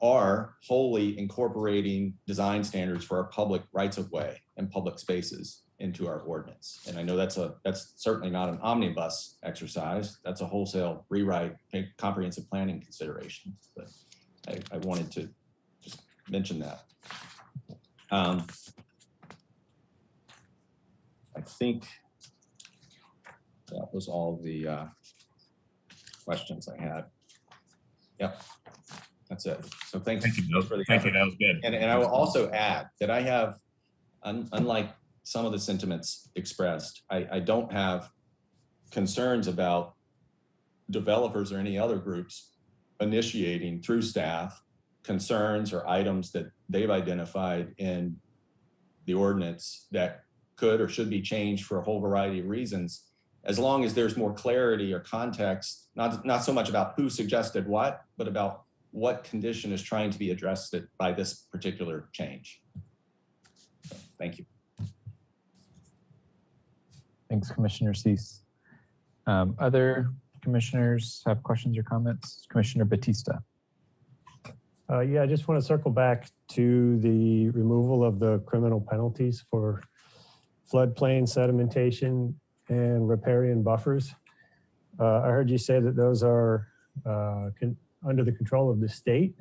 or wholly incorporating design standards for our public rights of way and public spaces into our ordinance. And I know that's certainly not an omnibus exercise. That's a wholesale rewrite, comprehensive planning consideration. But I wanted to just mention that. I think that was all the questions I had. Yep. That's it. So thank you. Thank you. That was good. And I will also add that I have, unlike some of the sentiments expressed, I don't have concerns about developers or any other groups initiating through staff concerns or items that they've identified in the ordinance that could or should be changed for a whole variety of reasons, as long as there's more clarity or context, not so much about who suggested what, but about what condition is trying to be addressed by this particular change. So, thank you. Thanks, Commissioner Cease. Other commissioners have questions or comments? Commissioner Batista. Yeah, I just want to circle back to the removal of the criminal penalties for floodplain sedimentation and riparian buffers. I heard you say that those are under the control of the state.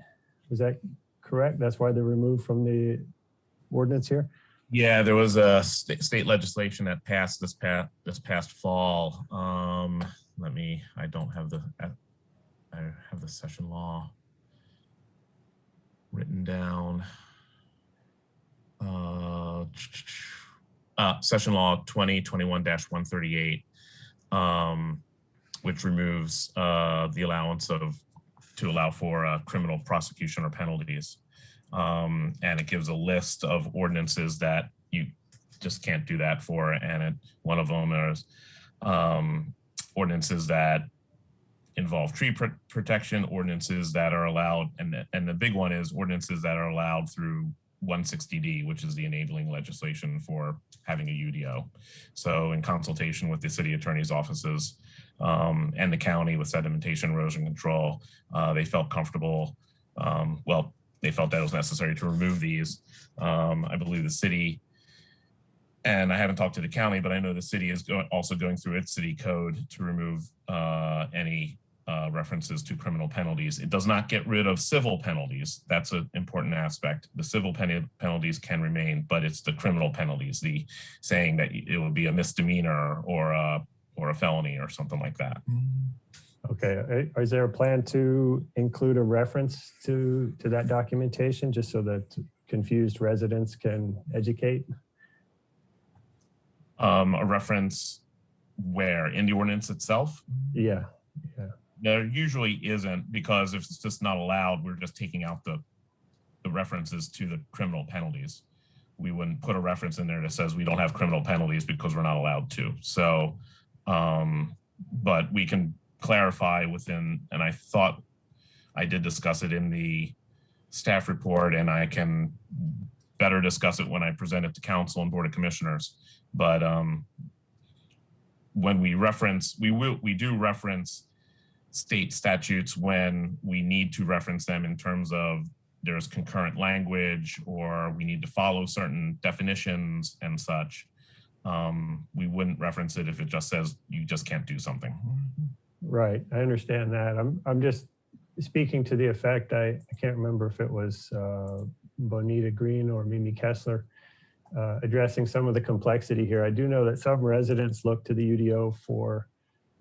Is that correct? That's why they're removed from the ordinance here? Yeah, there was a state legislation that passed this past fall. I don't have I have the session law written down. Session law 2021-138, which removes the allowance to allow for criminal prosecution or penalties. And it gives a list of ordinances that you just can't do that for. And one of them is ordinances that involve tree protection, ordinances that are allowed, and the big one is ordinances that are allowed through 160D, which is the enabling legislation for having a UDO. So in consultation with the city attorney's offices and the county with sedimentation erosion control, they felt comfortable well, they felt that it was necessary to remove these. I believe the city, and I haven't talked to the county, but I know the city is also going through its city code to remove any references to criminal penalties. It does not get rid of civil penalties. That's an important aspect. The civil penalties can remain, but it's the criminal penalties, the saying that it will be a misdemeanor or a felony or something like that. Okay, is there a plan to include a reference to that documentation just so that confused residents can educate? A reference where? In the ordinance itself? Yeah. There usually isn't, because if it's just not allowed, we're just taking out the references to the criminal penalties. We wouldn't put a reference in there that says we don't have criminal penalties because we're not allowed to. So, but we can clarify within, and I thought I did discuss it in the staff report, and I can better discuss it when I present it to council and board of commissioners. But when we reference, we do reference state statutes when we need to reference them in terms of there's concurrent language or we need to follow certain definitions and such. We wouldn't reference it if it just says you just can't do something. Right, I understand that. I'm just speaking to the effect, I can't remember if it was Bonita Green or Mimi Kessler addressing some of the complexity here. I do know that some residents look to the UDO for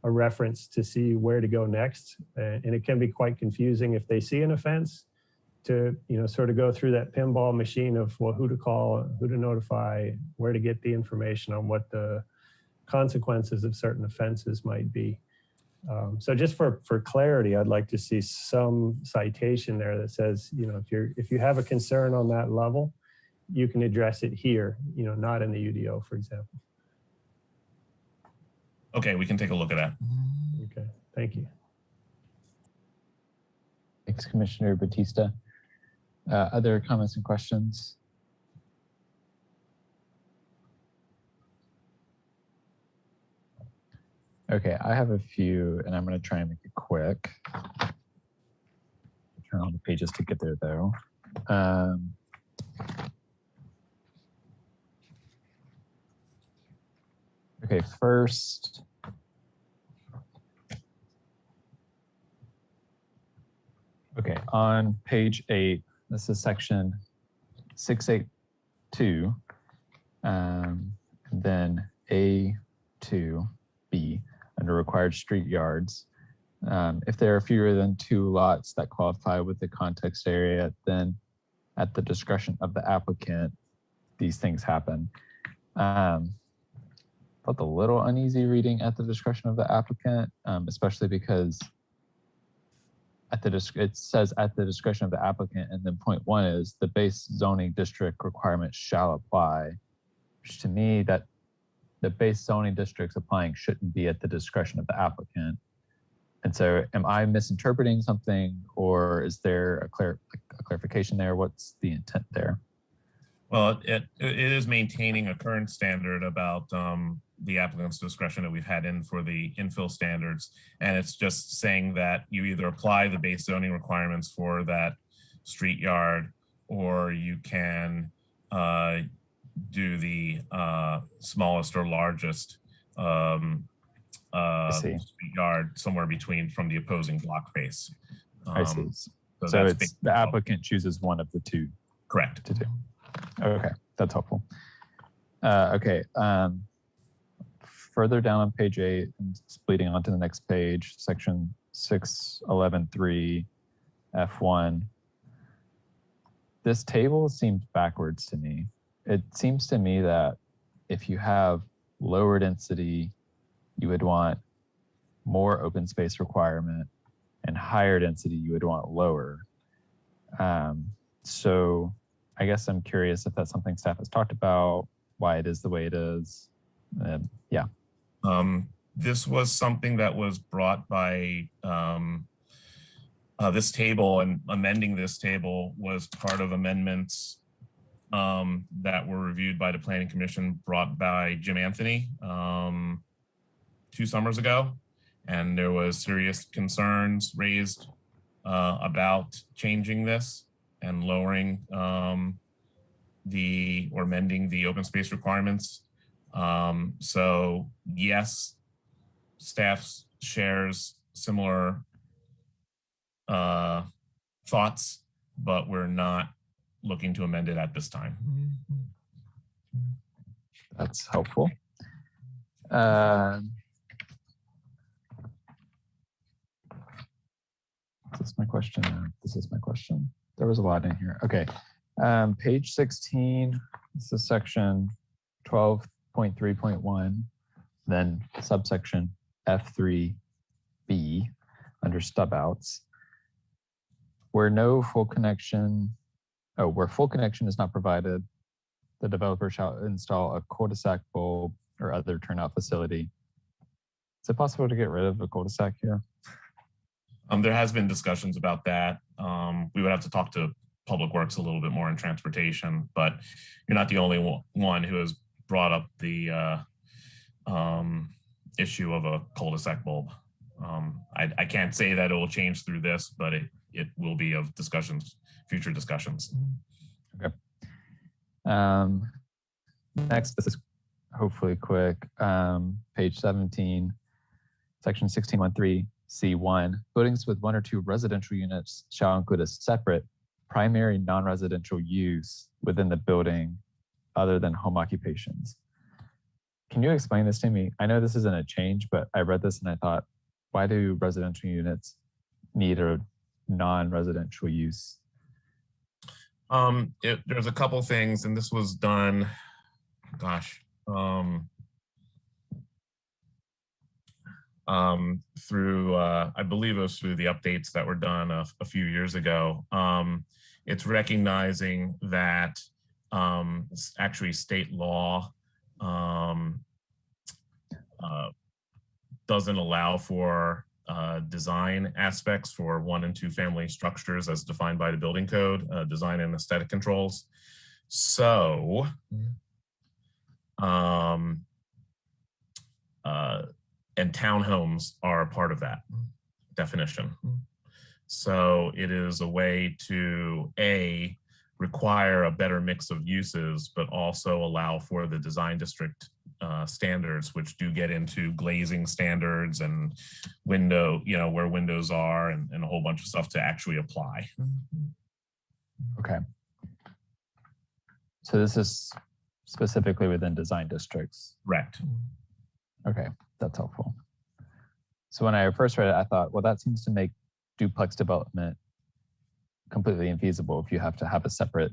a reference to see where to go next. And it can be quite confusing if they see an offense to, sort of go through that pinball machine of, well, who to call, who to notify, where to get the information on what the consequences of certain offenses might be. So just for clarity, I'd like to see some citation there that says, if you have a concern on that level, you can address it here, not in the UDO, for example. Okay, we can take a look at that. Okay, thank you. Thanks, Commissioner Batista. Other comments and questions? Okay, I have a few, and I'm going to try and make it quick. Turn on the pages to get there, though. Okay, first, on page 8, this is section 682, and then A2B under required street yards. If there are fewer than 2 lots that qualify with the context area, then at the discretion of the applicant, these things happen. Felt a little uneasy reading at the discretion of the applicant, especially because it says at the discretion of the applicant, and then point 1 is the base zoning district requirements shall apply, which to me that the base zoning districts applying shouldn't be at the discretion of the applicant. And so am I misinterpreting something, or is there a clarification there? What's the intent there? Well, it is maintaining a current standard about the applicant's discretion that we've had in for the infill standards. And it's just saying that you either apply the base zoning requirements for that street yard, or you can do the smallest or largest street yard somewhere between from the opposing block face. I see. So it's the applicant chooses one of the 2. Correct. To do. Okay, that's helpful. Okay, further down on page 8 and bleeding onto the next page, section 611.3 F1. This table seems backwards to me. It seems to me that if you have lower density, you would want more open space requirement, and higher density, you would want lower. So I guess I'm curious if that's something staff has talked about, why it is the way it is. Yeah. This was something that was brought by this table, and amending this table was part of amendments that were reviewed by the Planning Commission, brought by Jim Anthony 2 summers ago. And there was serious concerns raised about changing this and lowering or amending the open space requirements. So yes, staff shares similar thoughts, but we're not looking to amend it at this time. That's helpful. This is my question. This is my question. There was a lot in here. Okay. Page 16, this is section 12.3.1, then subsection F3B under stub outs. Where full connection is not provided, the developer shall install a cul-de-sac bulb or other turnout facility. Is it possible to get rid of a cul-de-sac here? There has been discussions about that. We would have to talk to Public Works a little bit more in transportation, but you're not the only one who has brought up the issue of a cul-de-sac bulb. I can't say that it will change through this, but it will be of discussions, future discussions. Okay. Next, this is hopefully quick. Page 17, section 1613C1, buildings with 1 or 2 residential units shall include a separate primary non-residential use within the building other than home occupations. Can you explain this to me? I know this isn't a change, but I read this and I thought, why do residential units need a non-residential use? There's a couple things, and this was done, through, I believe it was through the updates that were done a few years ago. It's recognizing that actually state law doesn't allow for design aspects for 1 and 2 family structures as defined by the building code, design and aesthetic controls. So, and townhomes are a part of that definition. So it is a way to require a better mix of uses, but also allow for the design district standards, which do get into glazing standards and window, where windows are and a whole bunch of stuff to actually apply. Okay. So this is specifically within design districts. Correct. Okay, that's helpful. So when I first read it, I thought, well, that seems to make duplex development completely infeasible if you have to have a separate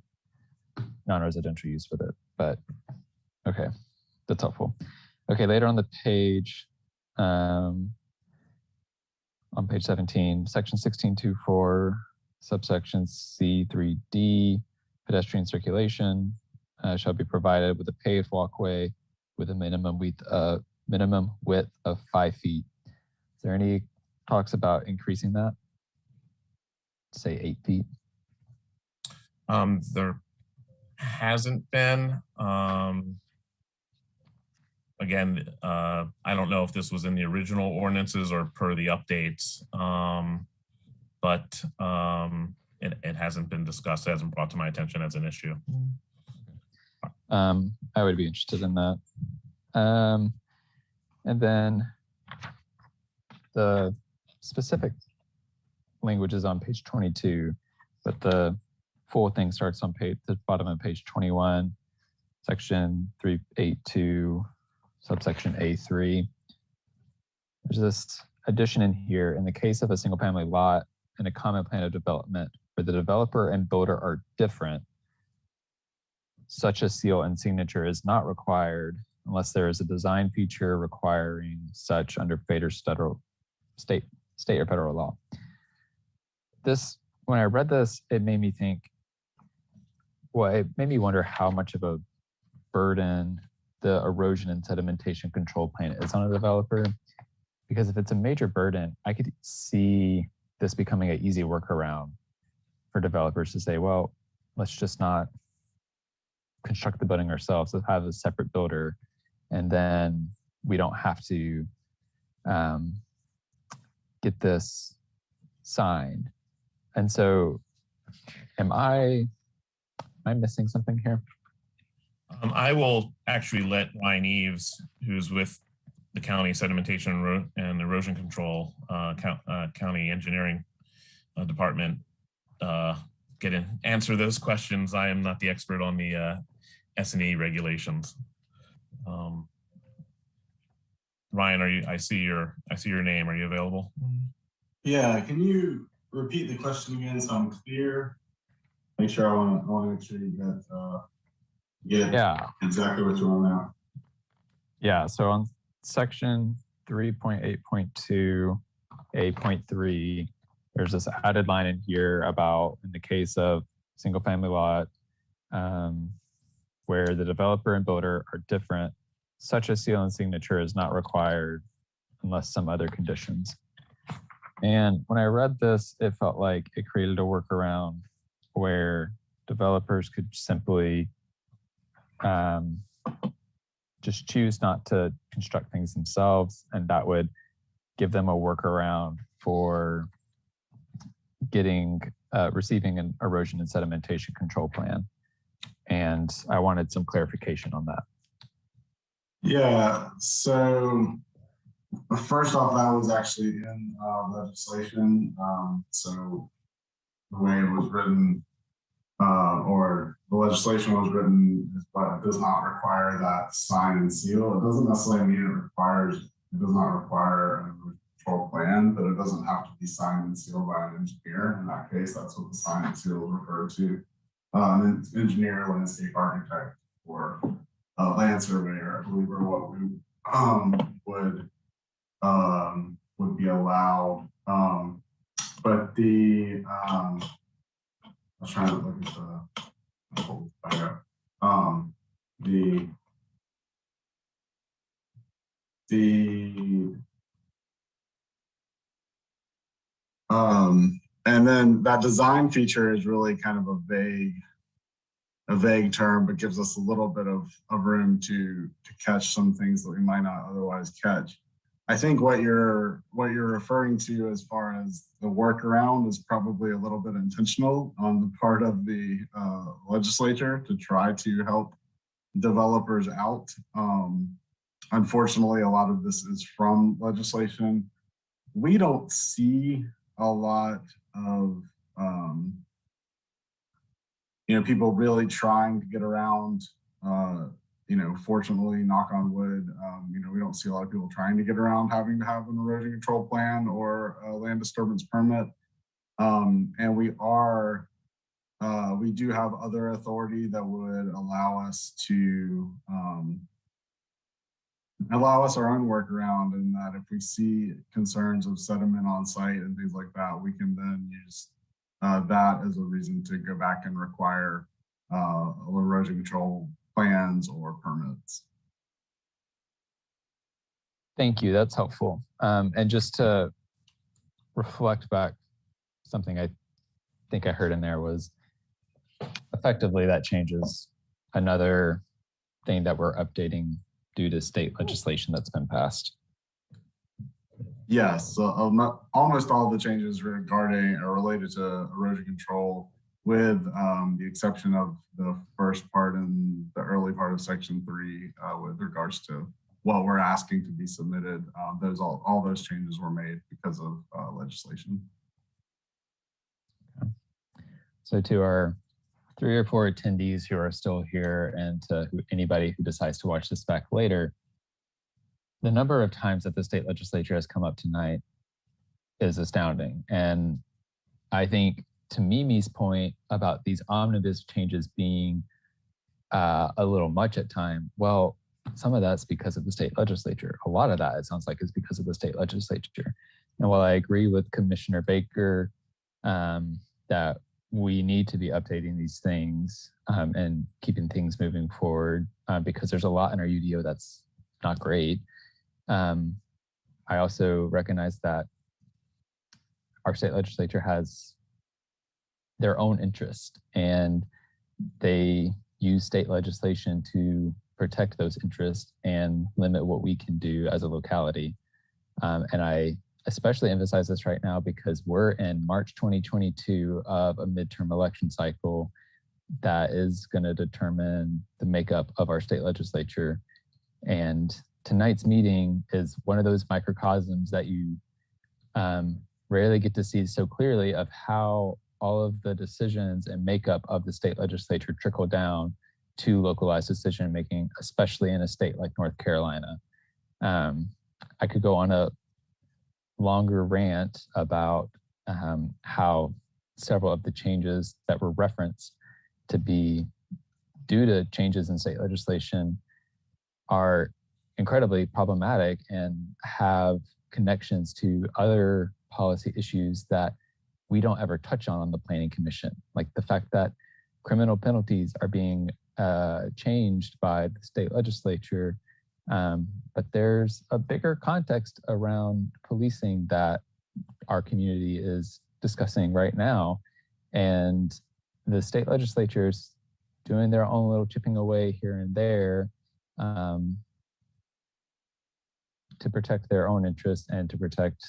non-residential use with it. But okay, that's helpful. Okay, later on the page, on page 17, section 1624, subsection C3D, pedestrian circulation shall be provided with a paved walkway with a minimum width of 5 feet. Is there any talks about increasing that? Say 8 feet? There hasn't been. Again, I don't know if this was in the original ordinances or per the updates, but it hasn't been discussed. It hasn't brought to my attention as an issue. I would be interested in that. And then the specific language is on page 22, but the full thing starts on the bottom of page 21, section 382, subsection A3. There's this addition in here: in the case of a single family lot in a common plan of development where the developer and builder are different, such a seal and signature is not required unless there is a design feature requiring such under state or federal law. When I read this, it made me think, it made me wonder how much of a burden the erosion and sedimentation control plan is on a developer. Because if it's a major burden, I could see this becoming an easy workaround for developers to say, well, let's just not construct the building ourselves. Let's have a separate builder, and then we don't have to get this signed. And so am I missing something here? I will actually let Ryan Eves, who's with the county sedimentation and erosion control county engineering department, answer those questions. I am not the expert on the S&E regulations. Ryan, I see your name. Are you available? Yeah, can you repeat the question again so I'm clear? Make sure I want to make sure you get exactly what you want now. Yeah, so on section 3.8.2 A.3, there's this added line in here about in the case of single family lot where the developer and builder are different, such a seal and signature is not required unless some other conditions. And when I read this, it felt like it created a workaround where developers could simply just choose not to construct things themselves, and that would give them a workaround for receiving an erosion and sedimentation control plan. And I wanted some clarification on that. Yeah, so first off, that was actually in legislation. So the way it was written, or the legislation was written, but it does not require that sign and seal. It doesn't necessarily mean it does not require an erosion control plan, but it doesn't have to be signed and sealed by an engineer. In that case, that's what the sign and seal is referred to. An engineer, landscape architect, or land surveyor, I believe, are what we would be allowed. But the I was trying to look at and then that design feature is really kind of a vague term, but gives us a little bit of room to catch some things that we might not otherwise catch. I think what you're referring to as far as the workaround is probably a little bit intentional on the part of the legislature to try to help developers out. Unfortunately, a lot of this is from legislation. We don't see a lot of people really trying to get around, fortunately, knock on wood, we don't see a lot of people trying to get around having to have an erosion control plan or a land disturbance permit. And we do have other authority that would allow us our own workaround, in that if we see concerns of sediment on site and things like that, we can then use that as a reason to go back and require erosion control plans or permits. Thank you, that's helpful. And just to reflect back, something I think I heard in there was effectively that changes another thing that we're updating due to state legislation that's been passed. Yes, so almost all the changes regarding or related to erosion control, with the exception of the first part and the early part of section 3 with regards to what we're asking to be submitted. All those changes were made because of legislation. Okay. So to our 3 or 4 attendees who are still here, and to anybody who decides to watch this back later, the number of times that the state legislature has come up tonight is astounding. And I think, to Mimi's point about these omnibus changes being a little much at time, well, some of that's because of the state legislature. A lot of that, it sounds like, is because of the state legislature. And while I agree with Commissioner Baker that we need to be updating these things and keeping things moving forward, because there's a lot in our UDO that's not great. I also recognize that our state legislature has their own interest, and they use state legislation to protect those interests and limit what we can do as a locality. And I especially emphasize this right now because we're in March 2022 of a midterm election cycle that is going to determine the makeup of our state legislature. And tonight's meeting is one of those microcosms that you rarely get to see so clearly of how all of the decisions and makeup of the state legislature trickle down to localized decision making, especially in a state like North Carolina. I could go on a longer rant about how several of the changes that were referenced to be due to changes in state legislation are incredibly problematic and have connections to other policy issues that we don't ever touch on the Planning Commission, like the fact that criminal penalties are being changed by the state legislature. But there's a bigger context around policing that our community is discussing right now. And the state legislatures doing their own little chipping away here and there to protect their own interests and to protect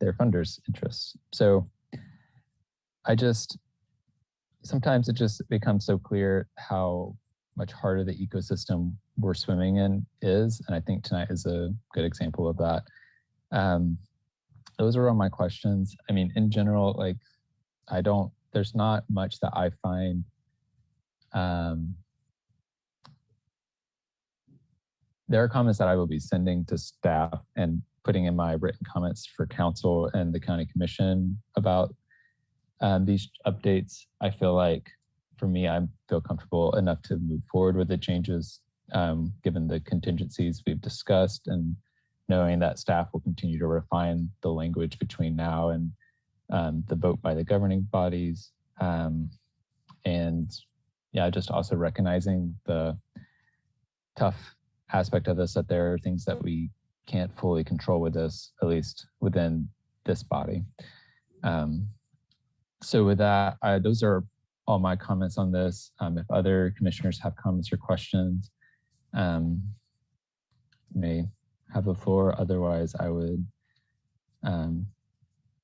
their funders' interests. So sometimes it just becomes so clear how much harder the ecosystem we're swimming in is. And I think tonight is a good example of that. Those are all my questions. I mean, in general, like, there's not much that I find there are comments that I will be sending to staff and putting in my written comments for council and the county commission about these updates. I feel like for me, I feel comfortable enough to move forward with the changes given the contingencies we've discussed and knowing that staff will continue to refine the language between now and the vote by the governing bodies. And yeah, just also recognizing the tough aspect of this, that there are things that we can't fully control with this, at least within this body. So with that, those are all my comments on this. If other commissioners have comments or questions, may have the floor. Otherwise, I would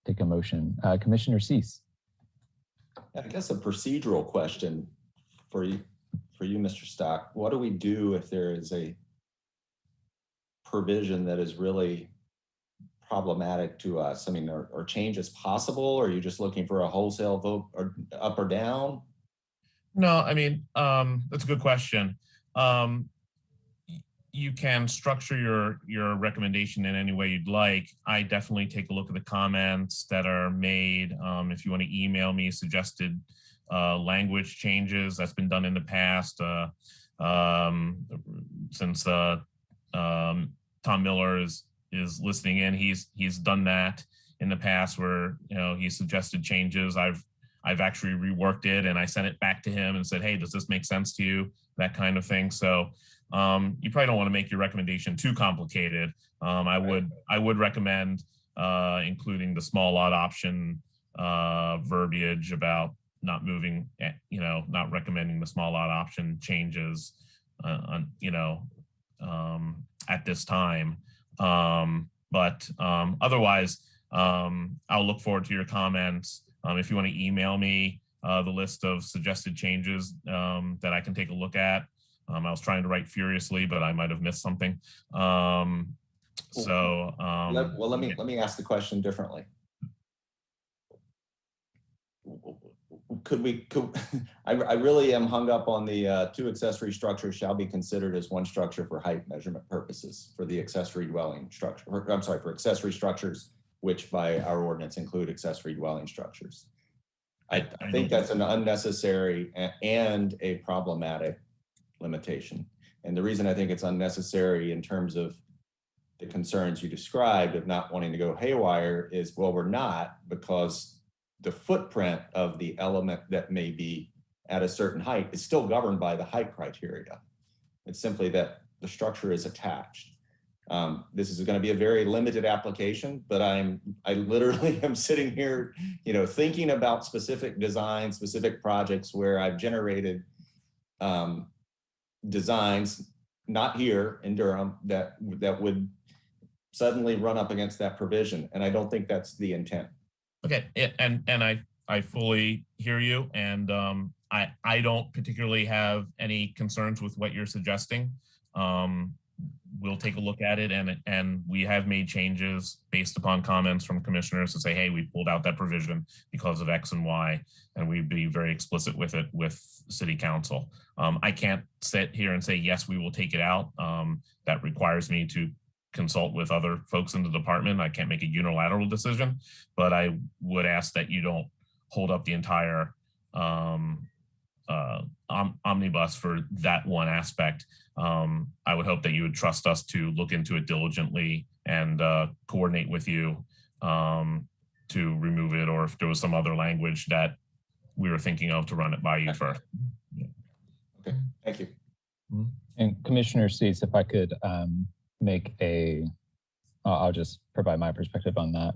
take a motion. Commissioner Cease. I guess a procedural question for you, Mr. Stock. What do we do if there is a provision that is really problematic to us? I mean, are changes possible? Or are you just looking for a wholesale vote or up or down? No, I mean, that's a good question. You can structure your recommendation in any way you'd like. I definitely take a look at the comments that are made. If you want to email me suggested language changes, that's been done in the past. Since Tom Miller is listening in, he's done that in the past where he suggested changes. I've actually reworked it and I sent it back to him and said, hey, does this make sense to you? That kind of thing. So you probably don't want to make your recommendation too complicated. I would recommend including the small lot option verbiage about not moving, not recommending the small lot option changes, at this time. But otherwise, I'll look forward to your comments. If you want to email me the list of suggested changes that I can take a look at. I was trying to write furiously, but I might have missed something. Let me ask the question differently. I really am hung up on the two accessory structures shall be considered as one structure for height measurement purposes for the accessory dwelling structure. I'm sorry, for accessory structures, which by our ordinance include accessory dwelling structures. I think that's an unnecessary and a problematic limitation. And the reason I think it's unnecessary in terms of the concerns you described of not wanting to go haywire is, well, we're not, because the footprint of the element that may be at a certain height is still governed by the height criteria. It's simply that the structure is attached. This is going to be a very limited application, but I literally am sitting here, thinking about specific designs, specific projects where I've generated designs, not here in Durham, that would suddenly run up against that provision. And I don't think that's the intent. Okay, and I fully hear you, and I don't particularly have any concerns with what you're suggesting. We'll take a look at it, and we have made changes based upon comments from commissioners to say, hey, we pulled out that provision because of X and Y, and we'd be very explicit with it with City Council. I can't sit here and say, yes, we will take it out. That requires me to consult with other folks in the department. I can't make a unilateral decision, but I would ask that you don't hold up the entire omnibus for that one aspect. I would hope that you would trust us to look into it diligently and coordinate with you to remove it, or if there was some other language that we were thinking of to run it by you first. Okay, thank you. And Commissioner Cease, if I could make I'll just provide my perspective on that.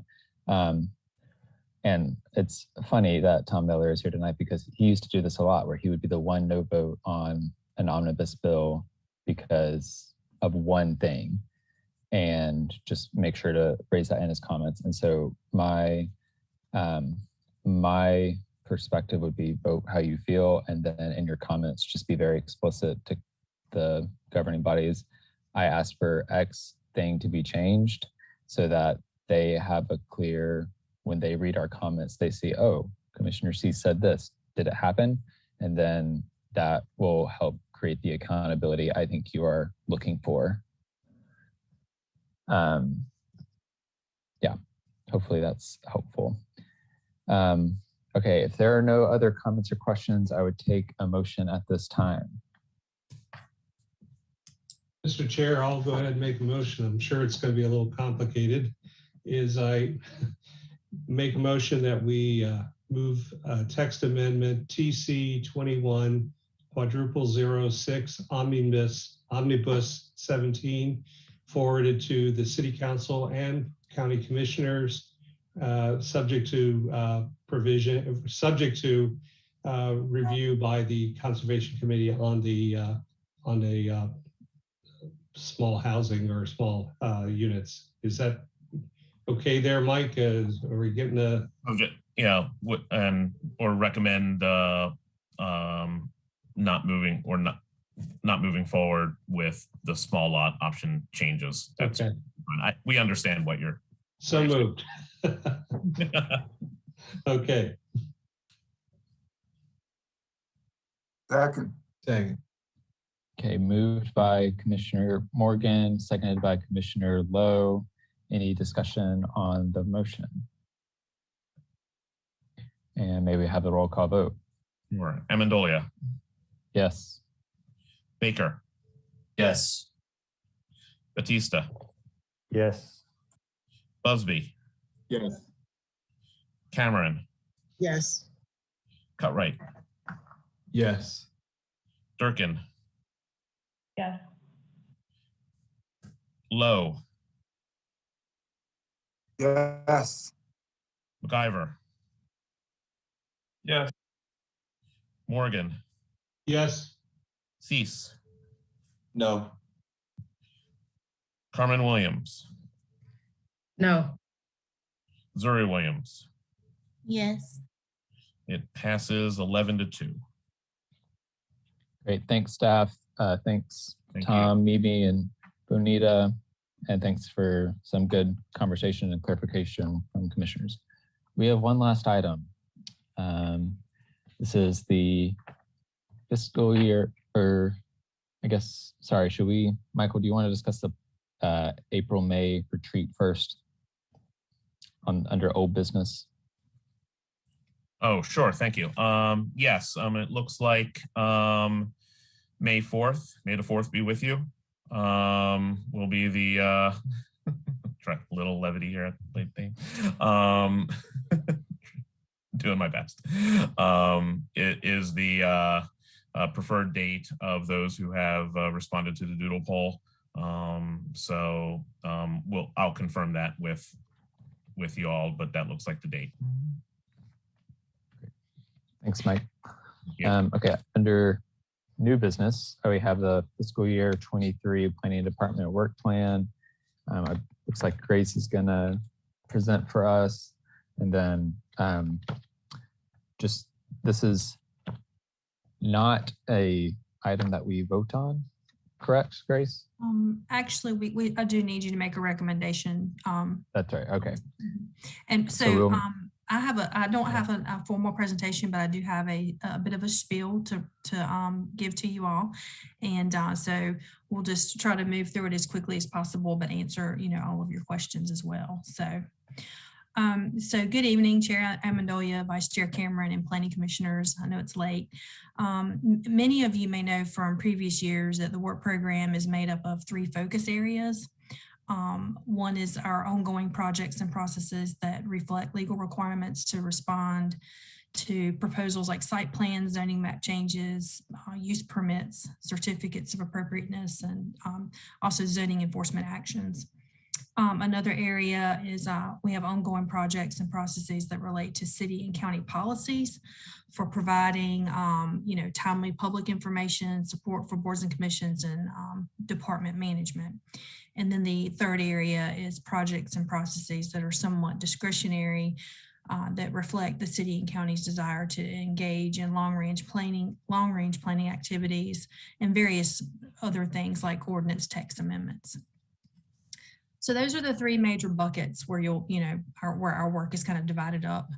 And it's funny that Tom Miller is here tonight, because he used to do this a lot, where he would be the one no vote on an omnibus bill because of one thing, and just make sure to raise that in his comments. And so my perspective would be vote how you feel, and then in your comments, just be very explicit to the governing bodies. I asked for X thing to be changed so that they have a clear, when they read our comments, they see, oh, Commissioner C said this, did it happen? And then that will help create the accountability I think you are looking for. Yeah, hopefully that's helpful. Okay, if there are no other comments or questions, I would take a motion at this time. Mr. Chair, I'll go ahead and make a motion. I'm sure it's going to be a little complicated. I make a motion that we move text amendment TC2100006 Omnibus 17 forwarded to the City Council and County Commissioners, subject to review by the Conservation Committee on the small housing or small units. Is that okay there, Mike? Are we getting a... Okay, yeah, or recommend not moving forward with the small lot option changes. That's okay. We understand what you're... So moved. Okay. Second. Okay, moved by Commissioner Morgan, seconded by Commissioner Lowe. Any discussion on the motion? And may we have the roll call vote? Sure. Amendolia. Yes. Baker. Yes. Batista. Yes. Busby. Yes. Cameron. Yes. Cutright. Yes. Durkin. Yes. Lowe. Yes. MacIver. Yes. Morgan. Yes. Cease. No. Carmen Williams. No. Zuri Williams. Yes. It passes 11-2. Great, thanks staff. Thanks Thank Tom, Mimi, and Bonita. And thanks for some good conversation and clarification from commissioners. We have one last item. This is the fiscal year, or I guess, sorry, should we, Michael, do you want to discuss the April-May retreat first under old business? Oh, sure, thank you. Yes, it looks like May 4th, May the 4th be with you. Will be the try a little levity here at late thing. Doing my best. It is the preferred date of those who have responded to the doodle poll. I'll confirm that with you all, but that looks like the date. Thanks, Mike. Yeah. Okay, under new business, we have the fiscal year 23 Planning Department work plan. I looks like Grace is gonna present for us. And then this is not a item that we vote on, correct, Grace? Actually, I do need you to make a recommendation. That's right, okay. And So so we'll- I don't have a formal presentation, but I do have a bit of a spiel to give to you all. And so we'll just try to move through it as quickly as possible, but answer, all of your questions as well. So good evening, Chair Amendolia, Vice Chair Cameron, and Planning Commissioners. I know it's late. Many of you may know from previous years that the work program is made up of 3 focus areas. One is our ongoing projects and processes that reflect legal requirements to respond to proposals like site plans, zoning map changes, use permits, certificates of appropriateness, and also zoning enforcement actions. Another area is we have ongoing projects and processes that relate to city and county policies for providing, timely public information, support for boards and commissions, and department management. And then the third area is projects and processes that are somewhat discretionary that reflect the city and county's desire to engage in long-range planning activities and various other things like ordinance text amendments. So those are the 3 major buckets where where our work is kind of divided up.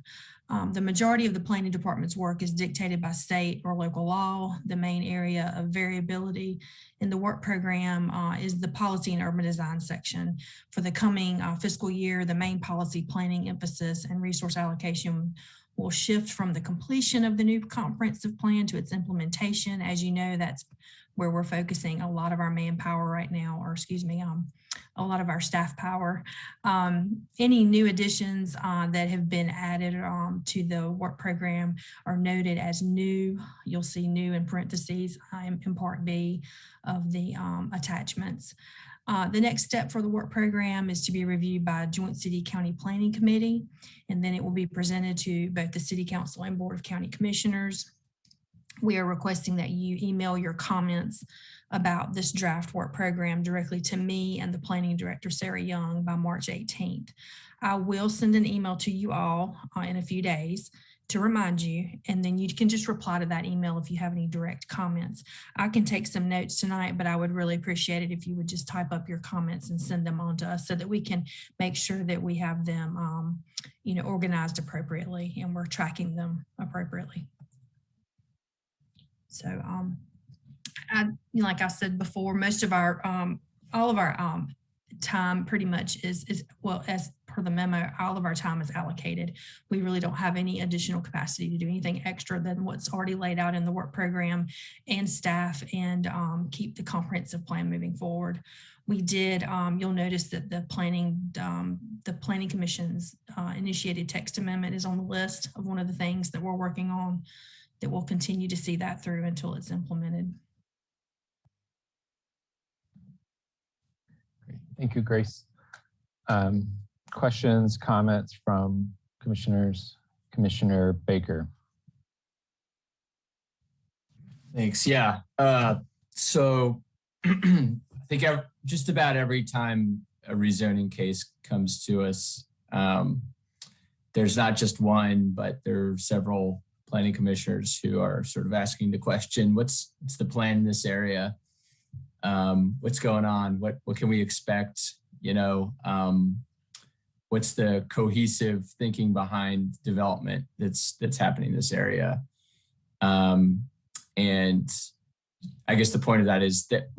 The majority of the planning department's work is dictated by state or local law. The main area of variability in the work program is the policy and urban design section. For the coming fiscal year, the main policy planning emphasis and resource allocation will shift from the completion of the new comprehensive plan to its implementation. As you know, that's where we're focusing a lot of our manpower right now, or a lot of our staff power. Any new additions that have been added to the work program are noted as new. You'll see new in parentheses in Part B of the attachments. The next step for the work program is to be reviewed by a joint city county planning committee, and then it will be presented to both the city council and board of county commissioners. We are requesting that you email your comments about this draft work program directly to me and the planning director, Sarah Young, by March 18th. I will send an email to you all in a few days to remind you, and then you can just reply to that email if you have any direct comments. I can take some notes tonight, but I would really appreciate it if you would just type up your comments and send them on to us so that we can make sure that we have them organized appropriately and we're tracking them appropriately. So, like I said before, most of our, all of our time pretty much is well, as per the memo, all of our time is allocated. We really don't have any additional capacity to do anything extra than what's already laid out in the work program and staff, and keep the comprehensive plan moving forward. We did, you'll notice that the planning commission's initiated text amendment is on the list of one of the things that we're working on, that we'll continue to see that through until it's implemented. Great. Thank you, Grace. Questions, comments from commissioners? Commissioner Baker. Thanks. Yeah. So I think just about every time a rezoning case comes to us, there's not just one, but there are several planning commissioners who are sort of asking the question, what's the plan in this area? What's going on? What can we expect? What's the cohesive thinking behind development that's happening in this area? And I guess the point of that is that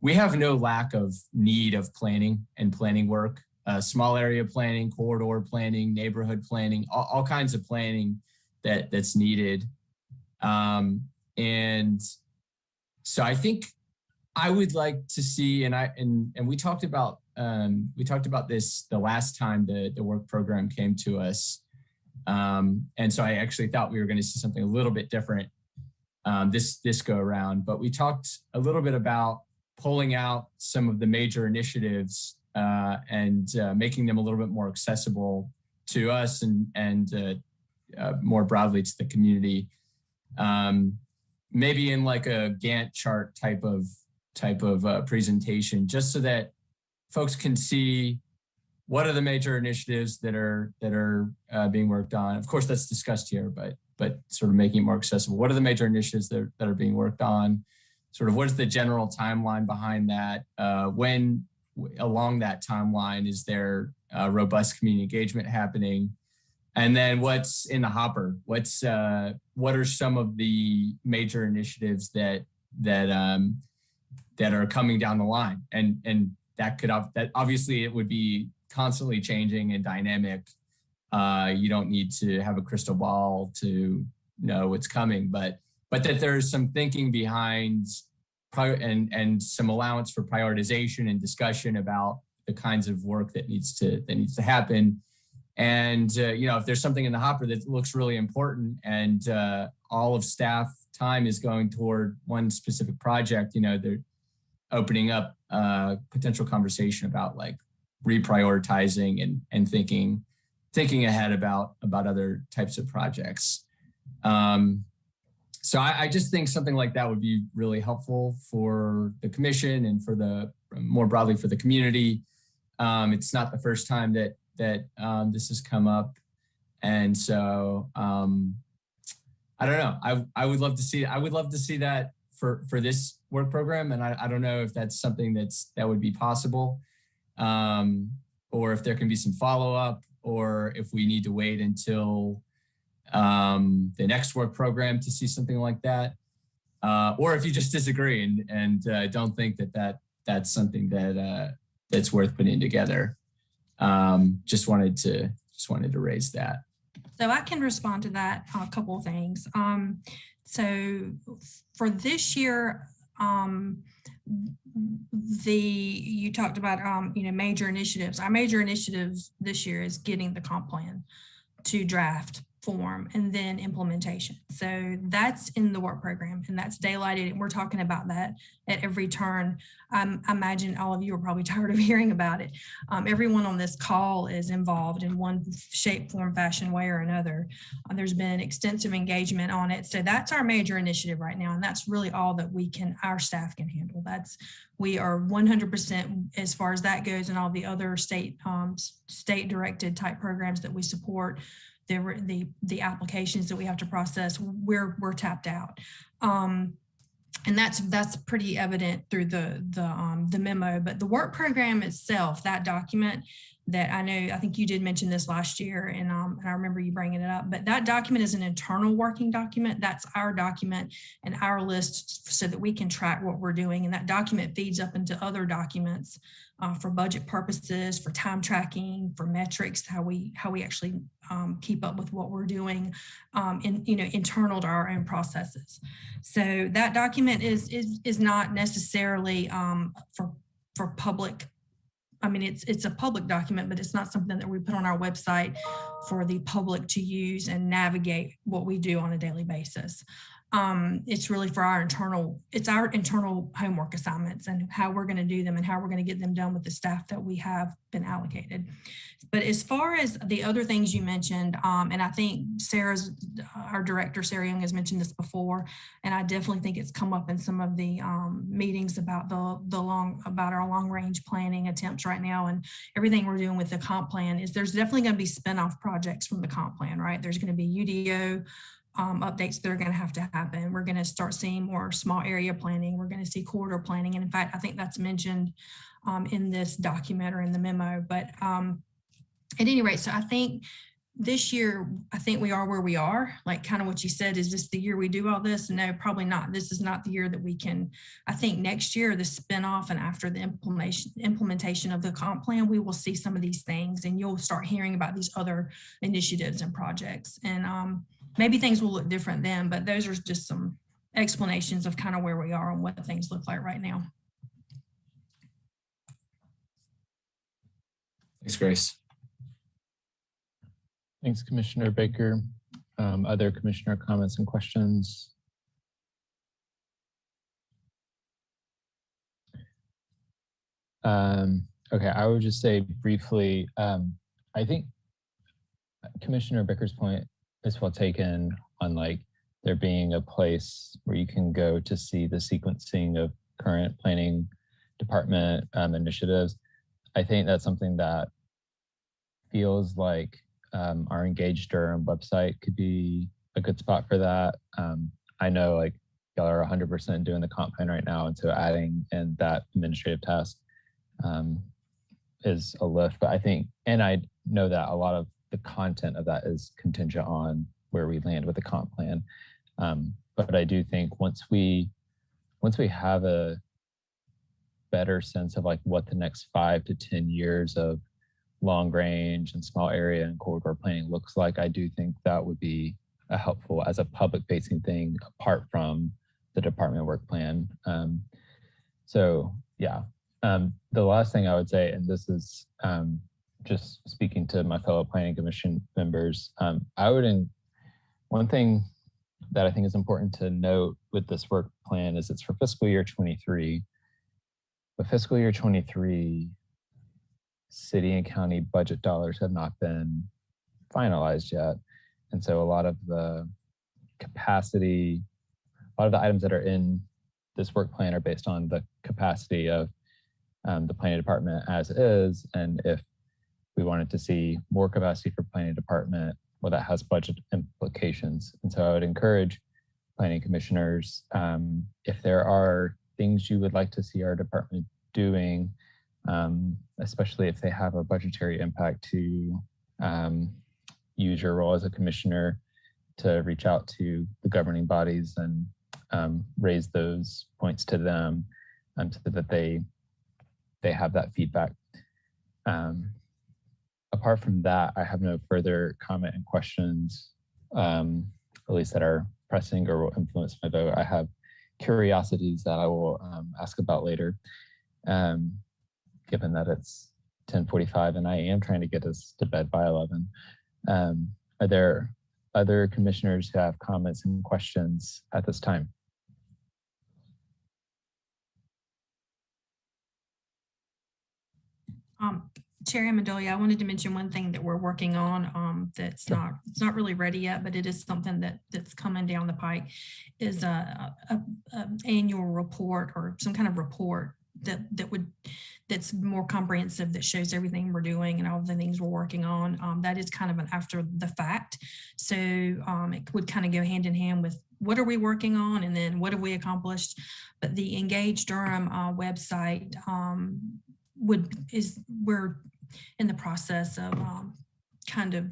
we have no lack of need of planning and planning work, small area planning, corridor planning, neighborhood planning, all kinds of planning that's needed. And so I think I would like to see, and we talked about this the last time the work program came to us. And so I actually thought we were going to see something a little bit different this go around, but we talked a little bit about pulling out some of the major initiatives and making them a little bit more accessible to us and more broadly to the community, maybe in like a Gantt chart type of presentation, just so that folks can see what are the major initiatives that are being worked on? Of course, that's discussed here, but sort of making it more accessible. What are the major initiatives that are being worked on? Sort of what is the general timeline behind that? When along that timeline is there robust community engagement happening? And then what's in the hopper? What are some of the major initiatives that are coming down the line? And that obviously it would be constantly changing and dynamic. You don't need to have a crystal ball to know what's coming, but that there's some thinking behind and some allowance for prioritization and discussion about the kinds of work that needs to happen. And if there's something in the hopper that looks really important and all of staff time is going toward one specific project, they're opening up potential conversation about like reprioritizing and thinking ahead about other types of projects. So I just think something like that would be really helpful for the commission and more broadly for the community. It's not the first time that this has come up. And so I don't know. I would love to see that for this work program. And I don't know if that's something that would be possible, or if there can be some follow-up, or if we need to wait until the next work program to see something like that, or if you just disagree and don't think that's something that's worth putting together. Just wanted to raise that. So I can respond to that, a couple of things. So for this year, you talked about major initiatives. Our major initiatives this year is getting the comp plan to draft form and then implementation. So that's in the work program and that's daylighted, and we're talking about that at every turn. I imagine all of you are probably tired of hearing about it. Everyone on this call is involved in one shape, form, fashion, way or another. There's been extensive engagement on it. So that's our major initiative right now. And that's really all that our staff can handle. We are 100% as far as that goes, and all the other state directed type programs that we support. The applications that we have to process, we're tapped out, and that's pretty evident through the memo. But the work program itself, that document that I think you did mention this last year, and I remember you bringing it up. But that document is an internal working document. That's our document and our list, so that we can track what we're doing. And that document feeds up into other documents for budget purposes, for time tracking, for metrics, how we actually keep up with what we're doing, internal to our own processes. So that document is not necessarily for public. I mean, it's a public document, but it's not something that we put on our website for the public to use and navigate what we do on a daily basis. It's really for our internal homework assignments and how we're going to do them and how we're going to get them done with the staff that we have been allocated. But as far as the other things you mentioned, and I think our director, Sarah Young, has mentioned this before, and I definitely think it's come up in some of the meetings about our long range planning attempts right now, and everything we're doing with the comp plan is there's definitely going to be spinoff projects from the comp plan, right? There's going to be UDO updates that are going to have to happen. We're going to start seeing more small area planning. We're going to see corridor planning. And in fact, I think that's mentioned in this document or in the memo. But at any rate, so I think this year, we are where we are, like kind of what you said, is this the year we do all this? No, probably not. This is not the year that we can. I think next year, the spinoff and after the implementation of the comp plan, we will see some of these things and you'll start hearing about these other initiatives and projects. And maybe things will look different then, but those are just some explanations of kind of where we are and what things look like right now. Thanks, Grace. Thanks, Commissioner Baker. Other commissioner comments and questions? Okay, I would just say briefly, I think Commissioner Baker's point is well taken on there being a place where you can go to see the sequencing of current planning department initiatives. I think that's something that feels like our Engage Durham website could be a good spot for that. I know like y'all are 100% doing the comp plan right now, and so adding in that administrative task is a lift. But I think, and I know that a lot of the content of that is contingent on where we land with the comp plan. But I do think once we have a better sense of like what the next 5 to 10 years of long range and small area and corridor planning looks like, I do think that would be a helpful as a public facing thing apart from the department work plan. So yeah, the last thing I would say, and this is just speaking to my fellow planning commission members, one thing that I think is important to note with this work plan is it's for fiscal year 23. But fiscal year 23, city and county budget dollars have not been finalized yet. And so a lot of the capacity, a lot of the items that are in this work plan are based on the capacity of the planning department as is. And if we wanted to see more capacity for planning department, well, that has budget implications. And so I would encourage planning commissioners, if there are things you would like to see our department doing, especially if they have a budgetary impact, to use your role as a commissioner to reach out to the governing bodies and raise those points to them so that they have that feedback. Apart from that, I have no further comment and questions, at least that are pressing or will influence my vote. I have curiosities that I will ask about later, given that it's 10:45 and I am trying to get us to bed by 11. Are there other commissioners who have comments and questions at this time? Chair Amendolia, I wanted to mention one thing that we're working on that's not really ready yet, but it is something that's coming down the pike, is a annual report or some kind of report that's more comprehensive, that shows everything we're doing and all the things we're working on. That is kind of an after the fact. So it would kind of go hand in hand with what are we working on and then what have we accomplished. But the Engage Durham website we're in the process of kind of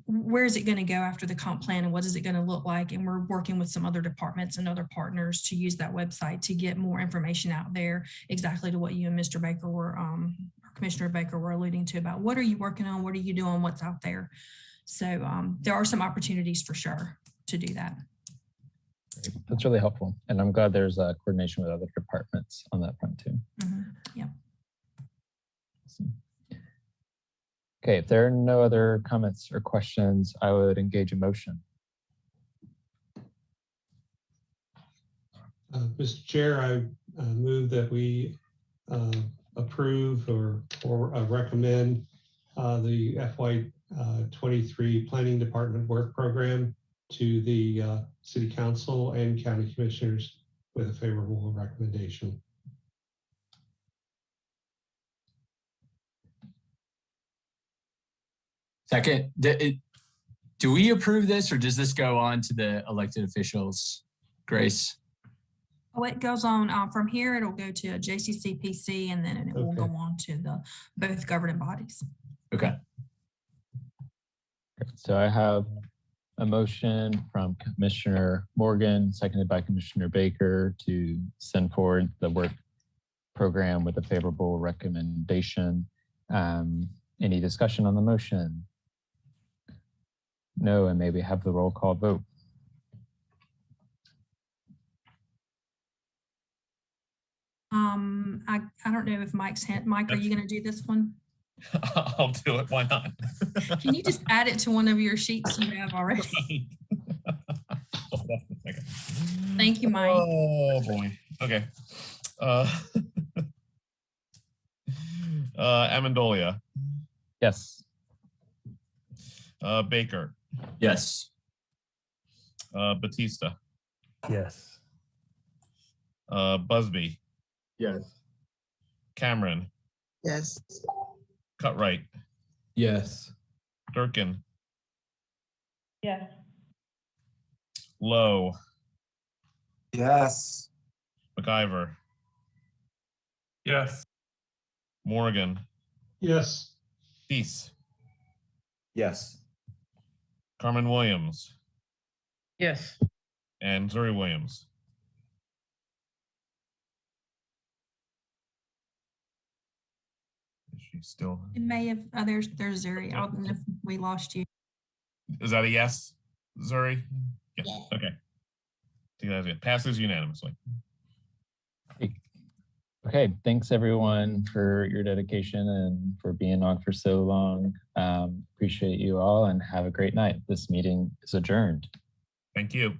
where is it going to go after the comp plan and what is it going to look like, and we're working with some other departments and other partners to use that website to get more information out there, exactly to what you and Mr. Baker were or Commissioner Baker were alluding to about what are you working on, what are you doing, what's out there. So there are some opportunities for sure to do that. That's really helpful, and I'm glad there's a coordination with other departments on that front too. Yeah. Okay, if there are no other comments or questions, I would engage a motion. Mr. Chair, I move that we approve or recommend the FY23 Planning Department Work Program to the City Council and County Commissioners with a favorable recommendation. Second, do we approve this or does this go on to the elected officials, Grace? Oh, it goes on from here. It'll go to a JCCPC and then it will go on to the both governing bodies. Okay. So I have a motion from Commissioner Morgan, seconded by Commissioner Baker, to send forward the work program with a favorable recommendation. Any discussion on the motion? No, and maybe have the roll call vote. I don't know if Mike's Mike, are you going to do this one? I'll do it. Why not? Can you just add it to one of your sheets you have already? Thank you, Mike. Oh boy. Okay. Amendolia. Yes. Baker. Yes. Batista. Yes. Busby. Yes. Cameron. Yes. Cutright. Yes. Durkin, Yes. Lowe, Yes. McIver, Yes. Morgan, Yes. Deese, Yes. Carmen Williams, Yes. and Zuri Williams. Is she still? It may have, there's Zuri. I don't know if we lost you. Is that a yes, Zuri? Yeah. Okay. I think that's it. Passes unanimously. Okay, thanks everyone for your dedication and for being on for so long. Appreciate you all and have a great night. This meeting is adjourned. Thank you.